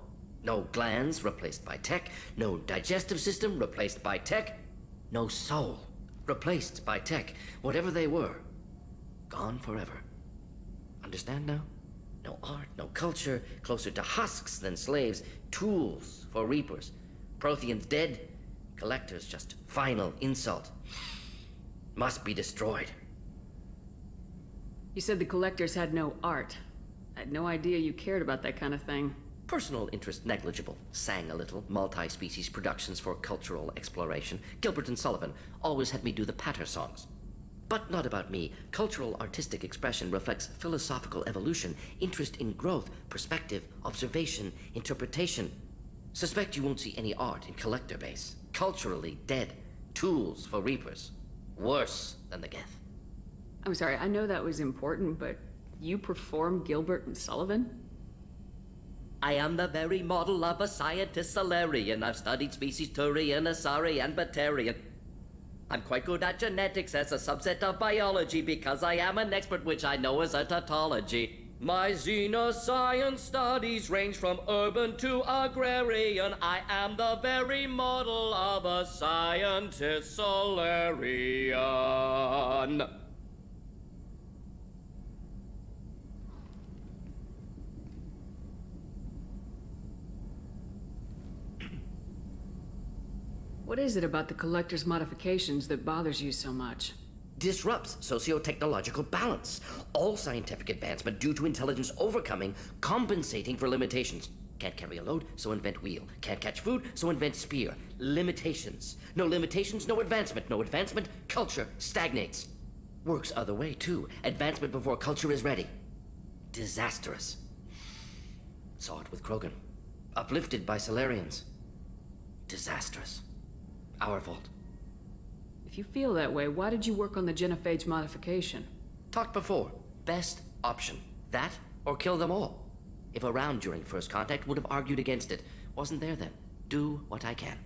No glands replaced by tech. No digestive system replaced by tech. No soul replaced by tech. Whatever they were, gone forever. Understand now? No art, no culture, closer to husks than slaves, tools for Reapers. Protheans dead, collectors just final insult. Must be destroyed. You said the collectors had no art. I had no idea you cared about that kind of thing. Personal interest negligible. Sang a little. Multi-species productions for cultural exploration. Gilbert and Sullivan always had me do the patter songs. But not about me. Cultural artistic expression reflects philosophical evolution, interest in growth, perspective, observation, interpretation. Suspect you won't see any art in collector base. Culturally dead. Tools for Reapers. Worse than the Geth. I'm sorry, I know that was important, but you perform Gilbert and Sullivan? I am the very model of a scientist Solarian. I've studied species Turian, Asari, and Batarian. I'm quite good at genetics as a subset of biology because I am an expert, which I know is a tautology. My xenoscience studies range from urban to agrarian. I am the very model of a scientist Solarian. What is it about the Collector's modifications that bothers you so much? Disrupts socio-technological balance. All scientific advancement due to intelligence overcoming, compensating for limitations. Can't carry a load, so invent wheel. Can't catch food, so invent spear. Limitations. No limitations, no advancement. No advancement, culture stagnates. Works other way, too. Advancement before culture is ready. Disastrous. Saw it with Krogan. Uplifted by Solarians. Disastrous. Our fault. If you feel that way, why did you work on the genophage modification? Talked before. Best option. That, or kill them all. If around during first contact, would have argued against it. Wasn't there then. Do what I can.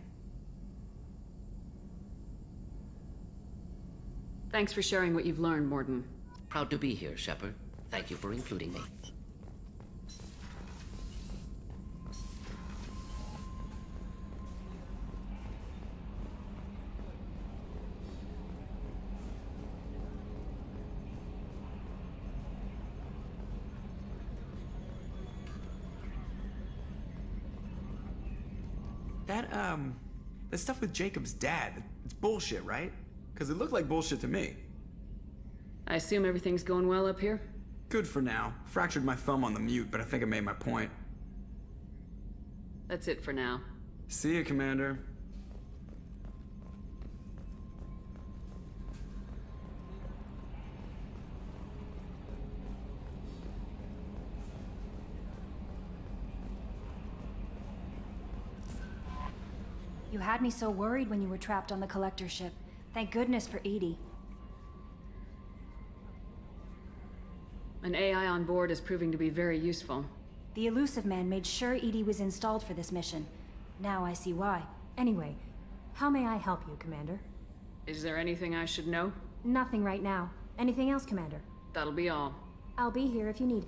Thanks for sharing what you've learned, Morden. Proud to be here, Shepard. Thank you for including me. That stuff with Jacob's dad, it's bullshit, right? Because it looked like bullshit to me. I assume everything's going well up here? Good for now. Fractured my thumb on the mute, but I think I made my point. That's it for now. See ya, Commander. You had me so worried when you were trapped on the Collector ship. Thank goodness for Edie. An AI on board is proving to be very useful. The Elusive Man made sure Edie was installed for this mission. Now I see why. Anyway, how may I help you, Commander? Is there anything I should know? Nothing right now. Anything else, Commander? That'll be all. I'll be here if you need.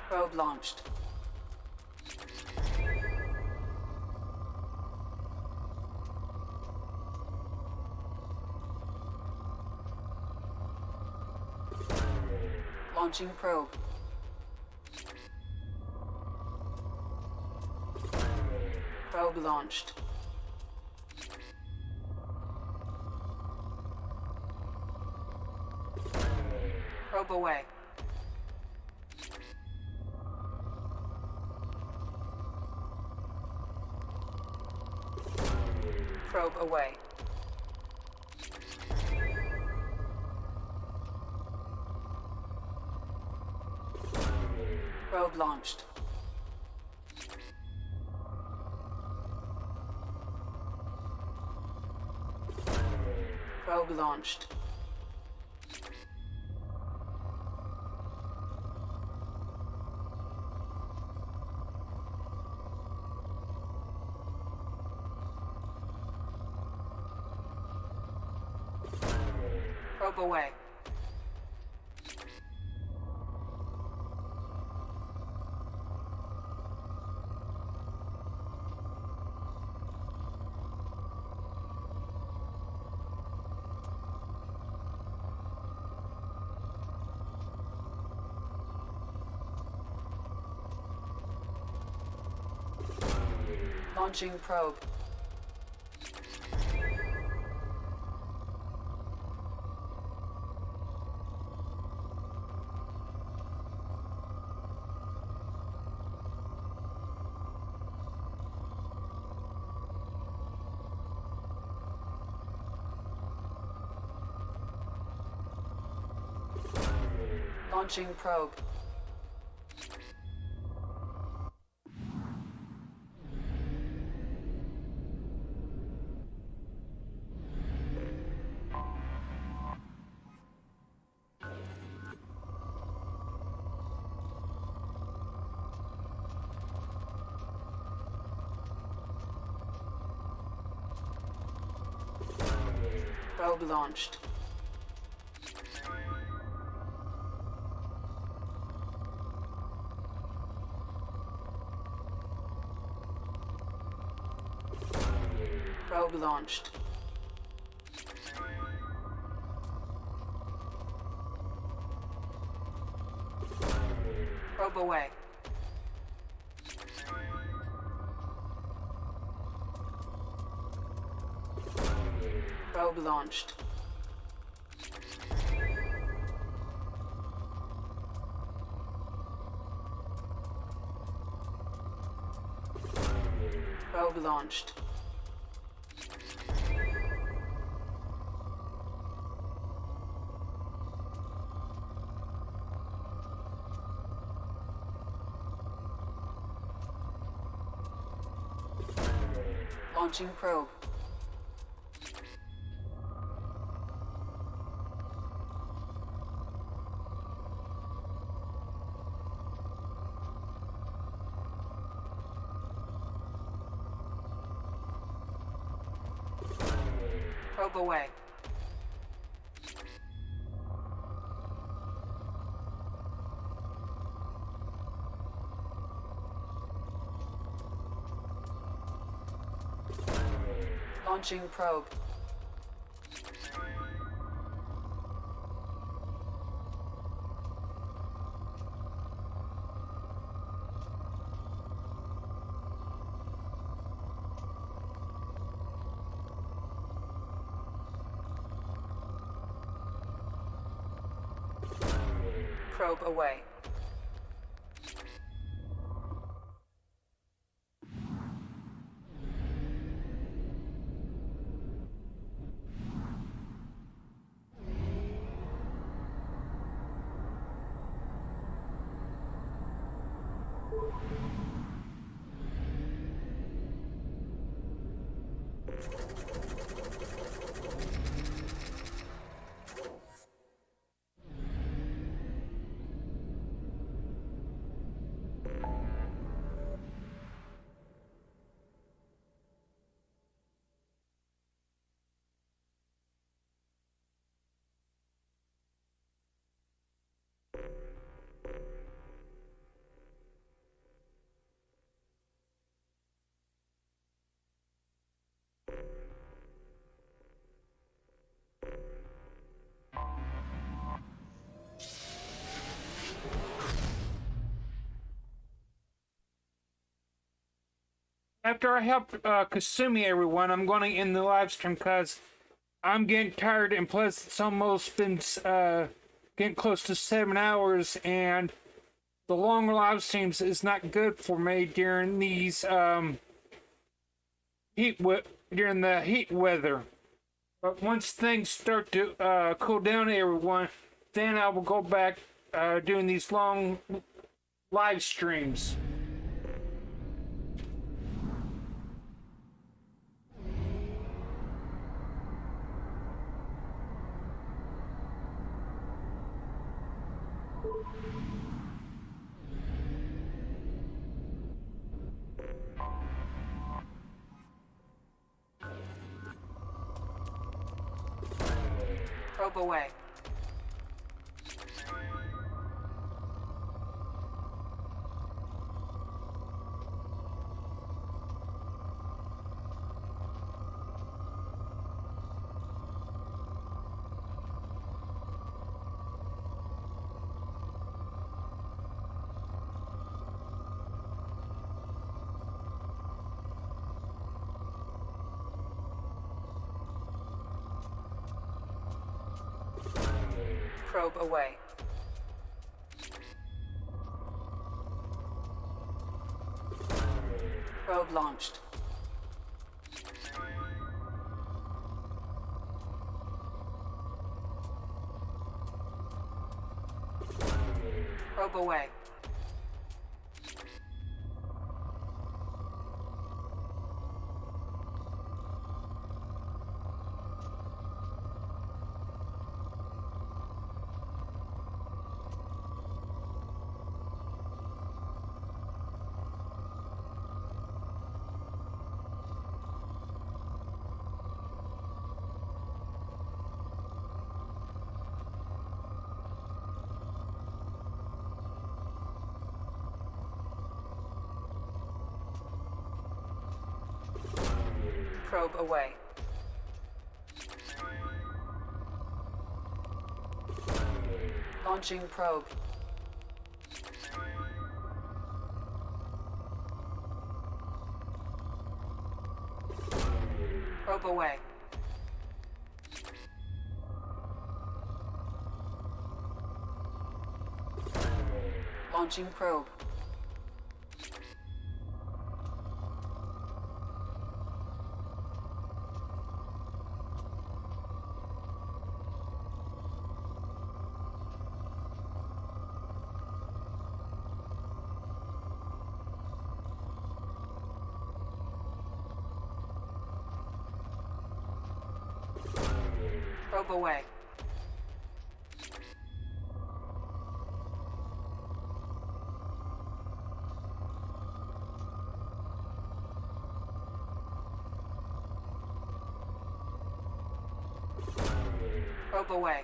Probe launched. Launching probe. Probe launched. Probe away. Probe away. Probe launched. Probe launched. Probe away. Launching probe. Launching probe. Probe launched. Probe launched. Probe away. Probe launched. Probe launched. Launching probe. Probe away. Launching probe. Probe away. After I help Kasumi, everyone, I'm going to end the live stream because I'm getting tired, and plus it's almost been getting close to 7 hours, and the long live streams is not good for me during these during the heat weather. But once things start to cool down, everyone, then I will go back doing these long live streams. Probe away. Probe away. Probe launched. Probe away. Probe away. Launching probe. Probe away. Launching probe. Probe away. Probe away.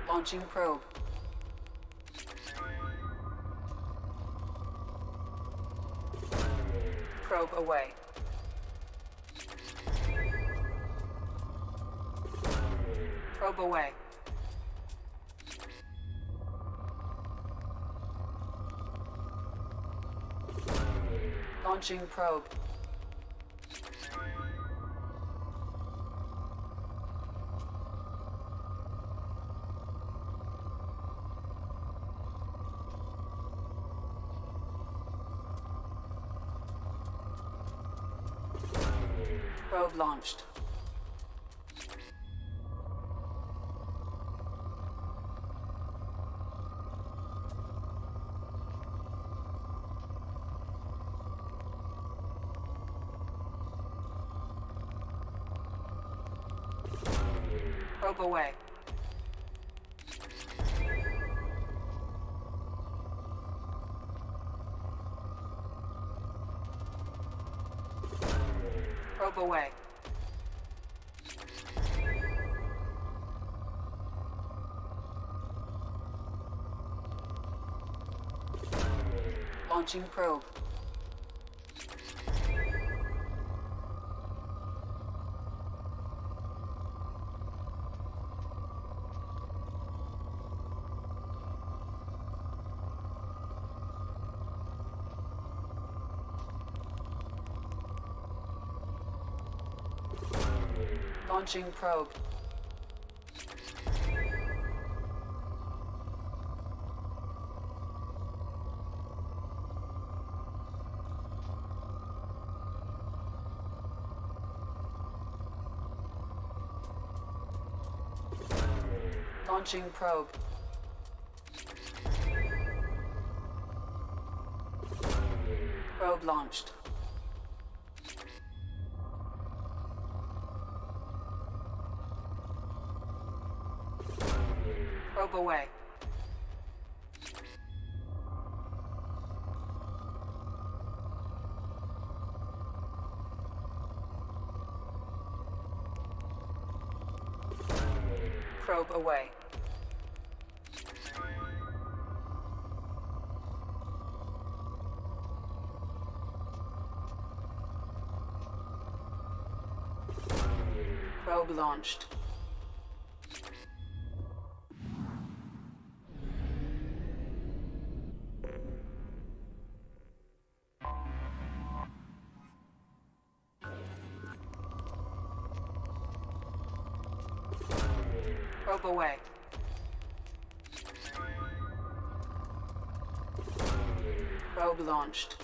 Launching probe. Probe away. Probe away. Launching probe. Probe launched. Probe away. Probe away. Launching probe. Launching probe. Launching probe. Probe launched. Probe away. Probe away. Probe launched. Probe away. Probe launched.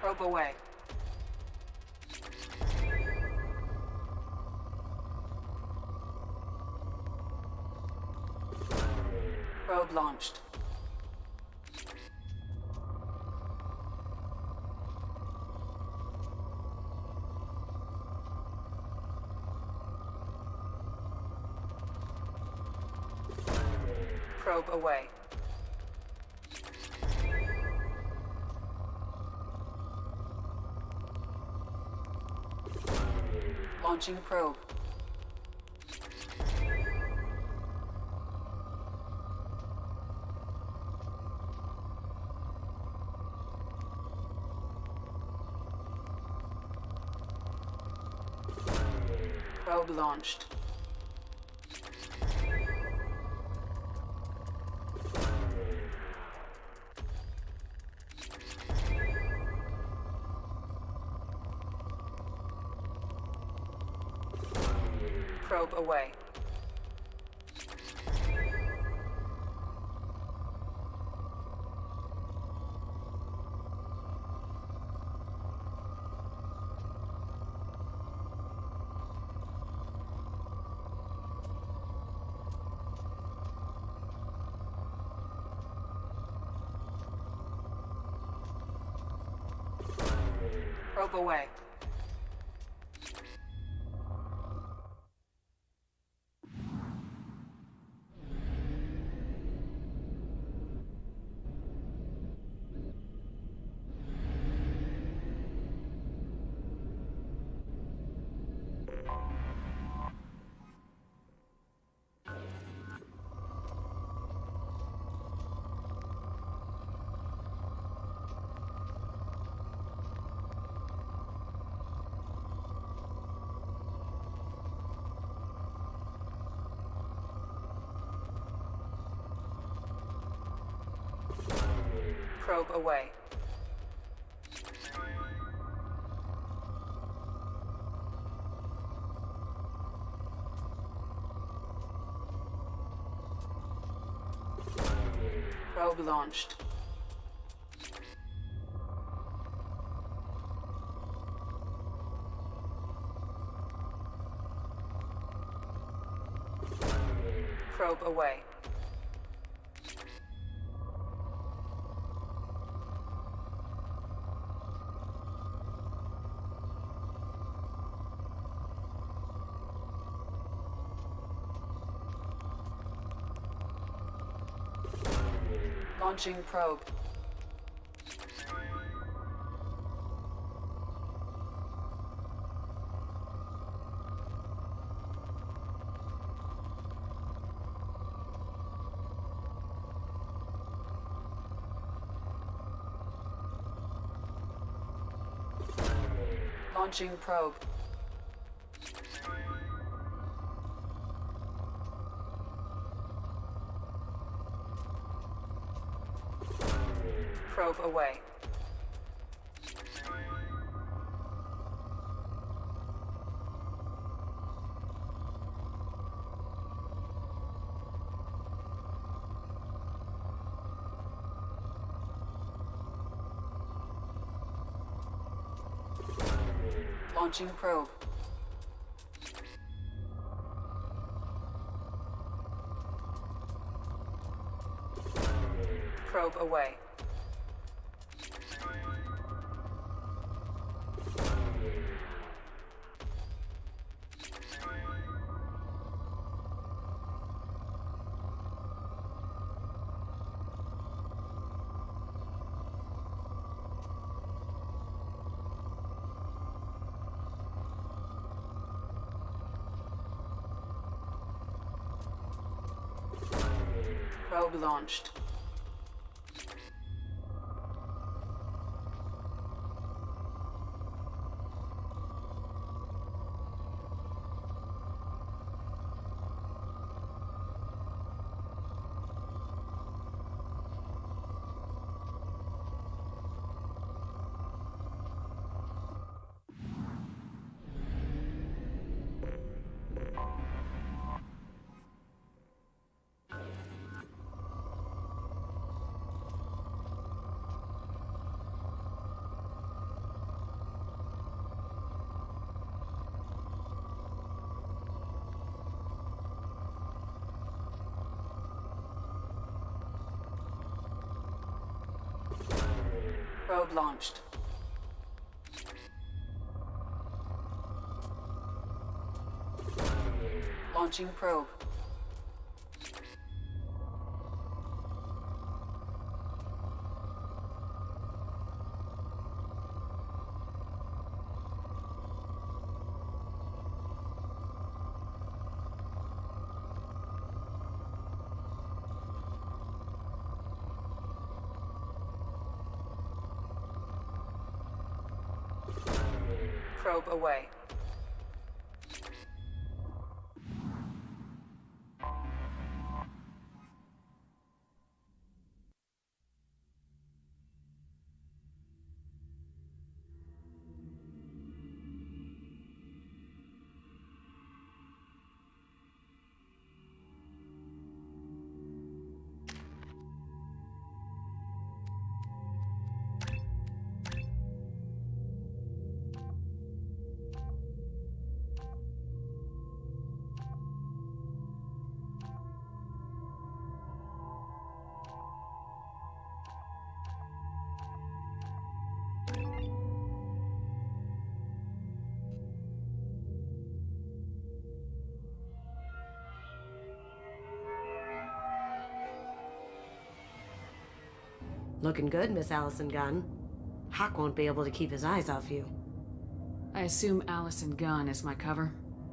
Probe away. Probe launched. Probe away. Launching probe. Probe launched. Probe away. Probe away. Probe away. Probe launched. Probe away. Launching probe. Launching probe. Probe away. Launching probe. Probe away. Probe launched. Probe launched. Launching probe. probe away. Looking good, Miss Allison Gunn. Hawk won't be able to keep his eyes off you. I assume Allison Gunn is my cover?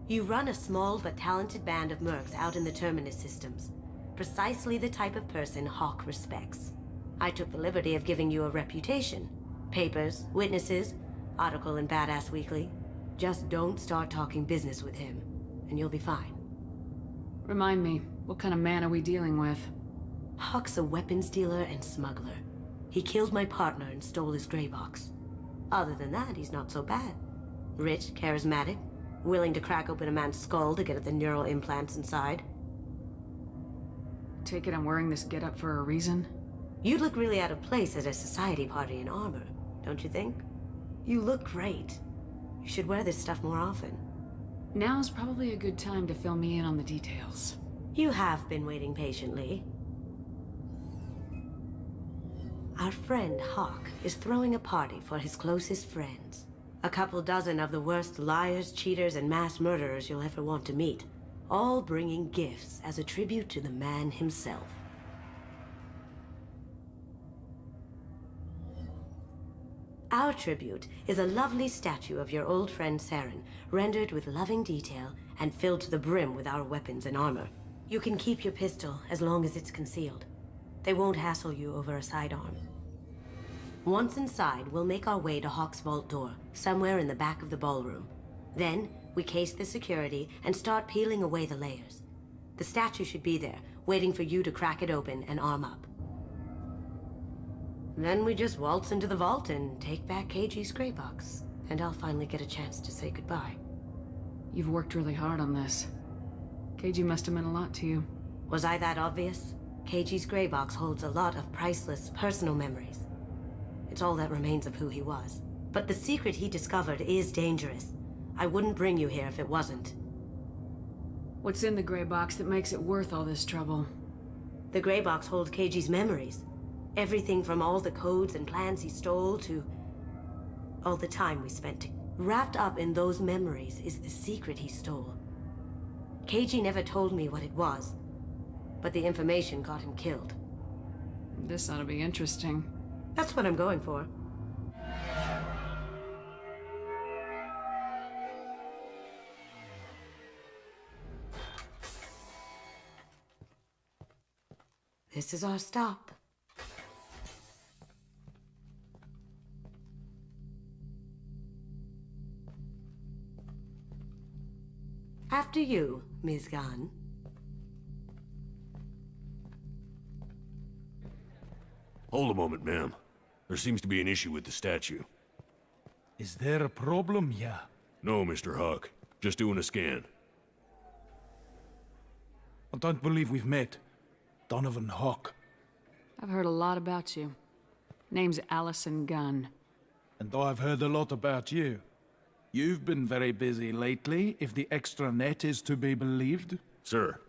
You run a small but talented band of mercs out in the Terminus systems. Precisely the type of person Hawk respects. I took the liberty of giving you a reputation. Papers, witnesses, article in Badass Weekly. Just don't start talking business with him, and you'll be fine. Remind me, what kind of man are we dealing with? Hawk's a weapons dealer and smuggler. He killed my partner and stole his gray box. Other than that, he's not so bad. Rich, charismatic, willing to crack open a man's skull to get at the neural implants inside. Take it I'm wearing this getup for a reason? You'd look really out of place at a society party in armor, don't you think? You look great. You should wear this stuff more often. Now's probably a good time to fill me in on the details. You have been waiting patiently. Our friend Hawk is throwing a party for his closest friends. A couple dozen of the worst liars, cheaters, and mass murderers you'll ever want to meet. All bringing gifts as a tribute to the man himself. Our tribute is a lovely statue of your old friend Saren, rendered with loving detail and filled to the brim with our weapons and armor. You can keep your pistol as long as it's concealed. They won't hassle you over a sidearm. Once inside, we'll make our way to Hawk's vault door, somewhere in the back of the ballroom. Then, we case the security and start peeling away the layers. The statue should be there, waiting for you to crack it open and arm up. Then we just waltz into the vault and take back KG's gray box, and I'll finally get a chance to say goodbye. You've worked really hard on this. KG must have meant a lot to you. Was I that obvious? KG's gray box holds a lot of priceless personal memories. It's all that remains of who he was. But the secret he discovered is dangerous. I wouldn't bring you here if it wasn't. What's in the gray box that makes it worth all this trouble? The gray box holds KG's memories. Everything from all the codes and plans he stole to all the time we spent. Wrapped up in those memories is the secret he stole. KG never told me what it was, but the information got him killed. This ought to be interesting. That's what I'm going for. This is our stop. After you, Ms. Gunn. Hold a moment, ma'am. There seems to be an issue with the statue. Is there a problem here? No, Mr. Hawk. Just doing a scan. I don't believe we've met. Donovan Hawk. I've heard a lot about you. Name's Allison Gunn. And I've heard a lot about you. You've been very busy lately, if the extranet is to be believed. Sir,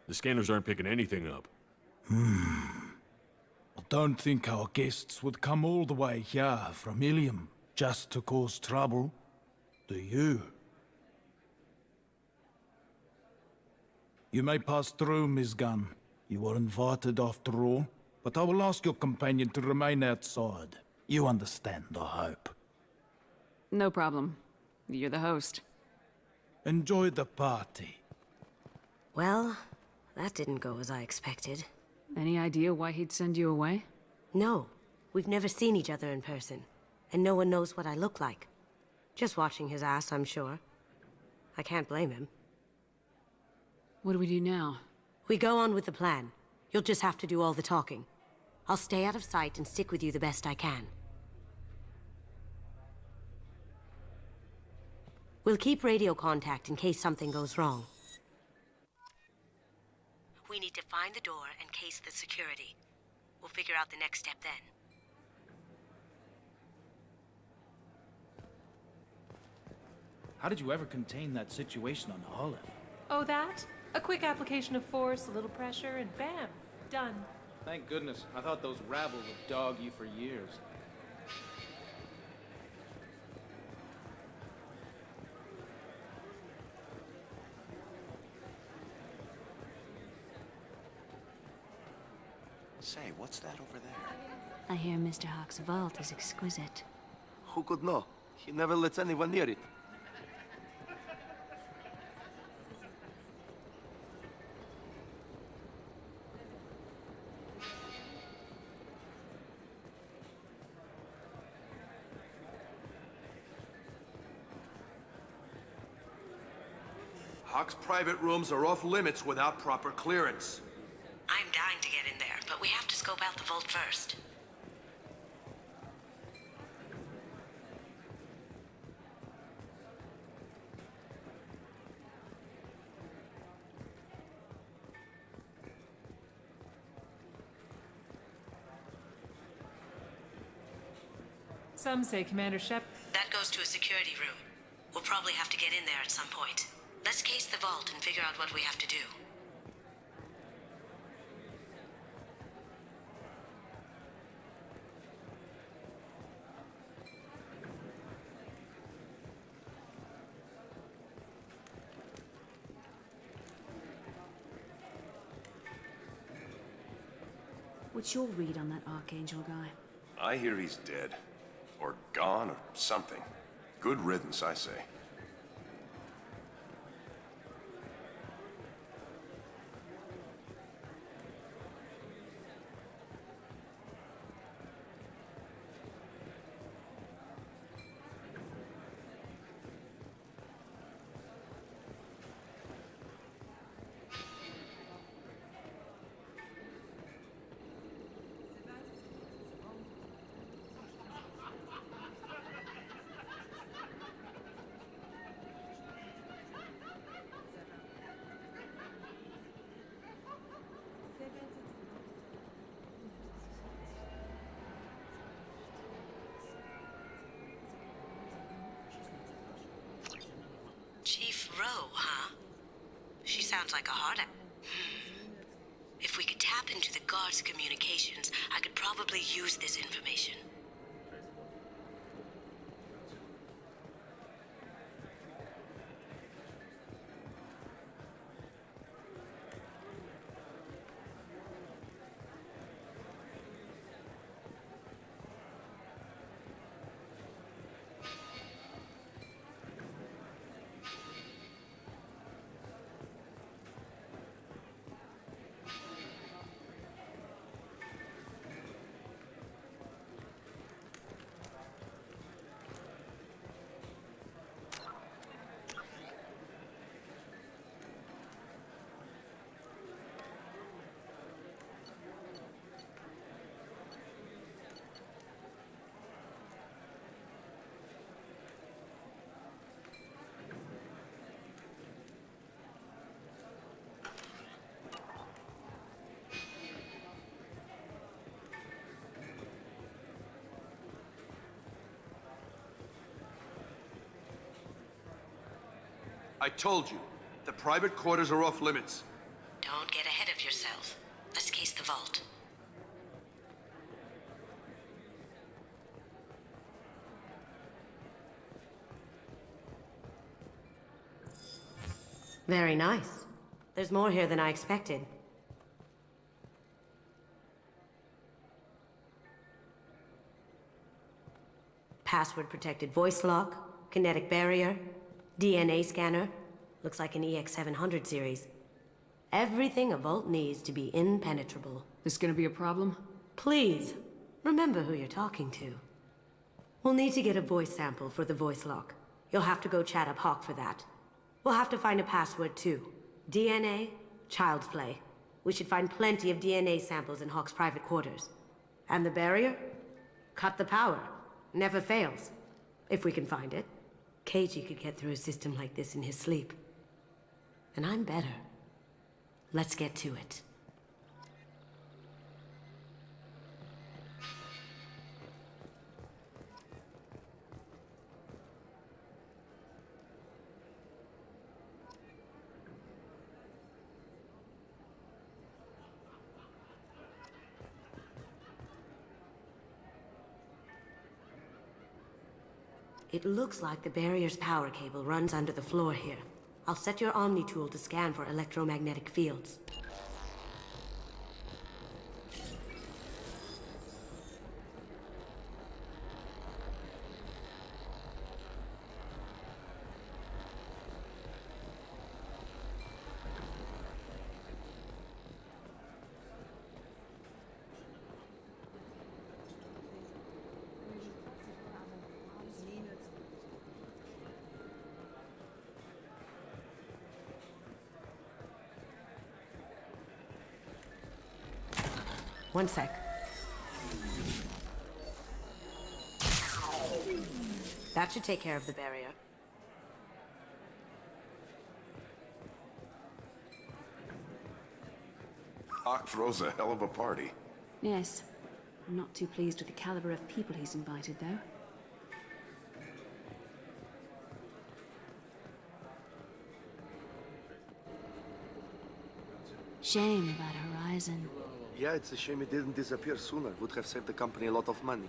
the scanners aren't picking anything up. I don't think our guests would come all the way here from Ilium just to cause trouble. Do you? You may pass through, Ms. Gunn. You were invited after all, but I will ask your companion to remain outside. You understand, I hope. No problem. You're the host. Enjoy the party. Well, that didn't go as I expected. Any idea why he'd send you away? No. We've never seen each other in person, and no one knows what I look like. Just watching his ass, I'm sure. I can't blame him. What do we do now? We go on with the plan. You'll just have to do all the talking. I'll stay out of sight and stick with you the best I can. We'll keep radio contact in case something goes wrong. We need to find the door and case the security. We'll figure out the next step then. How did you ever contain that situation on Olive? Oh, that? A quick application of force, a little pressure, and bam! Done. Thank goodness. I thought those rabble would dog you for years. Say, what's that over there? I hear Mr. Hawk's vault is exquisite. Who could know? He never lets anyone near it. Hawk's private rooms are off limits without proper clearance. I'm dying to get in there, but we have to scope out the vault first. Some say Commander Shep... That goes to a security room. We'll probably have to get in there at some point. Let's case the vault and figure out what we have to do. What's your read on that Archangel guy? I hear he's dead. Or gone, or something. Good riddance, I say. Chief Rowe, huh? She sounds like a hard ass. If we could tap into the guard's communications, I could probably use this information. I told you, the private quarters are off limits. Don't get ahead of yourself. Let's case the vault. Very nice. There's more here than I expected. Password-protected voice lock, kinetic barrier, DNA scanner. Looks like an EX700 series. Everything a vault needs to be impenetrable. This gonna be a problem? Please, remember who you're talking to. We'll need to get a voice sample for the voice lock. You'll have to go chat up Hawk for that. We'll have to find a password too. DNA, child's play. We should find plenty of DNA samples in Hawk's private quarters. And the barrier? Cut the power. Never fails. If we can find it. KG could get through a system like this in his sleep. And I'm better. Let's get to it. It looks like the barrier's power cable runs under the floor here. I'll set your Omni tool to scan for electromagnetic fields. One sec. That should take care of the barrier. Hawk throws a hell of a party. Yes. I'm not too pleased with the caliber of people he's invited, though. Shame about Horizon. Yeah, it's a shame it didn't disappear sooner. Would have saved the company a lot of money.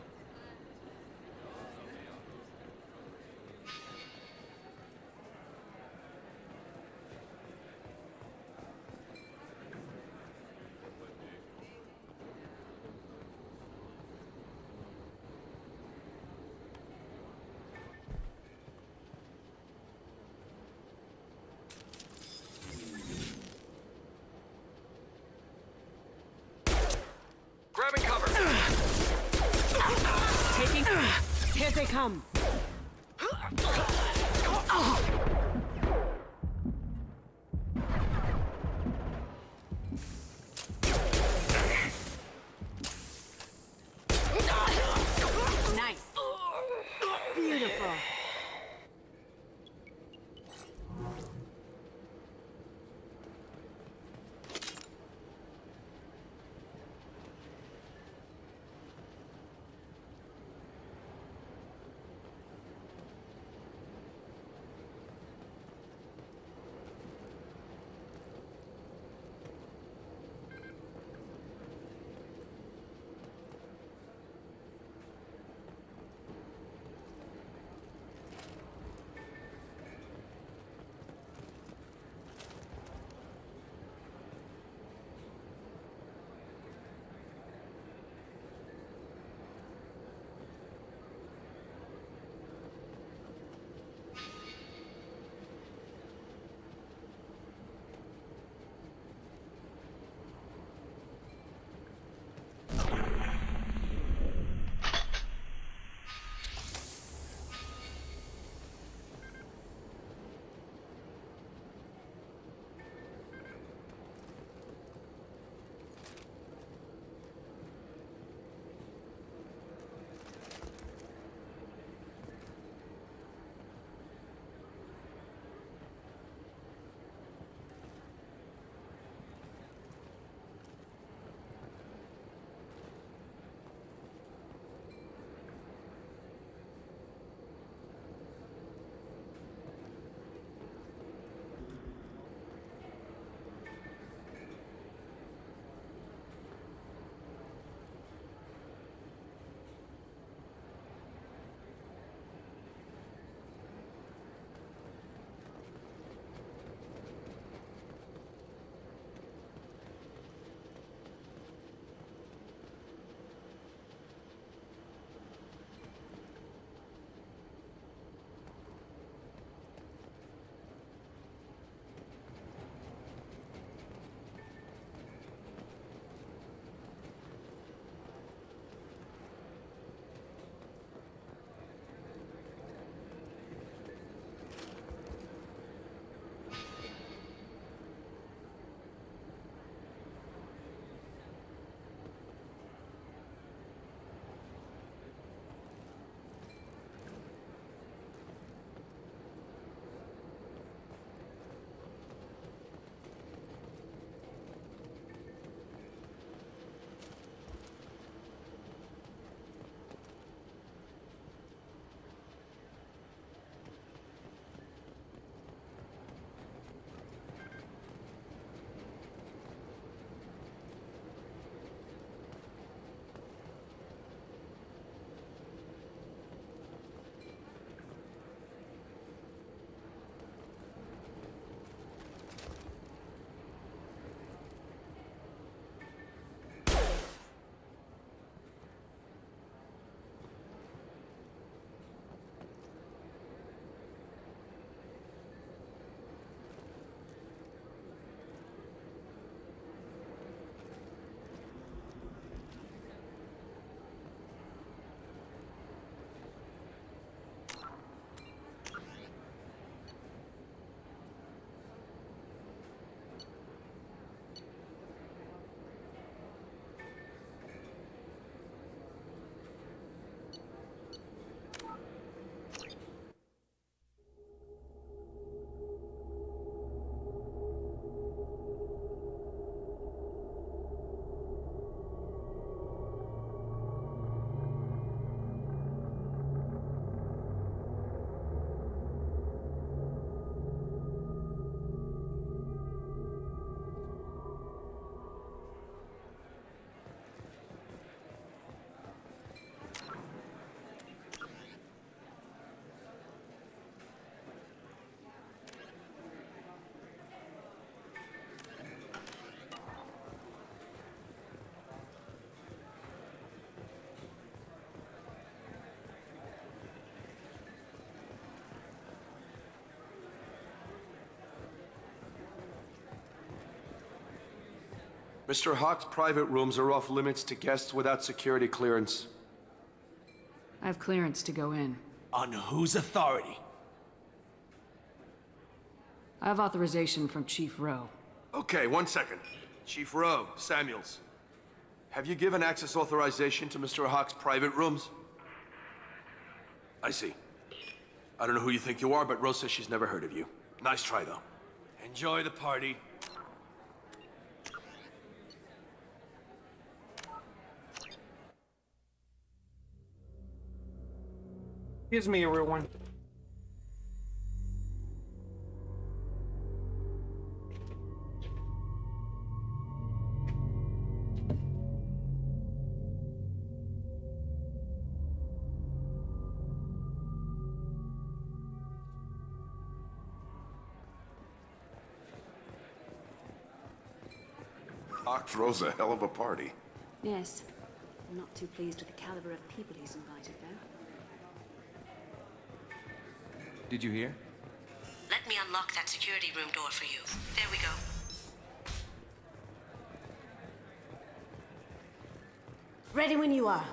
Grabbing cover. Taking... Here they come. Nice. Beautiful. Mr. Hawk's private rooms are off limits to guests without security clearance. I have clearance to go in. On whose authority? I have authorization from Chief Rowe. Okay, 1 second. Chief Rowe, Samuels. Have you given access authorization to Mr. Hawk's private rooms? I see. I don't know who you think you are, but Rose says she's never heard of you. Nice try, though. Enjoy the party. Gives me a real one. Hawk throws a hell of a party. Yes. I'm not too pleased with the caliber of people he's invited, though. Did you hear? Let me unlock that security room door for you. There we go. Ready when you are.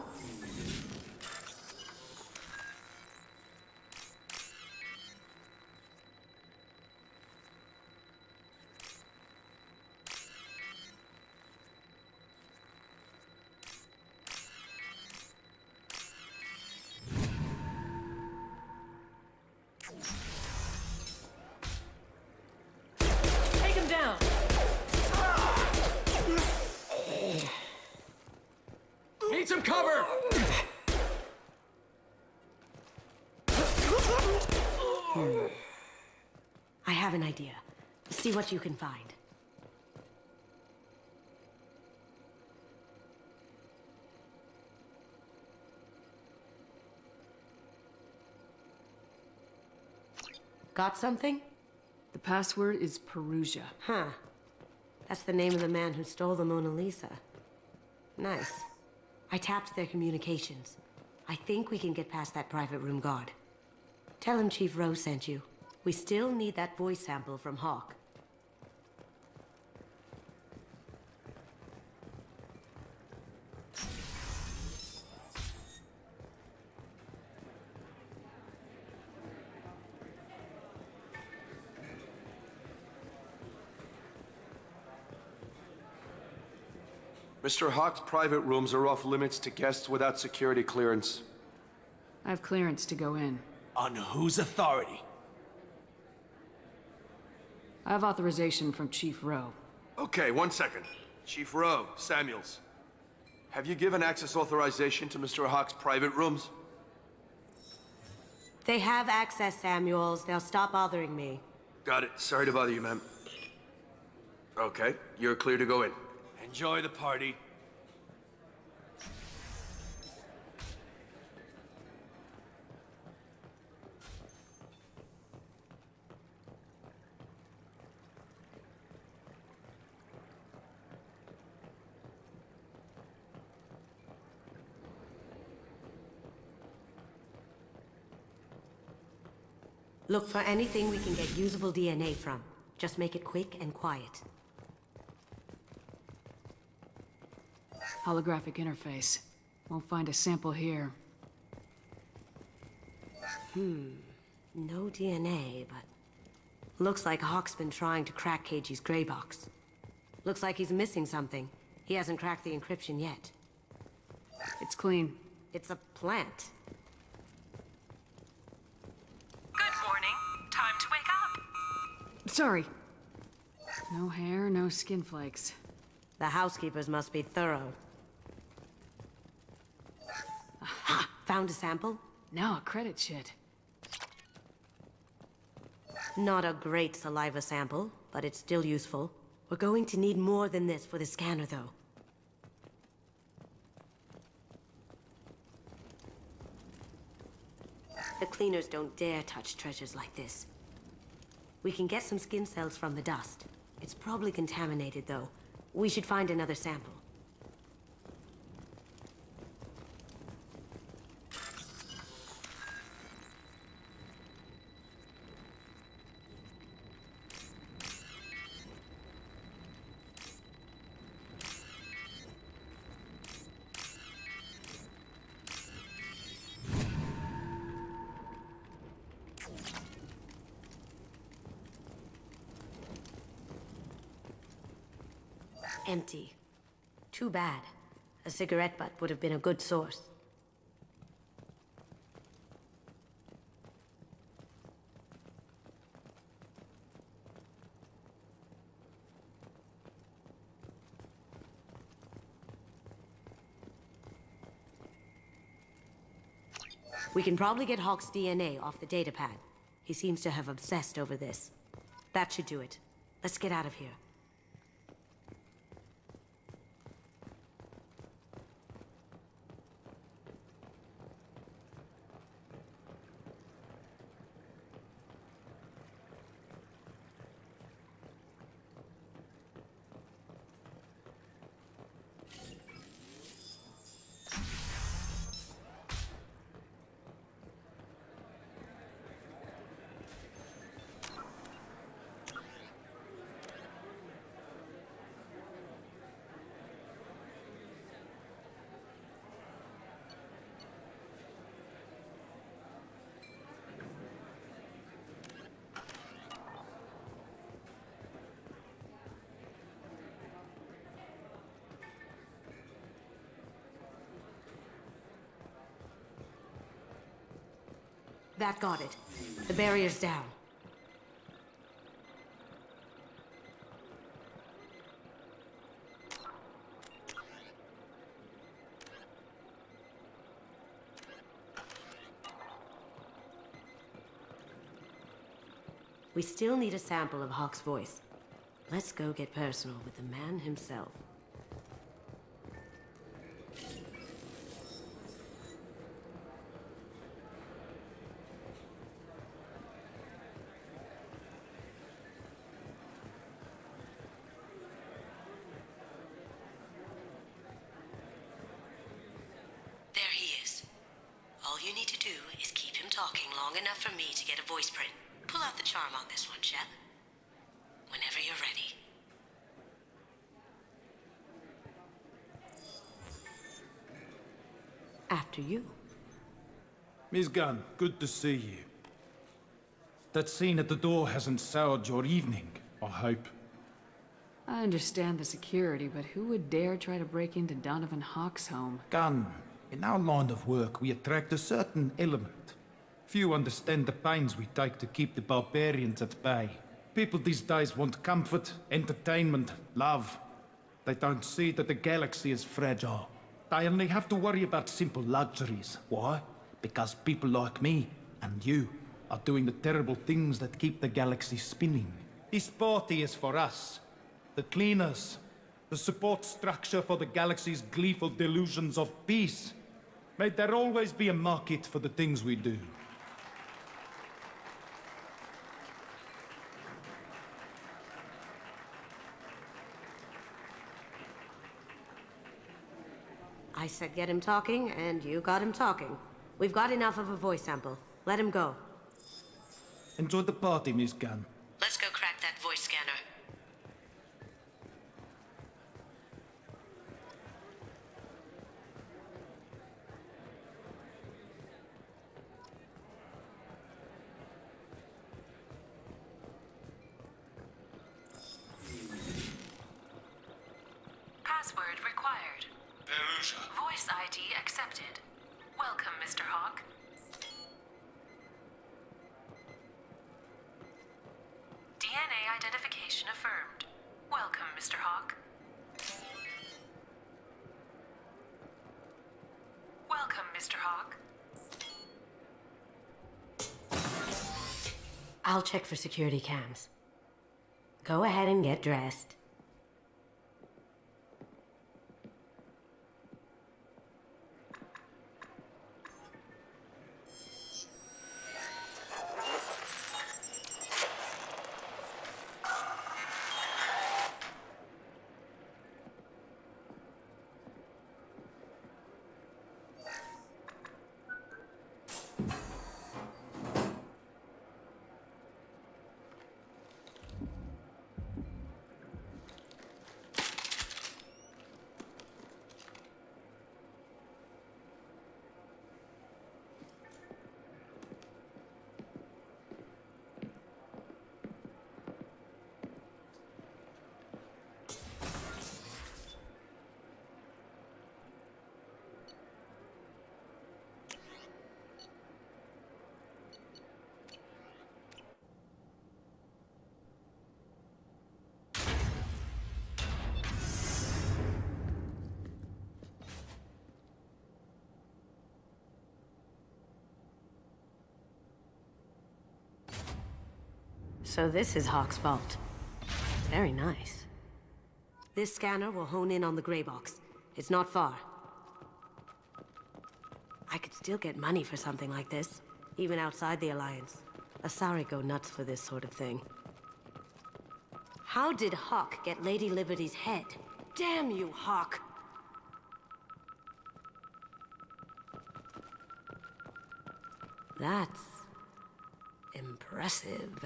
Take him down! Need some cover! I have an idea. See what you can find. Got something? The password is Perugia. Huh. That's the name of the man who stole the Mona Lisa. Nice. I tapped their communications. I think we can get past that private room guard. Tell him Chief Rose sent you. We still need that voice sample from Hawk. Mr. Hawk's private rooms are off limits to guests without security clearance. I have clearance to go in. On whose authority? I have authorization from Chief Rowe. Okay, 1 second. Chief Rowe, Samuels. Have you given access authorization to Mr. Hawk's private rooms? They have access, Samuels. They'll stop bothering me. Got it. Sorry to bother you, ma'am. Okay, you're clear to go in. Enjoy the party. Look for anything we can get usable DNA from. Just make it quick and quiet. Holographic interface. Won't find a sample here. No DNA, but... Looks like Hawk's been trying to crack KG's gray box. Looks like he's missing something. He hasn't cracked the encryption yet. It's clean. It's a plant. Good morning. Time to wake up. Sorry. No hair, no skin flakes. The housekeepers must be thorough. Aha! Found a sample? No, credit shit. Not a great saliva sample, but it's still useful. We're going to need more than this for the scanner, though. The cleaners don't dare touch treasures like this. We can get some skin cells from the dust. It's probably contaminated, though. We should find another sample. Empty. Too bad. A cigarette butt would have been a good source. We can probably get Hawk's DNA off the datapad. He seems to have obsessed over this. That should do it. Let's get out of here. That got it. The barrier's down. We still need a sample of Hawk's voice. Let's go get personal with the man himself. There he is. All you need to do is keep him talking long enough for me to get a voice print. Pull out the charm on this one, Shep. Whenever you're ready. After you. Miss Gunn, good to see you. That scene at the door hasn't soured your evening, I hope. I understand the security, but who would dare try to break into Donovan Hawk's home? Gunn, in our line of work, we attract a certain element. Few understand the pains we take to keep the barbarians at bay. People these days want comfort, entertainment, love. They don't see that the galaxy is fragile. They only have to worry about simple luxuries. Why? Because people like me and you are doing the terrible things that keep the galaxy spinning. This party is for us, the cleaners, the support structure for the galaxy's gleeful delusions of peace. May there always be a market for the things we do. I said get him talking, and you got him talking. We've got enough of a voice sample. Let him go. Enjoy the party, Miss Gunn. Let's go crack that voice scanner. Password required. Voice ID accepted. Welcome, Mr. Hawk. DNA identification affirmed. Welcome, Mr. Hawk. Welcome, Mr. Hawk. I'll check for security cams. Go ahead and get dressed. So this is Hawk's vault. Very nice. This scanner will hone in on the gray box. It's not far. I could still get money for something like this, even outside the Alliance. Asari go nuts for this sort of thing. How did Hawk get Lady Liberty's head? Damn you, Hawk! That's impressive.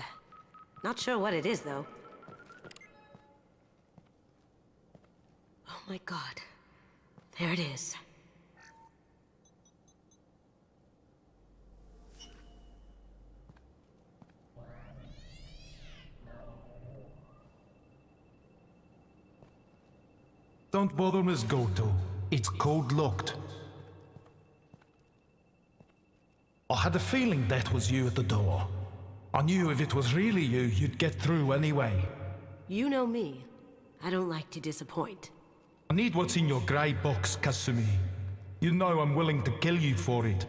Not sure what it is, though. Oh my god. There it is. Don't bother, Miss Goto. It's code-locked. I had a feeling that was you at the door. I knew if it was really you, you'd get through anyway. You know me. I don't like to disappoint. I need what's in your grey box, Kasumi. You know I'm willing to kill you for it.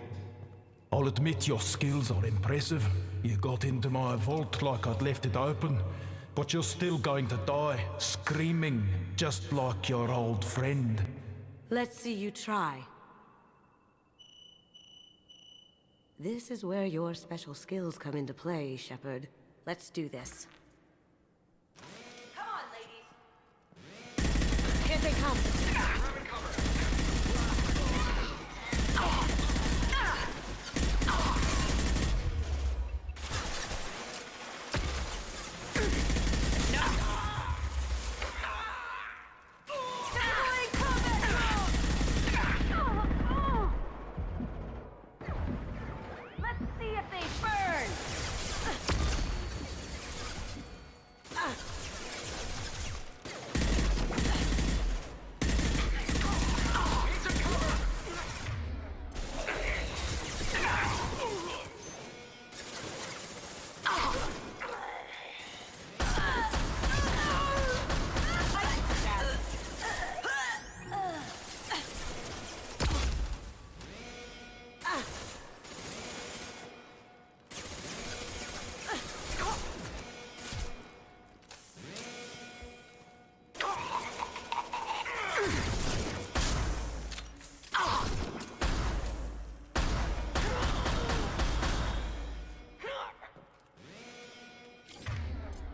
I'll admit your skills are impressive. You got into my vault like I'd left it open, but you're still going to die, screaming, just like your old friend. Let's see you try. This is where your special skills come into play, Shepard. Let's do this. Come on, ladies! Here they come!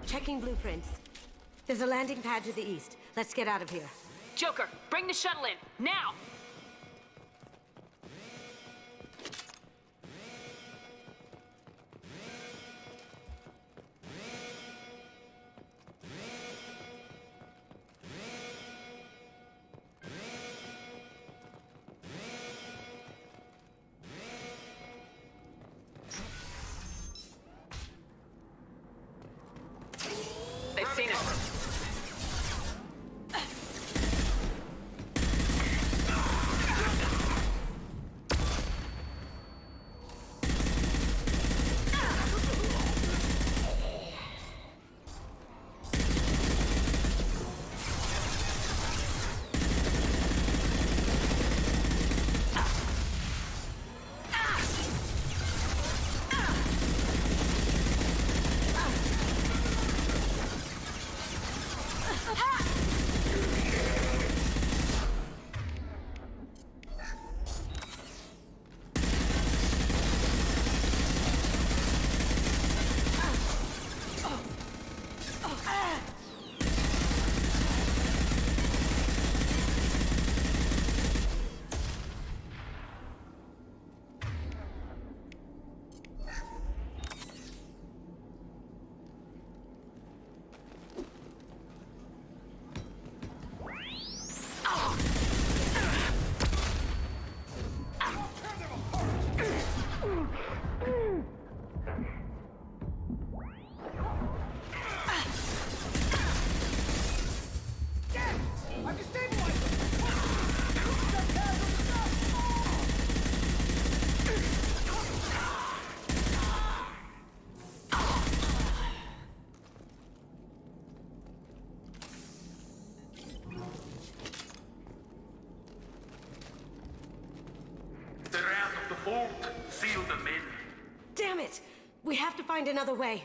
Checking blueprints. There's a landing pad to the east. Let's get out of here. Joker, bring the shuttle in, now! They've seen us. Damn it! We have to find another way.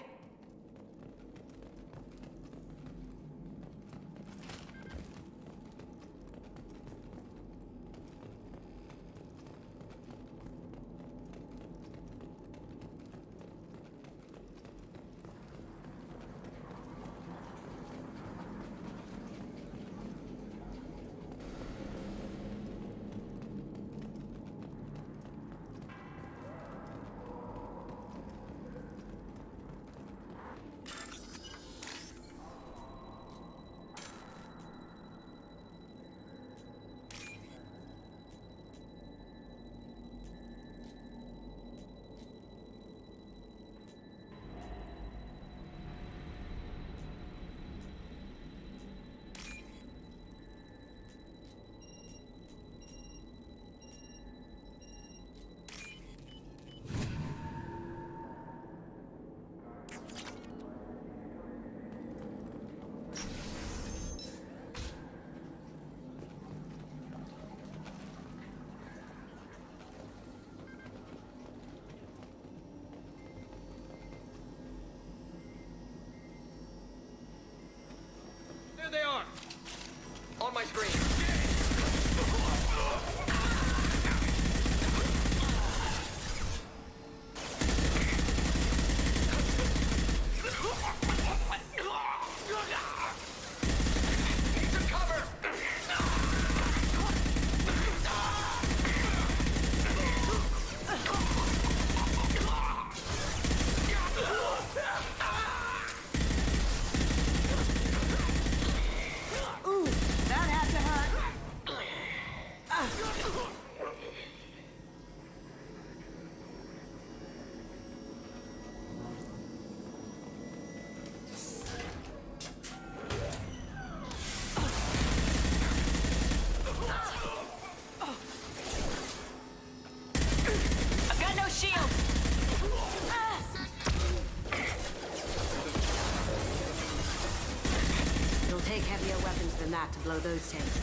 take heavier weapons than that to blow those tanks.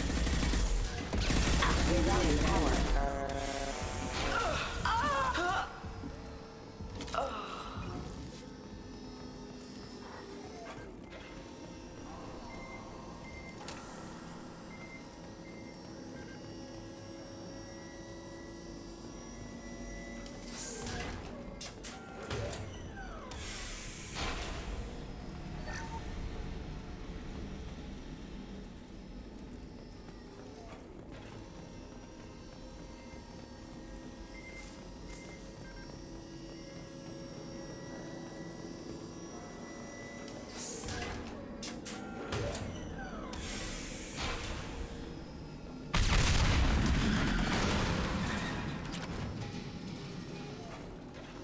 Rerouting power.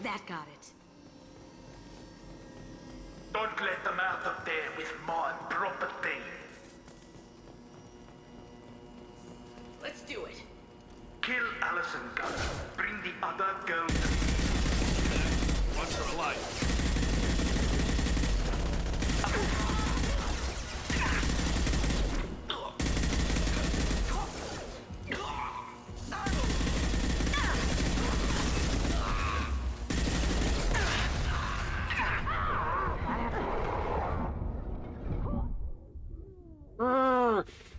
That got it. Don't let them out of there with my property. Let's do it. Kill Allison Gunn. Bring the other girl to me. Watch her alive.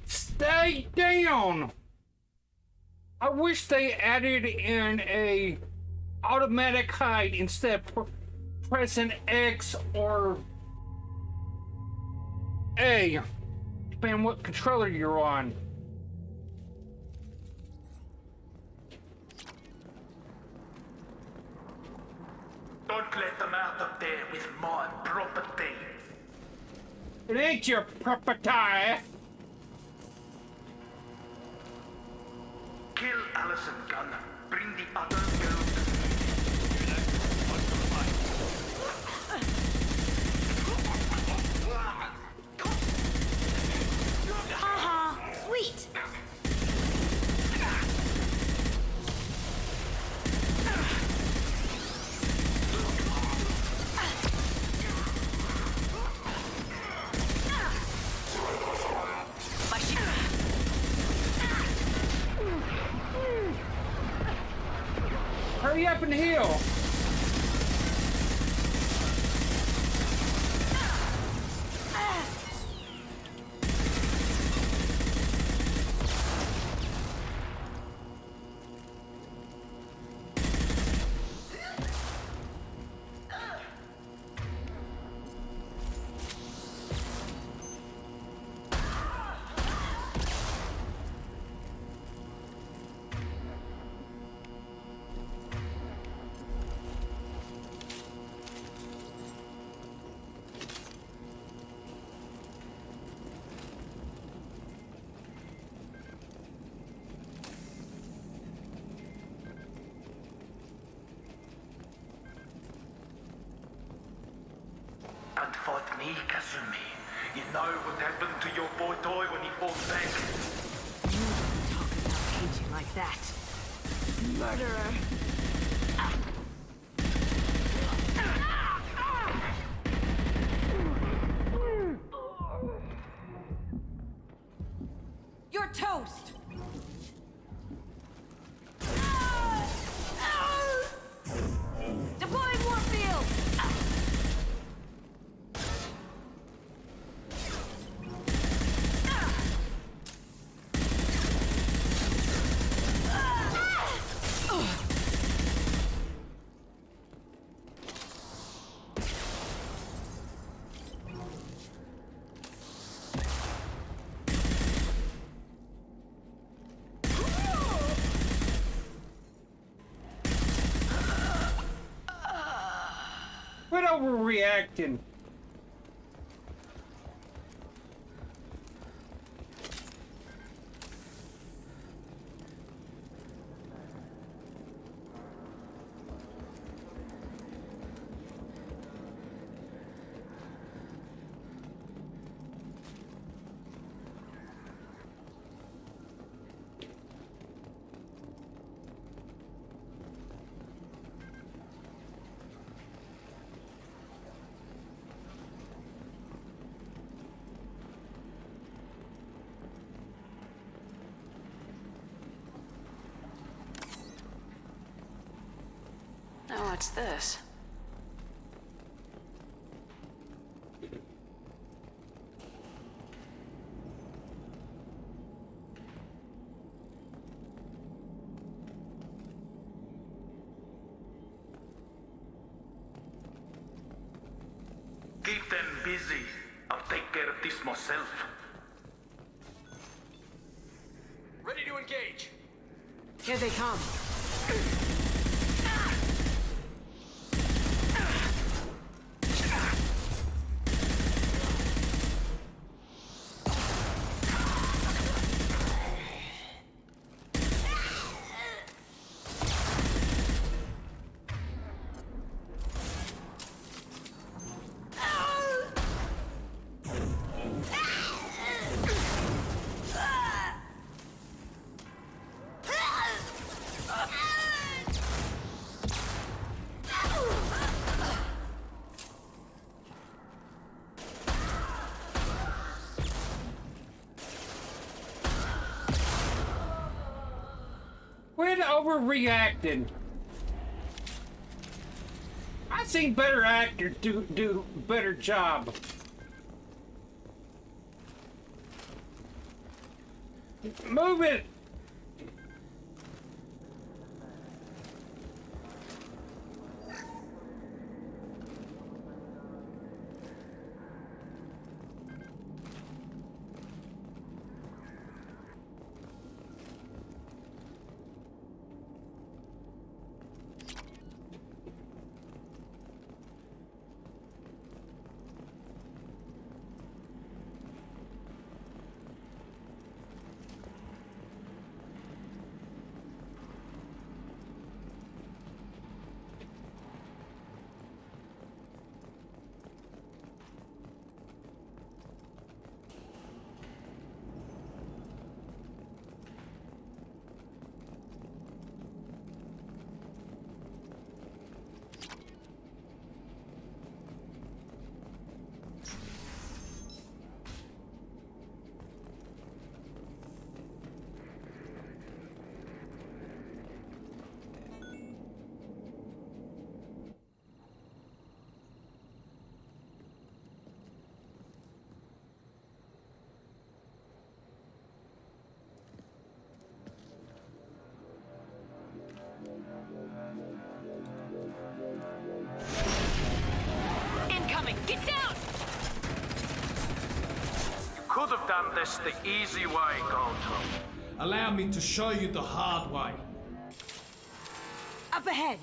Stay down! I wish they added in a automatic hide instead of pressing X or A, depending on what controller you're on. Don't let them out of there with my property. It ain't your property. Kill Allison Gunn. Bring the other girl to me. Sweet! Hurry up and heal! And fight me, Kasumi. You know what happened to your boy toy when he fought back? You don't talk about Keiji like that. Murderer. You're toast! Deploying warfield! Quit overreacting. What's this? Keep them busy. I'll take care of this myself. Ready to engage. Here they come. Quit overreacting. I seen better actors do better job. Move it. Incoming! Get down! You could have done this the easy way, Goldtop. Allow me to show you the hard way. Up ahead!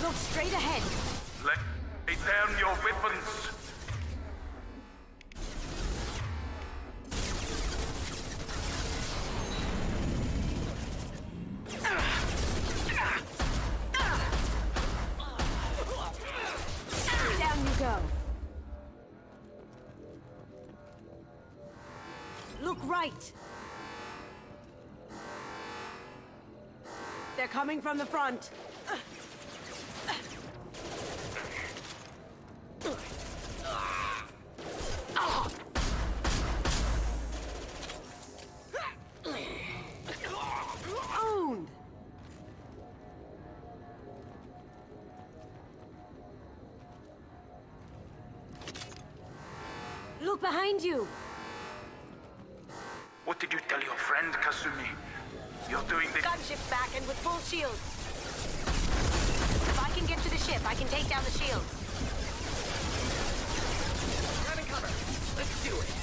Look straight ahead. Lay down your weapons. Down you go. Look right. They're coming from the front. Owned. Look behind you. What did you tell your friend, Kasumi? You're doing the... Gunship's back and with full shields. If I can get to the ship, I can take down the shields. Grabbing cover. Let's do it.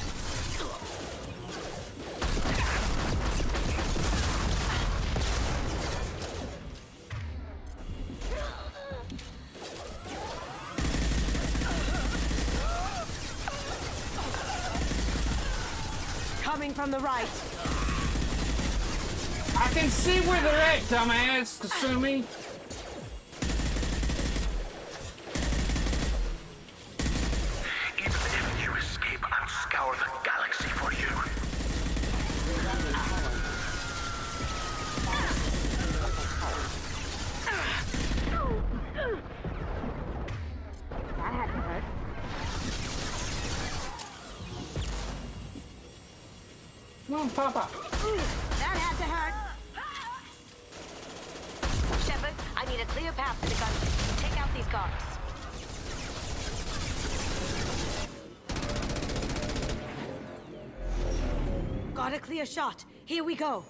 coming from the right. I can see where they're at, dumbass, Kasumi. Even if you escape, I'll scour the galaxy for you. That had to hurt. Come on, Papa. That had to hurt. Shepard, I need a clear path to the gunship. Take out these guards. Got a clear shot. Here we go.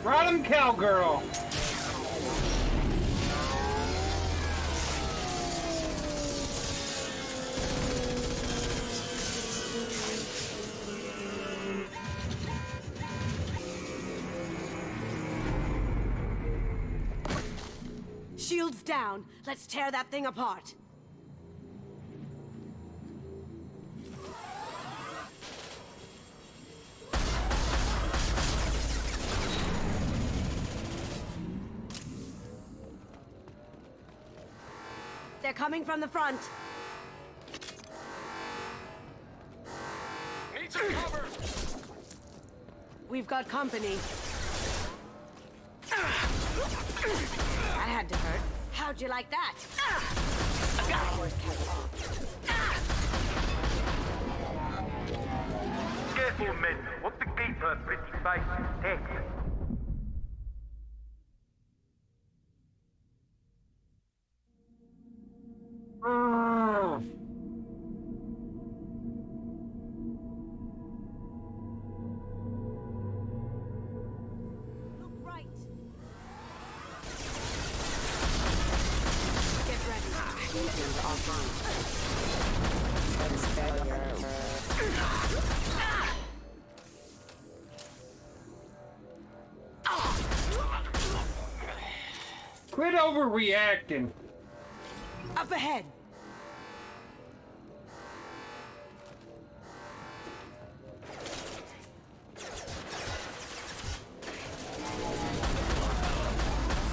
Ride 'em, cowgirl. Shields down. Let's tear that thing apart. They're coming from the front. Need some cover! We've got company. That had to hurt. How'd you like that? Careful, men. What the keeper pretty face is Look right. Get ready. Beacons offline. Sense failure. Quit overreacting. Up ahead.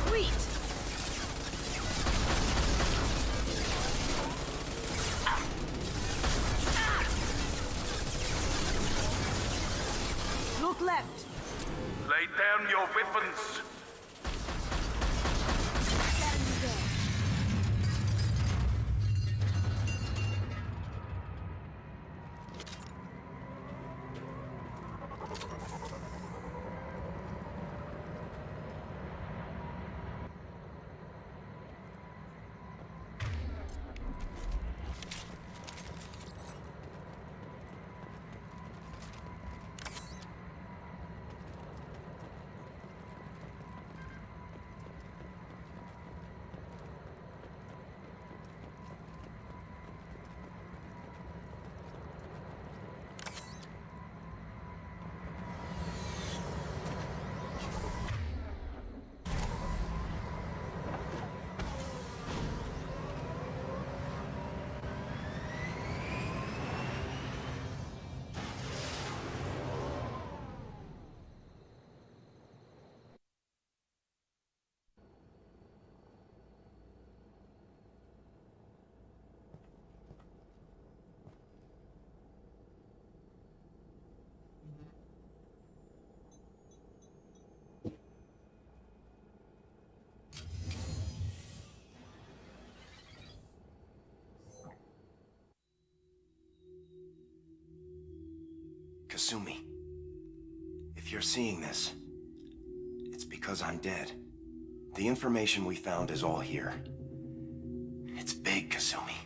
Sweet. Look left. Lay down your weapons. Kasumi, if you're seeing this, it's because I'm dead. The information we found is all here. It's big, Kasumi.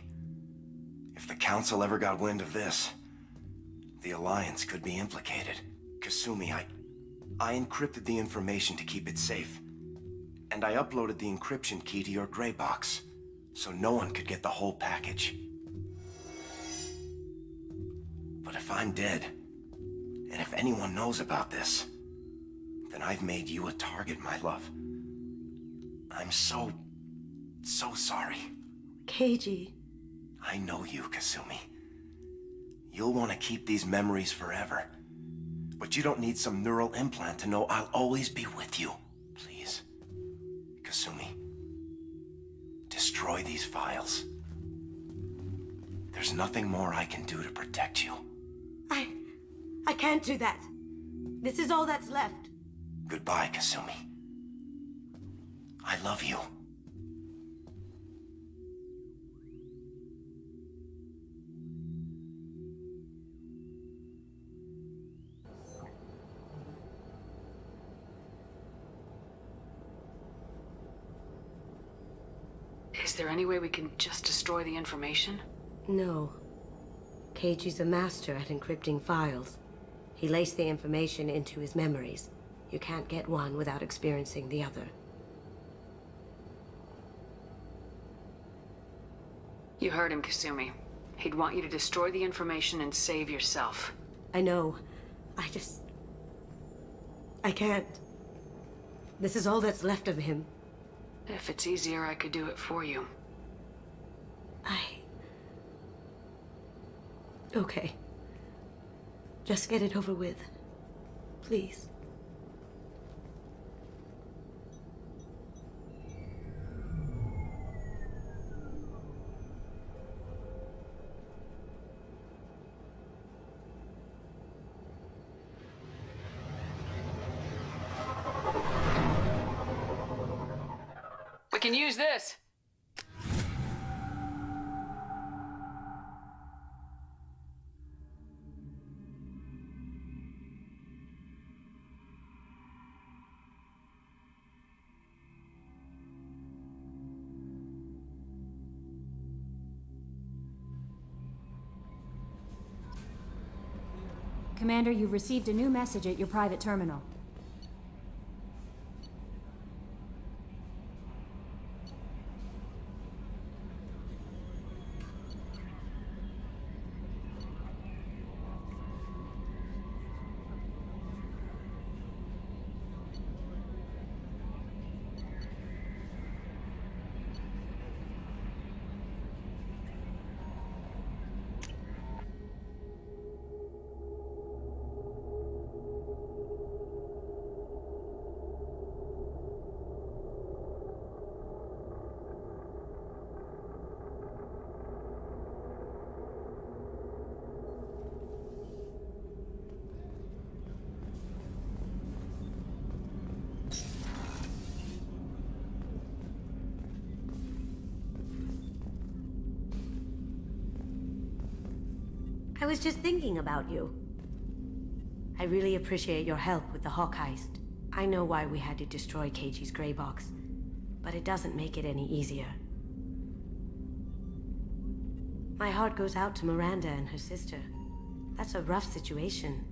If the Council ever got wind of this, the Alliance could be implicated. Kasumi, I encrypted the information to keep it safe. And I uploaded the encryption key to your gray box, so no one could get the whole package. But if I'm dead, And if anyone knows about this, then I've made you a target, my love. I'm so sorry. Keiji. I know you, Kasumi. You'll want to keep these memories forever. But you don't need some neural implant to know I'll always be with you. Please, Kasumi, destroy these files. There's nothing more I can do to protect you. I can't do that. This is all that's left. Goodbye, Kasumi. I love you. Is there any way we can just destroy the information? No. Keiji's a master at encrypting files. He laced the information into his memories. You can't get one without experiencing the other. You heard him, Kasumi. He'd want you to destroy the information and save yourself. I know. I can't. This is all that's left of him. If it's easier, I could do it for you. Okay. Just get it over with. Please. We can use this! Commander, you've received a new message at your private terminal. I was just thinking about you. I really appreciate your help with the Hawk heist. I know why we had to destroy Keiji's gray box, but it doesn't make it any easier. My heart goes out to Miranda and her sister. That's a rough situation.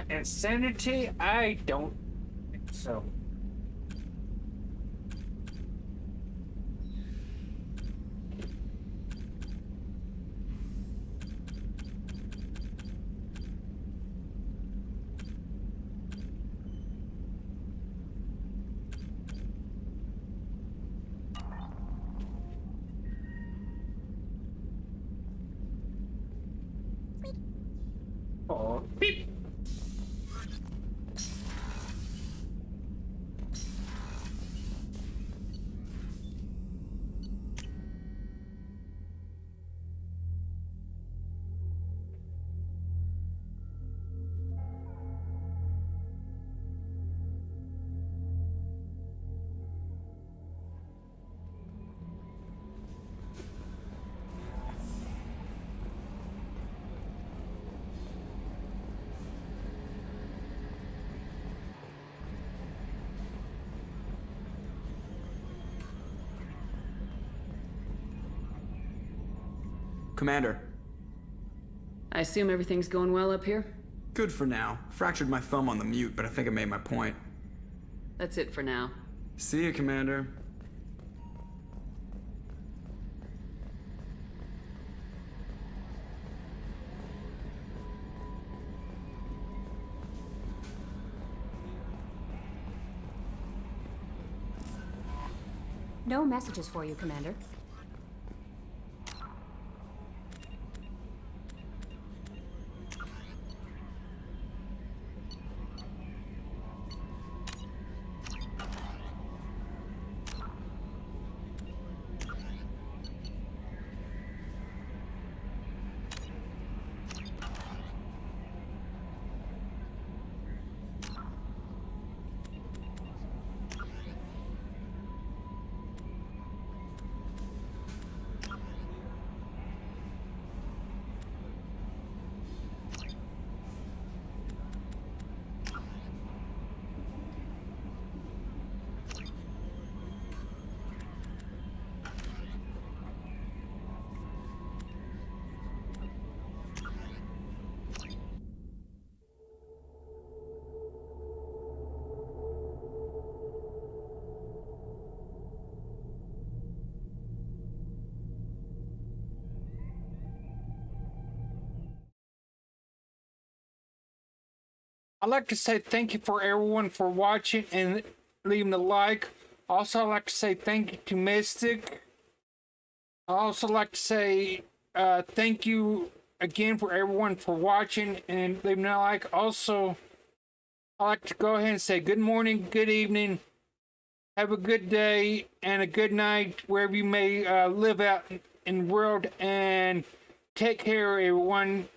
Insanity? I don't think so. Oh, beep. Commander. I assume everything's going well up here? Good for now. Fractured my thumb on the mute, but I think I made my point. That's it for now. See you, Commander. No messages for you, Commander. I'd like to say thank you for everyone for watching and leaving a like. Also, I'd like to say thank you to Mystic. I'd also like to say thank you again for everyone for watching and leaving a like. Also, I'd like to go ahead and say good morning, good evening, have a good day, and a good night wherever you may live out in the world. And take care, everyone.